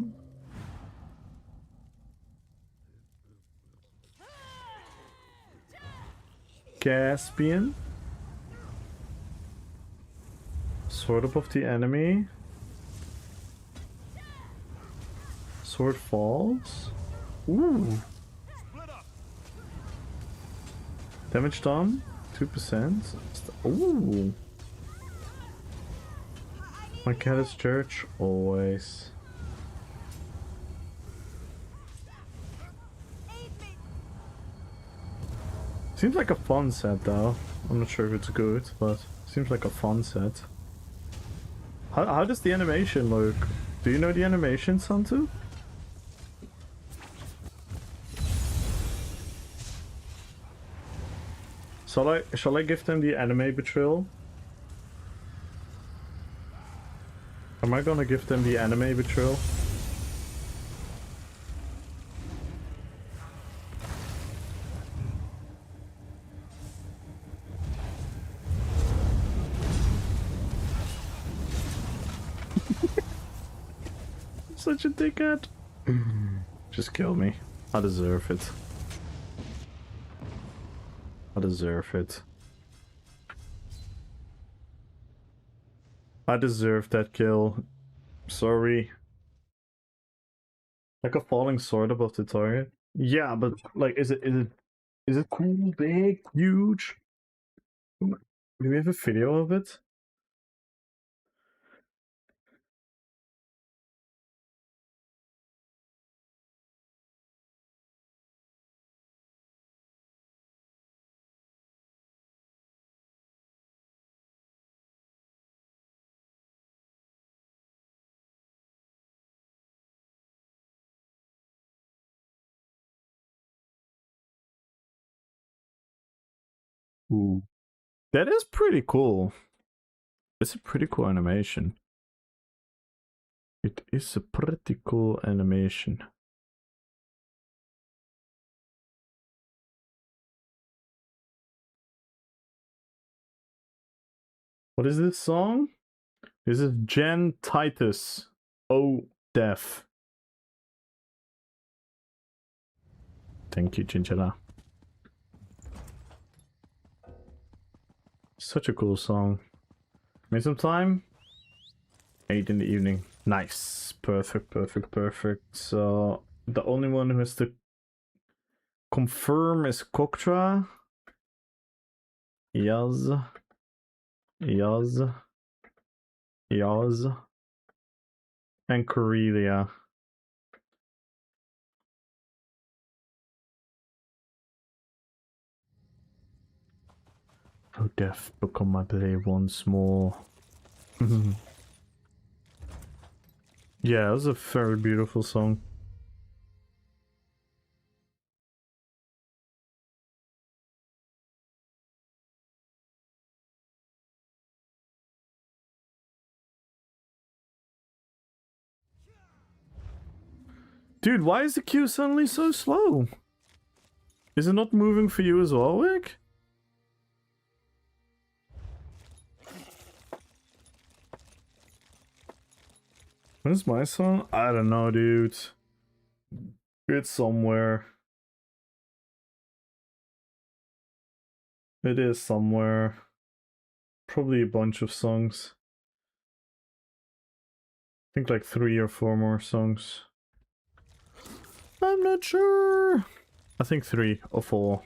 Caspian? Sword up of the enemy? Sword falls? Ooh! Damage done? 2%? Ooh! My cat is church? Always. Seems like a fun set though. I'm not sure if it's good, but seems like a fun set. How does the animation look? Do you know the animation, Santu? Shall I give them the anime betrayal? Am I gonna give them the anime betrayal? Such a dickhead. Just kill me. I deserve it. I deserve it. I deserve that kill. Sorry. Like a falling sword above the target. Yeah, but like, is it cool, big, huge? Do we have a video of it? Ooh. That is pretty cool. It's a pretty cool animation. It is a pretty cool animation. What is this song? This is Jen Titus. Oh, Death. Thank you, Chinchilla. Such a cool song. Made some time? 8 in the evening. Nice. Perfect, perfect, perfect. So, the only one who has to confirm is Koktra. Yaz. Yaz. Yaz. And Corellia. Oh, death, become my blade once more. Yeah, it was a very beautiful song. Dude, why is the queue suddenly so slow? Is it not moving for you as well, Wick? When's my song? I don't know, dude. It's somewhere. It is somewhere. Probably a bunch of songs. I think like 3 or 4 more songs. I'm not sure. I think 3 or 4.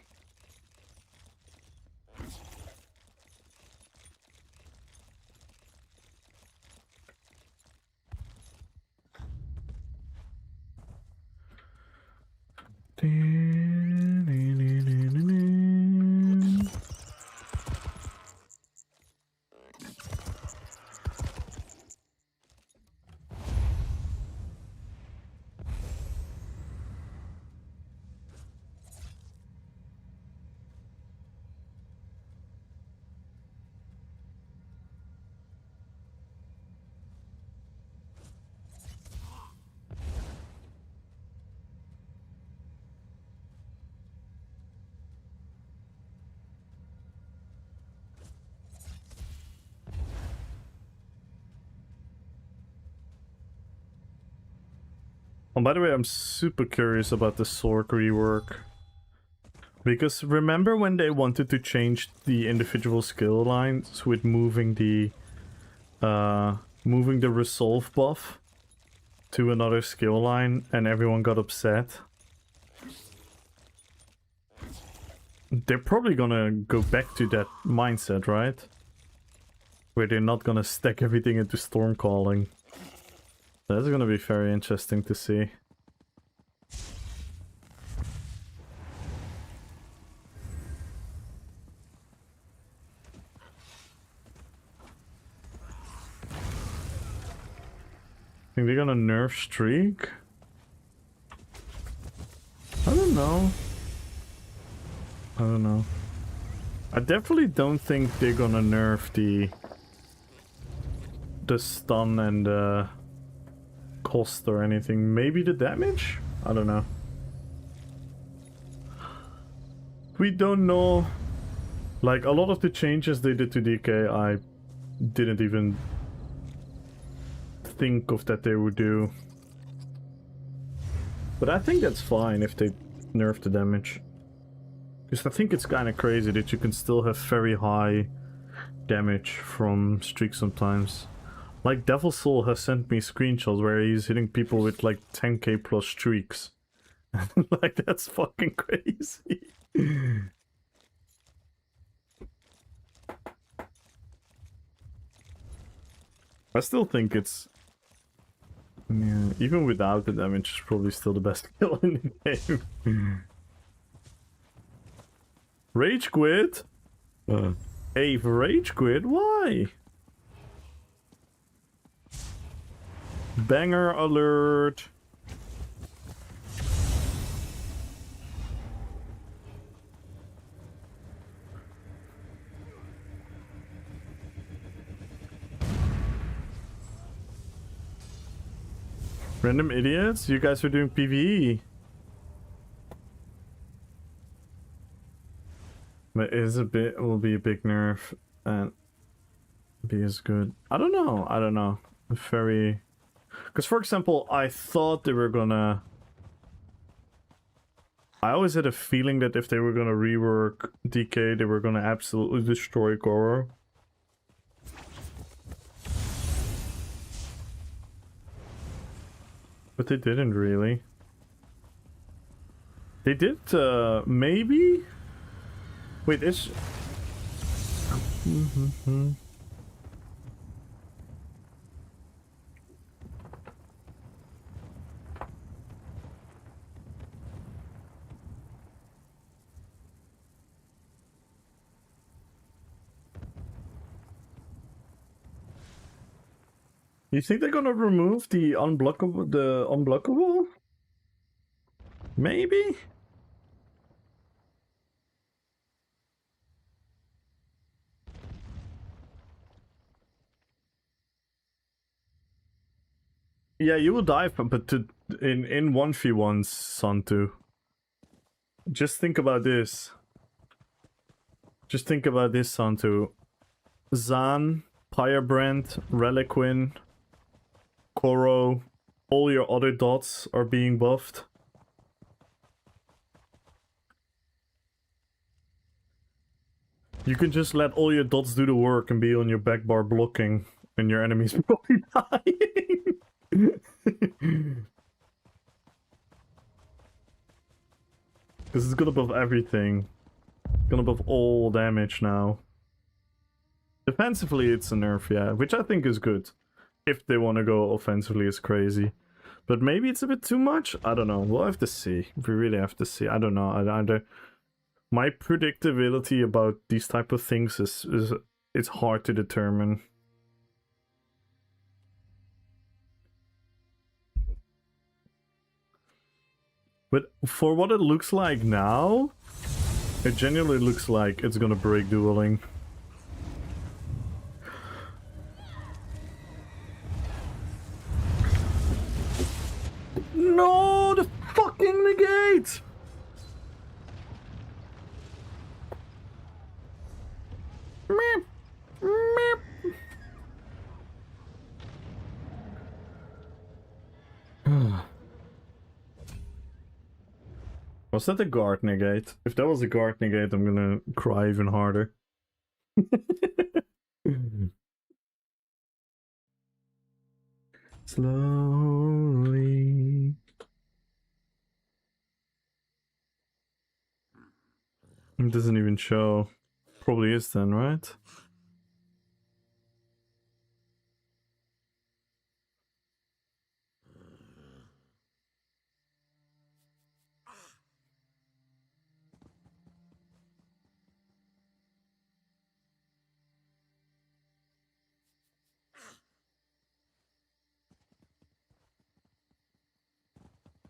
Oh, by the way, I'm super curious about the Sork rework. Because remember when they wanted to change the individual skill lines with moving the resolve buff to another skill line and everyone got upset? They're probably gonna go back to that mindset, right? Where they're not gonna stack everything into Stormcalling. That's gonna be very interesting to see. Think they're gonna nerf streak? I don't know. I don't know. I definitely don't think they're gonna nerf the stun and the cost or anything. Maybe the damage? I don't know. We don't know. Like, a lot of the changes they did to DK, I didn't even think of that they would do. But I think that's fine if they nerf the damage. Because I think it's kind of crazy that you can still have very high damage from streaks sometimes. Like, Devil Soul has sent me screenshots where he's hitting people with like 10k plus streaks. Like, that's fucking crazy. I still think it's... Yeah, even without the damage, it's probably still the best kill in the game. Rage quit? Hey, rage quit? Why? Banger alert! Random idiots? You guys are doing PvE. But it will be a big nerf and be as good. I don't know. I don't know. Very... Because, for example, I thought they were gonna... I always had a feeling that if they were gonna rework DK, they were gonna absolutely destroy Goro. But they didn't really. They did, maybe? Wait, it's... You think they're gonna remove the unblockable? Maybe? Yeah, you will die, but in 1v1s, Santu. Just think about this. Just think about this, Santu. Zan, Pyrebrand, Reliquin, Koro, all your other dots are being buffed. You can just let all your dots do the work and be on your back bar blocking, and your enemies probably dying. Because it's gonna buff everything. Gonna buff all damage now. Defensively, it's a nerf, yeah, which I think is good. If they want to go offensively, it's crazy. But maybe it's a bit too much? I don't know. We'll have to see. We really have to see. I don't know. My predictability about these type of things is it's hard to determine. But for what it looks like now, it genuinely looks like it's gonna break dueling. No, the fucking negate! Meep. Meep. Was that a guard negate? If that was a guard negate, I'm gonna cry even harder. Slowly. It doesn't even show. Probably is then, right?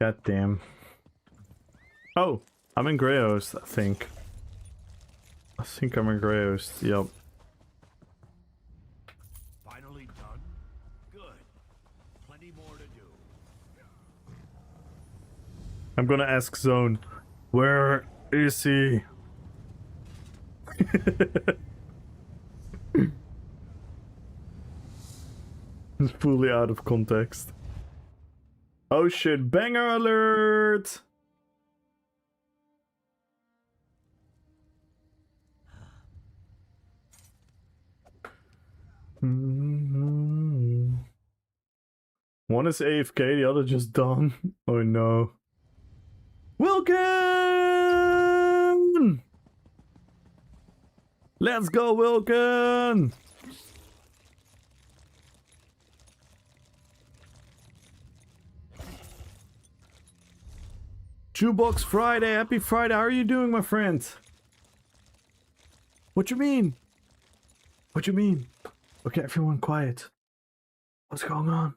God damn. Oh, I'm in Greyhost, I think. I think I'm in Greyhost, yep. Finally done? Good. Plenty more to do. I'm gonna ask Zone, where is he? It's fully out of context. Oh shit, banger alert! One is AFK, the other just done. Oh no. Wilkin! Let's go, Wilkin! Jukebox Friday, happy Friday. How are you doing, my friend? What you mean? What you mean? Okay, everyone quiet. What's going on?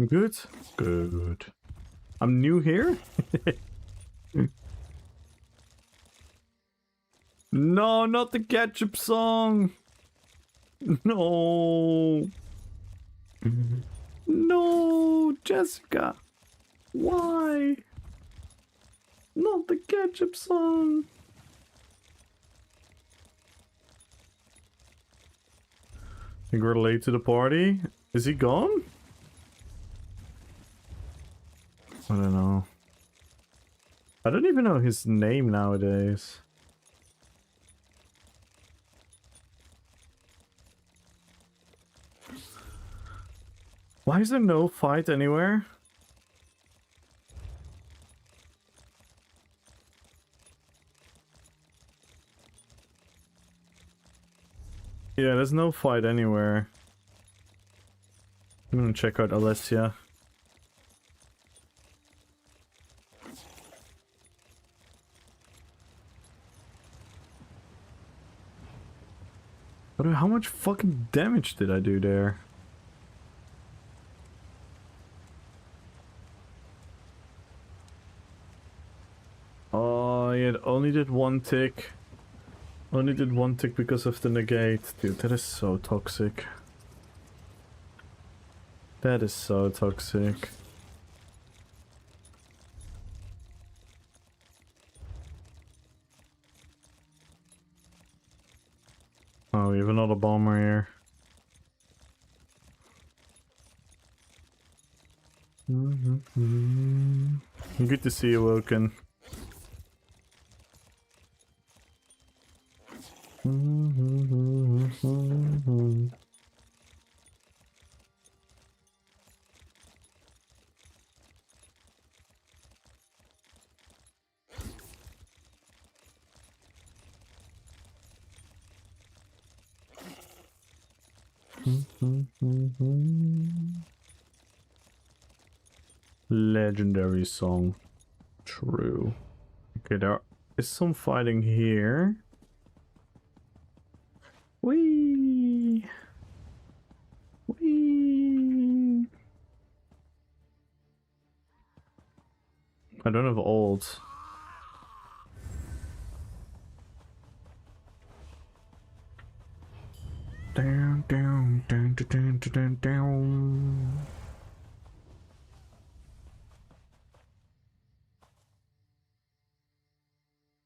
Good? Good. I'm new here? No, not the ketchup song! No! No, Jessica! Why? Not the ketchup song! Think we're late to the party? Is he gone? I don't know. I don't even know his name nowadays. Why is there no fight anywhere? Yeah, there's no fight anywhere. I'm gonna check out Alessia. But how much fucking damage did I do there? Oh, yeah, it only did one tick. Only did one tick because of the negate. Dude, that is so toxic. That is so toxic. Oh, we have another bomber here. Good to see you, Wilkin. Legendary song. True. Okay, there is some fighting here. Whee! Whee! I don't have ult. Down, down, down, down, down, down.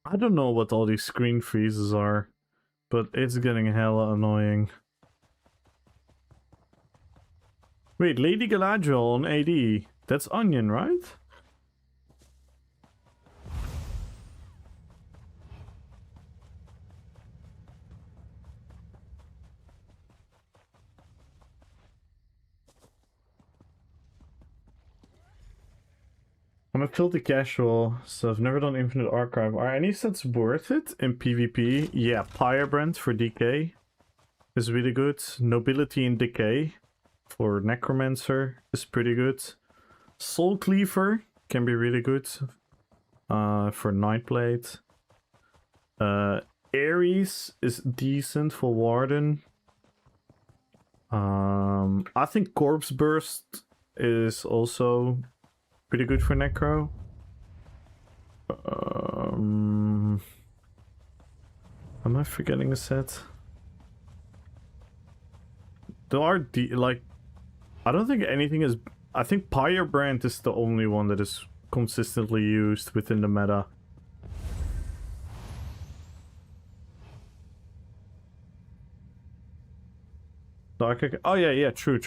I don't know what all these screen freezes are, but it's getting hella annoying. Wait, Lady Galadriel on AD. That's Onion, right? I'm a filthy casual, so I've never done Infinite Archive. Are any sets worth it in PvP? Yeah, Pyrebrand for DK is really good. Nobility in Decay for Necromancer is pretty good. Soul Cleaver can be really good for Nightblade. Ares is decent for Warden. I think Corpse Burst is also pretty good for Necro. Am I forgetting a set? There are like, I don't think anything is. I think Pyrebrand is the only one that is consistently used within the meta. Dark. Oh yeah, true.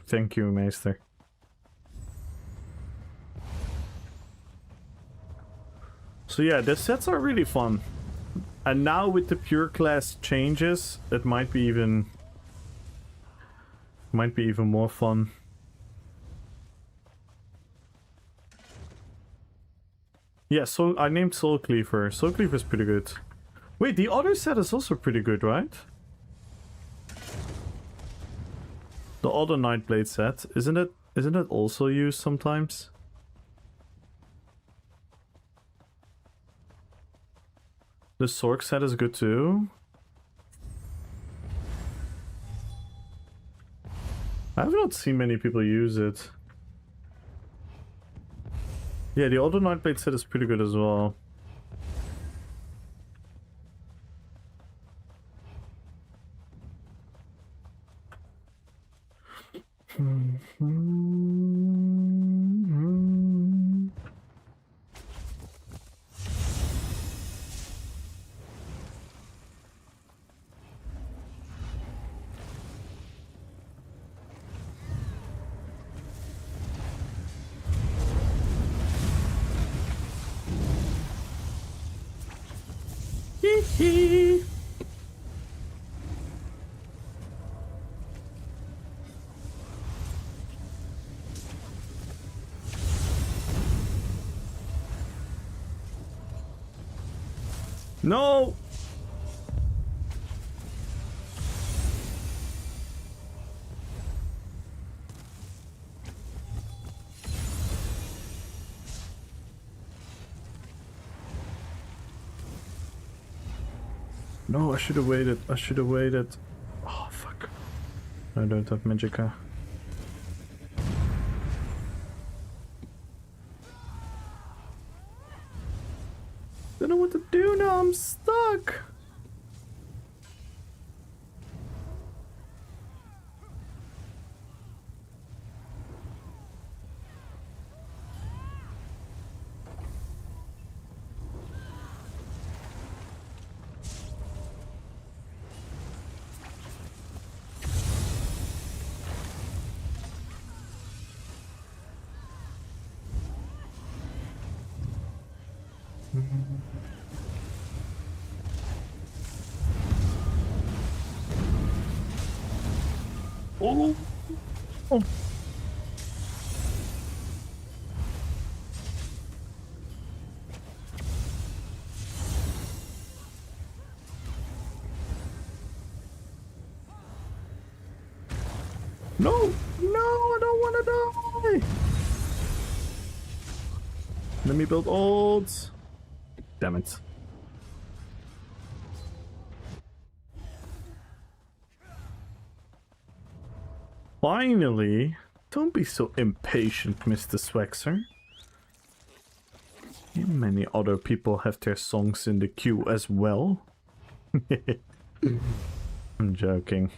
Thank you, Meester. So yeah, the sets are really fun. And now with the pure class changes, it might be even more fun. Yeah, so I named Soul Cleaver. Soul Cleaver is pretty good. Wait, the other set is also pretty good, right? The other Nightblade set, isn't it also used sometimes? The Sork set is good too. I have not seen many people use it. Yeah, the other Nightblade set is pretty good as well. No! No, I should have waited. Oh, fuck. I don't have Magicka. Don't know what to do now, I'm stuck! Oh. Oh. No! No, I don't want to die! Let me build ults. Damn it. Finally! Don't be so impatient, Mr. Swexer. Many other people have their songs in the queue as well. I'm joking.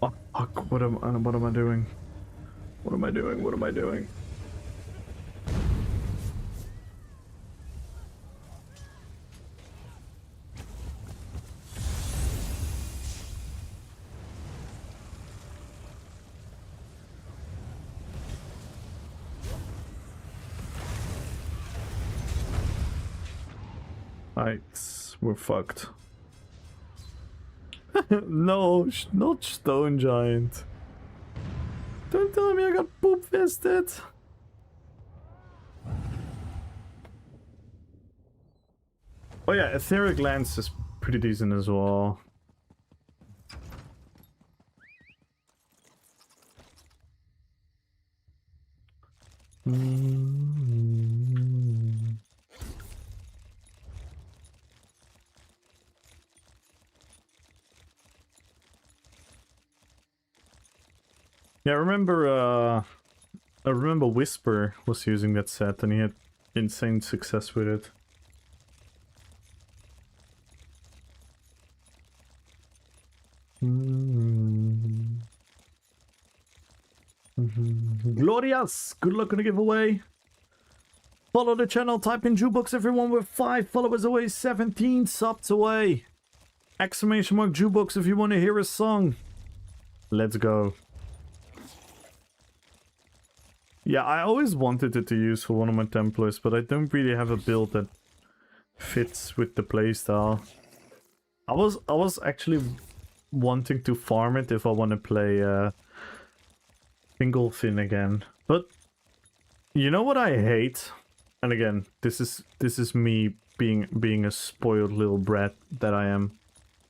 Oh, fuck, what am I doing? What am I doing? We're fucked. No, not Stone Giant. Don't tell me I got poop fisted. Oh yeah, Etheric Lance is pretty decent as well. Yeah, I remember Whisper was using that set and he had insane success with it. Glorious! Good luck on the giveaway. Follow the channel, type in Jukebox everyone with 5 followers away, 17 subs away. Exclamation mark Jukebox if you want to hear a song. Let's go. Yeah, I always wanted it to use for one of my Templars, but I don't really have a build that fits with the playstyle. I was actually wanting to farm it if I want to play Fingolfin again. But you know what I hate? And again, this is me being a spoiled little brat that I am.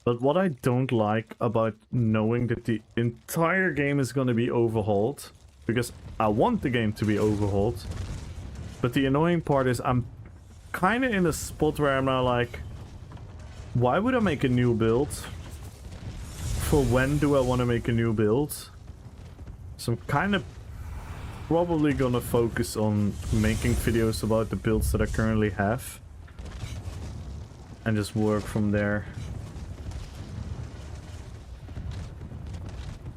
But what I don't like about knowing that the entire game is going to be overhauled, because I want the game to be overhauled, but the annoying part is I'm kind of in a spot where I'm now like, why would I make a new build? For when do I want to make a new build? So I'm kind of probably gonna focus on making videos about the builds that I currently have and just work from there.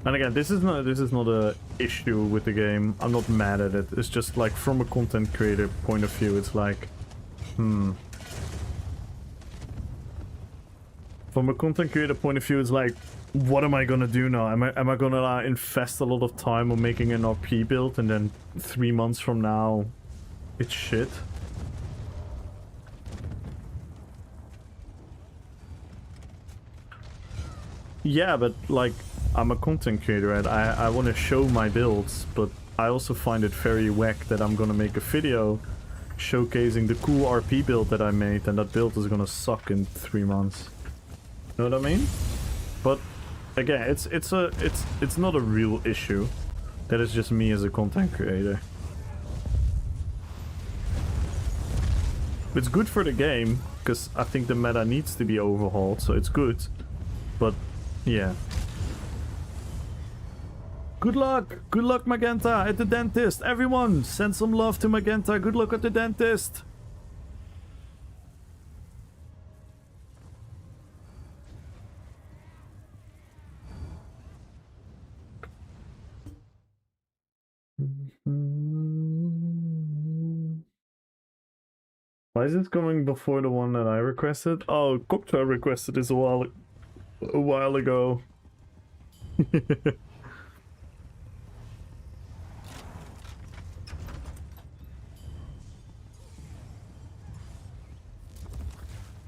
And again, this is not a issue with the game. I'm not mad at it. It's just like from a content creator point of view, it's like, From a content creator point of view, it's like, what am I gonna do now? Am I gonna invest a lot of time on making an RP build and then 3 months from now, it's shit? Yeah, but like, I'm a content creator and I want to show my builds, but I also find it very whack that I'm gonna make a video showcasing the cool RP build that I made and that build is gonna suck in 3 months. You know what I mean? But again, it's not a real issue. That is just me as a content creator. It's good for the game, because I think the meta needs to be overhauled, so it's good. But yeah. Good luck Magenta at the dentist. Everyone, send some love to Magenta. Good luck at the dentist. Why is it coming before the one that I requested? Oh, Cocktail requested this a while ago.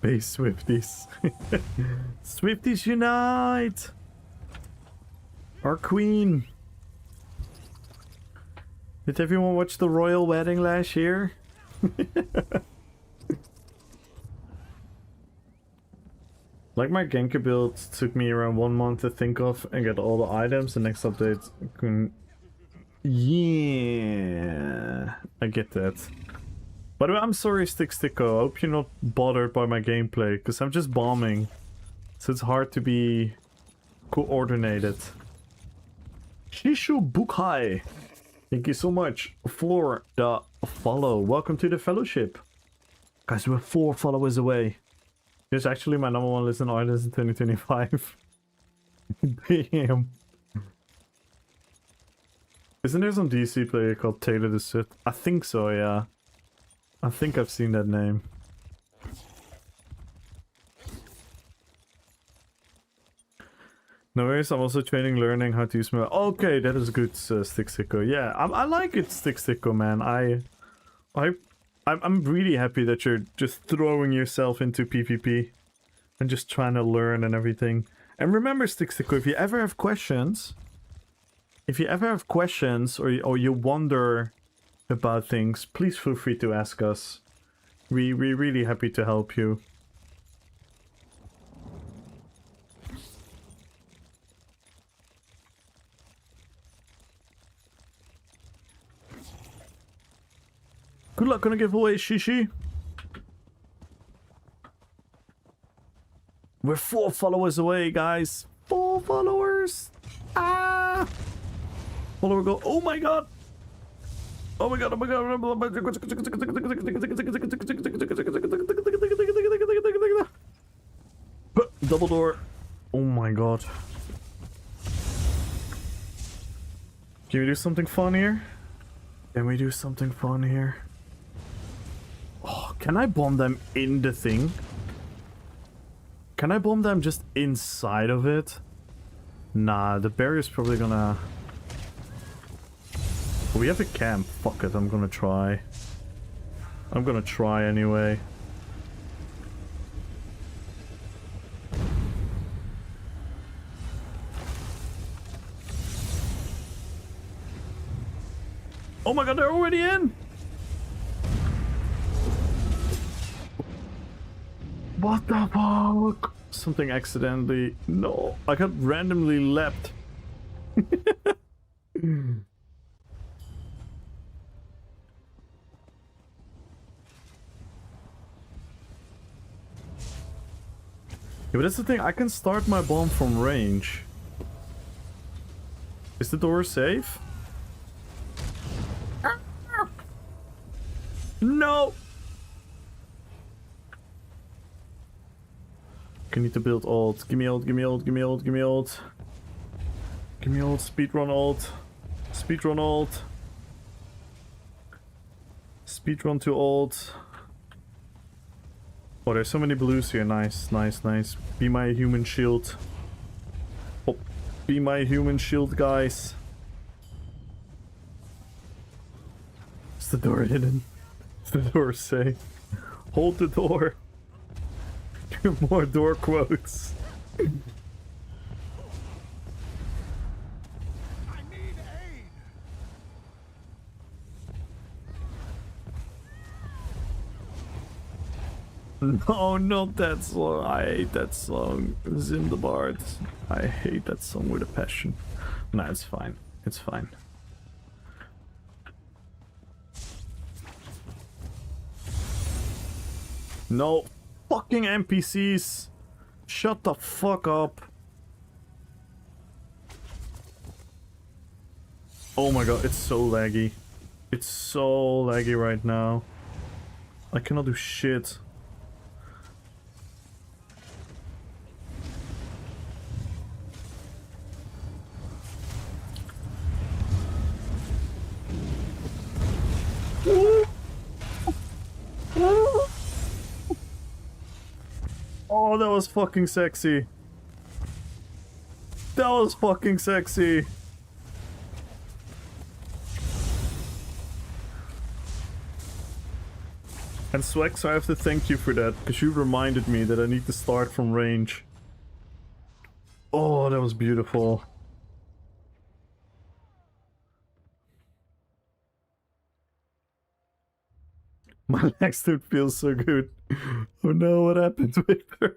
Base Swifties. Swifties unite! Our queen. Did everyone watch the royal wedding last year? Like my Genki build took me around 1 month to think of and get all the items. The next update can... Yeah, I get that. By the way, I'm sorry Sticko, I hope you're not bothered by my gameplay, because I'm just bombing. So it's hard to be coordinated. Shishu Bukai, thank you so much for the follow. Welcome to the fellowship. Guys, we're 4 followers away. It's actually my #1 listen artist in 2025. Damn. Isn't there some DC player called Taylor the Sith? I think so, yeah. I think I've seen that name. No worries, I'm also training, learning how to use my... Okay, that is good, Stick Sicko. Yeah, I like it, Stick Sicko, man. I'm really happy that you're just throwing yourself into PvP and just trying to learn and everything. And remember, Sticksticker, if you ever have questions, or you wonder about things, please feel free to ask us. We're really happy to help you. Good luck on a giveaway, Shishi. We're 4 followers away, guys. 4 followers. Ah! Follower go. Oh my god. Oh my god. Oh my god. Double door. Oh my god. Can we do something fun here? Can we do something fun here? Oh, can I bomb them in the thing? Can I bomb them just inside of it? Nah, the barrier's probably gonna... We have a camp. Fuck it, I'm gonna try. I'm gonna try anyway. Oh my god, they're already in! What the fuck? Something accidentally... No, I got randomly leapt. Yeah, but that's the thing, I can start my bomb from range. Is the door safe? No! I need to build ult. Give me ult, give me ult, give me ult, give me ult. Give me ult, speedrun ult. Speedrun ult. Speedrun to ult. Oh, there's so many blues here. Nice, nice, nice. Be my human shield. Oh, be my human shield, guys. Is the door hidden? Is the door safe? Hold the door. More door quotes. I need aid. No, not that song. I hate that song. Zindabard. I hate that song with a passion. No, it's fine. It's fine. No. Fucking NPCs. Shut the fuck up. Oh my god, it's so laggy. It's so laggy right now. I cannot do shit. Oh, that was fucking sexy. That was fucking sexy. And Swex, I have to thank you for that, because you reminded me that I need to start from range. Oh, that was beautiful. My next dude feels so good. Oh no, what happened with her?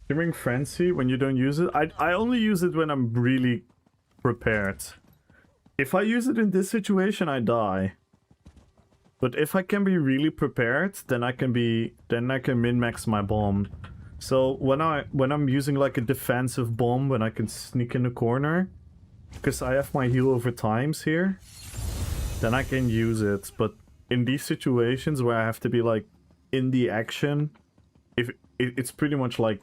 During Frenzy, when you don't use it, I only use it when I'm really prepared. If I use it in this situation, I die. But if I can be really prepared, then I can min-max my bomb. So when I'm using like a defensive bomb, when I can sneak in the corner, because I have my heal over times here, then I can use it. But in these situations where I have to be like in the action, it's pretty much like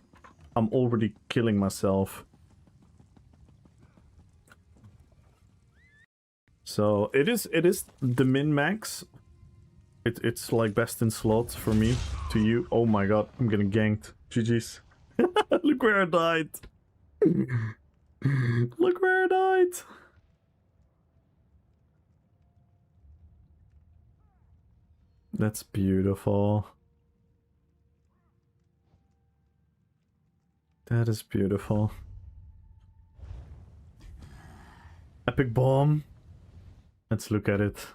I'm already killing myself. So it is the min-max. It's like best in slot for me to you. Oh my god, I'm getting ganked. GG's. Look where I died. Look where I died. That's beautiful. That is beautiful. Epic bomb. Let's look at it.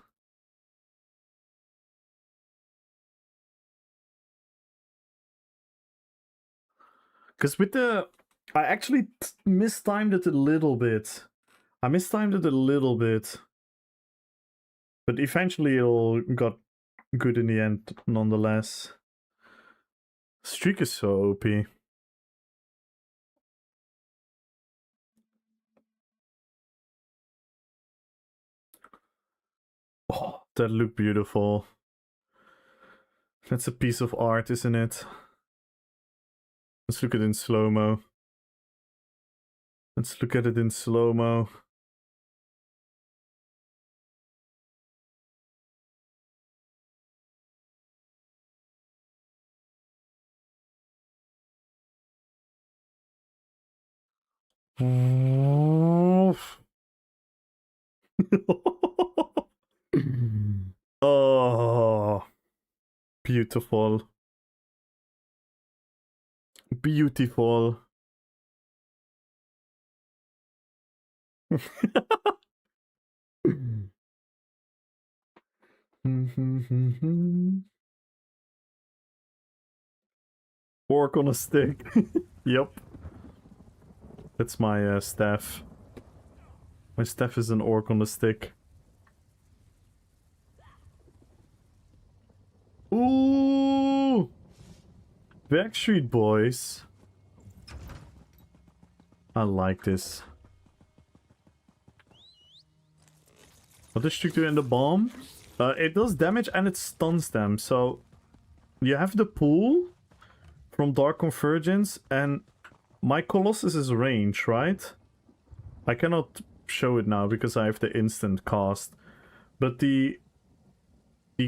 Because with the... I actually mistimed it a little bit. I mistimed it a little bit. But eventually it all got good in the end, nonetheless. Streak is so OP. Oh, that looked beautiful. That's a piece of art, isn't it? Let's look at it in slow-mo. Let's look at it in slow-mo. Oh. Oh, beautiful. Beautiful. Fork on a stick. Yep. That's my staff. My staff is an orc on a stick. Ooh! Backstreet Boys. I like this. What does Streak do in the bomb? It does damage and it stuns them. So you have the pool from Dark Convergence and my Colossus is range, right? I cannot show it now because I have the instant cast. But the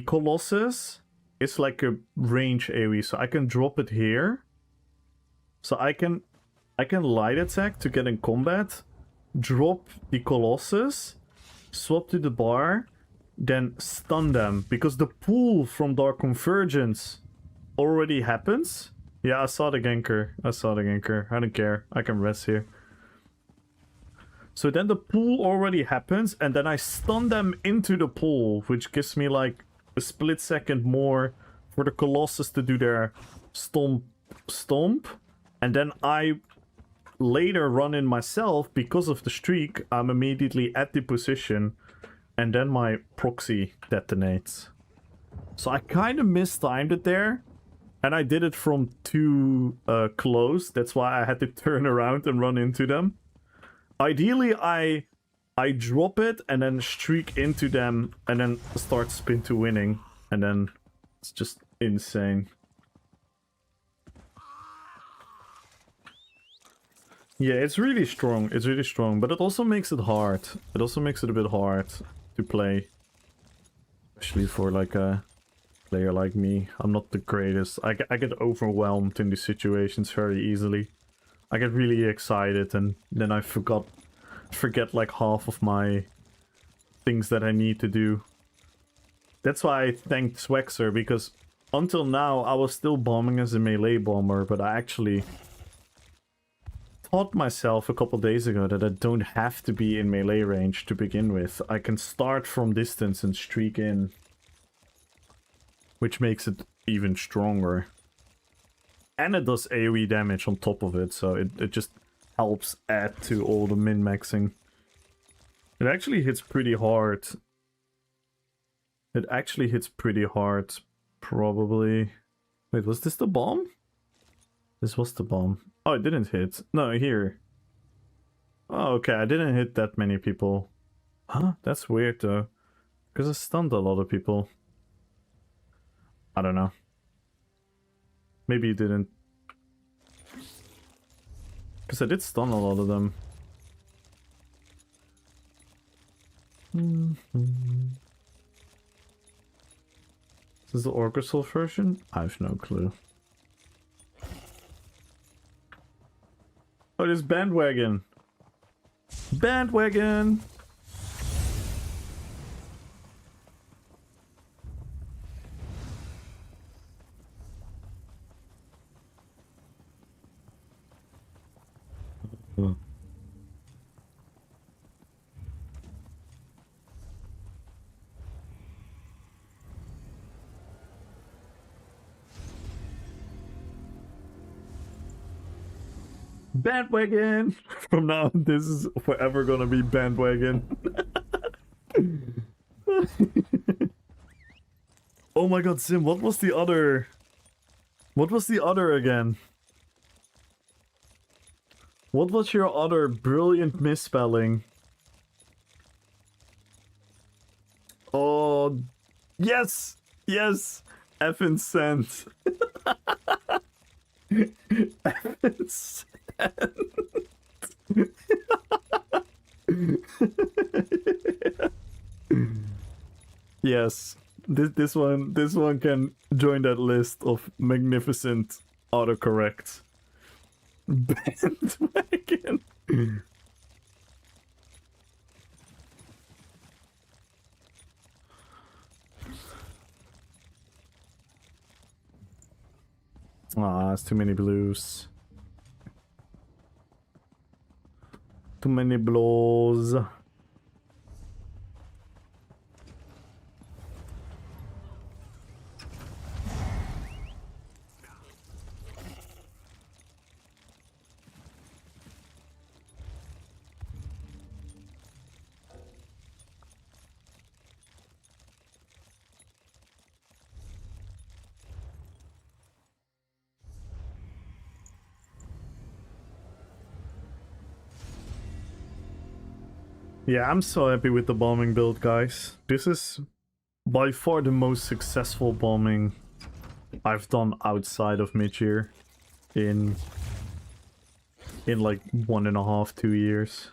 Colossus is like a range AoE, so I can drop it here. So I can light attack to get in combat, drop the Colossus, swap to the bar, then stun them. Because the pull from Dark Convergence already happens. Yeah, I saw the ganker. I don't care. I can rest here. So then the pull already happens, and then I stun them into the pull, which gives me like a split second more for the Colossus to do their stomp. And then I later run in myself because of the streak. I'm immediately at the position, and then my proxy detonates. So I kind of mistimed it there. And I did it from too close. That's why I had to turn around and run into them. Ideally, I drop it and then streak into them and then start spin to winning. And then it's just insane. Yeah, it's really strong. It's really strong. But it also makes it hard. It also makes it a bit hard to play. Especially for like a player like me. I'm not the greatest. I get overwhelmed in these situations very easily. I get really excited and then I forget like half of my things that I need to do. That's why I thanked Swexer, because until now I was still bombing as a melee bomber, but I actually taught myself a couple days ago that I don't have to be in melee range to begin with. I can start from distance and streak in, which makes it even stronger. And it does AoE damage on top of it, so it just helps add to all the min-maxing. It actually hits pretty hard. It actually hits pretty hard, probably. Wait, was this the bomb? This was the bomb. Oh, it didn't hit. No, here. Oh, okay, I didn't hit that many people. Huh? That's weird, though. Because I stunned a lot of people. I don't know. Maybe you didn't. Because I did stun a lot of them. Is this the orchestral version? I have no clue. Oh, there's bandwagon. Bandwagon. Bandwagon! From now on, this is forever gonna be bandwagon. Oh my god, Sim, what was the other... What was the other again? What was your other brilliant misspelling? Oh... Yes! Yes! Effin' sent. Effin' sent. Yes, this one can join that list of magnificent autocorrect. Bandwagon. Ah, it's too many blues. Too many blows. Yeah, I'm so happy with the bombing build, guys. This is by far the most successful bombing I've done outside of mid-year in like 1.5, 2 years.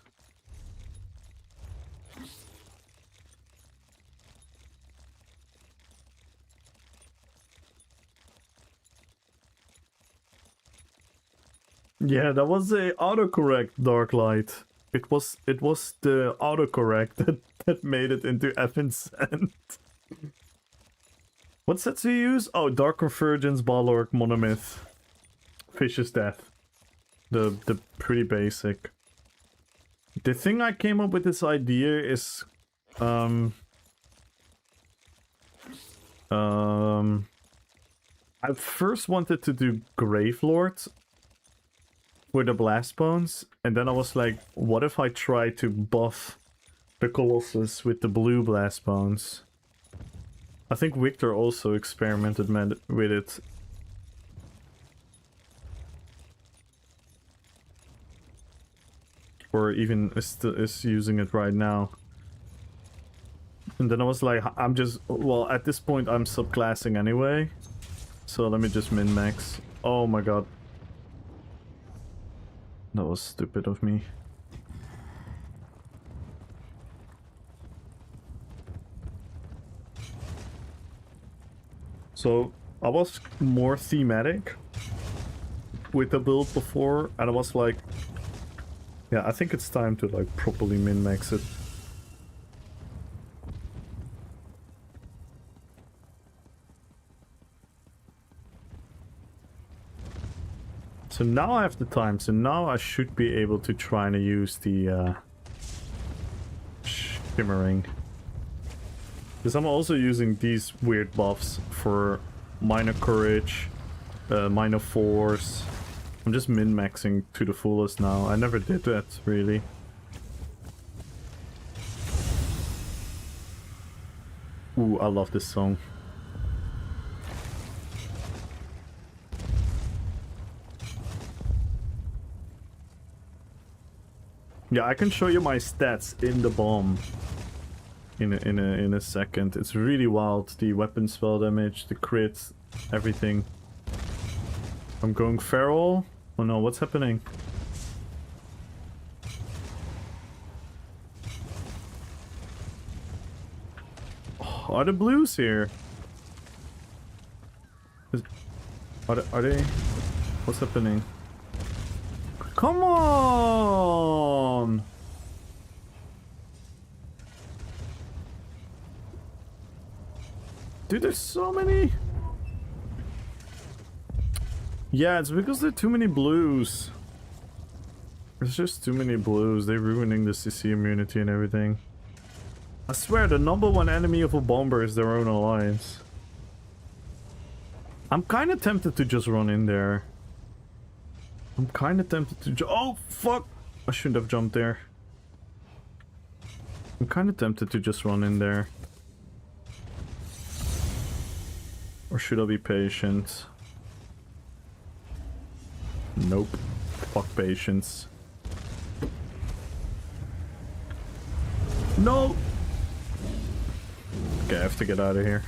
Yeah, that was a autocorrect, Darklight. It was the autocorrect that made it into effing sent. What sets do you use? Oh, Dark Convergence, Balork, Monomyth, Fish's Death. The pretty basic. The thing I came up with this idea is I first wanted to do Gravelord with the Blast Bones, and then I was like, what if I try to buff the Colossus with the blue Blast Bones? I think Victor also experimented with it. Or even is using it right now. And then I was like, I'm just... Well, at this point I'm subclassing anyway. So let me just min-max. Oh my god. That was stupid of me. So, I was more thematic with the build before, and I was like, yeah, I think it's time to like properly min-max it. So now I have the time, so now I should be able to try and use the shimmering. Because I'm also using these weird buffs for minor courage, minor force. I'm just min-maxing to the fullest now. I never did that, really. Ooh, I love this song. Yeah, I can show you my stats in the bomb in a second. It's really wild. The weapon spell damage, the crit, everything. I'm going feral. Oh no, what's happening? Are the blues here? Are they? What's happening? Come on! Dude, there's so many. Yeah, it's because there are too many blues. There's just too many blues. They're ruining the CC immunity and everything. I swear, the #1 enemy of a bomber is their own alliance. I'm kind of tempted to just run in there. I'm kind of tempted to oh, fuck! I shouldn't have jumped there. I'm kind of tempted to just run in there. Or should I be patient? Nope. Fuck patience. No! Okay, I have to get out of here.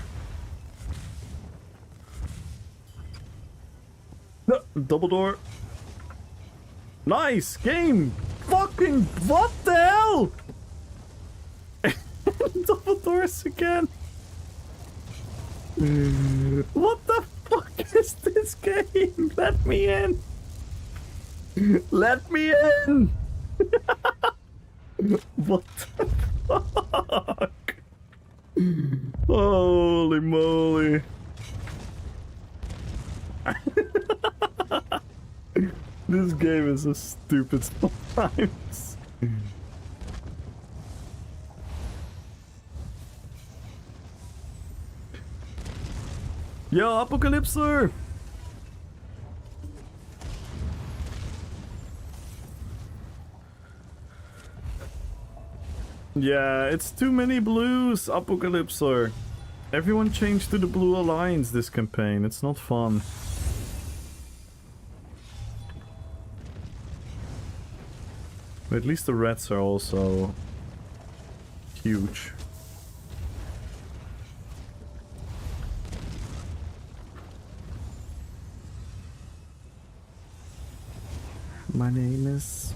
No, double door. Nice game! Fucking what the hell? Double doors again. What the fuck is this game? Let me in. Let me in. What the fuck? Holy moly. This game is so stupid sometimes. Yo, Apocalypser! Yeah, it's too many blues, Apocalypser. Everyone changed to the Blue Alliance this campaign. It's not fun. But at least the reds are also huge. My name is...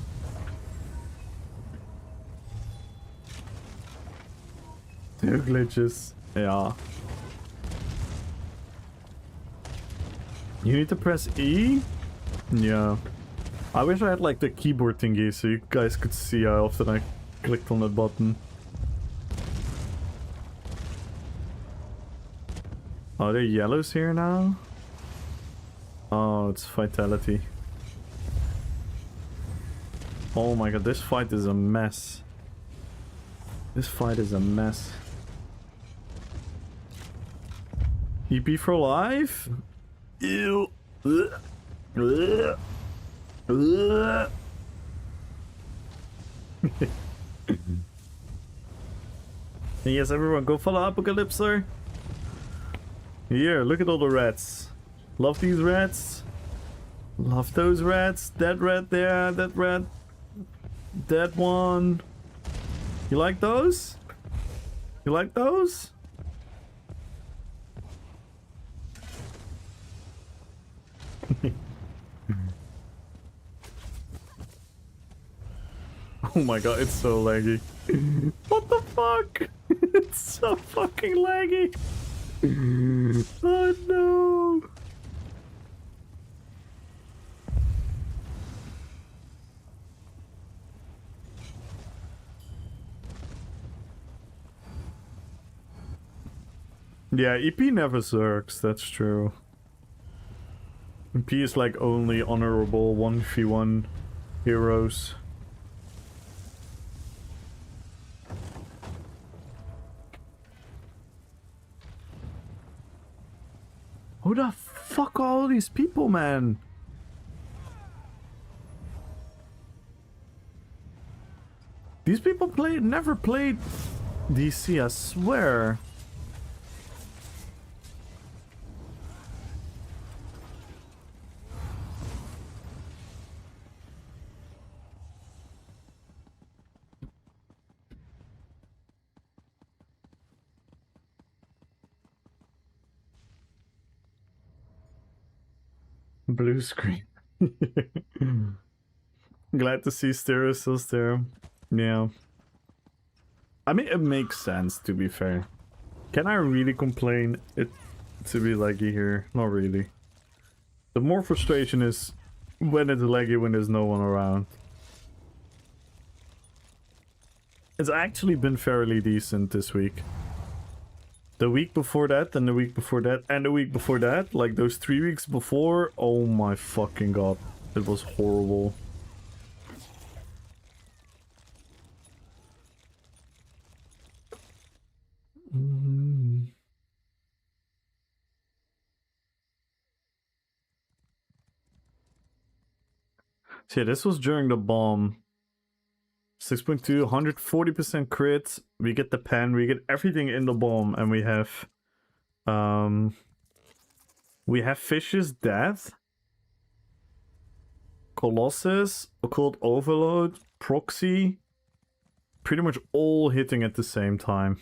There are glitches. Yeah. You need to press E? Yeah. I wish I had like the keyboard thingy so you guys could see how often I clicked on that button. Are there yellows here now? Oh, it's Vitality. Oh my god, this fight is a mess. This fight is a mess. EP for life? Ew. Ugh. Ugh. Ugh. Yes, everyone, go follow Apocalypser. Here, look at all the rats. Love these rats. Love those rats. That rat there, that rat. That one. You like those? You like those? Oh my god, it's so laggy. What the fuck? It's so fucking laggy. Oh no. Yeah, EP never zerks, that's true. EP is like only honorable 1v1 heroes. Who the fuck are all these people, man? These people never played DC, I swear. Blue screen. Glad to see Stereo still there. Yeah. I mean, it makes sense, to be fair. Can I really complain it to be laggy here? Not really. The more frustration is when it's laggy when there's no one around. It's actually been fairly decent this week. The week before that, and the week before that, and the week before that, like those 3 weeks before, oh my fucking god. It was horrible. So yeah, this was during the bomb. 6.2, 140% crit. We get the pen, we get everything in the bomb, and we have Fish's Death, Colossus, Occult Overload, Proxy, pretty much all hitting at the same time.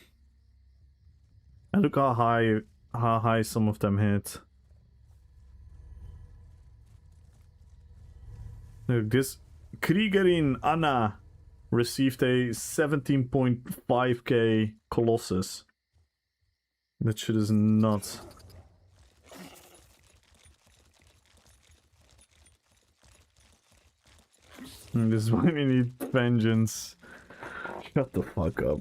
And look how high some of them hit. Look, this Kriegerin Anna received a 17.5k Colossus. That shit is nuts. And this is why we need vengeance. Shut the fuck up.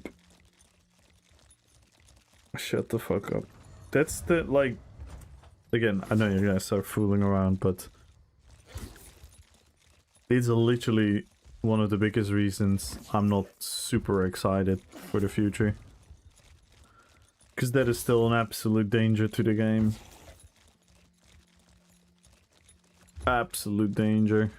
Shut the fuck up. That's the, like... Again, I know you guys are fooling around, but... It's literally one of the biggest reasons I'm not super excited for the future. Because that is still an absolute danger to the game. Absolute danger.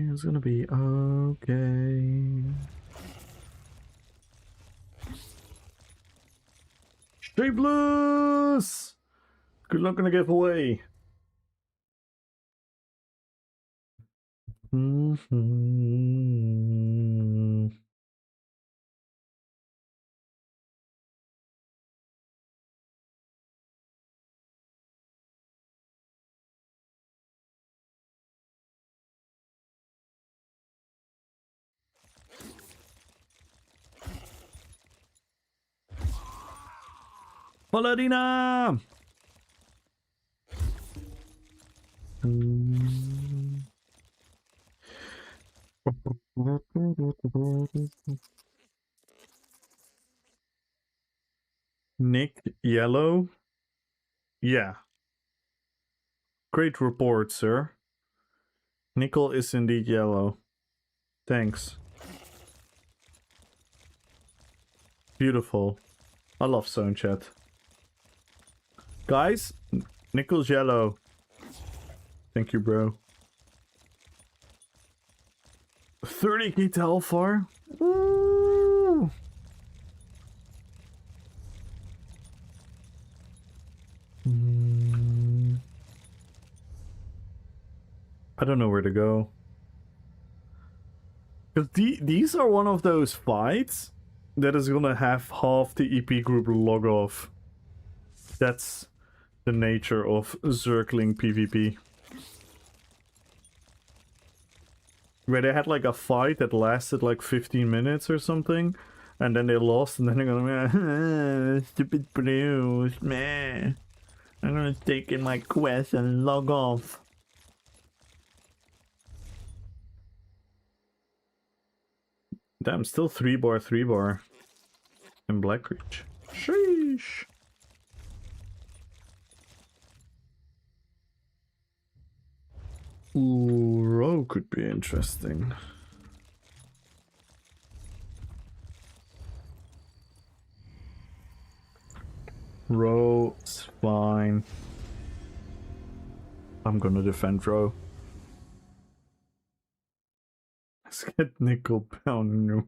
It's gonna be okay. Straight Blues! Good luck on the giveaway. Paladina! Nick Yellow? Yeah. Great report, sir. Nickel is indeed yellow. Thanks. Beautiful. I love zone chat. Guys, Nickel's yellow. Thank you, bro. 30k to Alfar? Woo! I don't know where to go. Because these are one of those fights that is gonna have half the EP group log off. That's the nature of circling PvP. Where they had like a fight that lasted like 15 minutes or something, and then they lost, and then they're gonna be stupid blues, man. I'm gonna take in my quest and log off. Damn, still 3-bar in Blackreach. Sheesh. Ooh, row could be interesting. Row's fine. I'm gonna defend row. Let's get nickel pound.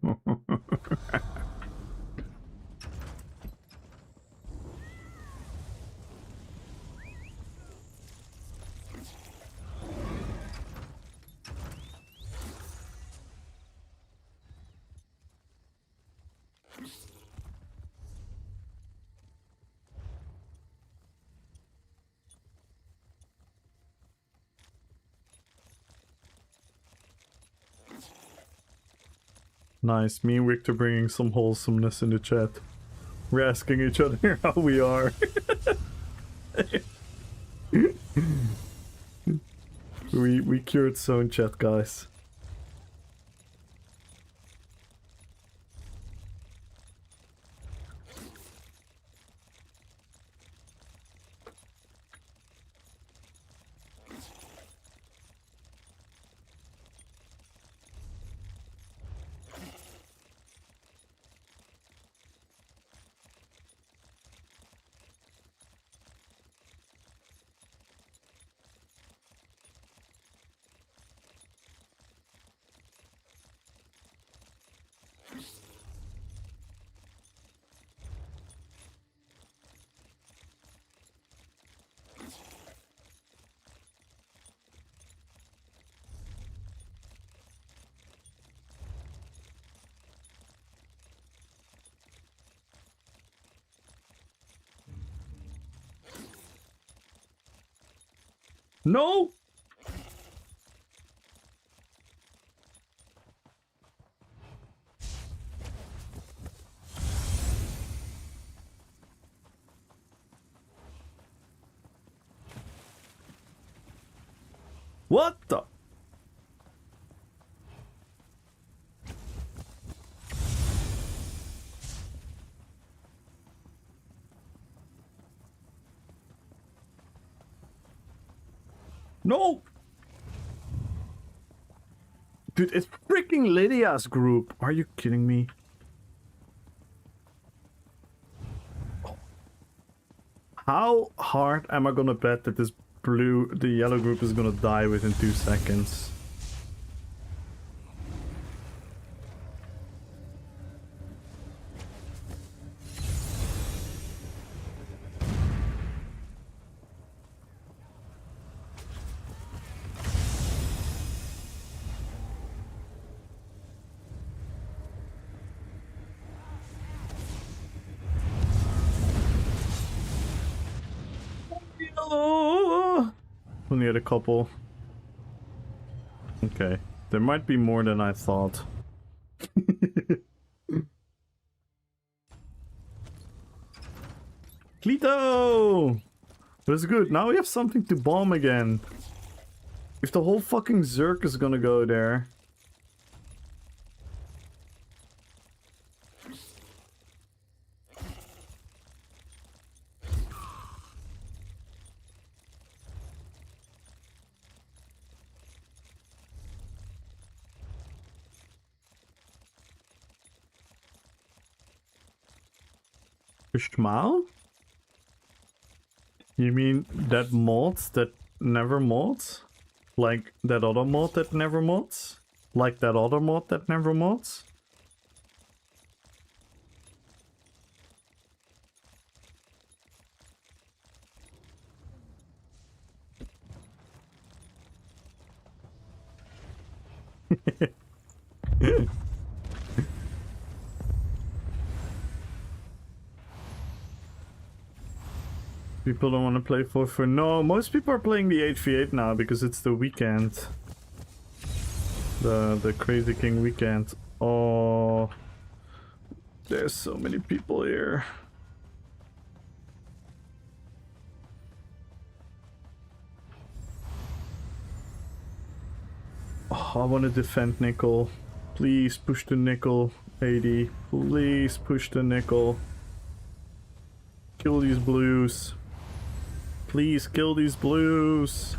Nice. Me and Victor bringing some wholesomeness in the chat. We're asking each other how we are. we cured zone chat, guys. No! What the? No! Dude, it's freaking Lydia's group. Are you kidding me? How hard am I gonna bet that the yellow group is gonna die within 2 seconds? Yellow! Only had a couple. Okay, there might be more than I thought. Clito! That's good. Now we have something to bomb again. If the whole fucking Zerk is gonna go there. Schmal? You mean that mods that never mods? Like that other mod that never mods? Like that other mod that never mods? People don't want to play 4-4. No, most people are playing the 8v8 now because it's the weekend. The Crazy King weekend. Oh, there's so many people here. Oh, I want to defend nickel. Please push the nickel, AD. Please push the nickel. Kill these blues. Please kill these blues.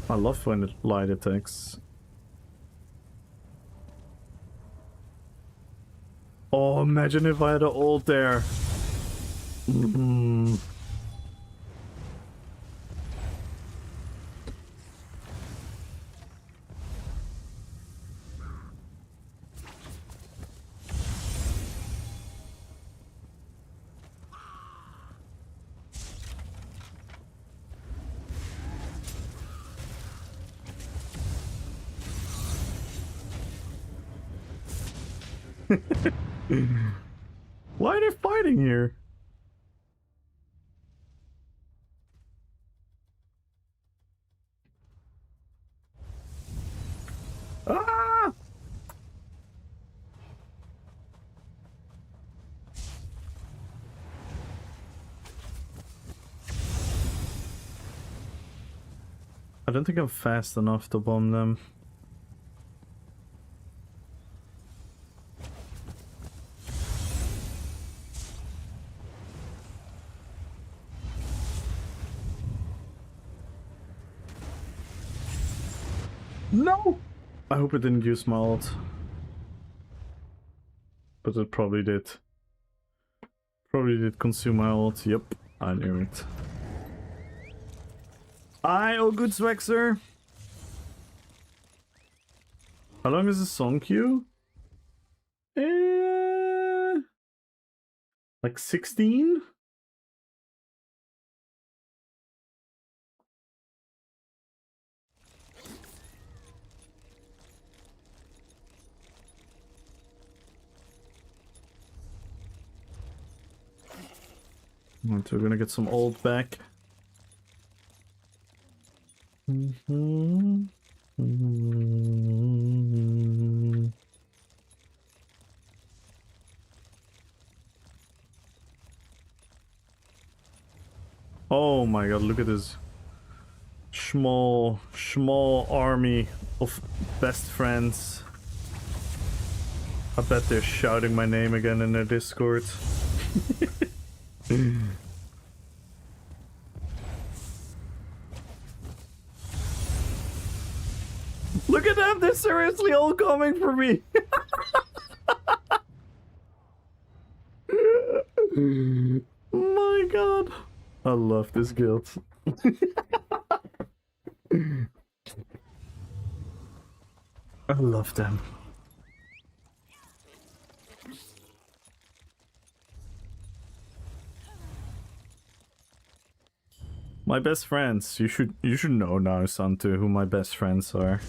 I love when it light attacks. Oh, imagine if I had an ult there. Why fighting here? Ah! I don't think I'm fast enough to bomb them. No! I hope it didn't use my ult. But it probably did. Probably did consume my ult. Yep, I knew it. Oh good Swexer! How long is the song queue? Like 16? Right, we're gonna get some ult back. Oh my god, look at this small army of best friends. I bet they're shouting my name again in their Discord. Look at them, they're seriously all coming for me. My god. I love this guild. I love them. My best friends. You should know now, Santu, who my best friends are.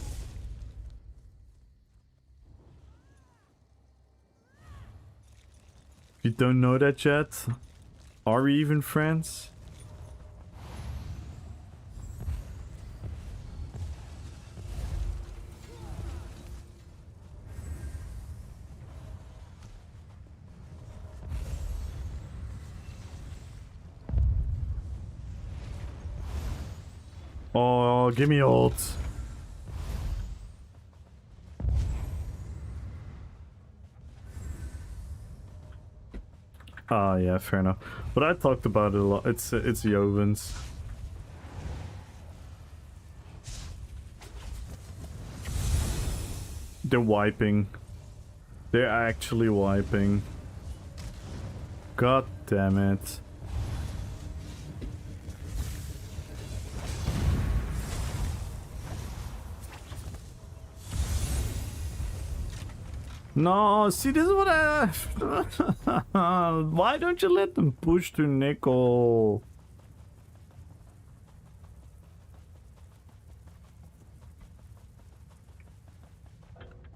You don't know that yet? Are we even friends? Oh, give me ult. Ah, yeah, fair enough. But I talked about it a lot. It's Jovens. They're wiping. They're actually wiping. God damn it. No, see, this is what I... Why don't you let them push to Nickel?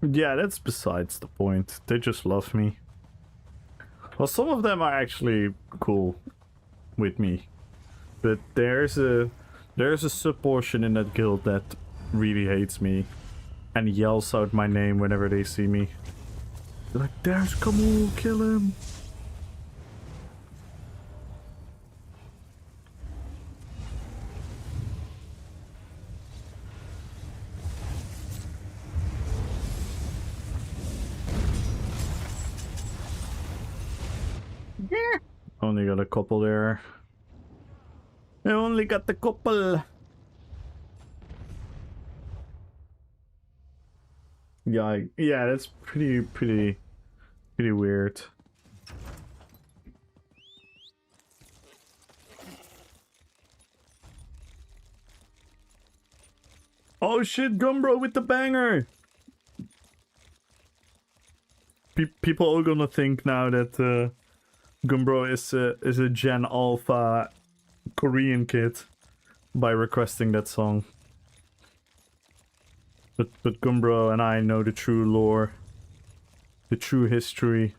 Yeah, that's besides the point. They just love me. Well, some of them are actually cool with me. But there's a sub-portion in that guild that really hates me and yells out my name whenever they see me. They're like, there's Kamul, kill him! Yeah. Only got a couple there. I only got the couple. Yeah, that's pretty weird. Oh shit, Gumbro with the banger! People are gonna think now that Gumbro is a Gen Alpha Korean kid by requesting that song. But Gumbro and I know the true lore, the true history.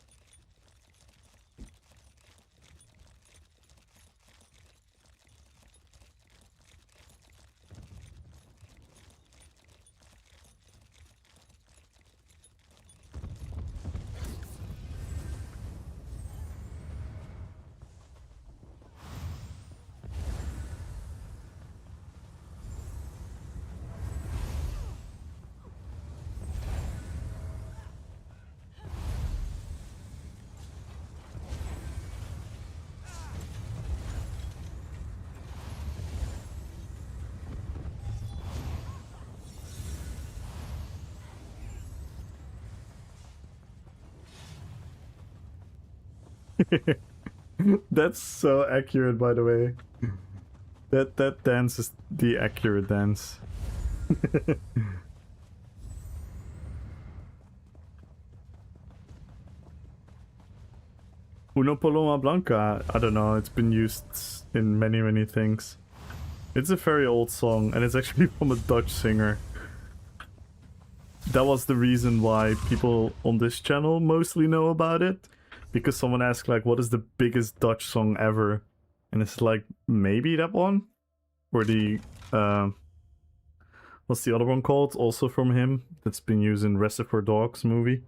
That's so accurate, by the way. That dance is the accurate dance. Una Paloma Blanca, I don't know, it's been used in many things. It's a very old song, and it's actually from a Dutch singer. That was the reason why people on this channel mostly know about it. Because someone asked, like, what is the biggest Dutch song ever? And it's like, maybe that one? Or the, what's the other one called? Also from him, that's been used in Reservoir Dogs movie.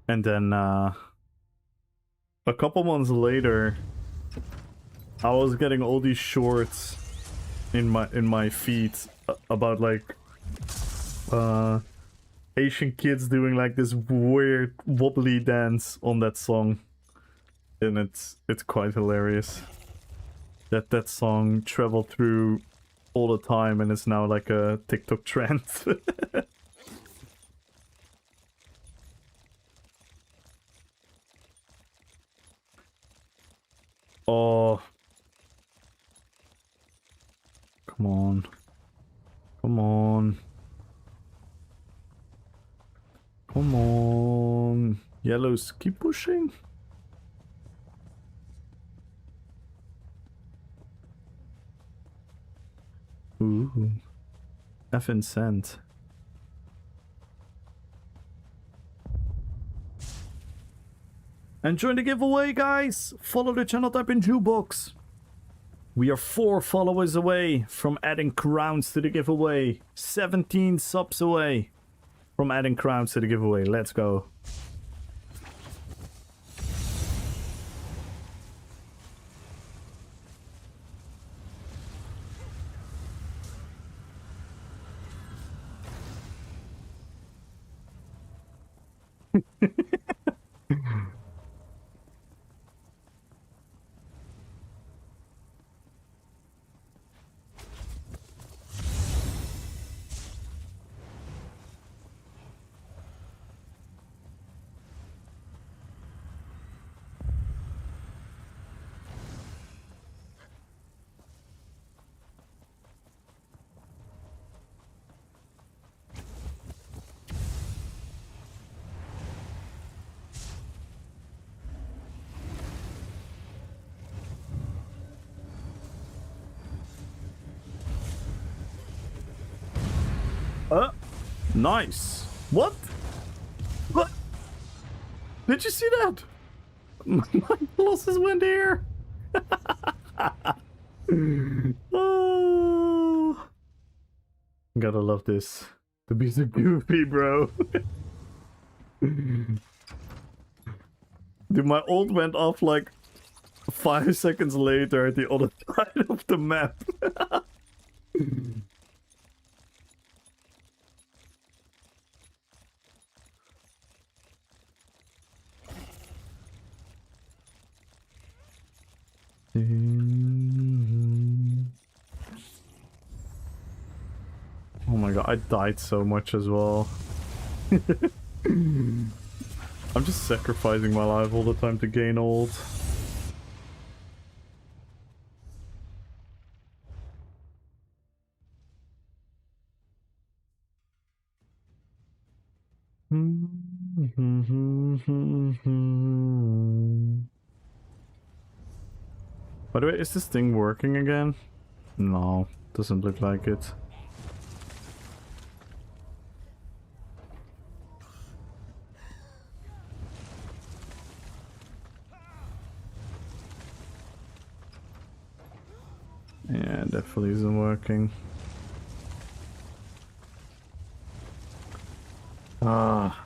And then, a couple months later, I was getting all these shorts in my feed about, like, Asian kids doing like this weird wobbly dance on that song, and it's quite hilarious that song traveled through all the time and is now like a TikTok trend. Oh, come on, come on. Come on. Yellows, keep pushing. Ooh. Effing sent. And join the giveaway, guys. Follow the channel, type in Jukebox. We are 4 followers away from adding crowns to the giveaway. 17 subs away from adding crowns to the giveaway. Let's go. Nice. What? What? Did you see that? My losses went here. Oh. Gotta love this. To be so goofy, bro. Dude, my ult went off like 5 seconds later at the other side of the map. Oh my god, I died so much as well. I'm just sacrificing my life all the time to gain ult. By the way, is this thing working again? No, doesn't look like it. Yeah, definitely isn't working. Ah.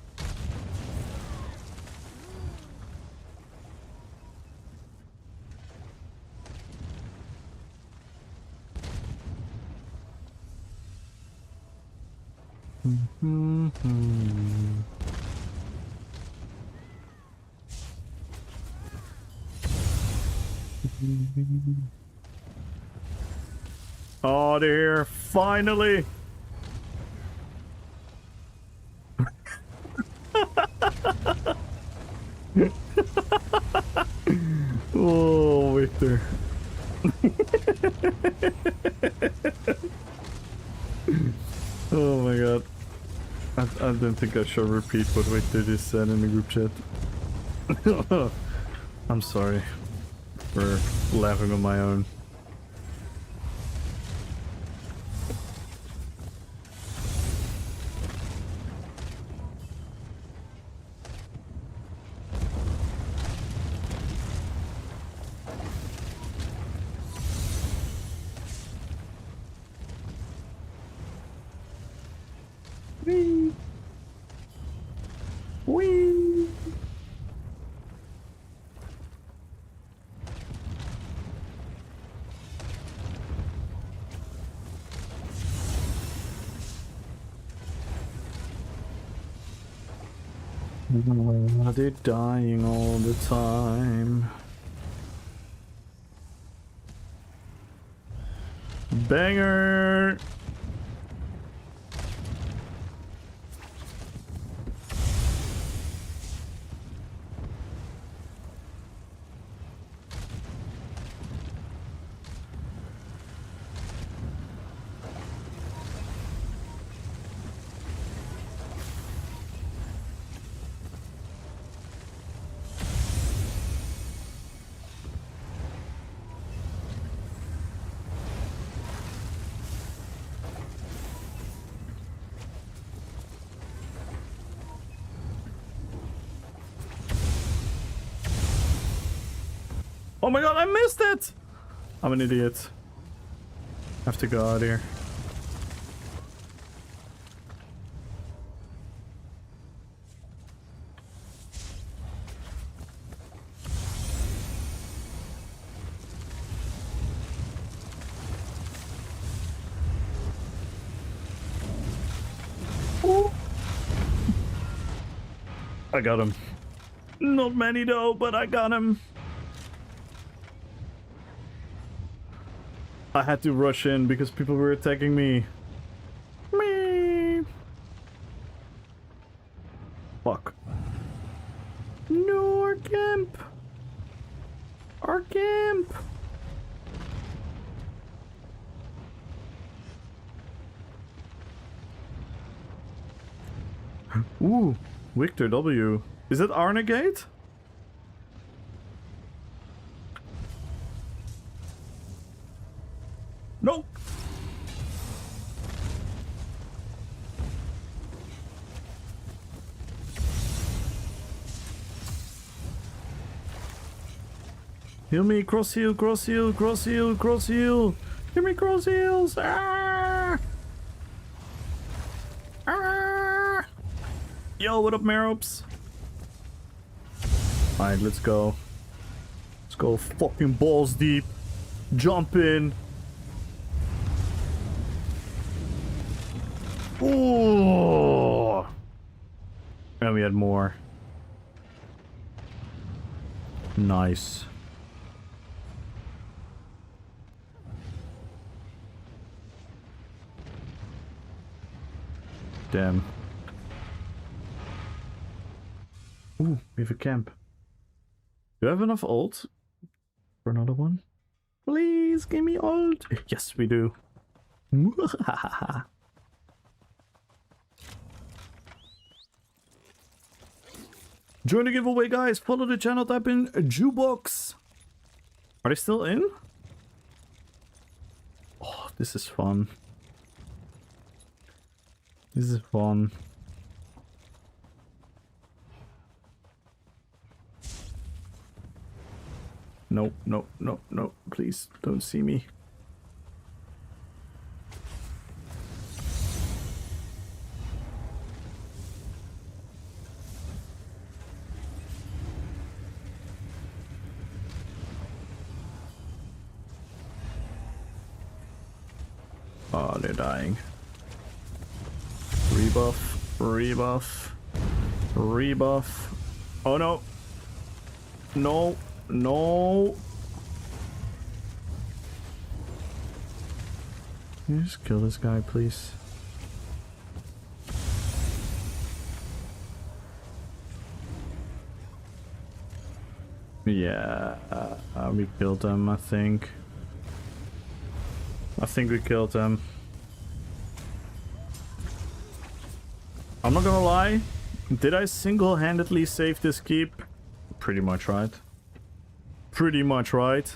Oh dear, finally! Oh, Victor. Oh my god. I don't think I should repeat what Victor just said in the group chat. I'm sorry for laughing on my own. Whee! Whee! Why are they dying all the time? Banger! Oh my god, I missed it! I'm an idiot. I have to go out here. Ooh. I got him. Not many though, but I got him. I had to rush in because people were attacking me. Me. Fuck. No, our camp. Our camp. Ooh, Victor W. Is it Arnegate? No. Heal me, cross heal, cross heal, cross heal, cross heal. Give me cross heals. Ah! Ah! Yo, what up, Merops? Alright, let's go. Let's go fucking balls deep. Jump in. Ooh! And we had more. Nice. Damn. Ooh, we have a camp. Do I have enough ult for another one? Please give me ult. Yes, we do. Join the giveaway, guys. Follow the channel. Type in Jukebox. Are they still in? Oh, this is fun. This is fun. No, no, no, no. Please don't see me. Oh, they're dying. Rebuff, rebuff, rebuff. Oh no. No, no. Can you just kill this guy, please? Yeah, we killed them, I think. I think we killed them. I'm not gonna lie. Did I single-handedly save this keep? Pretty much right. Pretty much right.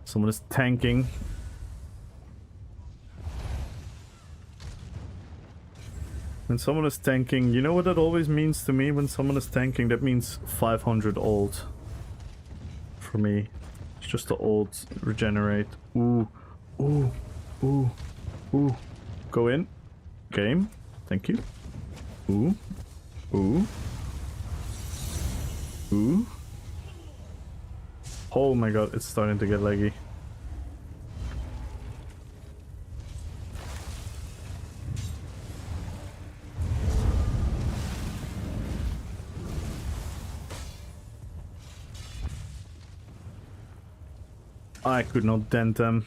Someone is tanking. When someone is tanking, you know what that always means to me? When someone is tanking, that means 500 ult. For me. It's just the ult regenerate. Ooh. Ooh. Ooh. Ooh. Go in. Game. Thank you. Ooh. Ooh. Ooh. Oh my god, it's starting to get laggy. I could not dent them.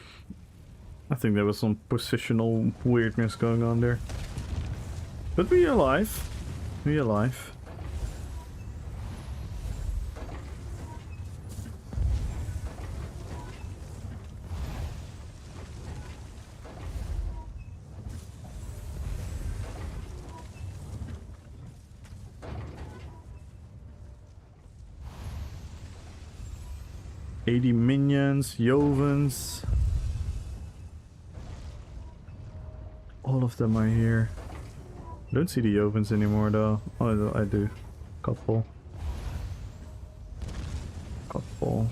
I think there was some positional weirdness going on there. But we are alive. We are alive. $80 minions, Jovens. All of them are here. I don't see the Jovens anymore though. Oh, I do. Couple. Couple.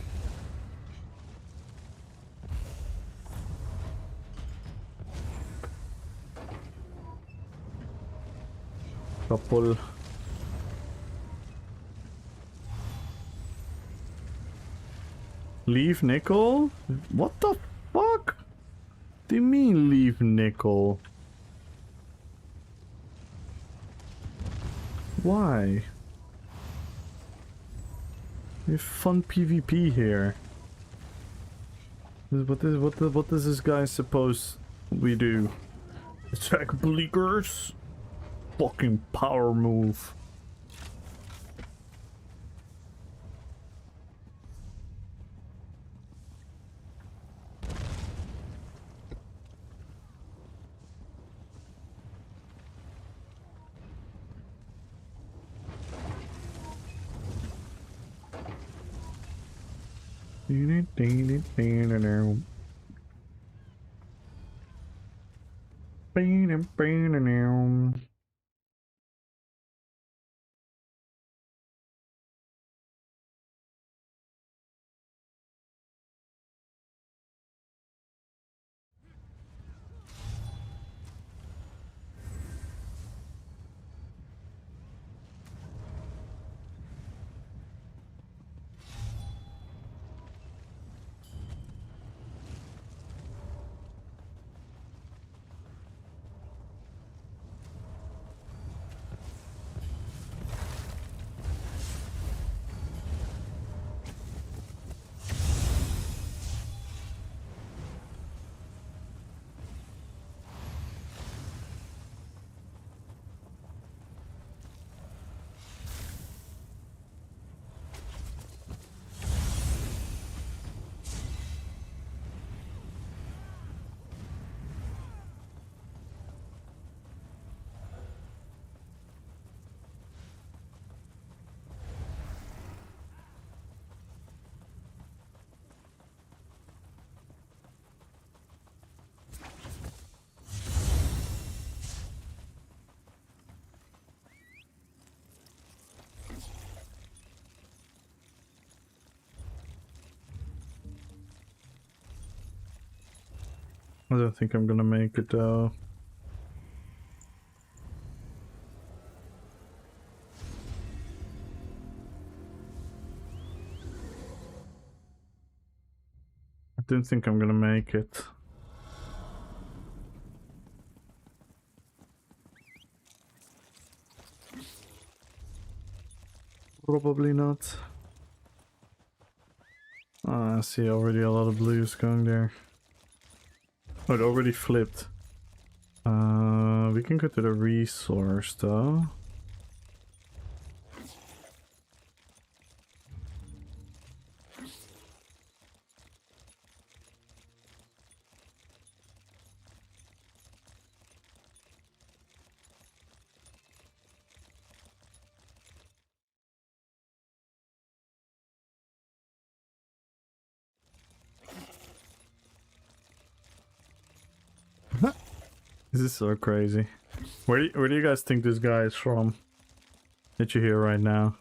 Couple. Leave nickel? What the fuck? Do you mean leave nickel? Why? We have fun PvP here. What does this guy suppose we do? Attack bleakers? Fucking power move. I don't think I'm gonna make it though. I don't think I'm gonna make it. Probably not. Ah, I see already a lot of blues going there. Oh, it already flipped. We can go to the resource though. This is so crazy. Where do you guys think this guy is from? That you hear right now?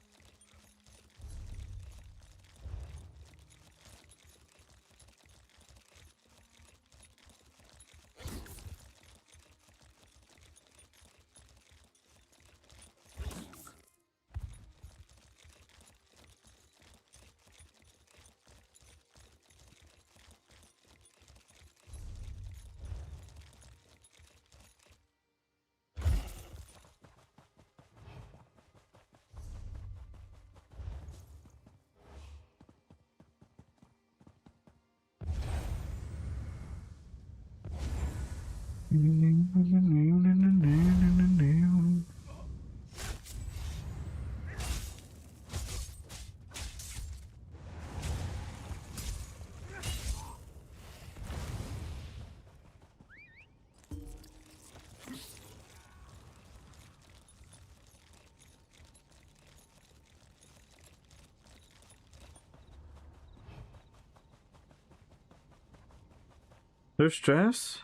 There's stress?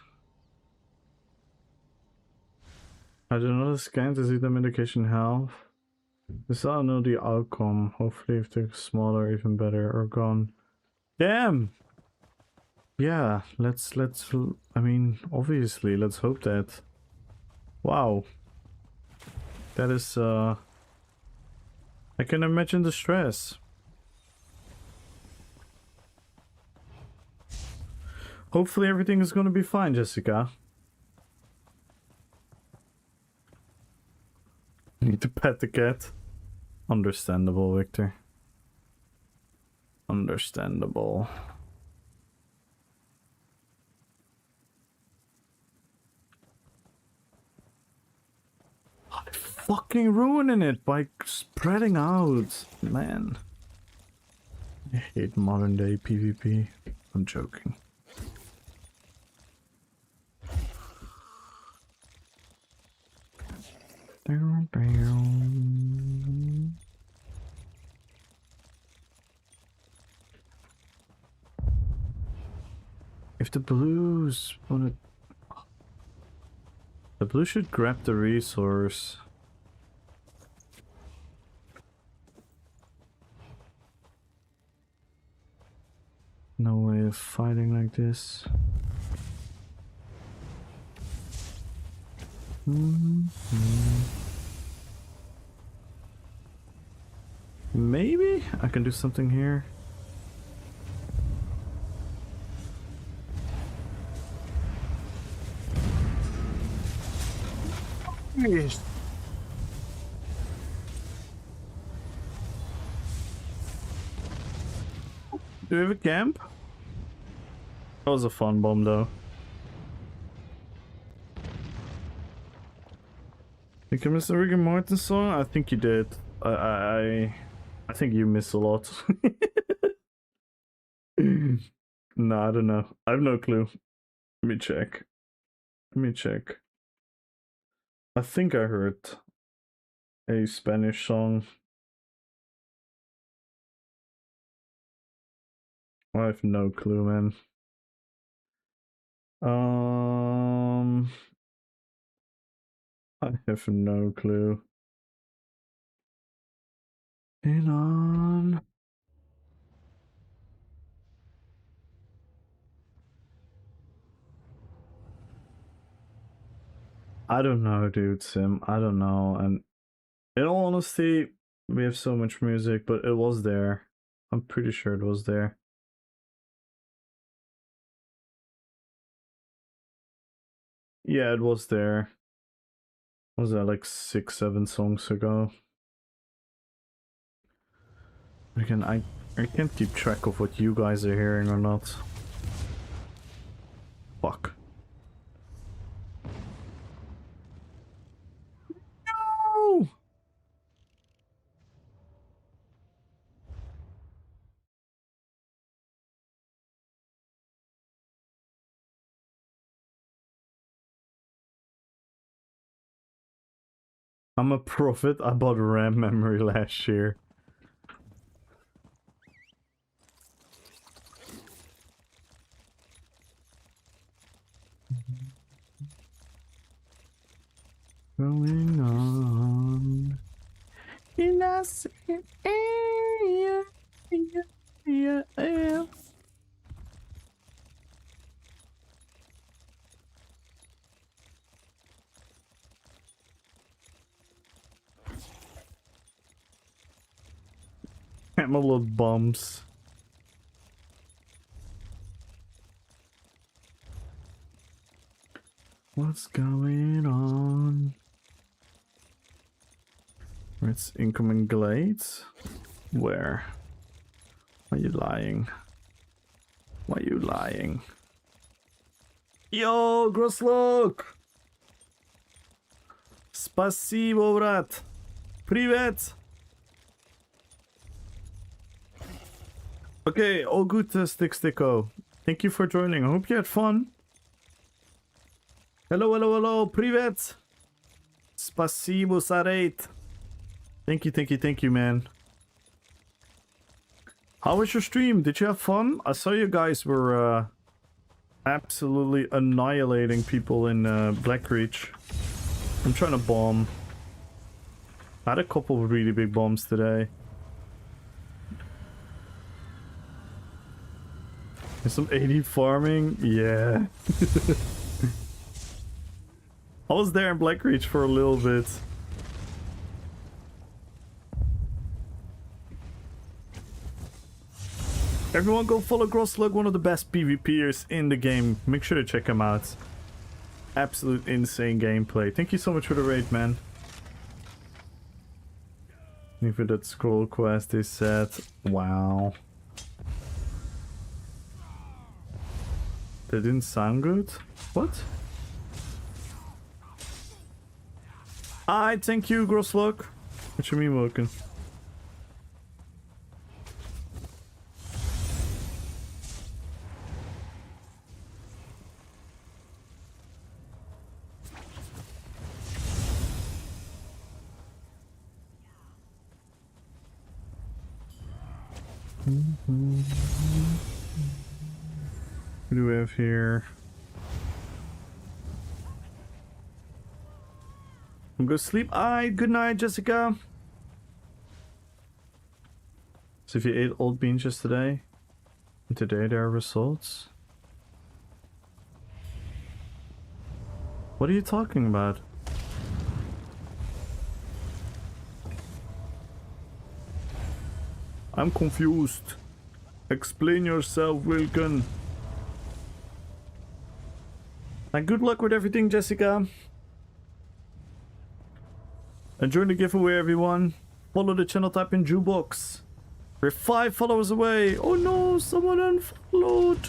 I do not scan to see the medication health. This I know the outcome. Hopefully if they're smaller even better or gone. Damn! Yeah, let's I mean obviously let's hope that. Wow. That is I can imagine the stress. Hopefully everything is gonna be fine, Jessica. Need to pet the cat. Understandable, Victor. Understandable. I'm fucking ruining it by spreading out, man. I hate modern day PvP. I'm joking. If the blues wanna... The blue should grab the resource. No way of fighting like this. Maybe I can do something here. Yes. Do we have a camp? That was a fun bomb though. Think I missed the Rick and Morty song? I think you did. I think you missed a lot. No, I don't know. I have no clue. Let me check. Let me check. I think I heard a Spanish song. I have no clue, man. I have no clue. Hang on. I don't know, dude, Sim. I don't know. And in all honesty, we have so much music, but it was there. I'm pretty sure it was there. Yeah, it was there. Was that like 6, 7 songs ago? Again, I can't keep track of what you guys are hearing or not. Fuck. No! I'm a prophet. I bought RAM memory last year. going on? In a yeah. Camelot bombs. What's going on? It's incoming glades. Where? Are you lying? Why are you lying? Yo, Groslok! Спасибо, брат! Привет! Okay, all good, Sticko. Thank you for joining. I hope you had fun. Hello, hello, hello. Привет! Спасибо, Sareit. Thank you, man. How was your stream? Did you have fun? I saw you guys were absolutely annihilating people in Blackreach. I'm trying to bomb. I had a couple of really big bombs today. There's some 80 farming? Yeah. I was there in Blackreach for a little bit. Everyone go follow Grosslug, one of the best PvPers in the game. Make sure to check him out. Absolute insane gameplay. Thank you so much for the raid, man. Even that scroll quest is set. Wow. That didn't sound good? What? Thank you, Grosslug. What you mean, Woken? What do we have here? I'm gonna sleep. Good night, Jessica. So if you ate old beans yesterday, and today there are results? What are you talking about? I'm confused. Explain yourself, Wilken. And good luck with everything, Jessica. Enjoy the giveaway, everyone. Follow the channel, type in Jukebox. We're 5 followers away. Oh no, someone unfollowed.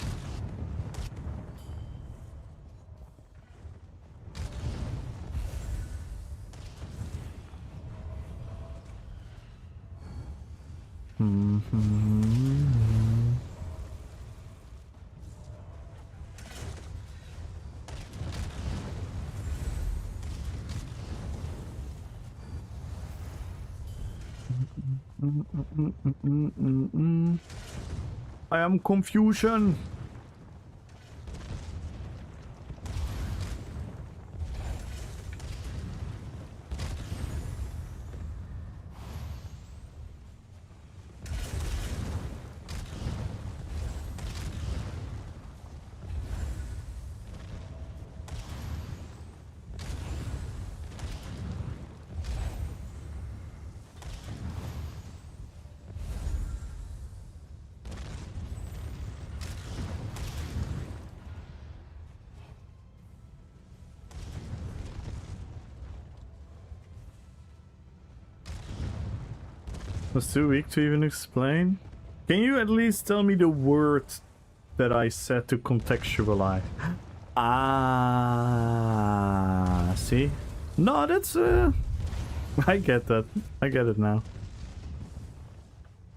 I am confusion. Was too weak to even explain? Can you at least tell me the word that I said to contextualize? Ah, see? No, that's I get that. I get it now.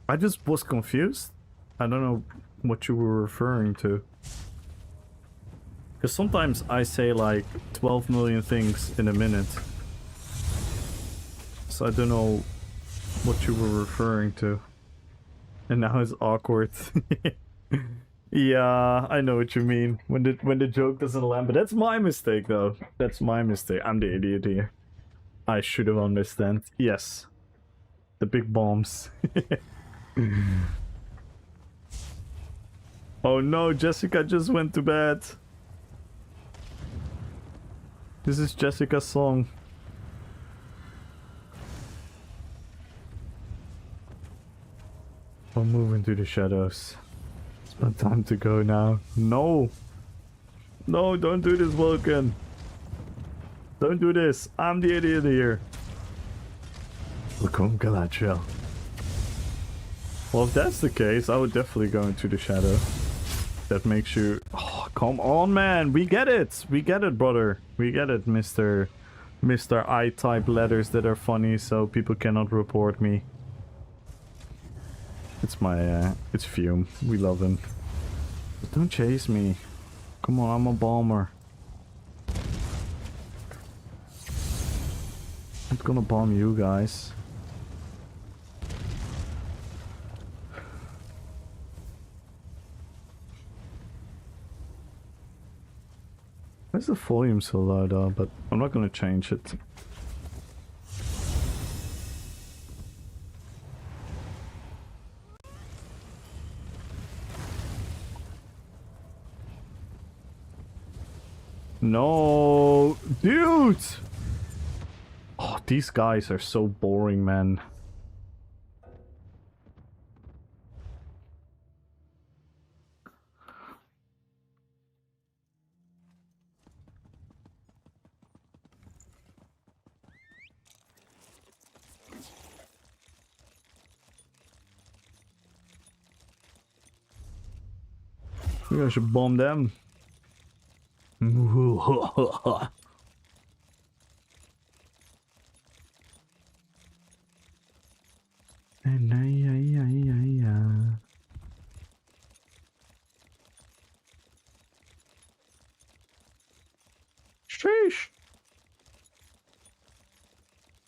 I just was confused. I don't know what you were referring to. Because sometimes I say like 12 million things in a minute. So I don't know what you were referring to. And now it's awkward. Yeah, I know what you mean. When the joke doesn't land, but that's my mistake though. That's my mistake. I'm the idiot here. I should have understand. Yes. The big bombs. Oh no, Jessica just went to bed. This is Jessica's song. I'll move into the shadows. It's my time to go now. No! No, don't do this, Vulcan! Don't do this! I'm the idiot here! Welcome, Galadriel. Well, if that's the case, I would definitely go into the shadow. That makes you... Oh, come on, man! We get it! We get it, brother! We get it, Mr. I-type letters that are funny so people cannot report me. It's my, it's Fume. We love him. But don't chase me. Come on, I'm a bomber. I'm gonna bomb you guys. Why is the volume so loud, but I'm not gonna change it. No, dude! Oh, these guys are so boring, man. Maybe I should bomb them. Sheesh.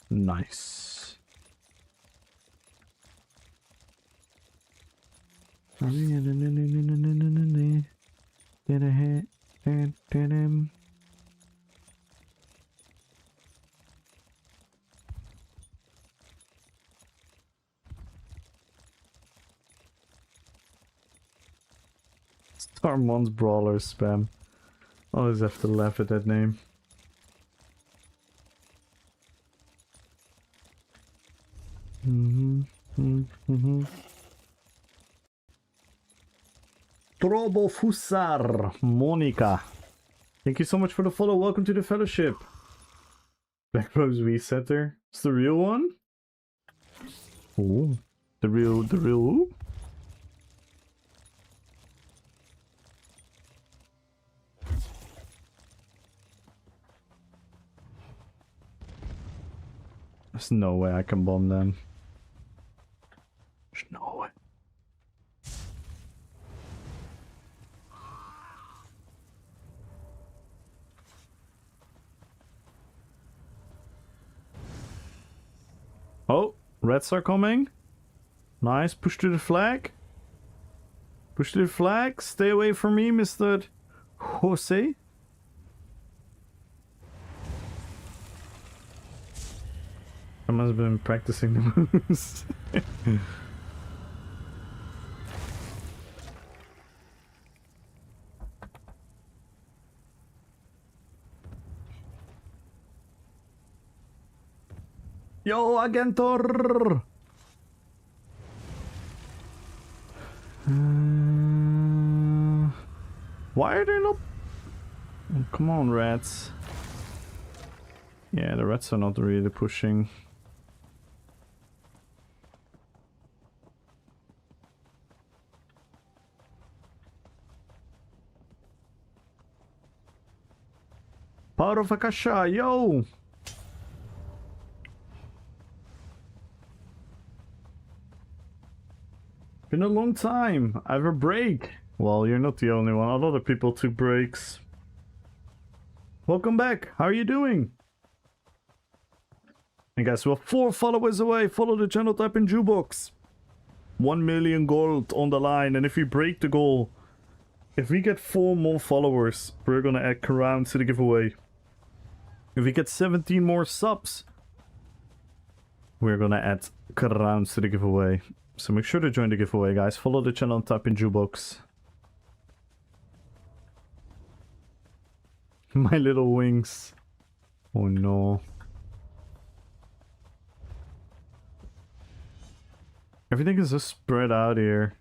Nice. Starmon's brawler spam. I always have to laugh at that name. Trobo Fusar Monica. Thank you so much for the follow. Welcome to the fellowship. Black Rose Resetter. It's the real one? Ooh. The real who? There's no way I can bomb them. There's no way. Oh, reds are coming. Nice, push to the flag. Push to the flag. Stay away from me, Mr. Jose. I must have been practicing the moves. Yo, Agentor! Why are they not... Oh, come on, rats. Yeah, the rats are not really pushing. Power of Akasha, yo! Been a long time. I have a break. Well, you're not the only one. A lot of people took breaks. Welcome back. How are you doing? And guys, we're 4 followers away. Follow the channel, type in Jukebox. 1 million gold on the line. And if we break the goal, if we get 4 more followers, we're gonna add crowns to the giveaway. If we get 17 more subs, we're gonna add crowns to the giveaway. So make sure to join the giveaway, guys. Follow the channel and type in jukebox. My little wings. Oh no. Everything is just spread out here.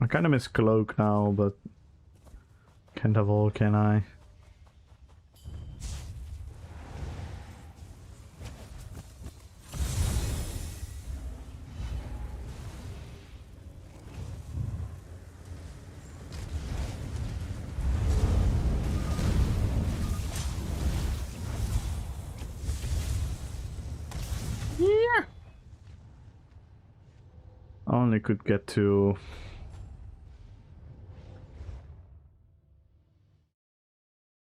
I kind of miss Cloak now, but can't have all, can I? Yeah. I only could get to...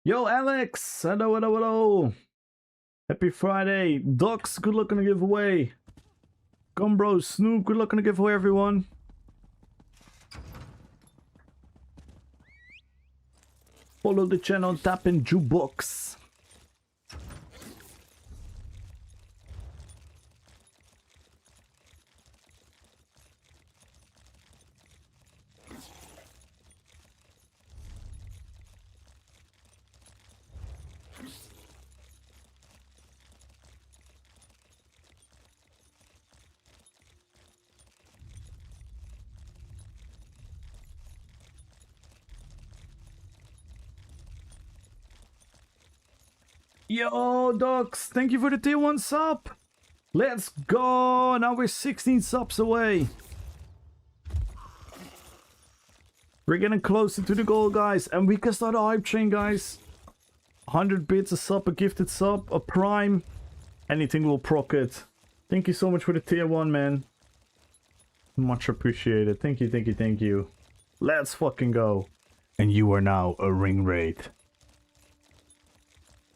Yo, Alex! Hello, hello, hello! Happy Friday! Docs, good luck on the giveaway! Gumbro, Snoop, good luck on the giveaway, everyone! Follow the channel, tap in jukebox. Yo, Docs, thank you for the tier 1 sub. Let's go. Now we're 16 subs away. We're getting closer to the goal, guys. And we can start a hype train, guys. 100 bits, a sub, a gifted sub, a prime. Anything will proc it. Thank you so much for the tier 1, man. Much appreciated. Thank you, thank you, thank you. Let's fucking go. And you are now a ring raid.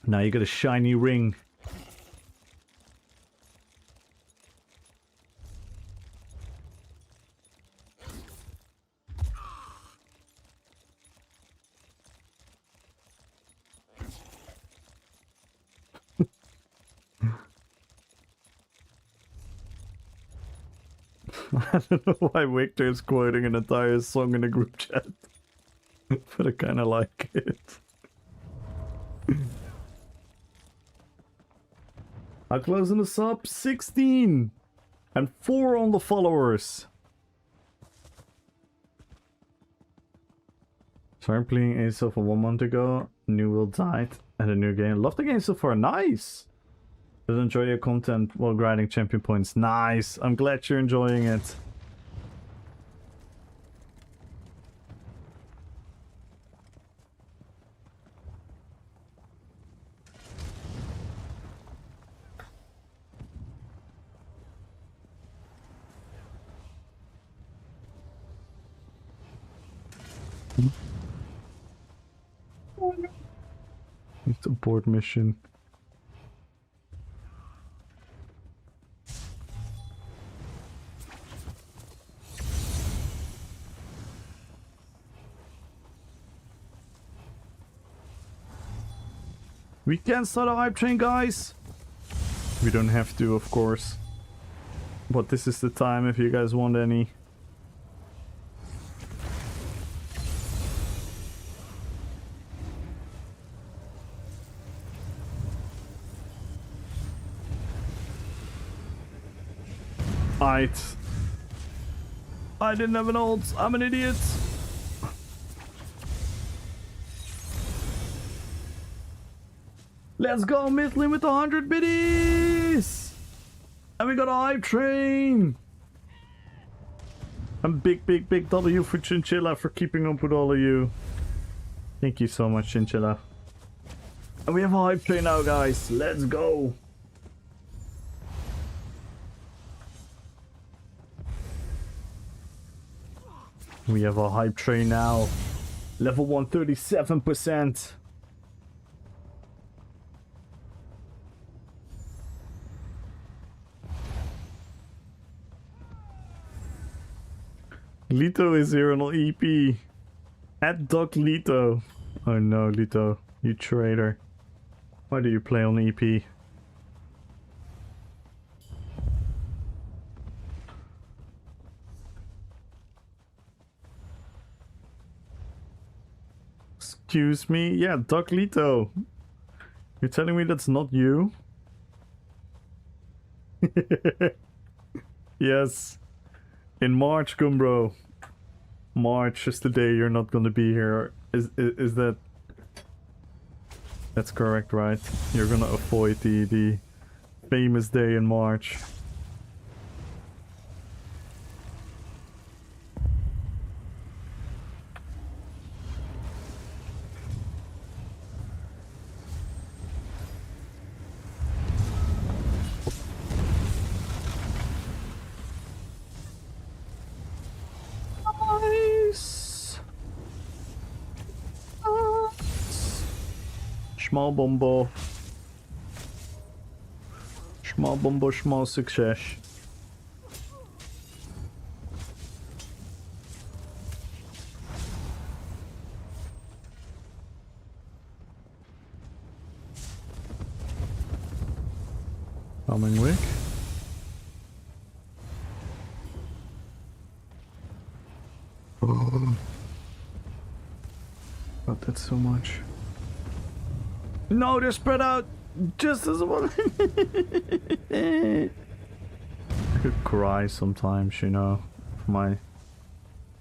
Now you got a shiny ring. I don't know why Victor is quoting an entire song in a group chat. But I kinda like it. How close on the sub? 16! And 4 on the followers. Started playing ASO for 1 month ago. New Will died at a new game. Love the game so far. Nice! Did enjoy your content while grinding champion points. Nice! I'm glad you're enjoying it. It's a board mission. We can start a hype train, guys. We don't have to, of course. But this is the time if you guys want any. I didn't have an ult. I'm an idiot. Let's go, Midland with 100 biddies! And we got a hype train! And big W for Chinchilla for keeping up with all of you. Thank you so much, Chinchilla. And we have a hype train now, guys. Let's go! We have a hype train now. Level 137%. Lito is here on EP. At Doc Lito. Oh no, Lito. You traitor. Why do you play on EP? Excuse me? Yeah, Doc Lito. You're telling me that's not you? Yes. In March, Gumbro. March is the day you're not gonna be here. Is that... That's correct, right? You're gonna avoid the famous day in March. Nice. Small bombo. Small bombo, small success. Coming Wick. Oh. But that's so much. No, they're spread out just as one. I could cry sometimes, you know, for my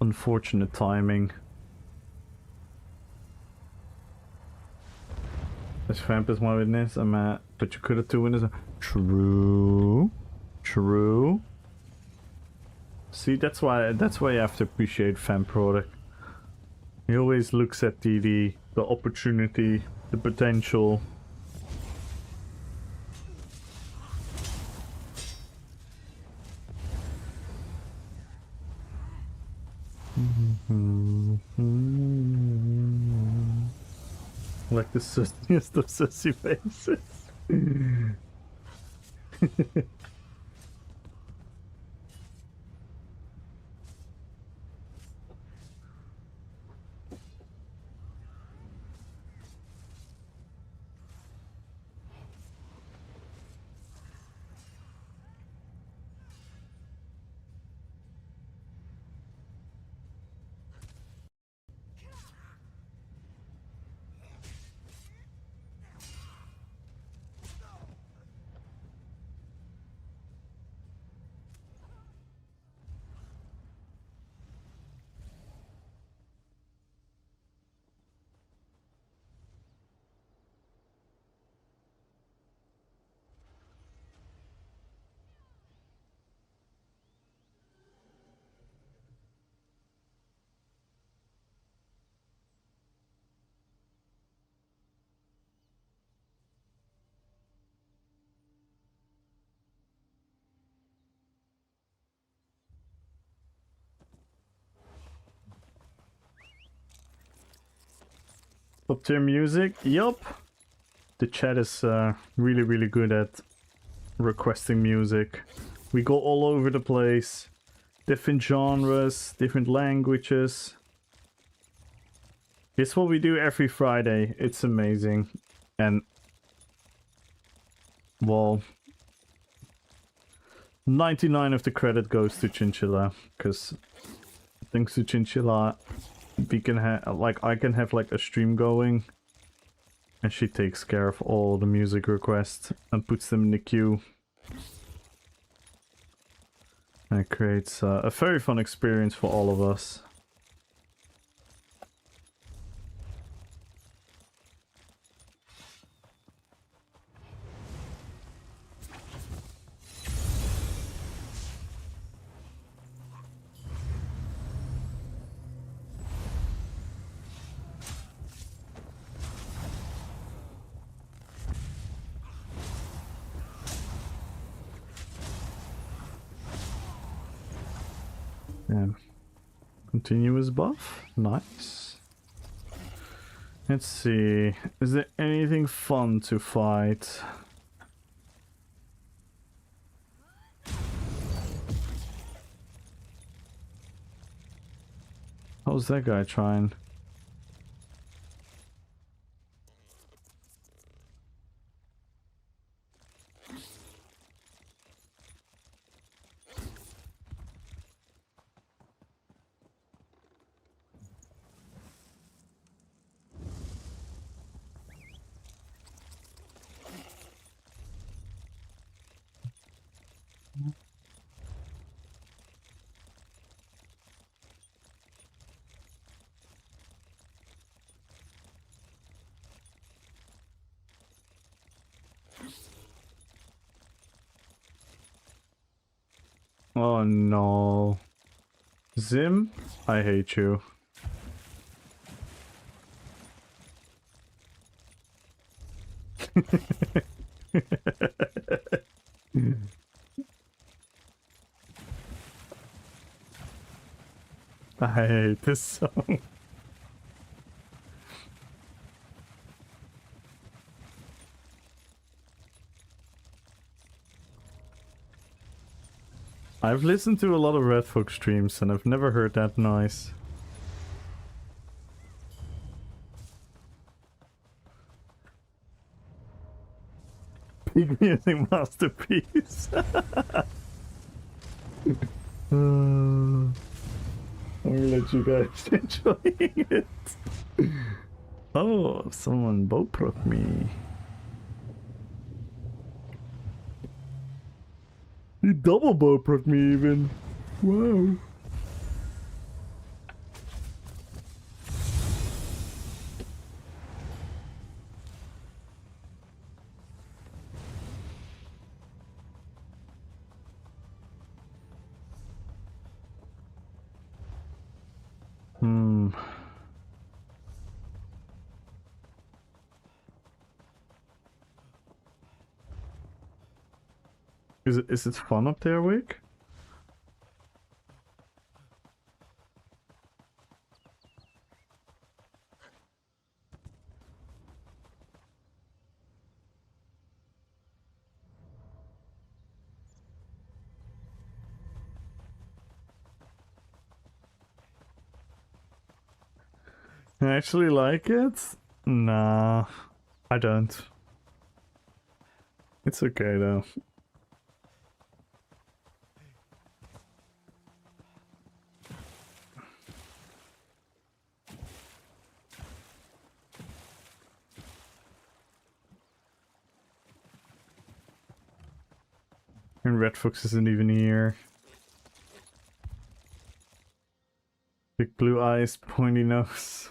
unfortunate timing. This vamp is my witness. I'm at, but you could have 2 winners. True, true. See, that's why you have to appreciate fan product. He always looks at the opportunity, the potential. Like the sussiest of sussy faces. Top tier music, yup. The chat is really, really good at requesting music. We go all over the place. Different genres, different languages. It's what we do every Friday. It's amazing. And, well, 99 of the credit goes to Chinchilla, because thanks to Chinchilla, we can have, like, I can have like a stream going, and she takes care of all the music requests and puts them in the queue. And it creates a very fun experience for all of us. Yeah. Continuous buff, nice. Let's see, is there anything fun to fight? How's that guy trying? Oh no. Zim, I hate you. I hate this song. I've listened to a lot of Red Folk streams and I've never heard that noise. Big music masterpiece. I'm gonna let you guys enjoy it. Oh, someone boat broke me. He double boat broke me even. Wow. Is it fun up there, Wick? I actually like it? Nah, I don't. It's okay though. And Red Fox isn't even here. Big blue eyes, pointy nose.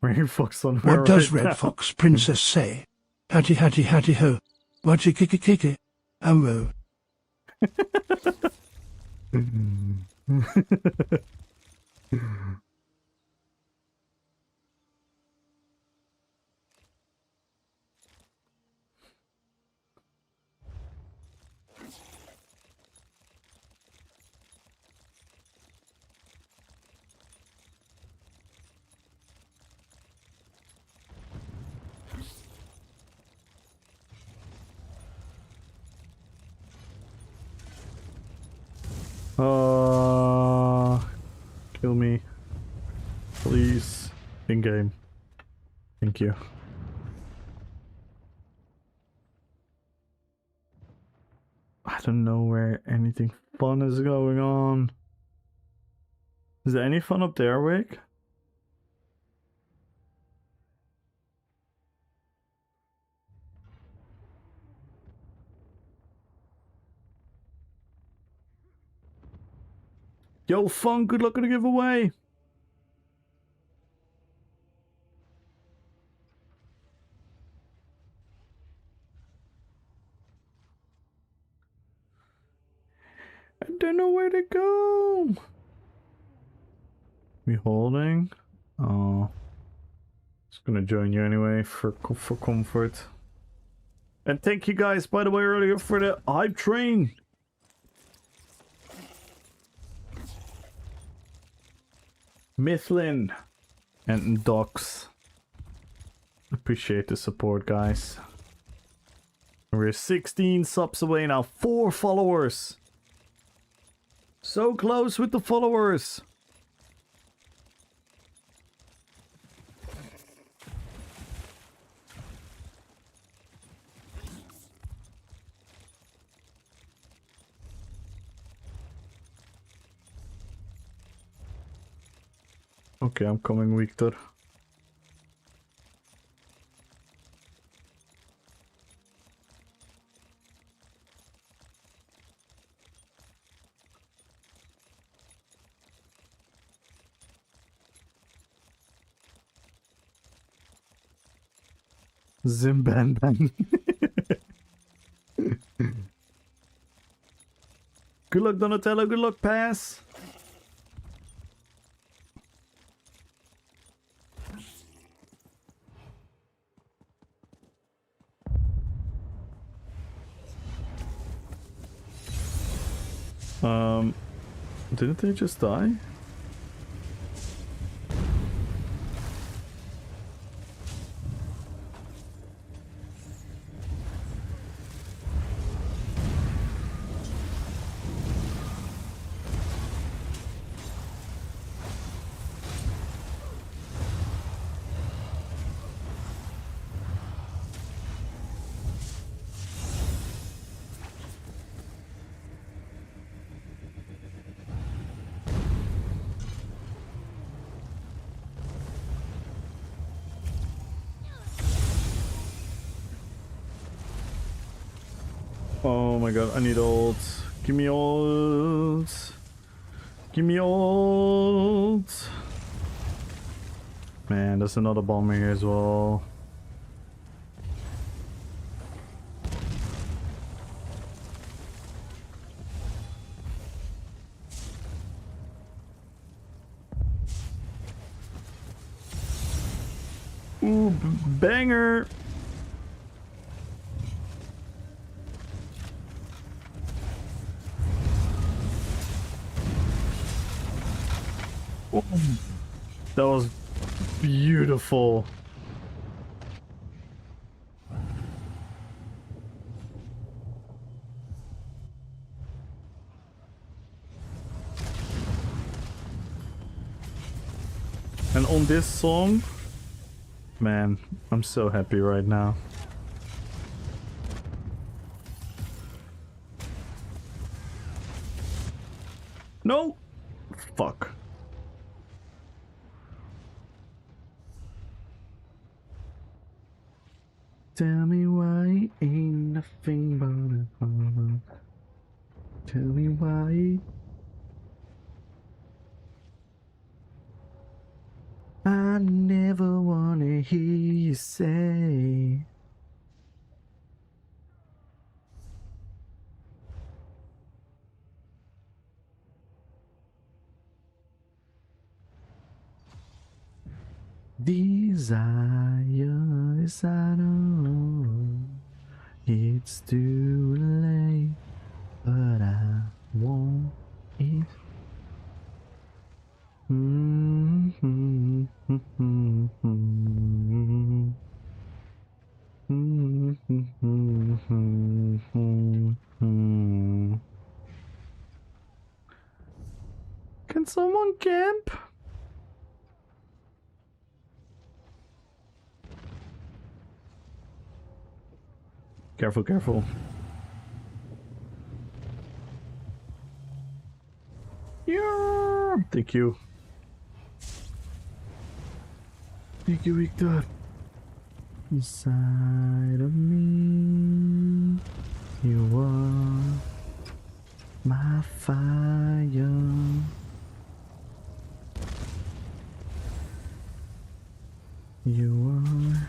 Red Fox on her What does right Red now. Fox Princess say? Hatty hatty hatty ho. Watchy kiki kiki. Arrow. Kill me. Please. In game. Thank you. I don't know where anything fun is going on. Is there any fun up there, Wick? Yo, Fun, good luck on the giveaway. I don't know where to go. We holding? Oh, just gonna join you anyway for comfort. And thank you guys, by the way, earlier for the hype train. Mithlin and Docs. Appreciate the support, guys. We're 16 subs away now, 4 followers. So close with the followers. Okay, I'm coming, Victor. Zimbanban. Good luck, Donatello. Good luck, Pass. Didn't they just die? Oh my god, I need ults. Give me ults. Give me ults. Man, there's another bomber here as well. Ooh, banger! That was beautiful. And on this song, man, I'm so happy right now. No! Fuck. Tell me why ain't nothing but a heart. Tell me why. I never wanna hear you say. Desire is I know it's too late, but I want it. Can someone camp? Careful, careful. Yeah. Thank you. Thank you, Victor. Inside of me, you are my fire. You are.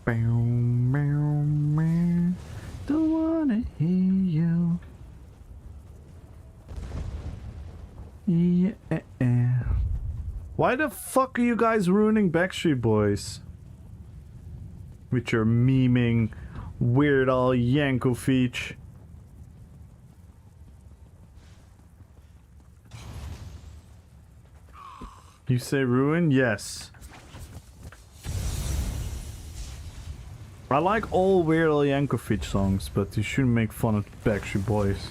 Bow, bow, bow. Don't wanna hear you. Yeah. Why the fuck are you guys ruining Backstreet Boys? With your memeing Weird Al Yankovic. You say ruin? Yes. I like all Weird Al Yankovic songs, but you shouldn't make fun of Backstreet Boys.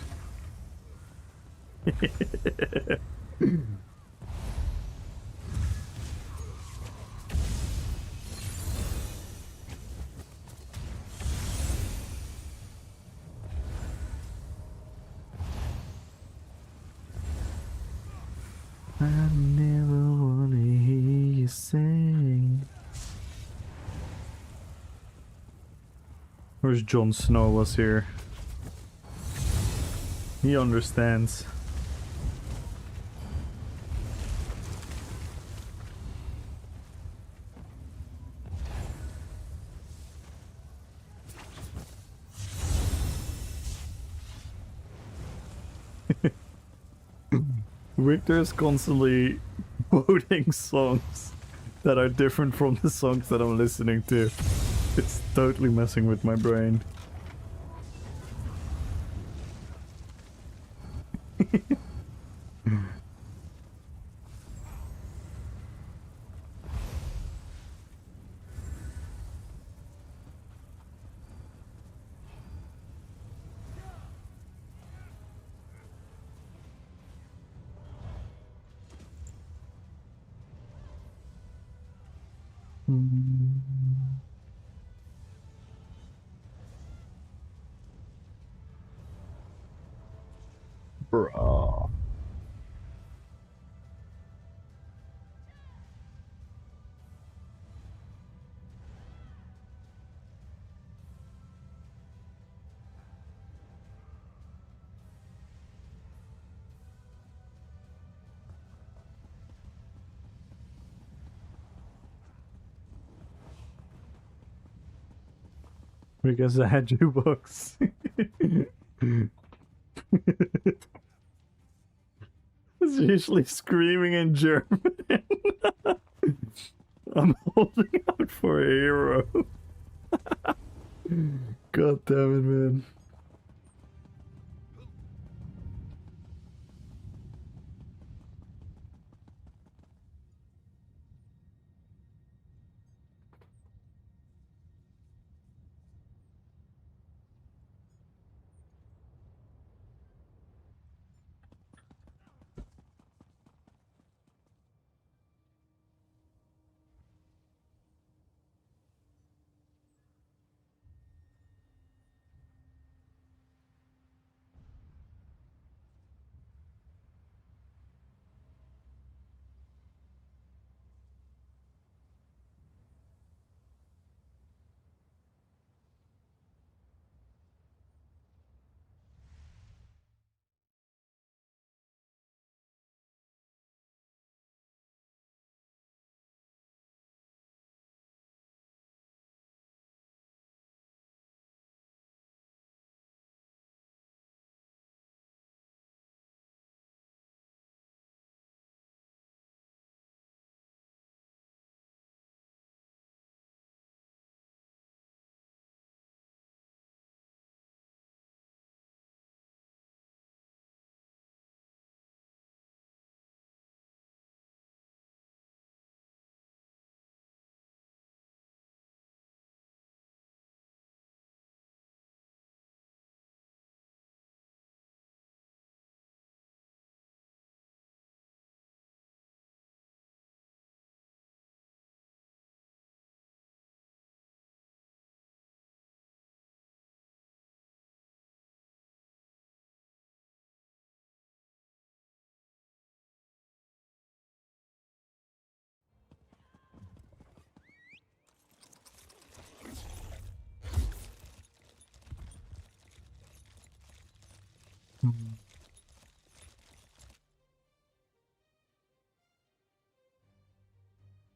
I never wanna hear you sing. Where's Jon Snow was here? He understands. Victor is constantly quoting songs that are different from the songs that I'm listening to. It's totally messing with my brain. Bruh. Because I had jukebox. It's usually screaming in German. I'm holding out for a hero. God damn it, man.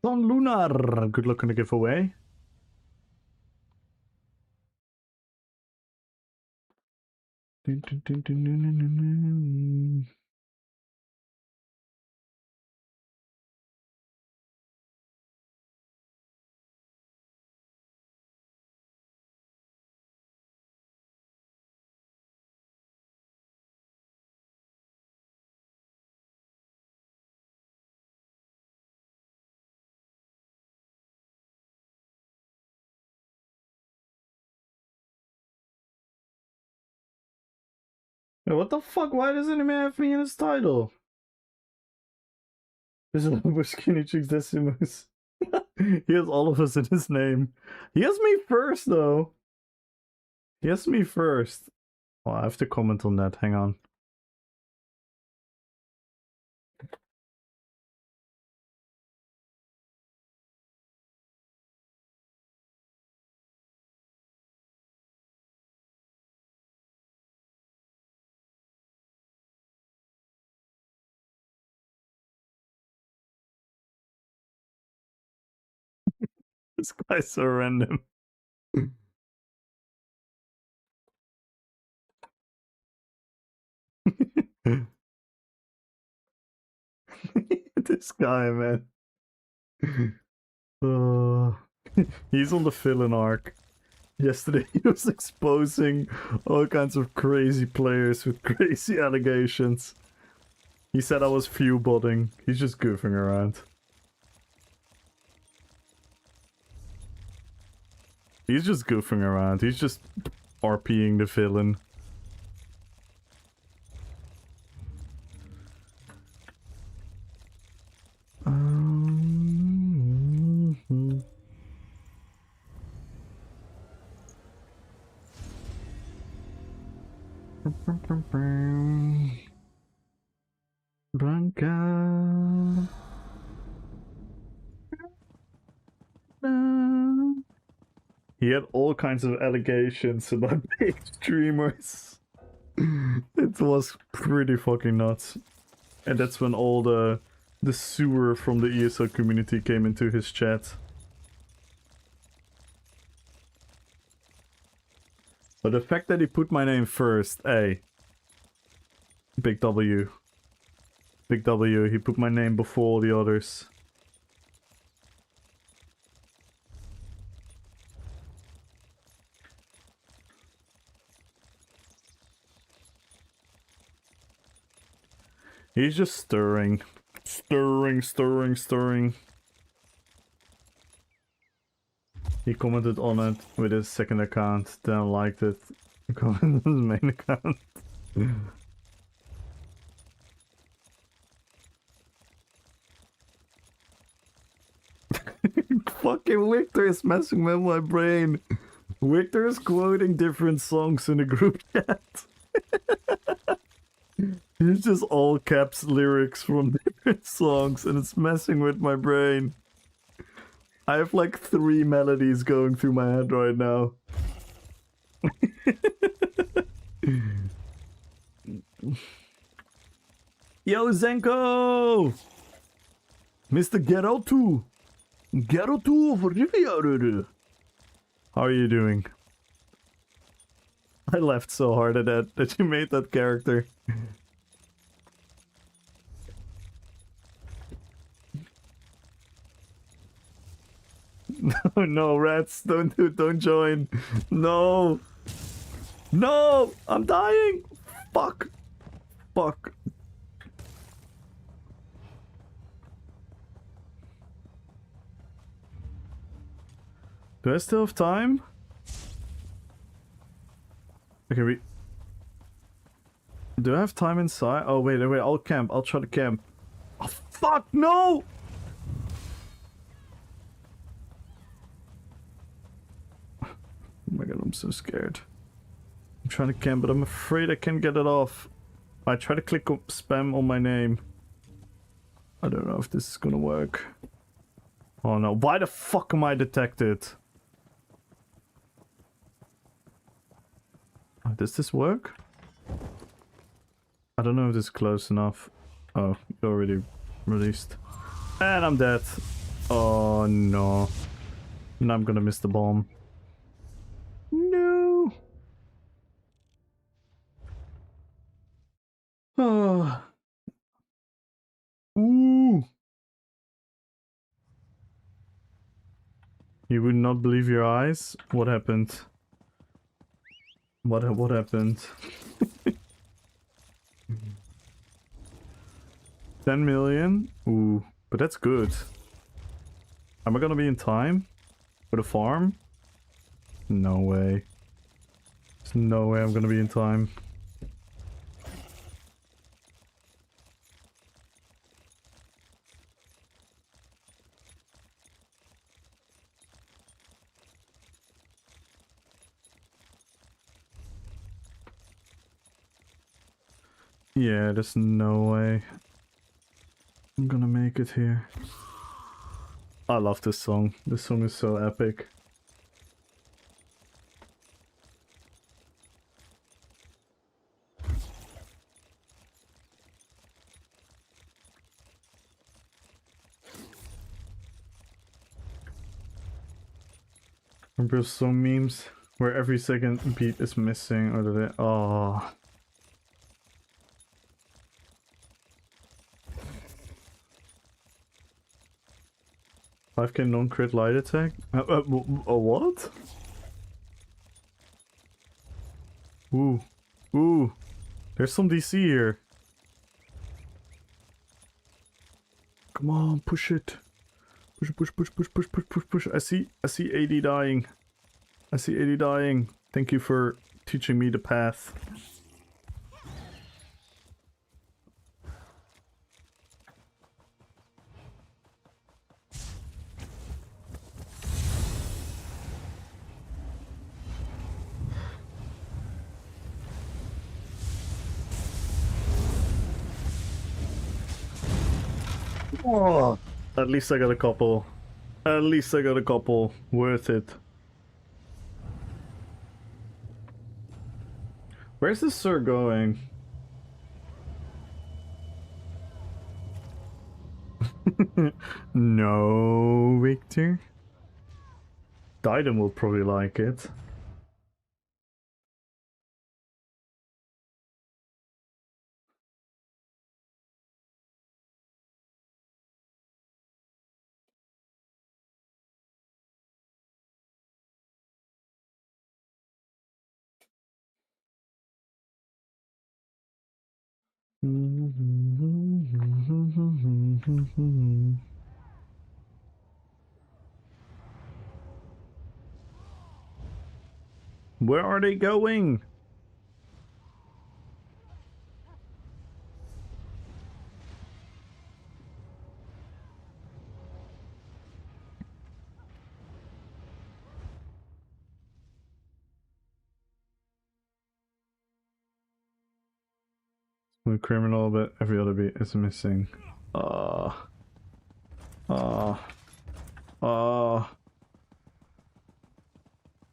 Don Lunar, good luck on the giveaway. Hey, what the fuck? Why doesn't he have me in his title? There's a number of skinny chicks Decimus. He has all of us in his name. He has me first, though. He has me first. Oh, I have to comment on that. Hang on. This guy's so random. This guy, man. He's on the villain arc. Yesterday he was exposing all kinds of crazy players with crazy allegations. He said I was few-botting. He's just goofing around. He's just goofing around. He's just RPing the villain. Blanca. He had all kinds of allegations about big streamers. It was pretty fucking nuts. And that's when all the sewer from the ESO community came into his chat. But the fact that he put my name first, hey. Big W. Big W, he put my name before all the others. He's just stirring. Stirring. He commented on it with his second account, then liked it. He commented on his main account. Fucking Victor is messing with my brain. Victor is quoting different songs in the group chat. It's just all caps lyrics from different songs and it's messing with my brain. I have like 3 melodies going through my head right now. Yo, Zenko! Mr. Ghetto 2! Ghetto 2 for Riviera! How are you doing? I laughed so hard at that you made that character. No, rats, don't join. No. No, I'm dying. Fuck. Do I still have time? Okay, do I have time inside? Oh, wait, I'll camp. I'll try to camp. Oh, fuck, no! Oh my god, I'm so scared. I'm trying to camp, but I'm afraid I can't get it off. I try to click spam on my name. I don't know if this is gonna work. Oh no, why the fuck am I detected? Oh, does this work? I don't know if this is close enough. Oh, you already released. And I'm dead. Oh no. Now I'm gonna miss the bomb. No. Oh. Ooh. You would not believe your eyes? What happened? What happened? 10 million? Ooh, but that's good. Am I gonna be in time? For the farm? No way. There's no way I'm gonna be in time. Yeah, there's no way I'm gonna make it here. I love this song. This song is so epic. Remember some memes where every second beat is missing or the oh. 5k non-crit light attack? What? Ooh. Ooh. There's some DC here. Come on, push it. Push, push, push, push, push, push, push, push. I see 80 dying. I see 80 dying. Thank you for teaching me the path. Oh, at least I got a couple. At least I got a couple. Worth it. Where's this sir going? No, Victor. Diden will probably like it. Where are they going? I'm a criminal, but every other beat is missing. Ah.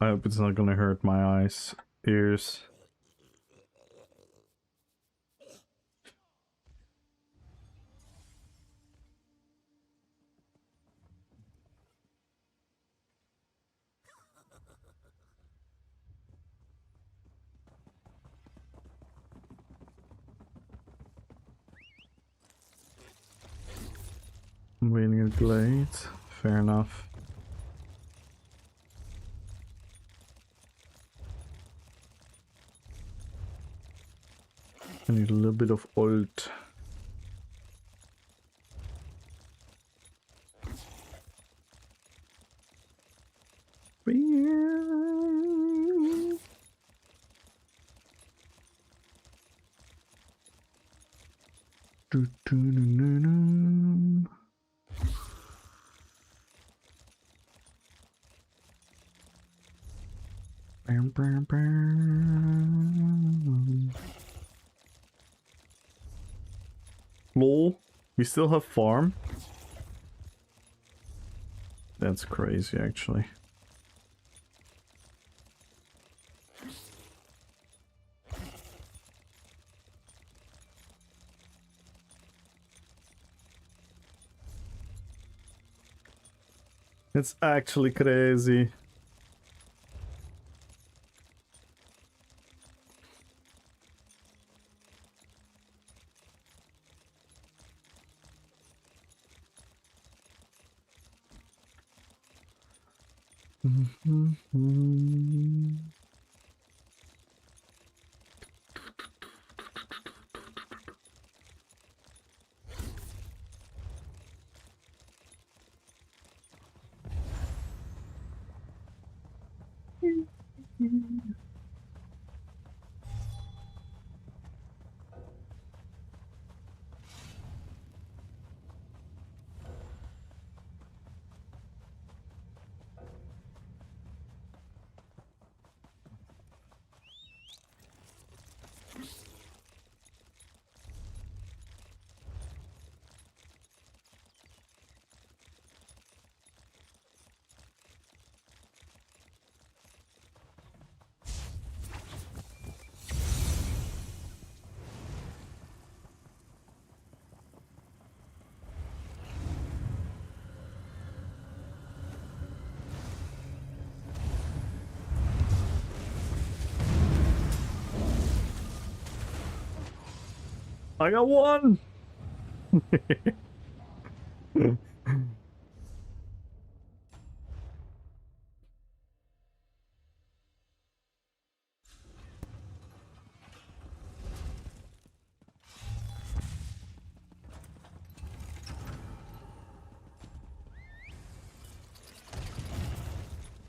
I hope it's not gonna hurt my eyes, ears. I'm waiting at Glade. Fair enough. I need a little bit of ult. Lol, we still have farm? That's crazy, actually. It's actually crazy. I got one!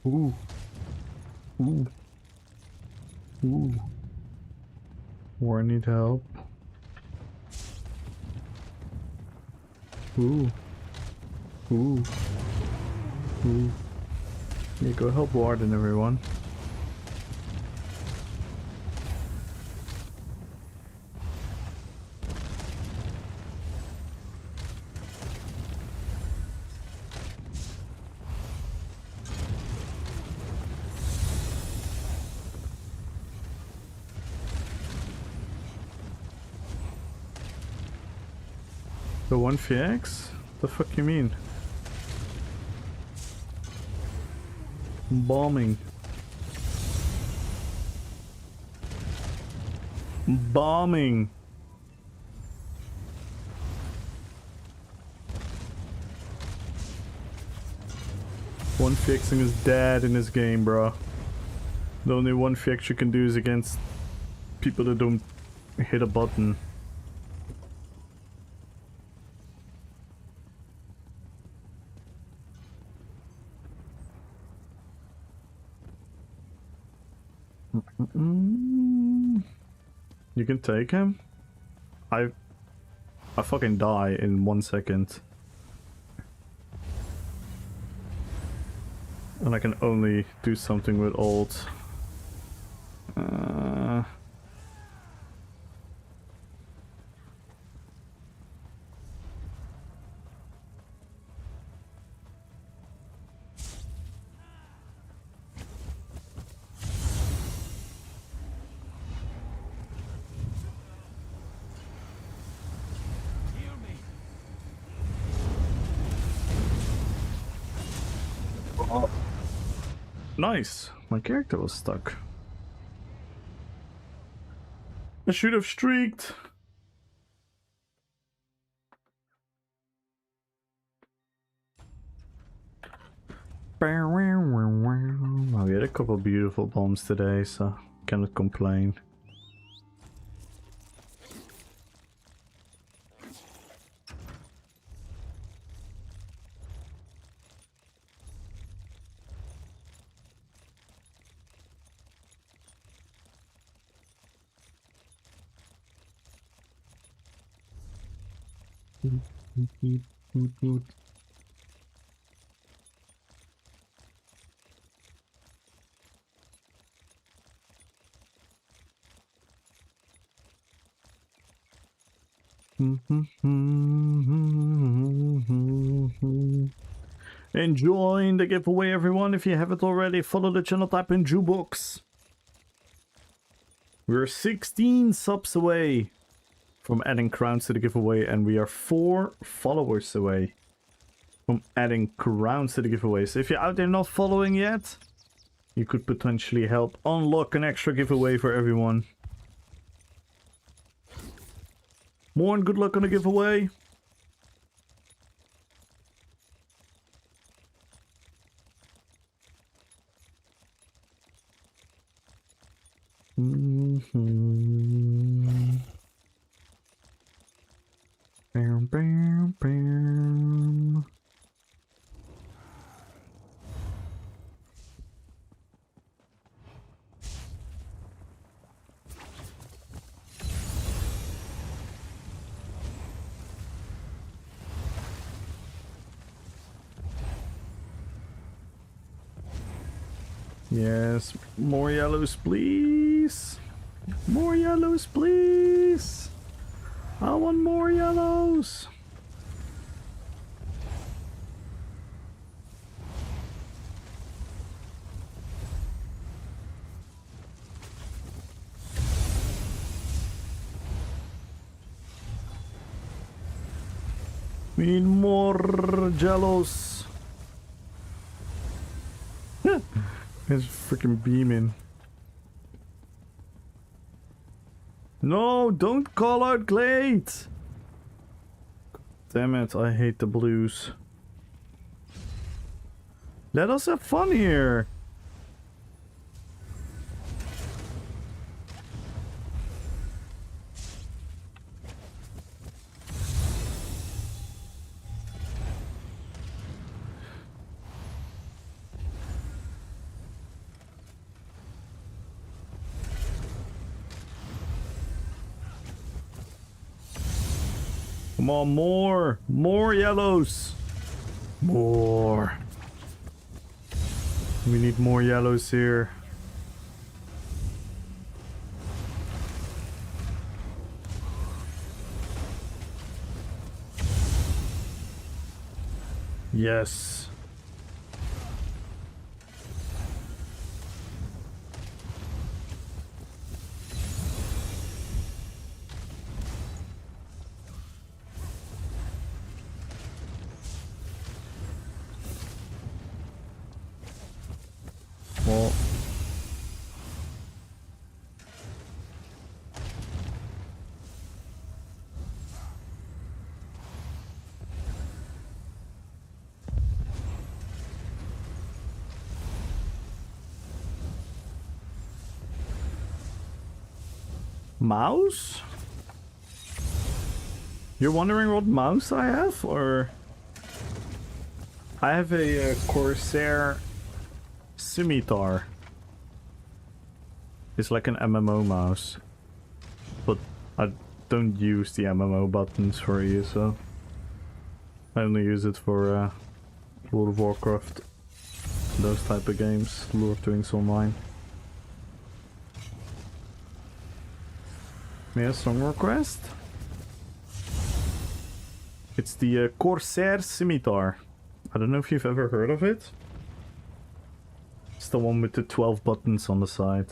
Ooh. Ooh. Ooh. War need help. Ooh. Ooh. Ooh. Yeah, go help Warden, everyone. The 1VX? The fuck you mean? Bombing. Bombing. One fixing is dead in this game, bro. The only one fix you can do is against people that don't hit a button. You can take him? I fucking die in 1 second. And I can only do something with ult. Oh. Nice. My character was stuck. I should have streaked. Oh, we had a couple beautiful bombs today, so cannot complain. Enjoying the giveaway, everyone. If you haven't already, follow the channel, type in Jukebox. We're 16 subs away from adding crowns to the giveaway, and we are 4 followers away from adding crowns to the giveaway. So if you're out there not following yet, you could potentially help unlock an extra giveaway for everyone. More and good luck on the giveaway. Bam, bam, bam. Yes, more yellows, please. More yellows, please. I want more yellows. Need more jellos. It's freaking beaming. No, don't call out Glade! Damn it, I hate the blues. Let us have fun here! Come on, more! More yellows! More! We need more yellows here. Yes. Well, mouse? You're wondering what mouse I have, or? I have a Corsair Scimitar. It's like an MMO mouse, but I don't use the MMO buttons for ESO. I only use it for World of Warcraft, those type of games, Lord of the Rings Online. Yeah, song request? It's the Corsair Scimitar. I don't know if you've ever heard of it. It's the one with the 12 buttons on the side.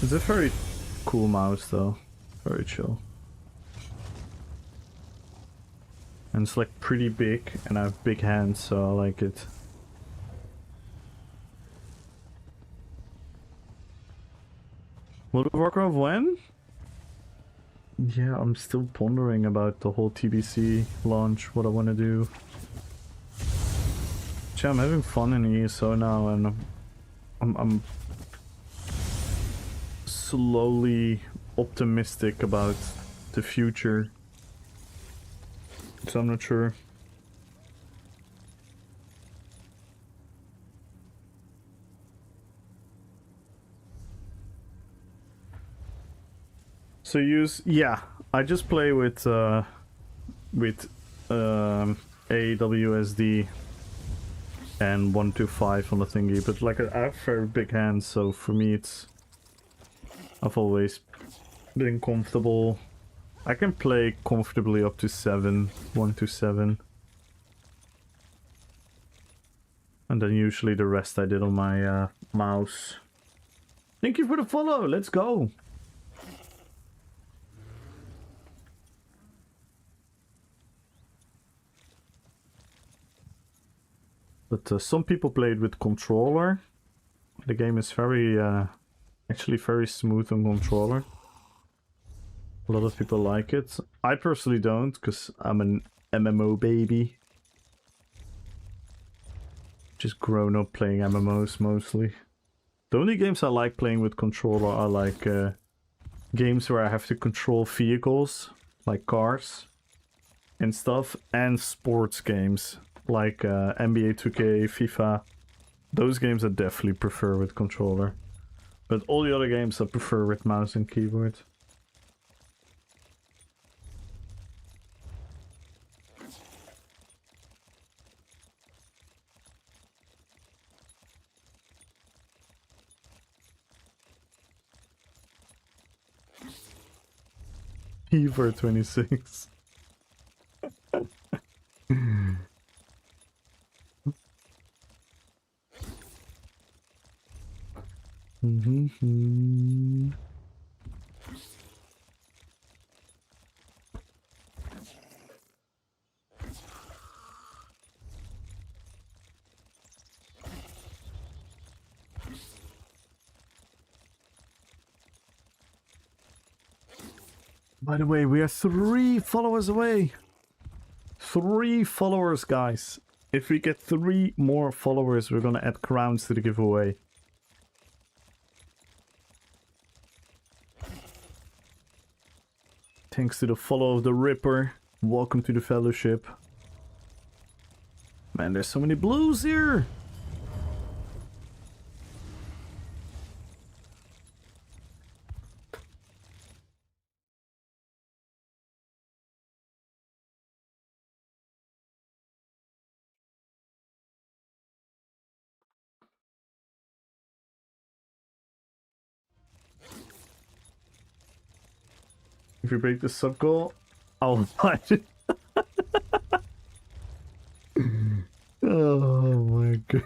It's a very cool mouse though. Very chill. And it's like pretty big, and I have big hands, so I like it. World of Warcraft when? Yeah, I'm still pondering about the whole TBC launch, what I want to do. Actually, I'm having fun in ESO now, and I'm slowly optimistic about the future. So I'm not sure. So yeah, I just play with AWSD and 125 on the thingy, but like I have very big hands, so for me I've always been comfortable. I can play comfortably up to 1 to 7. And then usually the rest I did on my mouse. Thank you for the follow, let's go! But some people play it with controller. The game is very, actually very smooth on controller. A lot of people like it. I personally don't, because I'm an MMO baby. Just grown up playing MMOs mostly. The only games I like playing with controller are like games where I have to control vehicles, like cars and stuff, and sports games like NBA 2K, FIFA. Those games I definitely prefer with controller. But all the other games I prefer with mouse and keyboard. Fever 26. By the way, we are 3 followers away. 3 followers, guys. If we get 3 more followers, we're gonna add crowns to the giveaway. Thanks to the follow of the Ripper. Welcome to the fellowship. Man, there's so many blues here. If you break the sub goal, I'll find it. Oh my god.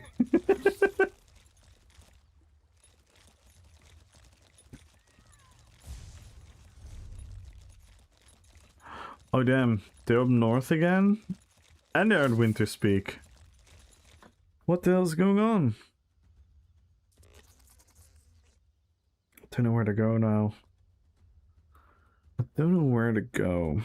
Oh damn, they're up north again? And they're at Winterspeak. What the hell is going on? Don't know where to go now. I don't know where to go.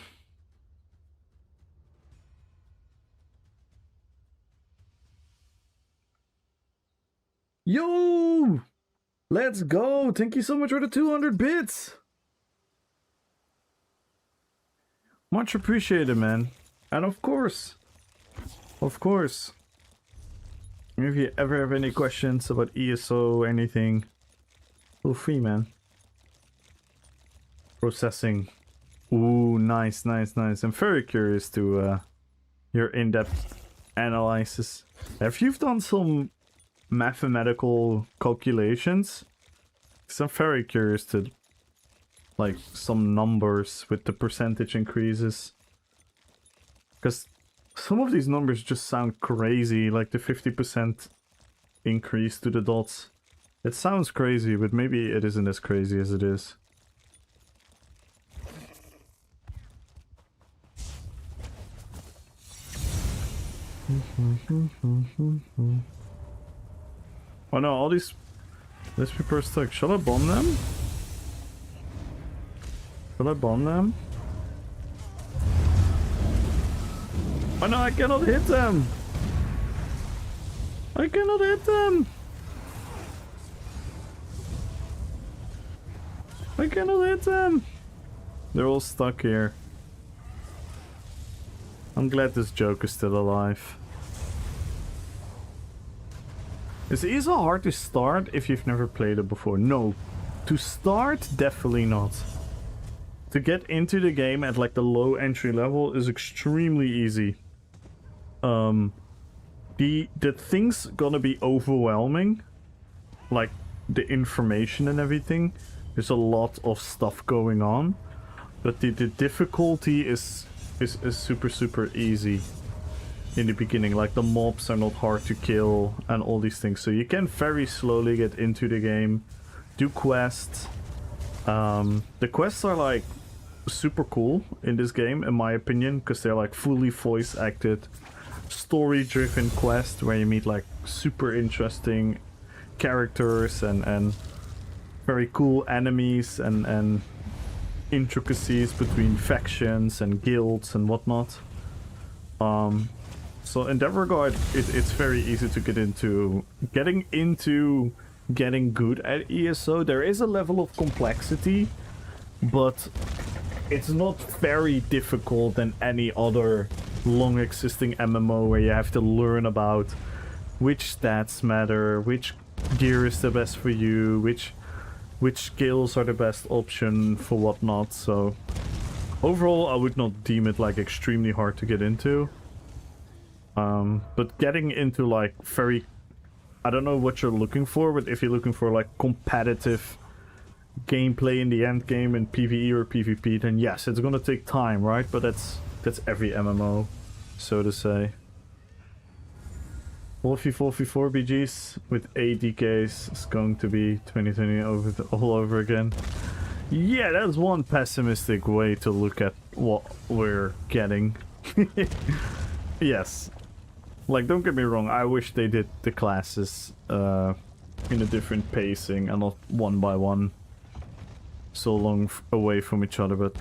Yo! Let's go! Thank you so much for the 200 bits! Much appreciated, man. And of course, if you ever have any questions about ESO or anything, feel free, man. Processing. Ooh, nice, nice, nice. I'm very curious to your in-depth analysis. If you've done some mathematical calculations, because I'm very curious to like some numbers with the percentage increases, because some of these numbers just sound crazy, like the 50% increase to the dots. It sounds crazy, but maybe it isn't as crazy as it is. Oh no, all these people are stuck. Shall I bomb them? Shall I bomb them? Oh no, I cannot hit them! I cannot hit them! I cannot hit them! They're all stuck here. I'm glad this joke is still alive. Is ESO hard to start if you've never played it before? No. To start, definitely not. To get into the game at like the low entry level is extremely easy. The things gonna be overwhelming. Like the information and everything. There's a lot of stuff going on. But the difficulty is super easy. In the beginning, like the mobs are not hard to kill and all these things, so you can very slowly get into the game, do quests. The quests are like super cool in this game, in my opinion, because they're like fully voice acted, story driven quests where you meet like super interesting characters and very cool enemies and intricacies between factions and guilds and whatnot. So in that regard, it's very easy to get into. Getting good at ESO. There is a level of complexity, but it's not very difficult than any other long existing MMO where you have to learn about which stats matter, which gear is the best for you, which skills are the best option for whatnot. So overall, I would not deem it like extremely hard to get into. But getting into like I don't know what you're looking for, but if you're looking for like competitive gameplay in the end game in PvE or PvP, then yes, it's gonna take time, right? But that's every MMO, so to say. 4v4 BGs with ADKs is going to be 2020 all over again. Yeah, that's one pessimistic way to look at what we're getting. Yes. Like, don't get me wrong, I wish they did the classes in a different pacing and not one by one. So long away from each other, but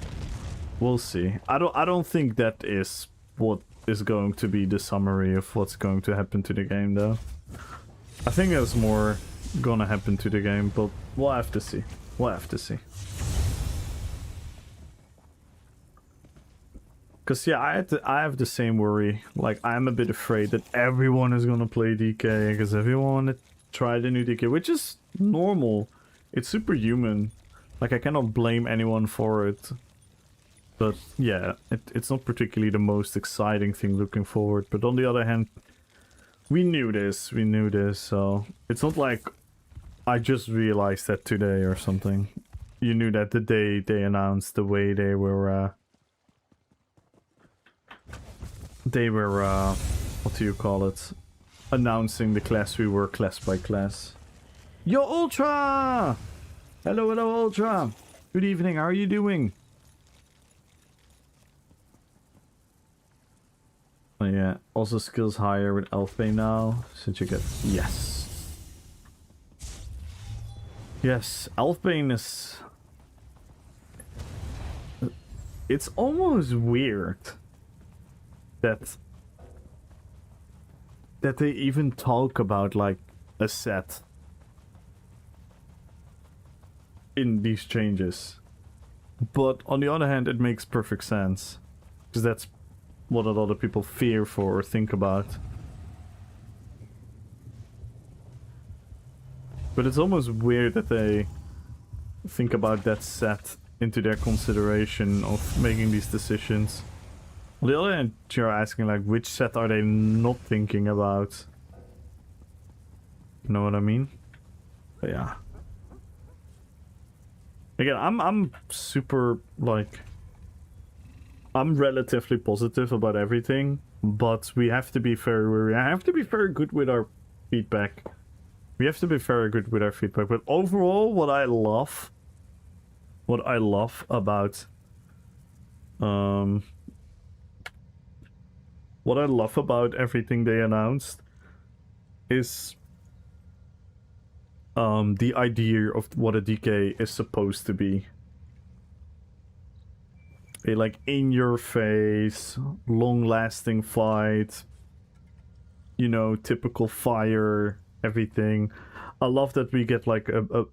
We'll see. I don't think that is what is going to be the summary of what's going to happen to the game, though. I think there's more gonna happen to the game, but we'll have to see. We'll have to see. Cause yeah, I have the same worry. Like, I'm a bit afraid that everyone is gonna play DK, because everyone wanna try the new DK, which is normal. It's superhuman. Like, I cannot blame anyone for it. But yeah, it's not particularly the most exciting thing looking forward. But on the other hand, we knew this, so it's not like I just realized that today or something. You knew that the day they announced, the way they were what do you call it? Announcing the class we were class by class. Yo, Ultra! Hello, hello, Ultra! Good evening, how are you doing? Oh yeah, also skills higher with Elfbane now, since you get... Yes. Yes, Elfbane is... It's almost weird that they even talk about, like, a set in these changes. But on the other hand, it makes perfect sense, because that's what a lot of people fear for or think about. But it's almost weird that they think about that set into their consideration of making these decisions. On the other hand, you're asking, like, which set are they not thinking about? You know what I mean? But yeah. Again, I'm super, like... I'm relatively positive about everything, but we have to be very good with our feedback. We have to be very good with our feedback. But overall, what I love about everything they announced is the idea of what a DK is supposed to be. A, like, in-your-face, long-lasting fight. You know, typical fire, everything. I love that we get, like, a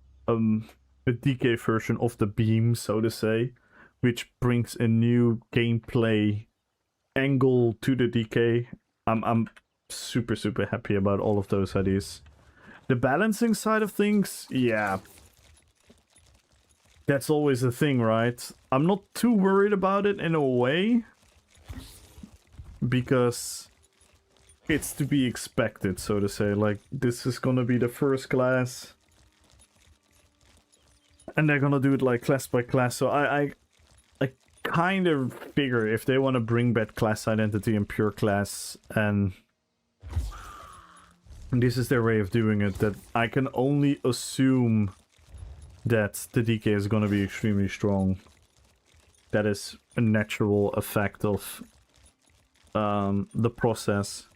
DK version of the beam, so to say, which brings a new gameplay angle to the DK. I'm super, super happy about all of those ideas. The balancing side of things, yeah. That's always the thing, right? I'm not too worried about it in a way, because it's to be expected, so to say. Like, this is gonna be the first class, and they're gonna do it like class by class. So I kind of figure if they want to bring back class identity and pure class, and this is their way of doing it, that I can only assume that the DK is going to be extremely strong. That is a natural effect of the process.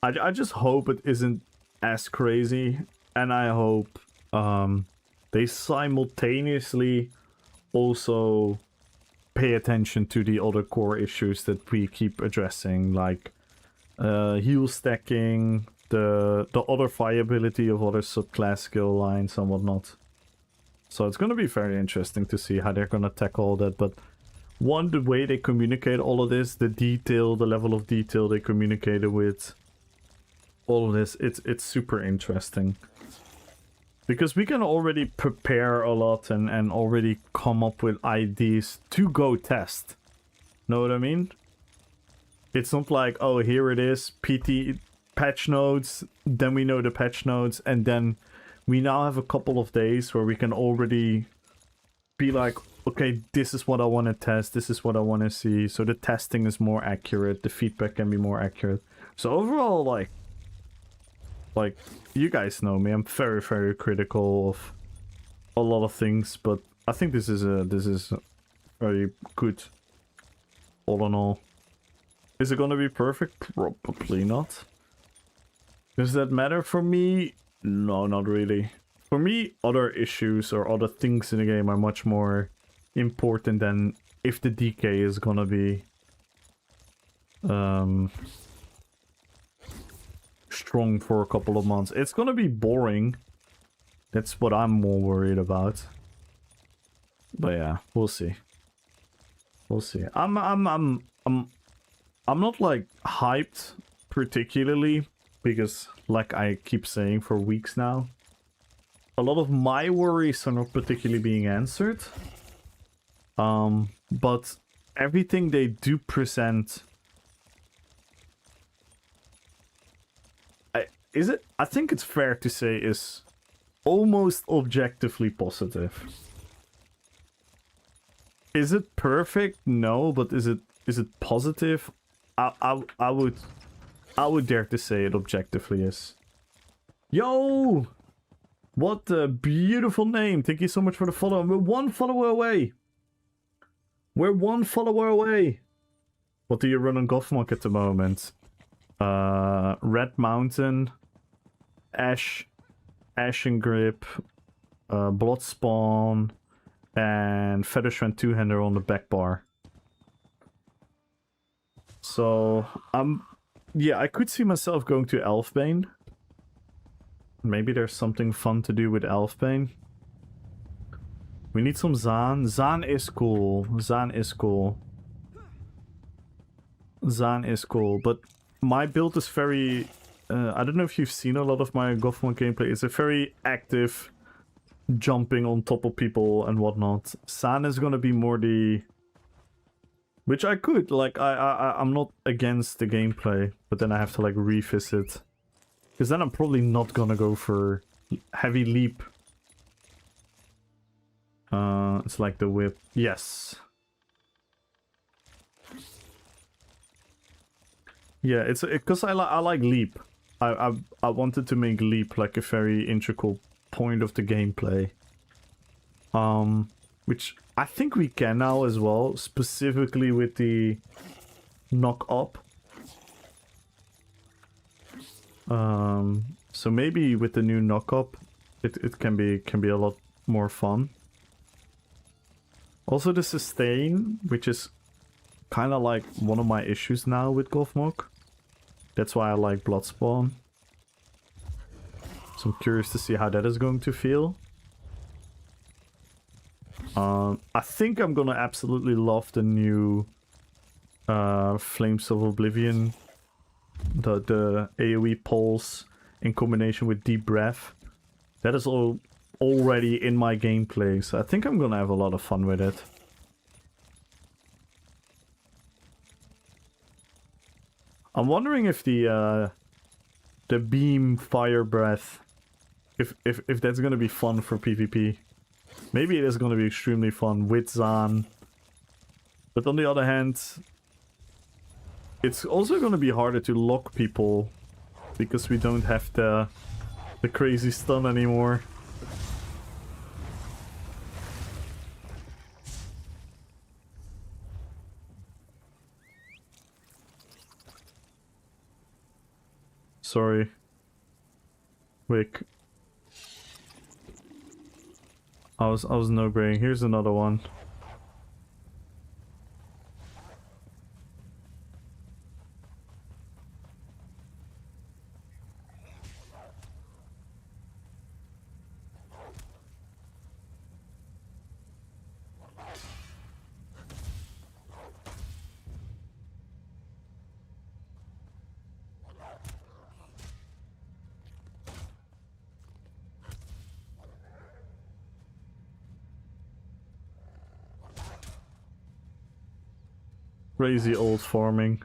I just hope it isn't as crazy, and I hope they simultaneously also pay attention to the other core issues that we keep addressing, like heal stacking, the other viability of other subclass skill lines and whatnot. So it's going to be very interesting to see how they're going to tackle all that. But one, the way they communicate all of this, the detail, the level of detail they communicated with, all of this, it's super interesting. Because we can already prepare a lot and already come up with ideas to go test. Know what I mean? It's not like, oh, here it is, PT patch notes, then we know the patch notes, and then we now have a couple of days where we can already be like, okay, this is what I want to test, this is what I want to see. So the testing is more accurate, the feedback can be more accurate. So overall, like you guys know me, I'm very, very critical of a lot of things, but I think this is very good all in all. Is it gonna be perfect? Probably not. Does that matter for me? No, not really. For me, other issues or other things in the game are much more important than if the DK is gonna be strong for a couple of months. It's gonna be boring. That's what I'm more worried about. But yeah, we'll see. We'll see. I'm not like hyped particularly because, like I keep saying for weeks now, a lot of my worries are not particularly being answered. But everything they do present, I think it's fair to say, is almost objectively positive. Is it perfect? No, but is it positive? I would dare to say it objectively is. Yo! What a beautiful name. Thank you so much for the follow. We're one follower away. We're one follower away. What do you run on Gothmog at the moment? Red Mountain, Ash and Grip, Bloodspawn, and Featherstrand two-hander on the back bar. So, yeah, I could see myself going to Elfbane. Maybe there's something fun to do with Elfbane. We need some Zaan. Zaan is cool. Zaan is cool. Zaan is cool, but my build is very... I don't know if you've seen a lot of my Gothmog gameplay. It's a very active, jumping on top of people and whatnot. Zaan is gonna be more the... Which I could, like, I'm not against the gameplay, but then I have to, like, revisit. Because then I'm probably not gonna go for heavy leap. It's like the whip. Yes. Yeah, it's because I like leap. I wanted to make leap like a very integral point of the gameplay. Which I think we can now as well, specifically with the knock up. So maybe with the new knock up, it can be a lot more fun. Also the sustain, which is kind of like one of my issues now with Gothmog. That's why I like Bloodspawn. So I'm curious to see how that is going to feel. I think I'm gonna absolutely love the new Flames of Oblivion. The AoE pulse in combination with Deep Breath. That is all already in my gameplay, so I think I'm gonna have a lot of fun with it. I'm wondering if the beam fire breath, if that's gonna be fun for PvP. Maybe it is gonna be extremely fun with Zaan. But on the other hand, it's also gonna be harder to lock people because we don't have the crazy stun anymore. Sorry. Wick. I was no brain. Here's another one. Crazy old farming.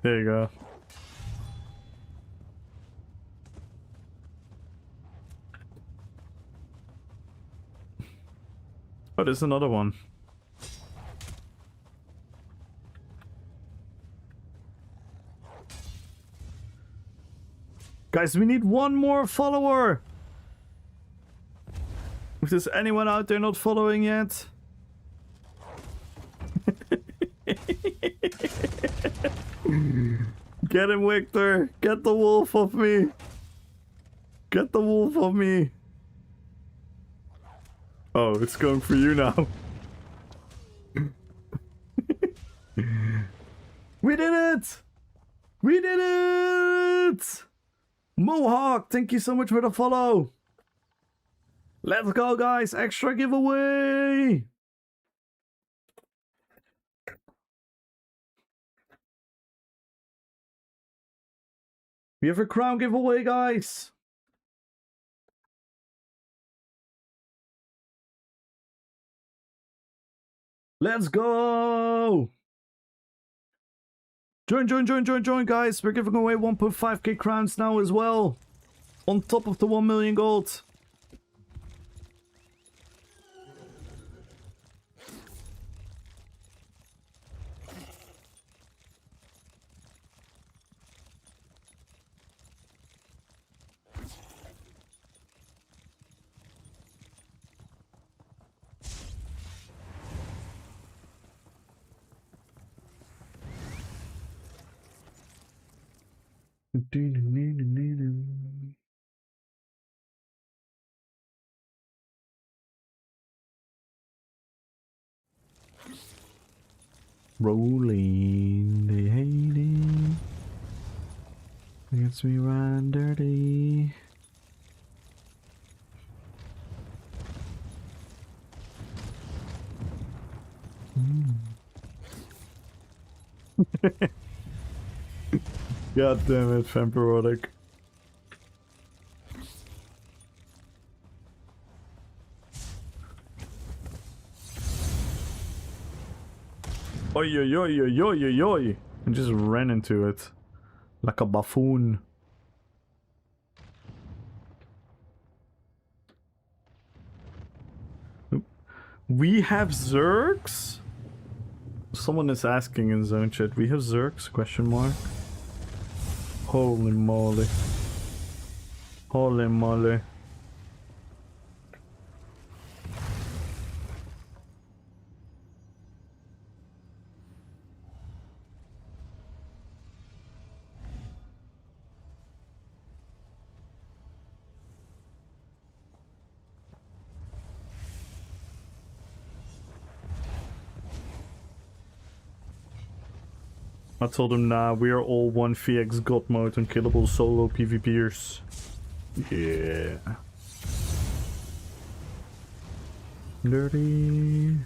There you go. Oh, there's another one. Guys, we need one more follower! If there's anyone out there not following yet... Get him, Victor! Get the wolf off me! Get the wolf off me! Oh, it's going for you now. We did it! We did it! Mohawk, thank you so much for the follow. Let's go, guys. Extra giveaway. We have a crown giveaway, guys. Let's go. Join, guys. We're giving away 1.5k crowns now as well. On top of the 1 million gold. Rolling, they hate it. Gets me run dirty. God damn it, Vampirodic. Oi, oi, oi, oi, oi, oi, oi. And just ran into it. Like a buffoon. We have Zergs? Someone is asking in zone chat. We have Zergs? Question mark. Holy moly. Holy moly. I told him, nah, we are all 1 VX God mode unkillable solo PvPers. Yeah. Dirty.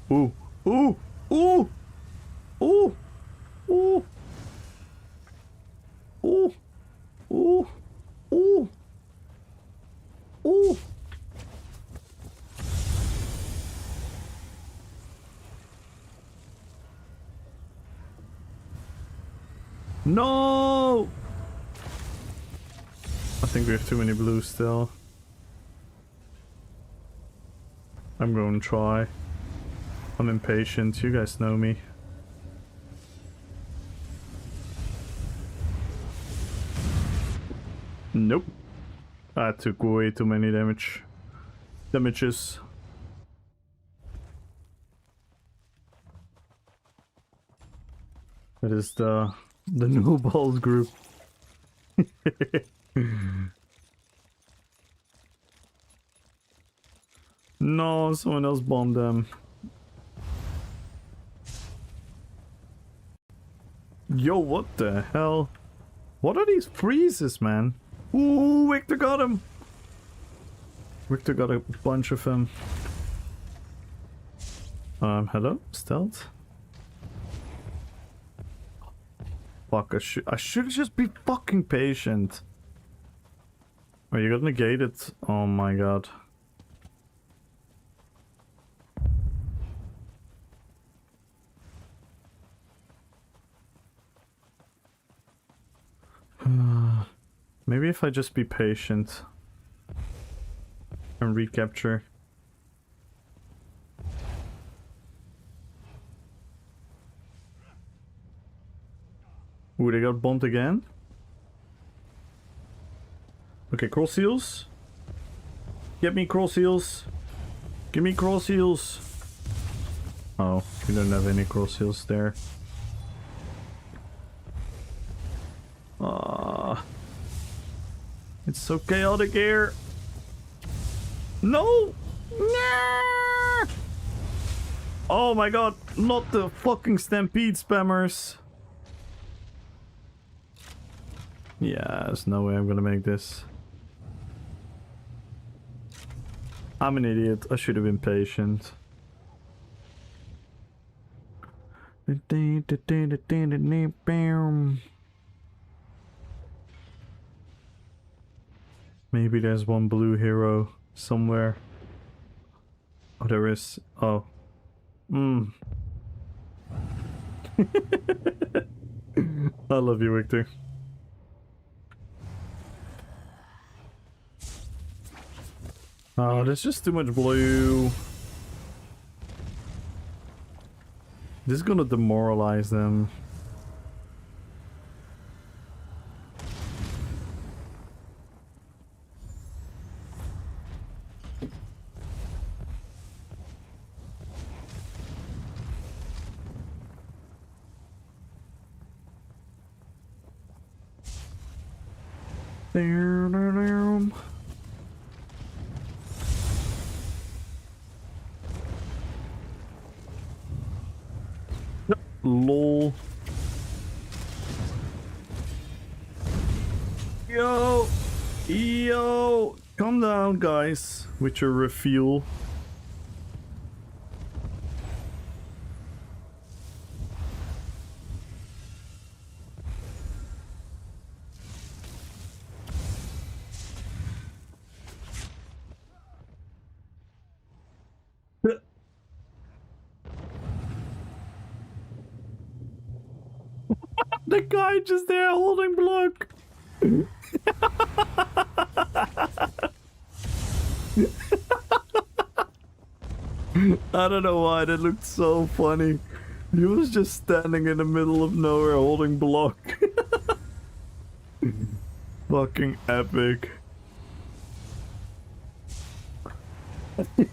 Ooh. Ooh. Ooh. Ooh. Ooh. Ooh. Ooh. Ooh. Ooh. No! I think we have too many blues still. I'm going to try. I'm impatient, you guys know me. Nope. I took way too many damages. That is the new balls group. No, someone else bombed them. Yo, what the hell? What are these freezes, man? Ooh, Victor got him. Victor got a bunch of them. Hello? Stealth? Fuck, I should just be fucking patient. Oh, you got negated. Oh my god. Maybe if I just be patient and recapture. Ooh, they got bombed again. Okay, crawl seals. Get me crawl seals. Give me crawl seals. Oh, we don't have any crawl seals there. Ah, it's so chaotic here. No! Oh my god, not the fucking stampede spammers. Yeah, there's no way I'm gonna make this. I'm an idiot. I should have been patient. Maybe there's one blue hero somewhere. Oh, there is. Oh. I love you, Victor. Oh, there's just too much blue. This is gonna demoralize them. Lol. Yo, calm down, guys, with your refuel. The guy just there holding block. I don't know why that looked so funny. He was just standing in the middle of nowhere holding block. Fucking epic.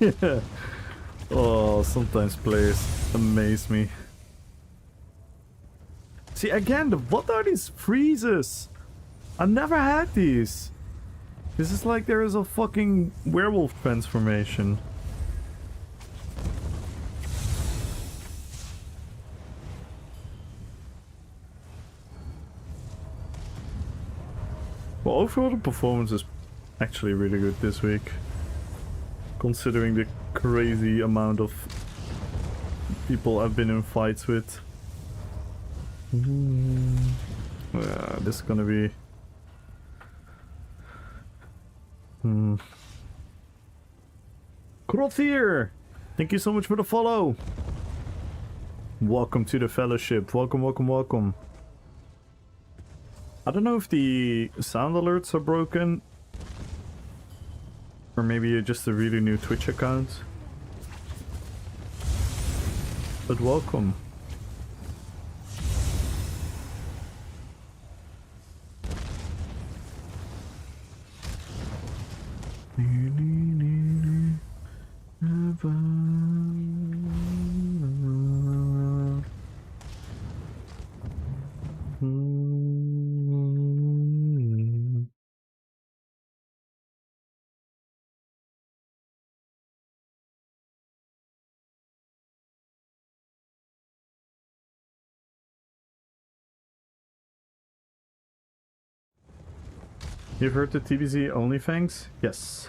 Yeah. Oh, sometimes players amaze me. See, again, what are these freezes? I never had these. This is like there is a fucking werewolf transformation. Well, overall the performance is actually really good this week. Considering the crazy amount of people I've been in fights with. This is gonna be... Krothier! Thank you so much for the follow! Welcome to the fellowship. Welcome, welcome, welcome. I don't know if the sound alerts are broken. Or maybe just a really new Twitch account. But welcome. You've heard the TBZ OnlyFans? Yes.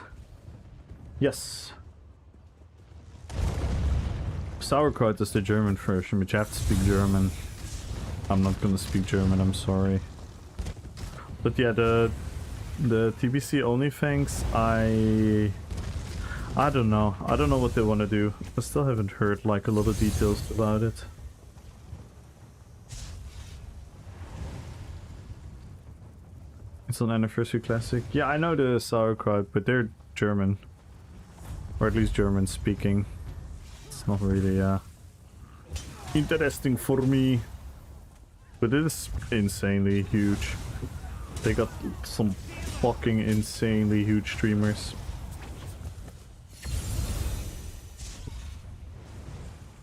Yes. Sauerkraut is the German version, but you have to speak German. I'm not gonna speak German, I'm sorry. But yeah, the TBC OnlyFans, I don't know. I don't know what they want to do. I still haven't heard like a lot of details about it. It's an anniversary classic. Yeah, I know the Sauerkraut, but they're German. Or at least German speaking. It's not really interesting for me. But it is insanely huge. They got some fucking insanely huge streamers.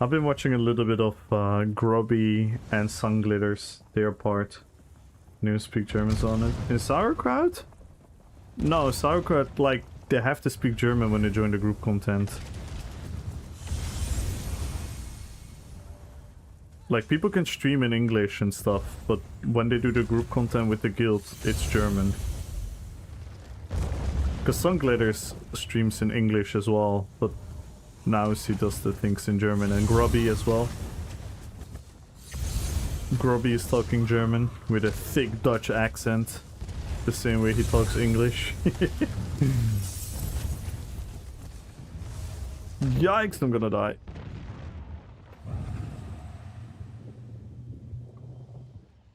I've been watching a little bit of Grubby and Sunglitters. They are part. New speak Germans on it. In Sauerkraut? No, Sauerkraut, like, they have to speak German when they join the group content. Like, people can stream in English and stuff, but when they do the group content with the guild, it's German. Because Sunglitters streams in English as well, but now he does the things in German, and Grubby as well. Grubby is talking German with a thick Dutch accent, the same way he talks English. Yikes, I'm gonna die.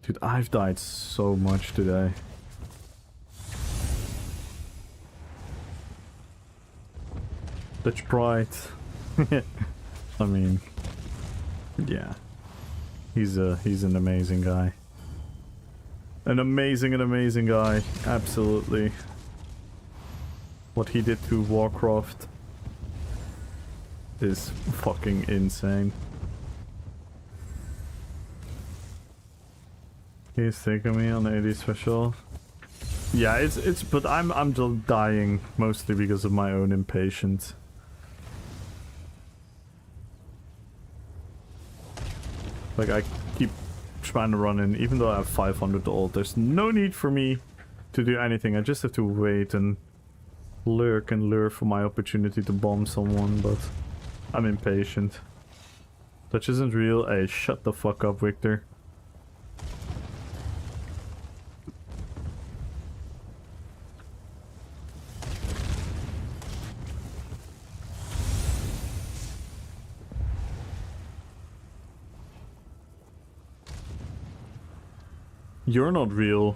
Dude, I've died so much today. Dutch pride. I mean, yeah. He's an amazing guy. An amazing guy. Absolutely. What he did to Warcraft is fucking insane. He's taking me on the 80 special. Yeah, it's but I'm just dying mostly because of my own impatience. Like, I keep trying to run in, even though I have 500 ult, there's no need for me to do anything. I just have to wait and lurk and lure for my opportunity to bomb someone, but I'm impatient. Dutch isn't real. Hey, shut the fuck up, Victor. You're not real.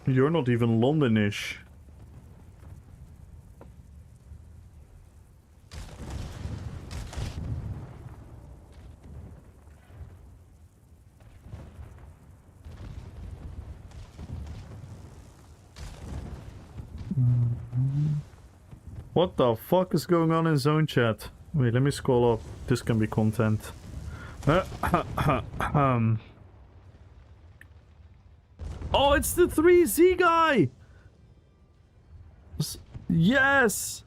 You're not even Londonish. What the fuck is going on in zone chat? Wait, let me scroll up. This can be content. Oh, it's the 3Z guy! Yes!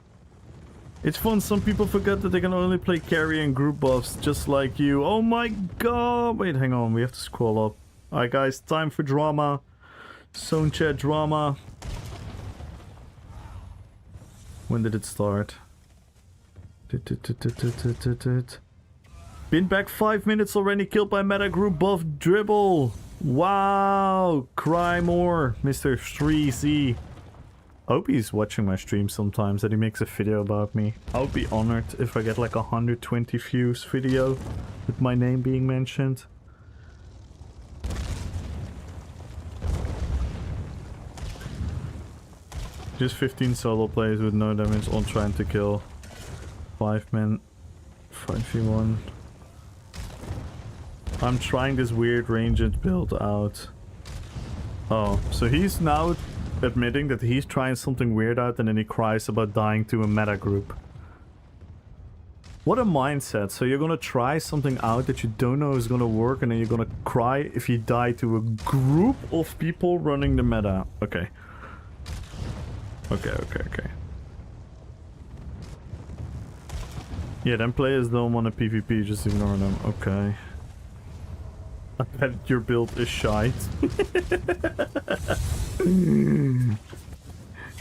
It's fun, some people forget that they can only play carry and group buffs, just like you. Oh my god! Wait, hang on, we have to scroll up. Alright guys, time for drama. Zone chat drama. When did it start? Been back 5 minutes already, killed by meta group buff dribble. Wow, cry more, Mr. 3Z. I hope he's watching my stream sometimes, that he makes a video about me. I would be honored if I get like 120 views video with my name being mentioned. Just 15 solo plays with no damage, all trying to kill 5 men, 5v1. I'm trying this weird ranged build out. Oh, so he's now admitting that he's trying something weird out and then he cries about dying to a meta group. What a mindset. So you're gonna try something out that you don't know is gonna work and then you're gonna cry if you die to a group of people running the meta. Okay. Okay. Yeah, then players don't want a PvP, just ignore them. Okay. I bet your build is shite.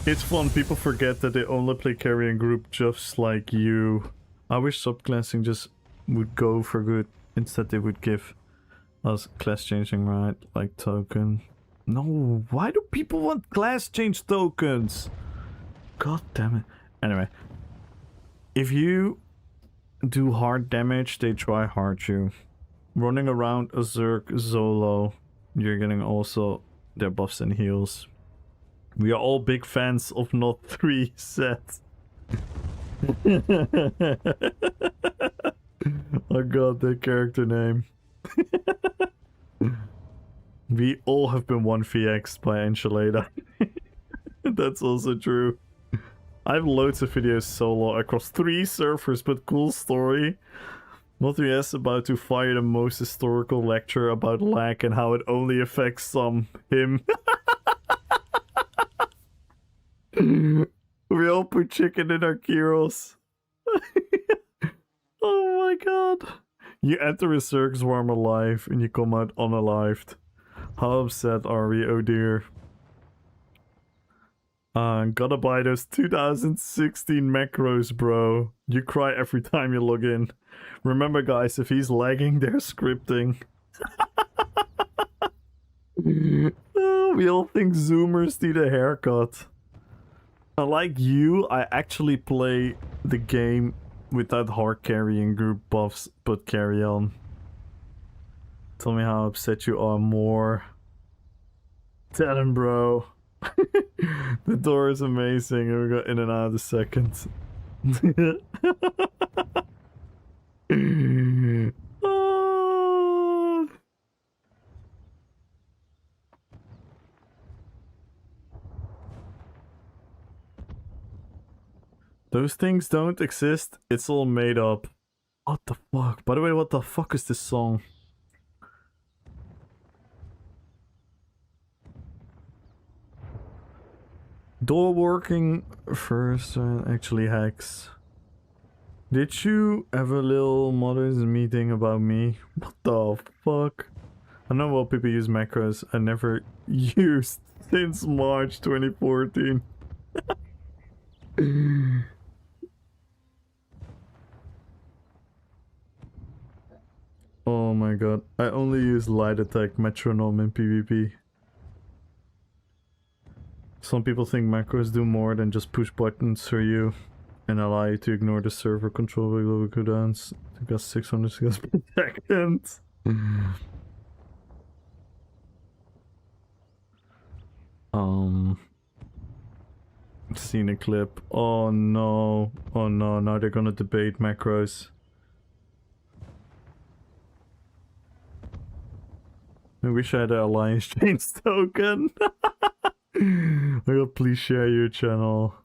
It's fun, people forget that they only play carry and group just like you. I wish subclassing just would go for good. Instead they would give us class changing right, like token. No, why do people want class change tokens? God damn it. Anyway, if you do hard damage, they try hard you. Running around a Zerg Zolo, you're getting also their buffs and heals. We are all big fans of not 3 sets. I got that character name. We all have been 1vx'd by Enchilada. That's also true. I have loads of videos solo across 3 servers, but cool story. Mothrias about to fire the most historical lecture about lag and how it only affects some. Him. We all put chicken in our gyros. Oh my god. You enter a circus worm alive and you come out unalived. How upset are we? Oh dear. Gotta buy those 2016 macros, bro. You cry every time you log in. Remember, guys, if he's lagging, they're scripting. We all think Zoomers need a haircut. Unlike you, I actually play the game without hard carrying group buffs, but carry on. Tell me how upset you are more. Tell him, bro. The door is amazing and we got in and out of a second. Oh. Those things don't exist. It's all made up. What the fuck? By the way, what the fuck is this song? Door working first, actually hacks. Did you have a little mother's meeting about me? What the fuck? I know what people use macros. I never used since March 2014. Oh my god. I only use light attack, metronome, and PvP. Some people think macros do more than just push buttons for you and allow you to ignore the server control by global cooldowns. I got 600 seconds per second. Seen a clip. Oh no. Oh no, now they're gonna debate macros. I wish I had an alliance change token. Please share your channel.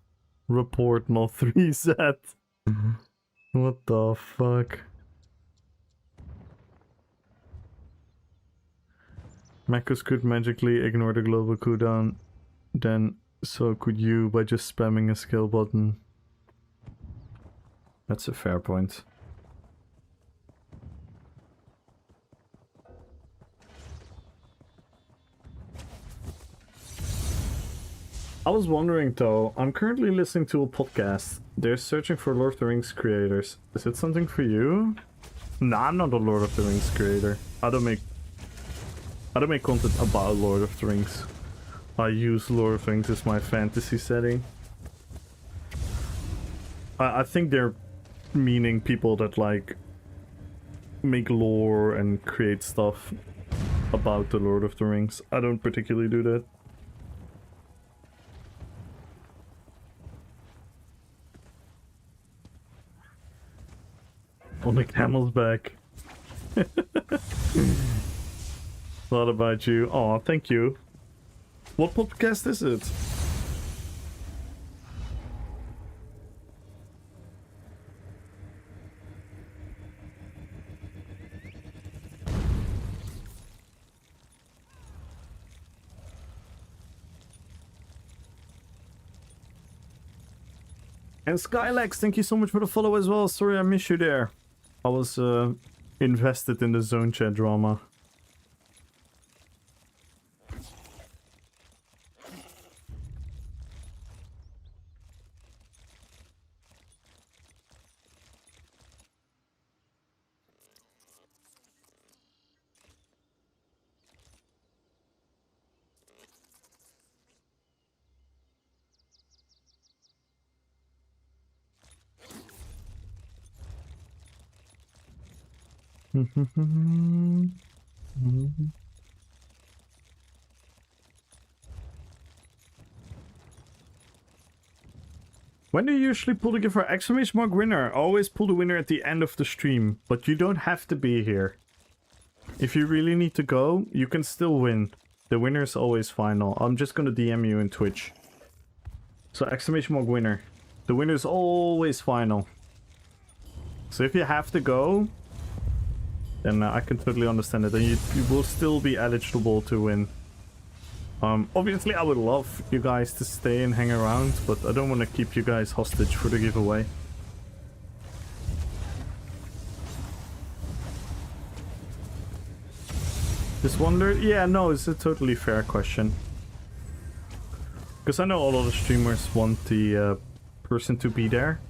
Report not 3 set. What the fuck? Macros could magically ignore the global cooldown, then so could you by just spamming a skill button. That's a fair point. I was wondering though, I'm currently listening to a podcast. They're searching for Lord of the Rings creators. Is it something for you? Nah, I'm not a Lord of the Rings creator. I don't make content about Lord of the Rings. I use Lord of the Rings as my fantasy setting. I think they're meaning people that like make lore and create stuff about the Lord of the Rings. I don't particularly do that. On the camel's back. Thought about you. Aw, thank you. What podcast is it? And Skylex, thank you so much for the follow as well. Sorry I missed you there. I was invested in the zone chat drama. When do you usually pull the gift for exclamation mark winner? I always pull the winner at the end of the stream, but you don't have to be here. If you really need to go, you can still win. The winner is always final. I'm just gonna DM you in Twitch. So exclamation mark winner. The winner is always final. So if you have to go, then I can totally understand it. And you will still be eligible to win. Obviously I would love you guys to stay and hang around, but I don't want to keep you guys hostage for the giveaway. Just wondered? Yeah, no, it's a totally fair question. Because I know a lot of streamers want the person to be there.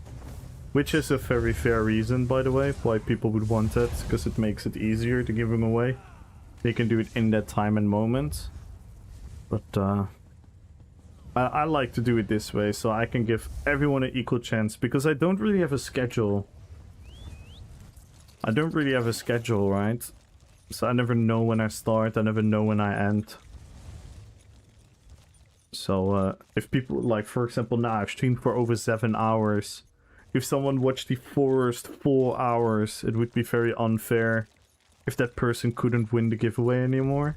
Which is a very fair reason, by the way, why people would want it. Because it makes it easier to give them away. They can do it in that time and moment. But I like to do it this way, so I can give everyone an equal chance. Because I don't really have a schedule. Right? So I never know when I start, I never know when I end. So if people, like for example now I've streamed for over 7 hours. If someone watched the first 4 hours, it would be very unfair if that person couldn't win the giveaway anymore.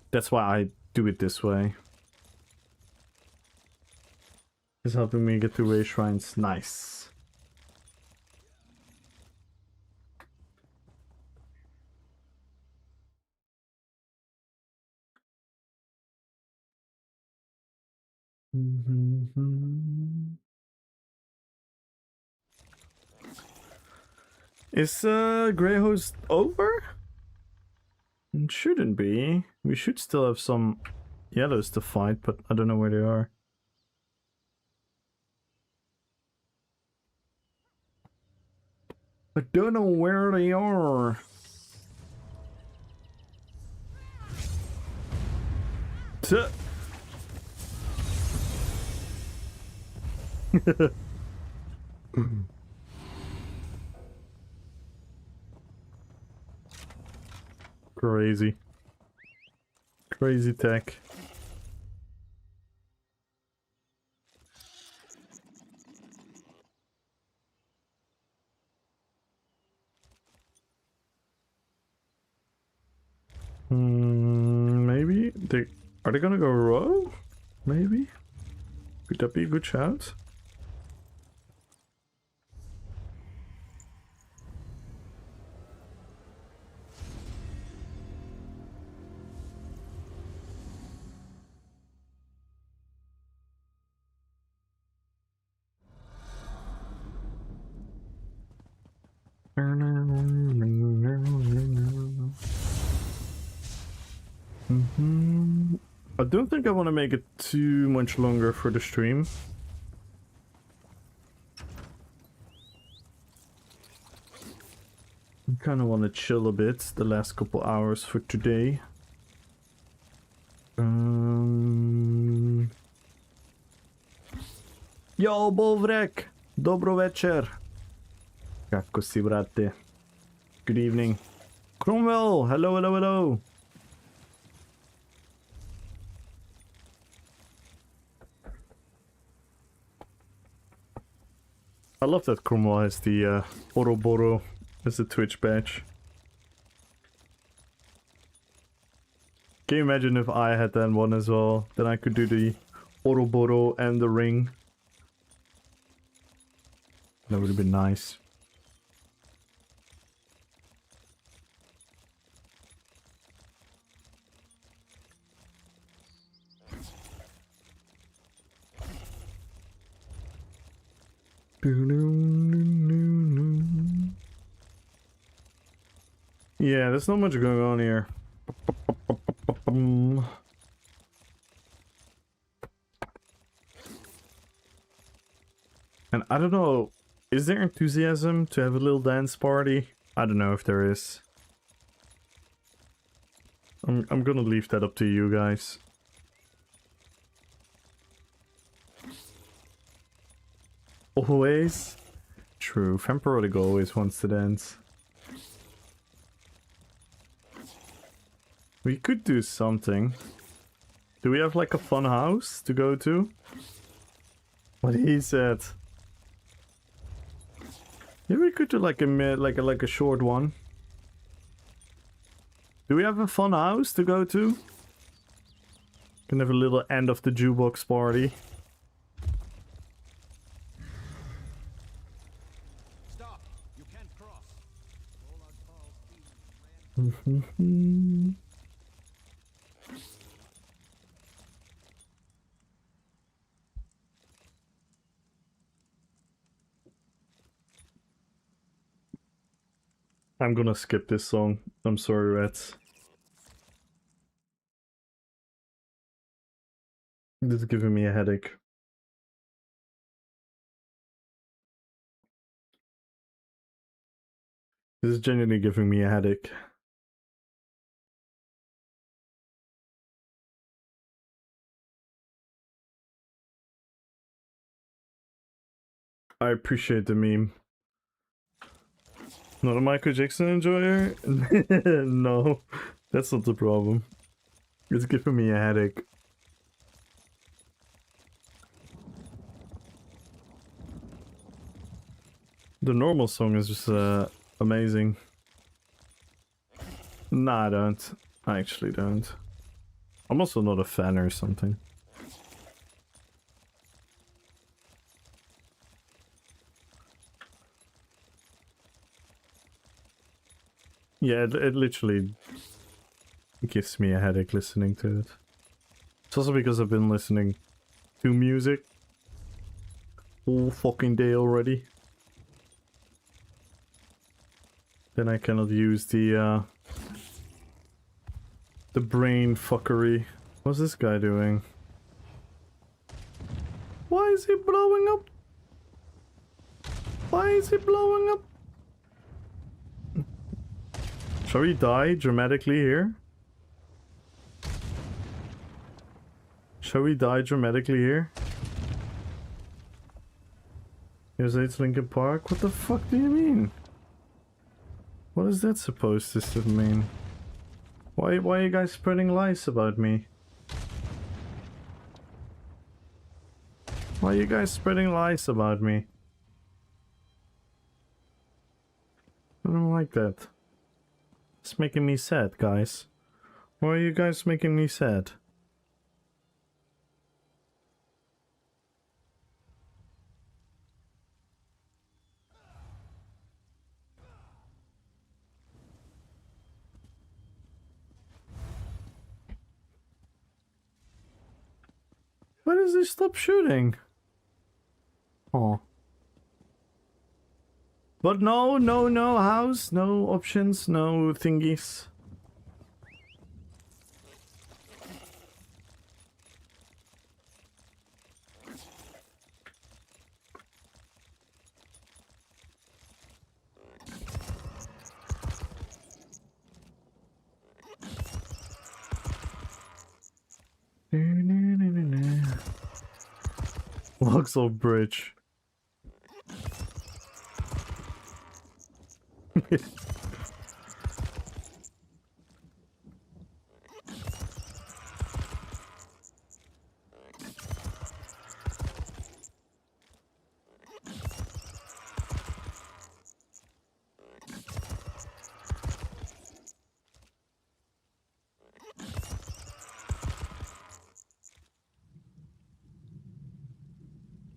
That's why I do it this way. It's helping me get to race shrines. Nice. Is Grey Host over? It shouldn't be. We should still have some yellows to fight, but I don't know where they are. I don't know where they are. Crazy. Crazy tech. Maybe they are they gonna go row? Maybe? Could that be a good shout? I don't think I want to make it too much longer for the stream. I kind of want to chill a bit the last couple hours for today. Yo, Bovrek! Dobro večer! Kako si, brate? Good evening. Cromwell! Hello, hello, hello! I love that Cromwell has the Oroboro as a Twitch badge. Can you imagine if I had that one as well? Then I could do the Oroboro and the ring. That would have been nice. Yeah, there's not much going on here. And I don't know, is there enthusiasm to have a little dance party? I don't know if there is. I'm gonna leave that up to you guys. Always? True, Vampirodigo always wants to dance. We could do something. Do we have like a fun house to go to? What he said. Yeah, we could do like a short one. Do we have a fun house to go to? Can have a little end of the jukebox party. Stop! You can't cross. I'm gonna skip this song. I'm sorry, Reds. This is giving me a headache. This is genuinely giving me a headache. I appreciate the meme. Not a Michael Jackson enjoyer? No, that's not the problem. It's giving me a headache. The normal song is just amazing. Nah, I don't. I actually don't. I'm also not a fan or something. Yeah, it literally gives me a headache listening to it. It's also because I've been listening to music all fucking day already. Then I cannot use the brain fuckery. What's this guy doing? Why is he blowing up? Why is he blowing up? Shall we die dramatically here? Shall we die dramatically here? Here's it's Linkin Park. What the fuck do you mean? What is that supposed to mean? Why are you guys spreading lies about me? Why are you guys spreading lies about me? I don't like that. It's making me sad, guys. Why are you guys making me sad? Why does he stop shooting? Oh. But no house, no options, no thingies. Vauxhall Bridge.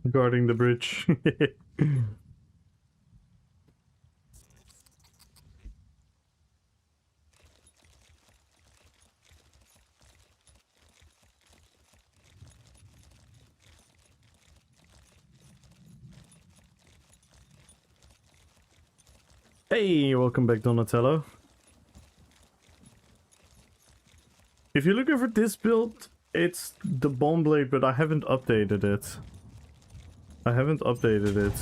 Guarding the bridge. Hey, welcome back, Donatello. If you're looking for this build, it's the Bomb Blade, but I haven't updated it. I haven't updated it.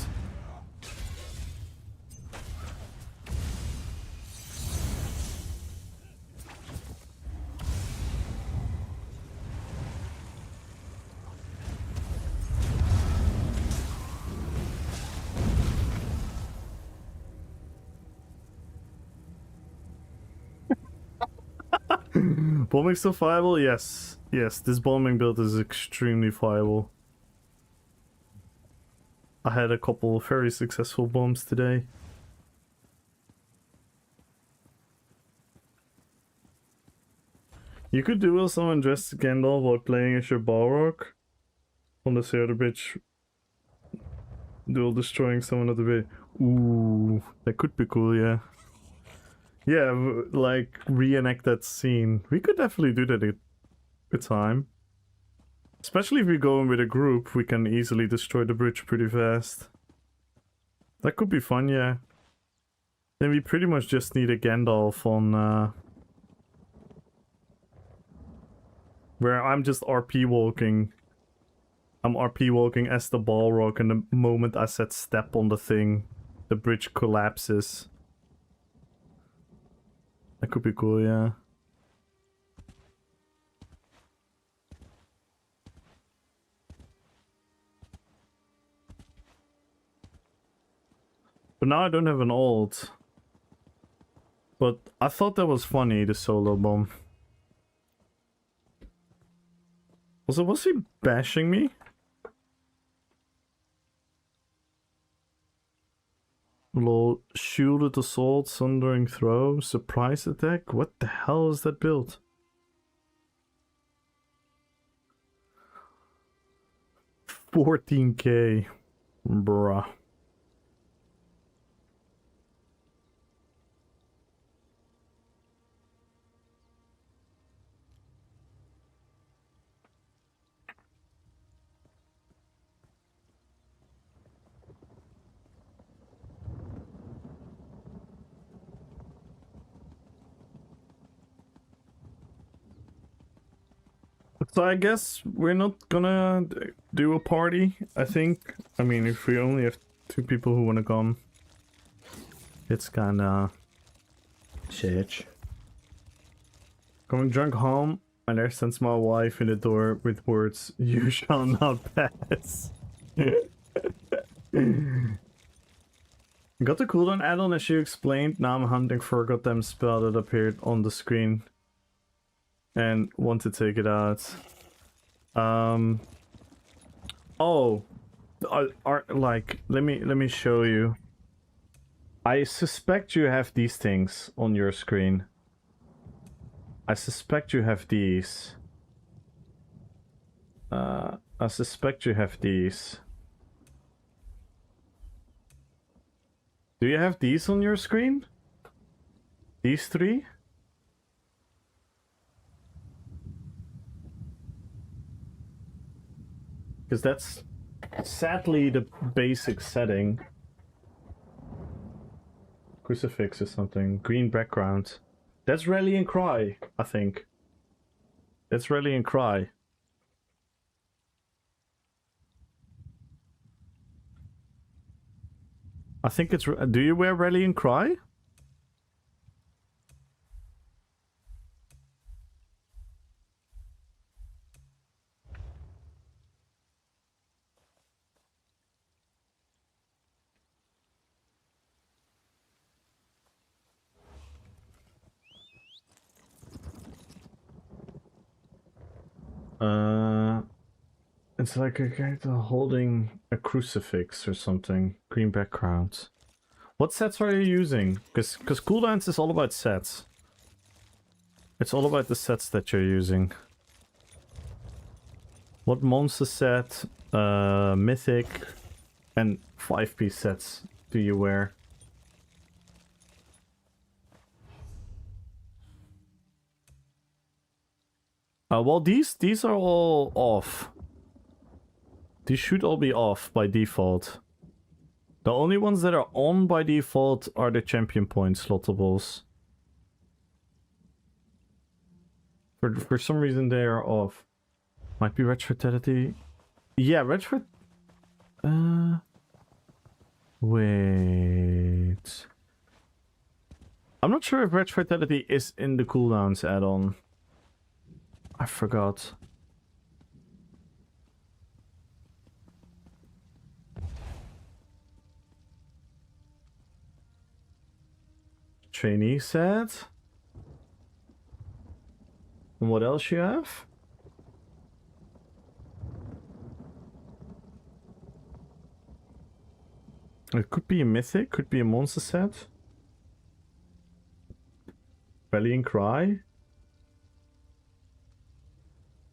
Bombing still viable? Yes. Yes, this bombing build is extremely viable. I had a couple of very successful bombs today. You could duel someone dressed as Gandalf while playing as your Balrog on the Theater Bridge. Duel destroying someone at the bridge. Ooh, that could be cool, yeah. Yeah, like reenact that scene. We could definitely do that at a time. Especially if we go in with a group, we can easily destroy the bridge pretty fast. That could be fun, yeah. Then we pretty much just need a Gandalf on where I'm just RP walking. I'm RP walking as the Balrog, and the moment I set step on the thing, the bridge collapses. That could be cool, yeah. But now I don't have an ult. But I thought that was funny, the solo bomb. Also, was he bashing me? Lol, shielded assault, sundering throw, surprise attack? What the hell is that build? $14K. Bruh. So I guess we're not gonna do a party, I think. I mean, if we only have 2 people who wanna come, it's kinda shit. Coming drunk home, and there stands my wife in the door with words, "You shall not pass." Got the cooldown add-on as you explained. Now I'm hunting for a goddamn spell that appeared on the screen. And want to take it out. Like, let me show you. I suspect you have these things on your screen. I suspect you have these. I suspect you have these. Do you have these on your screen? These 3? Because that's sadly the basic setting. Crucifix or something. Green background. That's Rallying Cry, I think. That's Rallying Cry. I think it's... Do you wear Rallying Cry? It's like a character holding a crucifix or something. Green background. What sets are you using? Because cooldowns is all about sets. It's all about the sets that you're using. What monster set, mythic, and 5-piece sets do you wear? Well, these are all off. These should all be off by default. The only ones that are on by default are the champion point slottables. For some reason they are off. Might be Red Fatality. Yeah, Red Fat... Wait... I'm not sure if Red Fatality is in the cooldowns add-on. I forgot. Trainee set. And what else you have? It could be a mythic, could be a monster set. Rallying Cry.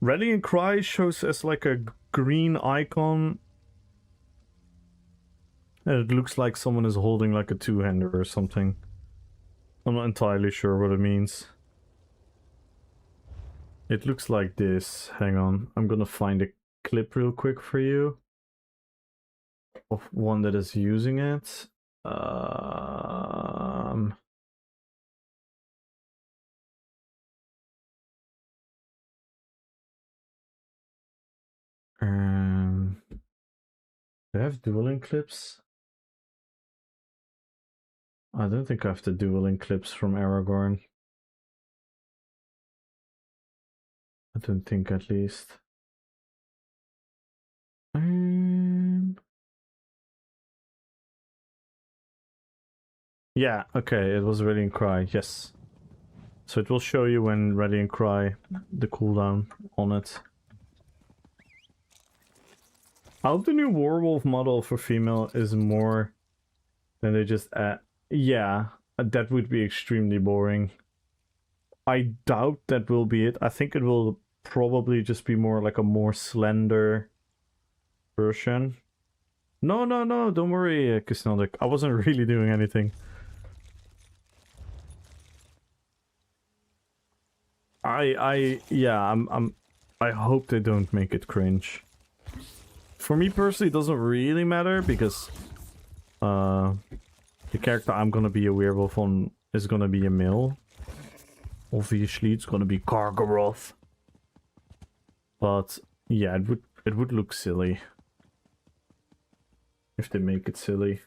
Rallying Cry shows as like a green icon. And it looks like someone is holding like a two-hander or something. I'm not entirely sure what it means. It looks like this. Hang on. I'm gonna find a clip real quick for you. Of one that is using it. Do I have dueling clips? I don't think I have the dueling clips from Aragorn. I don't think, at least. Yeah, okay, it was Ready and Cry, yes. So it will show you when Ready and Cry, the cooldown on it. I hope the new werewolf model for female is more than they just add. Yeah, that would be extremely boring. I doubt that will be it. I think it will probably just be more like a more slender version. No, don't worry, Kisnodic. I wasn't really doing anything. I hope they don't make it cringe. For me personally, it doesn't really matter because the character I'm gonna be a werewolf on is gonna be a male. Obviously, it's gonna be Karkaroth. But yeah, it would look silly if they make it silly.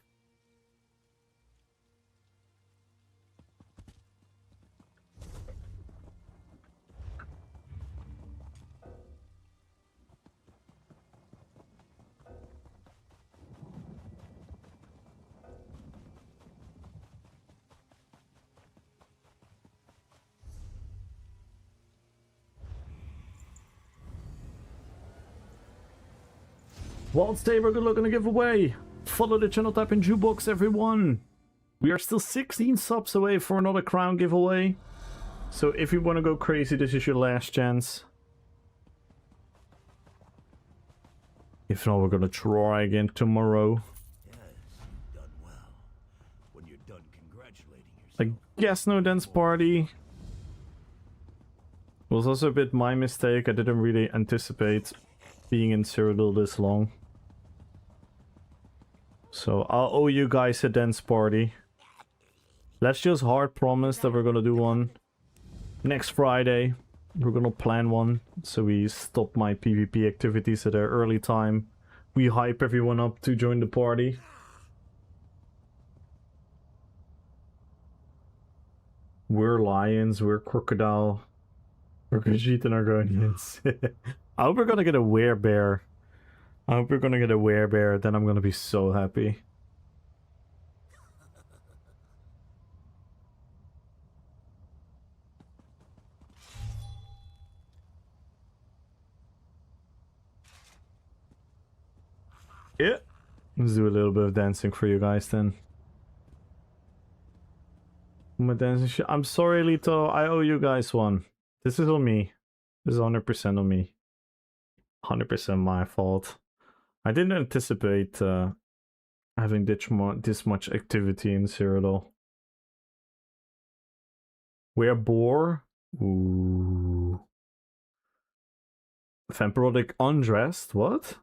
Wild Saber, good luck on the giveaway. Follow the channel, type in jukebox, everyone. We are still 16 subs away for another crown giveaway. So if you want to go crazy, this is your last chance. If not, we're gonna try again tomorrow. Yes, you've done well. When you're done congratulating yourself. I guess no dance party. Was also a bit my mistake. I didn't really anticipate being in Cyrodiil this long. So I'll owe you guys a dance party. Let's just hard promise that we're gonna do one next Friday. We're gonna plan one, so we stop my PvP activities at an early time. We hype everyone up to join the party. We're lions, we're crocodile, we're Khajiit and Argonians. I hope we're gonna get a werebear. I hope we're gonna get a werebear, then I'm gonna be so happy. Yeah. Let's do a little bit of dancing for you guys then. My dancing I'm sorry, Lito. I owe you guys one. This is on me. This is 100% on me. 100% my fault. I didn't anticipate having this much activity in Cyrodiil. We're boar. Ooh. Vampirodic undressed. What?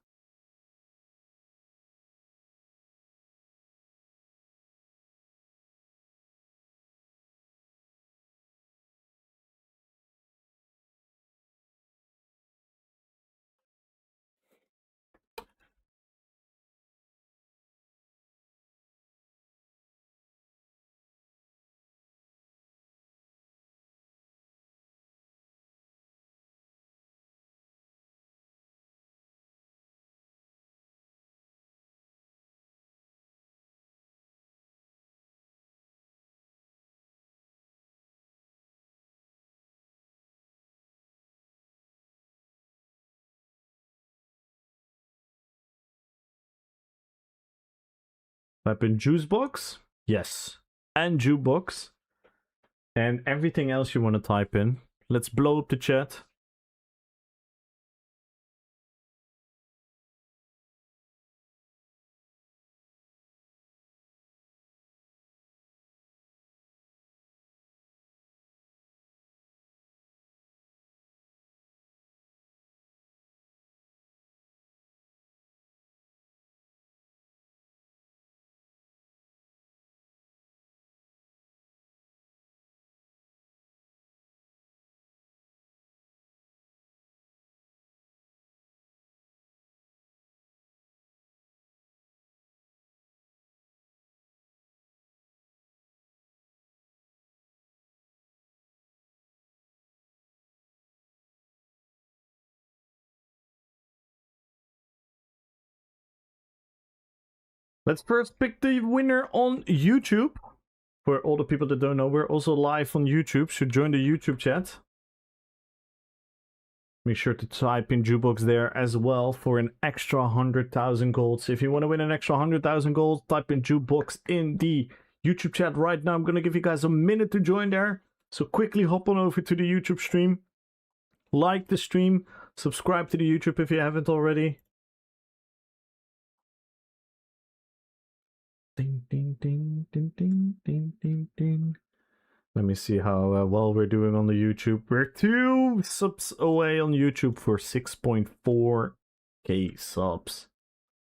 Type in juice box? Yes. And jukebox. And everything else you want to type in. Let's blow up the chat. Let's first pick the winner on YouTube. For all the people that don't know, we're also live on YouTube. Should join the YouTube chat. Make sure to type in Jukebox there as well for an extra 100,000 golds. If you want to win an extra 100,000 golds, type in Jukebox in the YouTube chat right now. I'm going to give you guys a minute to join there. So quickly hop on over to the YouTube stream. Like the stream. Subscribe to the YouTube if you haven't already. Ding, ding, ding, ding, ding, ding, ding, ding. Let me see how well we're doing on the YouTube. We're 2 subs away on YouTube for 6.4k subs.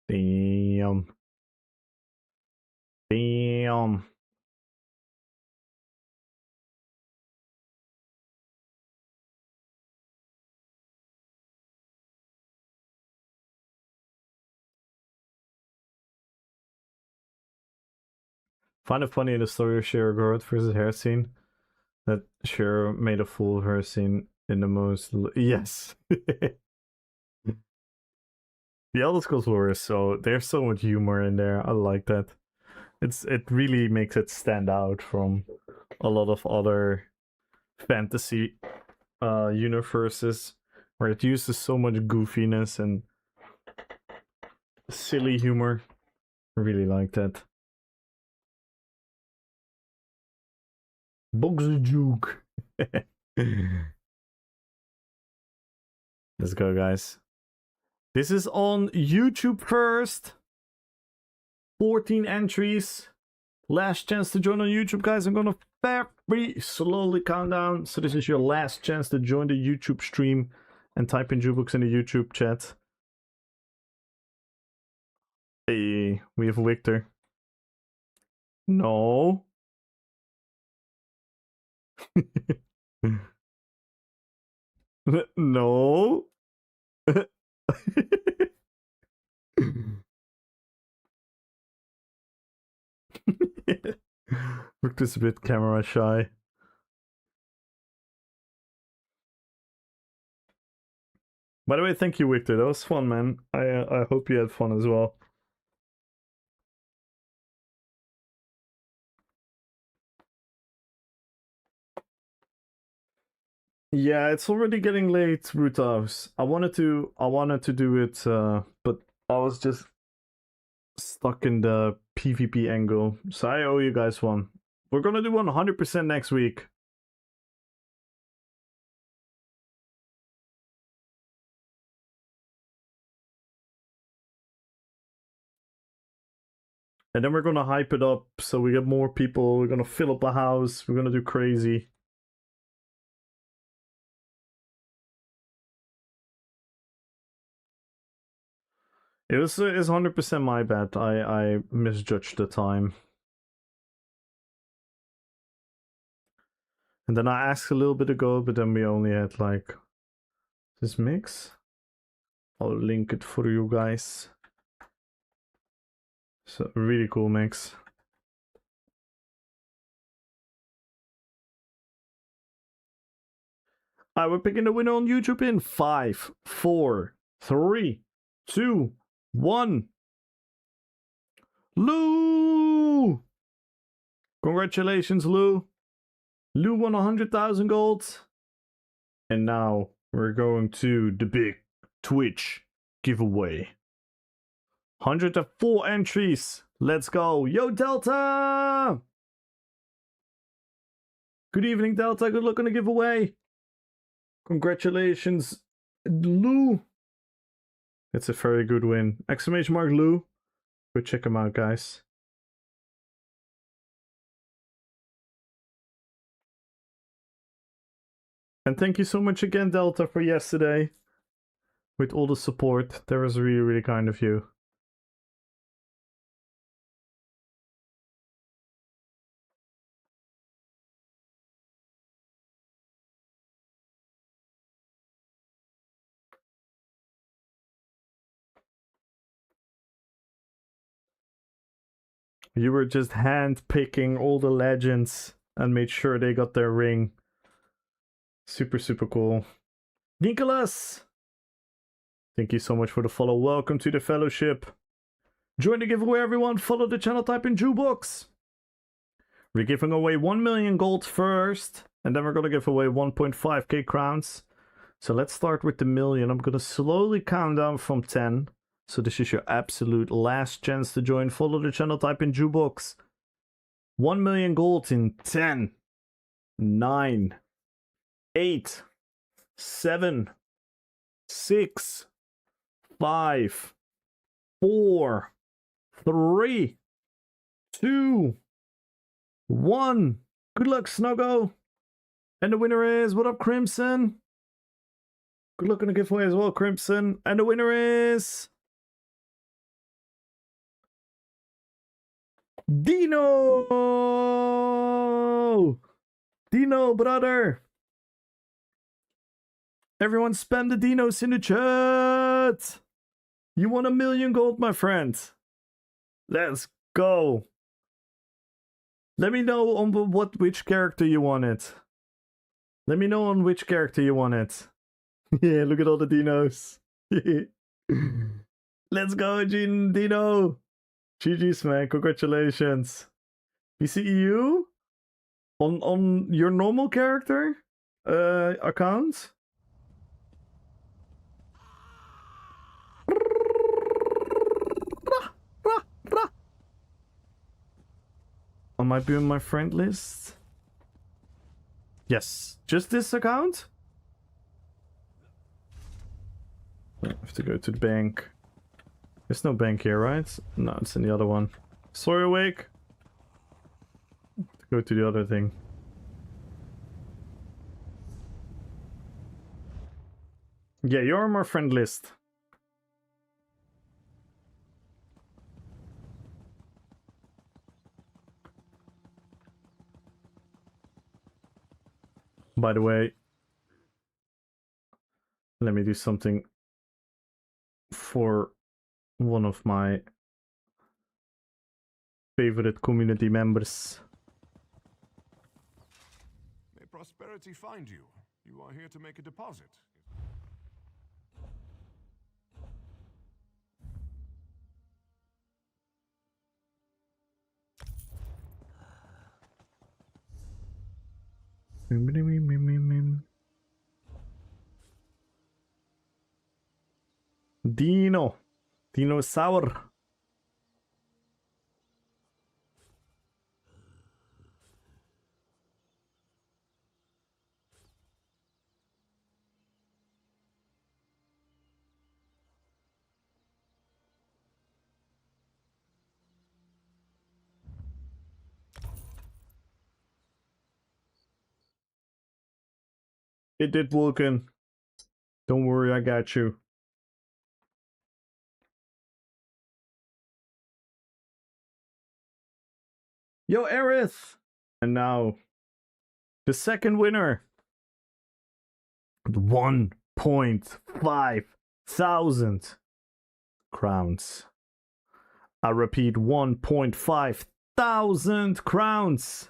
Damn. Damn. Find it funny in the story of Shira Gorod versus Hercene that Shira made a fool of Hercene in the most. Yes. The Elder Scrolls Warriors, so there's so much humor in there. I like that. It really makes it stand out from a lot of other fantasy universes where it uses so much goofiness and silly humor. I really like that. Box juke. Let's go, guys. This is on YouTube first. 14 entries. Last chance to join on YouTube, guys. I'm gonna very slowly count down. So this is your last chance to join the YouTube stream and type in Jukebox in the YouTube chat. Hey, we have Victor. No. No. Victor's a bit camera shy. By the way, thank you, Victor. That was fun, man. I hope you had fun as well. Yeah, it's already getting late, Rutavs. I wanted to do it, but I was just stuck in the PvP angle. So I owe you guys one. We're gonna do 100% next week. And then we're gonna hype it up so we get more people. We're gonna fill up a house. We're gonna do crazy. It's 100% my bad. I misjudged the time. And then I asked a little bit ago, but then we only had like this mix. I'll link it for you guys. So really cool mix. Alright, we're picking the winner on YouTube in 5, 4, 3, 2, 1. Lou! Congratulations, Lou. Lou won 100,000 gold. And now we're going to the big Twitch giveaway. 104 entries. Let's go. Yo, Delta! Good evening, Delta. Good luck on the giveaway. Congratulations, Lou. It's a very good win. Exclamation mark, Lou. Go check him out, guys. And thank you so much again, Delta, for yesterday. With all the support. That was really, really kind of you. You were just hand-picking all the legends and made sure they got their ring. Super, super cool. Nicholas! Thank you so much for the follow. Welcome to the fellowship. Join the giveaway, everyone. Follow the channel, type in Jukebox. We're giving away 1 million gold first, and then we're gonna give away 1.5k crowns. So let's start with the million. I'm gonna slowly count down from 10. So this is your absolute last chance to join. Follow the channel, type in Jukebox. 1 million gold in 10, 9, 8, 7, 6, 5, 4, 3, 2, 1. Good luck, Snuggo. And the winner is, what up, Crimson? Good luck on the giveaway as well, Crimson. And the winner is Dino! Dino, brother! Everyone spam the Dinos in the chat! You won 1 million gold, my friend. Let's go. Let me know on which character you want it. Let me know on which character you want it. Yeah, look at all the Dinos. Let's go, Dino. GG's, man. Congratulations. We see you on your normal character account. I might be on my friend list. Yes, just this account. I have to go to the bank. There's no bank here, right? No, it's in the other one. Sorry, awake. Go to the other thing. Yeah, you're on my friend list. By the way, let me do something for one of my favorite community members. May prosperity find you. You are here to make a deposit. Dino Sour. It did, Vulcan. Don't worry, I got you. Yo, Aerith! And now, the second winner. 1.5 thousand crowns. I repeat, 1.5 thousand crowns.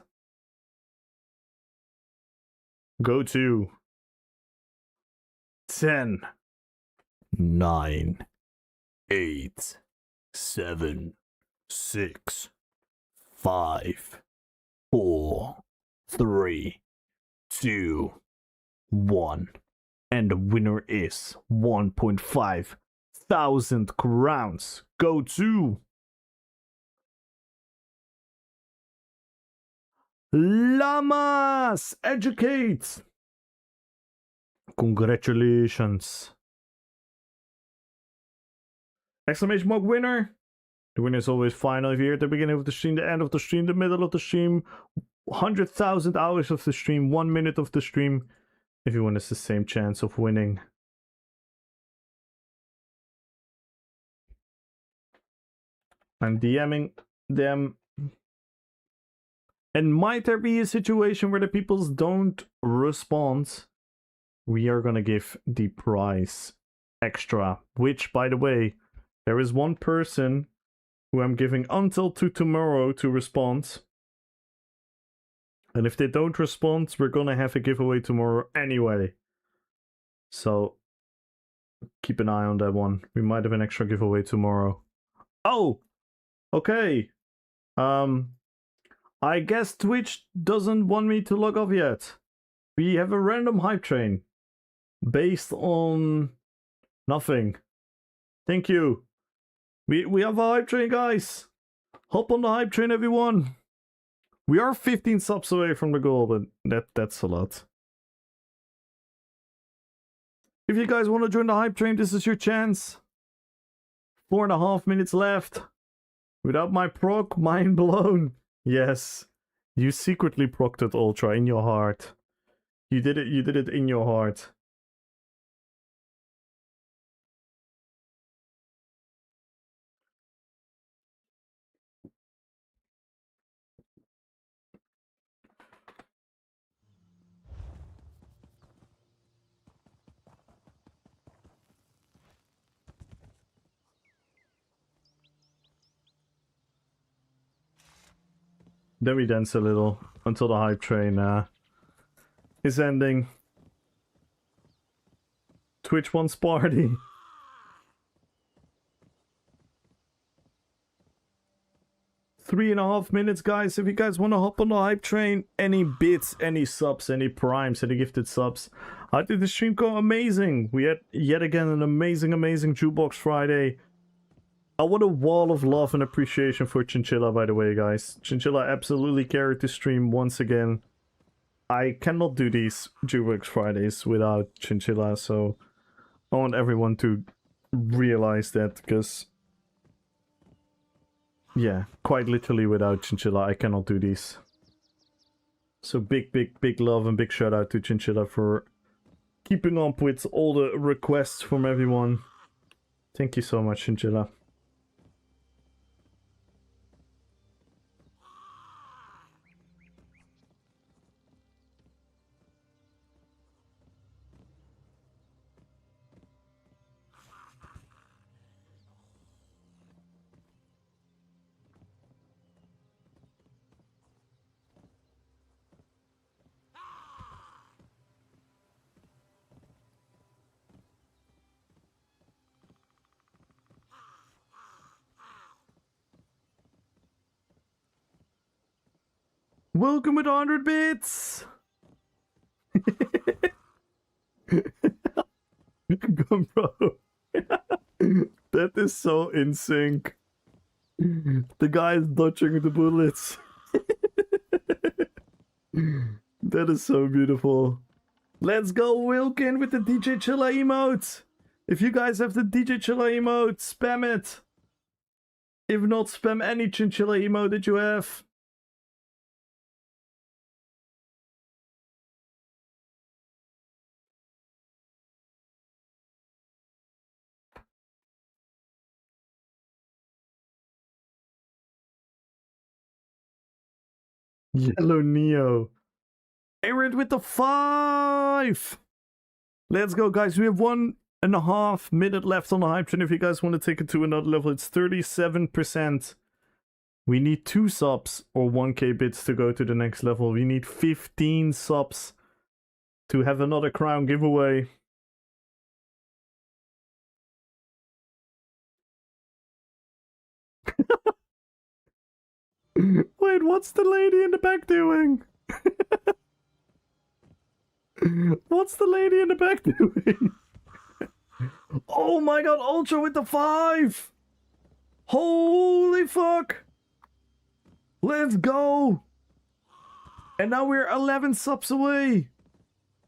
Go to 10, 9, 8, 7, 6, 5, 4, 3, 2, 1. And the winner is 1.5 thousand crowns. Go to Llamas Educate. Congratulations. Exclamation mark winner. The winner is always final. If you're at the beginning of the stream, the end of the stream, the middle of the stream, 100,000 hours of the stream, 1 minute of the stream. Everyone has the same chance of winning. I'm DMing them. And might there be a situation where the peoples don't respond? We are gonna give the prize extra. Which, by the way, there is one person who I'm giving until tomorrow to respond. And if they don't respond, we're gonna have a giveaway tomorrow anyway. So keep an eye on that one. We might have an extra giveaway tomorrow. Oh! Okay. I guess Twitch doesn't want me to log off yet. We have a random hype train based on nothing. Thank you. We have a hype train, guys. Hop on the hype train, everyone. We are 15 subs away from the goal, but that's a lot. If you guys want to join the hype train, this is your chance. 4.5 minutes left. Without my proc, mind blown. Yes. You secretly procced it, Ultra, in your heart. You did it in your heart. Then we dance a little until the hype train is ending. Twitch wants party. Three and a half minutes, guys. If you guys want to hop on the hype train, any bits, any subs, any primes, any gifted subs. How did the stream go? Amazing. We had yet again an amazing Jukebox Friday. I want a wall of love and appreciation for Chinchilla, by the way, guys. Chinchilla absolutely carried the stream once again. I cannot do these Jukebox Fridays without Chinchilla, so I want everyone to realize that, because, yeah, quite literally without Chinchilla, I cannot do these. So big love and big shout out to Chinchilla for keeping up with all the requests from everyone. Thank you so much, Chinchilla. Welcome with 100 bits! Come, bro. That is so in sync. The guy is dodging the bullets. That is so beautiful. Let's go, Wilkin, with the DJ Chilla emote. If you guys have the DJ Chilla emote, spam it. If not, spam any Chinchilla emote that you have. Yellow Neo. Aaron with the 5! Let's go, guys. We have 1.5 minutes left on the hype train. If you guys want to take it to another level, it's 37%. We need 2 subs or 1k bits to go to the next level. We need 15 subs to have another crown giveaway. Wait, what's the lady in the back doing? What's the lady in the back doing? Oh my god, Ultra with the 5! Holy fuck! Let's go! And now we're 11 subs away!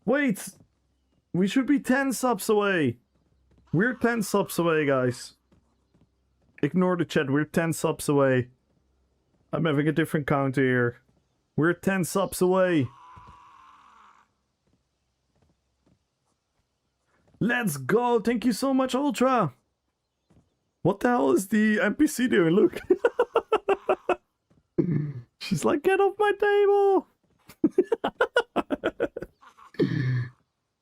Wait! We should be 10 subs away! We're 10 subs away, guys. Ignore the chat, we're 10 subs away. I'm having a different counter here. We're 10 subs away. Let's go. Thank you so much, Ultra. What the hell is the NPC doing? Look. She's like, get off my table.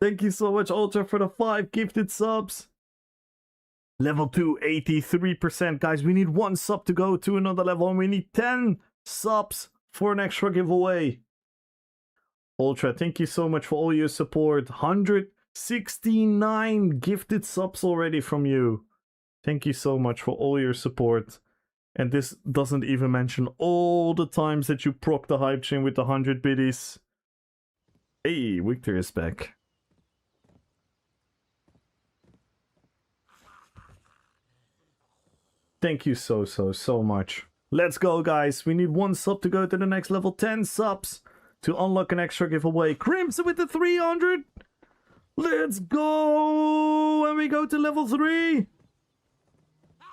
Thank you so much, Ultra, for the 5 gifted subs. Level 2, 83%. Guys, we need 1 sub to go to another level, and we need 10 subs for an extra giveaway. Ultra, thank you so much for all your support. 169 gifted subs already from you. Thank you so much for all your support. And this doesn't even mention all the times that you proc the hype chain with the 100 biddies. Hey, Victor is back. Thank you so much. Let's go, guys. We need 1 sub to go to the next level. 10 subs to unlock an extra giveaway. Crimson with the 300. Let's go. And we go to level 3.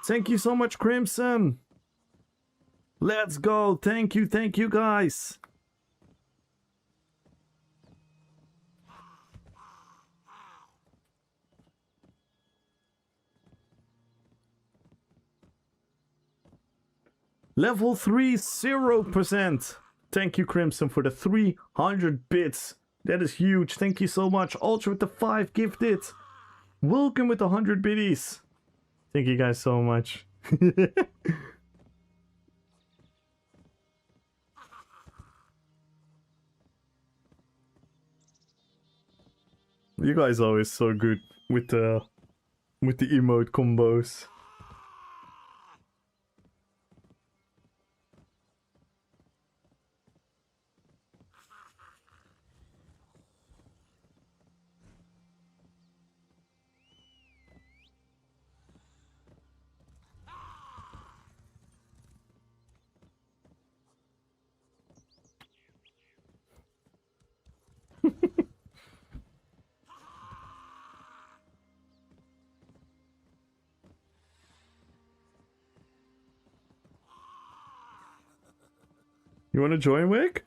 Thank you so much, Crimson. Let's go. Thank you, guys. Level 3, 0%. Thank you, Crimson, for the 300 bits. That is huge. Thank you so much. Ultra with the 5 gifted. Welcome with the 100 biddies. Thank you guys so much. You guys are always so good with the emote combos. You want to join, Wick?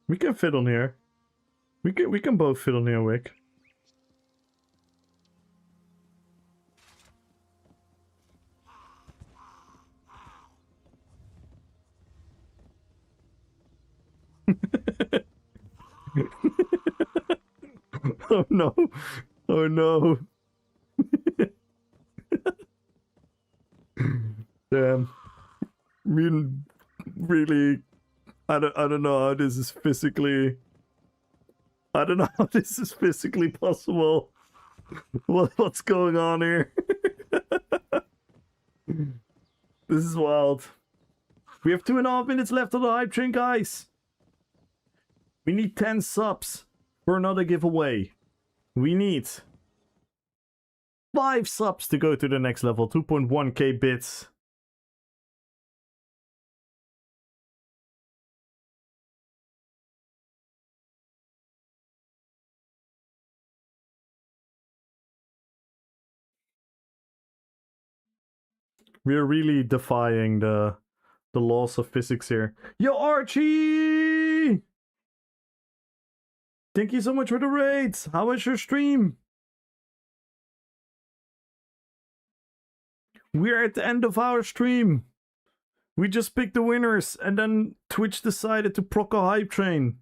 We can fit on here. We can both fit on here, Wick. Oh no. Oh no. Damn. Really, I don't know how this is physically. I don't know how this is physically possible. What's going on here? This is wild. We have 2.5 minutes left on the hype train, guys. We need 10 subs for another giveaway. We need 5 subs to go to the next level. 2.1k bits. We're really defying the laws of physics here. Yo, Archie! Thank you so much for the raids. How was your stream? We're at the end of our stream. We just picked the winners, and then Twitch decided to proc a hype train.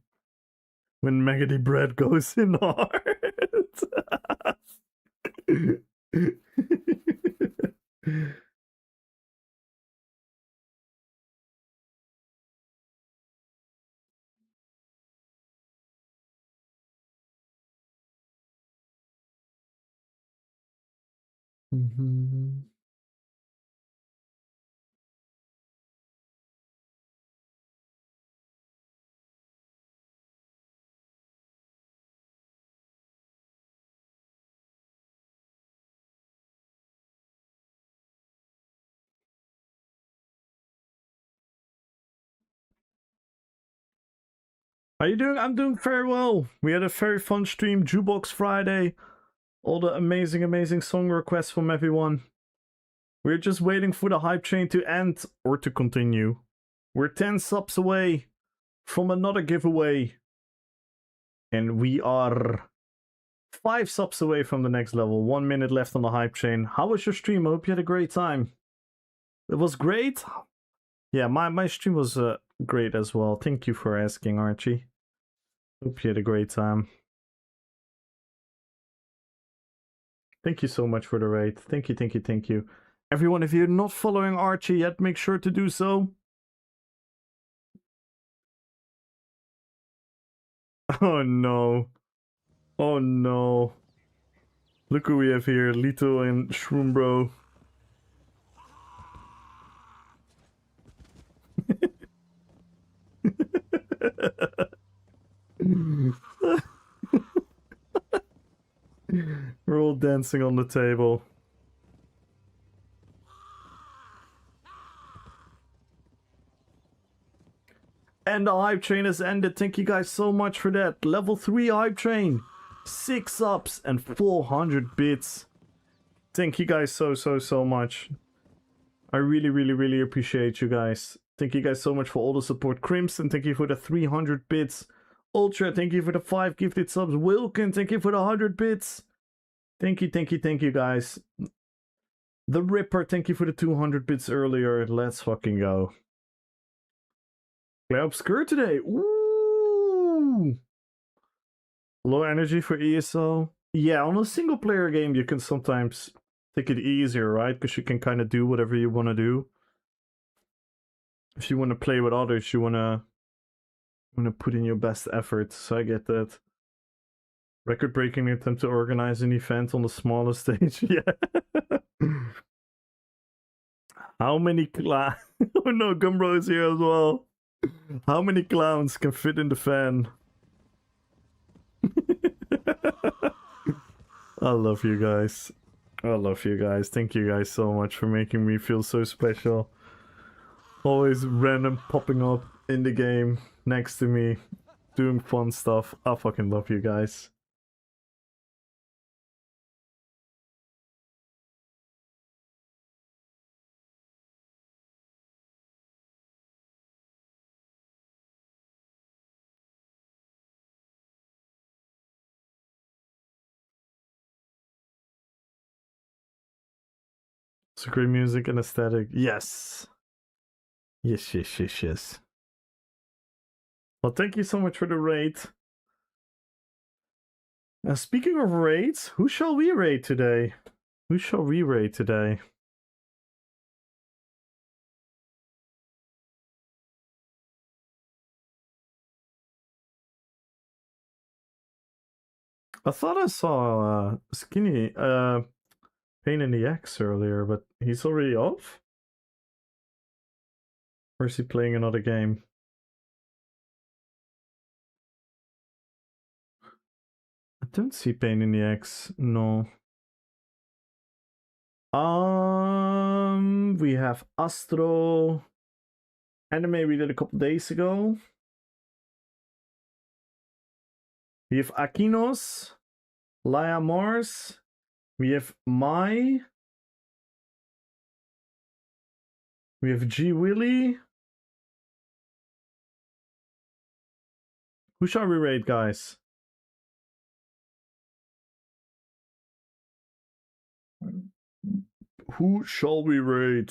When Megady Bread goes in hard. How you doing? I'm doing very well. We had a very fun stream, Jukebox Friday. All the amazing song requests from everyone. We're just waiting for the hype train to end or to continue. We're 10 subs away from another giveaway. And we are 5 subs away from the next level. 1 minute left on the hype train. How was your stream? I hope you had a great time. It was great? Yeah, my stream was great as well. Thank you for asking, Archie. Hope you had a great time. Thank you so much for the raid. Thank you. Everyone, if you're not following Archie yet, make sure to do so. Oh no. Oh no. Look who we have here, Lito and Shroom Bro. We're all dancing on the table. And the hype train has ended. Thank you guys so much for that. Level 3 hype train. 6 ups and 400 bits. Thank you guys so much. I really appreciate you guys. Thank you guys so much for all the support. Crimson, thank you for the 300 bits. Ultra, thank you for the 5 gifted subs. Wilkin, thank you for the 100 bits. Thank you guys. The Ripper, thank you for the 200 bits earlier. Let's fucking go. Play Obscure today. Ooh! Low energy for ESO. Yeah, on a single player game you can sometimes take it easier, right? Because you can kind of do whatever you want to do. If you want to play with others, you want to put in your best effort. So I get that. Record-breaking attempt to organize an event on the smallest stage. Yeah. How many clowns? Oh no, Gumbro is here as well. How many clowns can fit in the fan? I love you guys. I love you guys. Thank you guys so much for making me feel so special. Always random popping up in the game next to me, doing fun stuff. I fucking love you guys. It's great music and aesthetic. Yes. Yes. Well, thank you so much for the raid. Now, speaking of raids, who shall we raid today? Who shall we raid today? I thought I saw Skinny Pain in the X earlier, but he's already off? Or is he playing another game? I don't see Pain in the X, no. We have Astro Anime we did a couple days ago. We have Akinos, Laia Mars, we have Mai, we have G Willy. Who shall we raid, guys? Who shall we raid?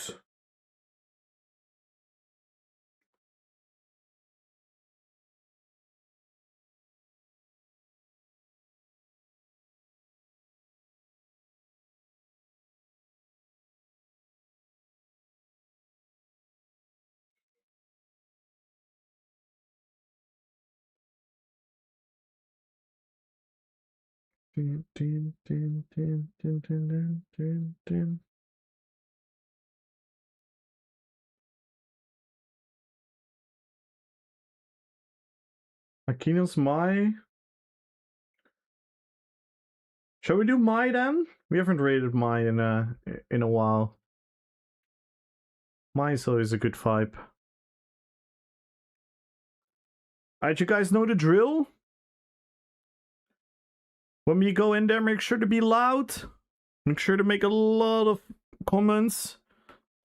Akinos Mai. Shall we do Mai then? We haven't raided Mai in a while. Mai is always a good vibe. Alright, you guys know the drill? When you go in there, make sure to be loud. Make sure to make a lot of comments.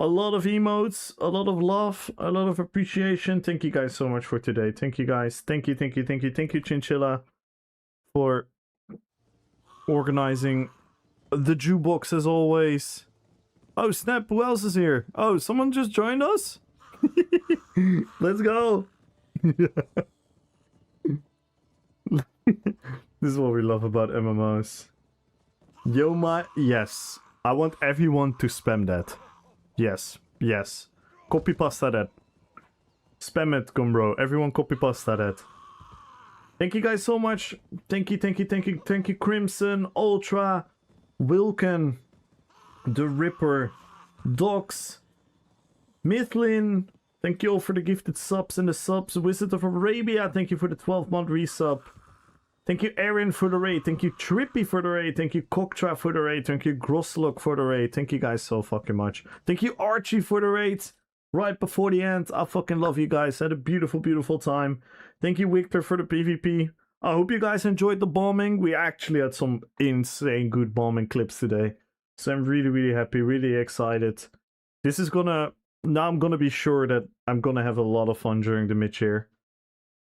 A lot of emotes. A lot of love. A lot of appreciation. Thank you guys so much for today. Thank you guys. Thank you, Chinchilla, for organizing the jukebox as always. Oh snap, who else is here? Oh, someone just joined us? Let's go. This is what we love about MMOs. Yo, yes. I want everyone to spam that. Yes. Copy pasta that. Spam it, Gumbro. Everyone copy pasta that. Thank you guys so much. Thank you, Crimson, Ultra, Wilken, The Ripper, Docs, Mithlin. Thank you all for the gifted subs and the subs. Wizard of Arabia, thank you for the 12-month resub. Thank you, Aaron, for the raid. Thank you, Trippy, for the raid. Thank you, Cocktrap, for the raid. Thank you, Groslock, for the raid. Thank you guys so fucking much. Thank you, Archie, for the raid. Right before the end. I fucking love you guys. Had a beautiful, beautiful time. Thank you, Victor, for the PvP. I hope you guys enjoyed the bombing. We actually had some insane good bombing clips today. So I'm really, really happy, really excited. This is gonna... Now I'm gonna be sure that I'm gonna have a lot of fun during the mid-year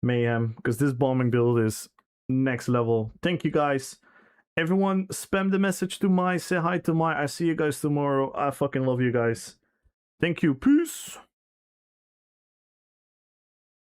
mayhem. Because this bombing build is next level. Thank you guys. Everyone, spam the message to Mai. Say hi to Mai. I see you guys tomorrow. I fucking love you guys. Thank you. Peace.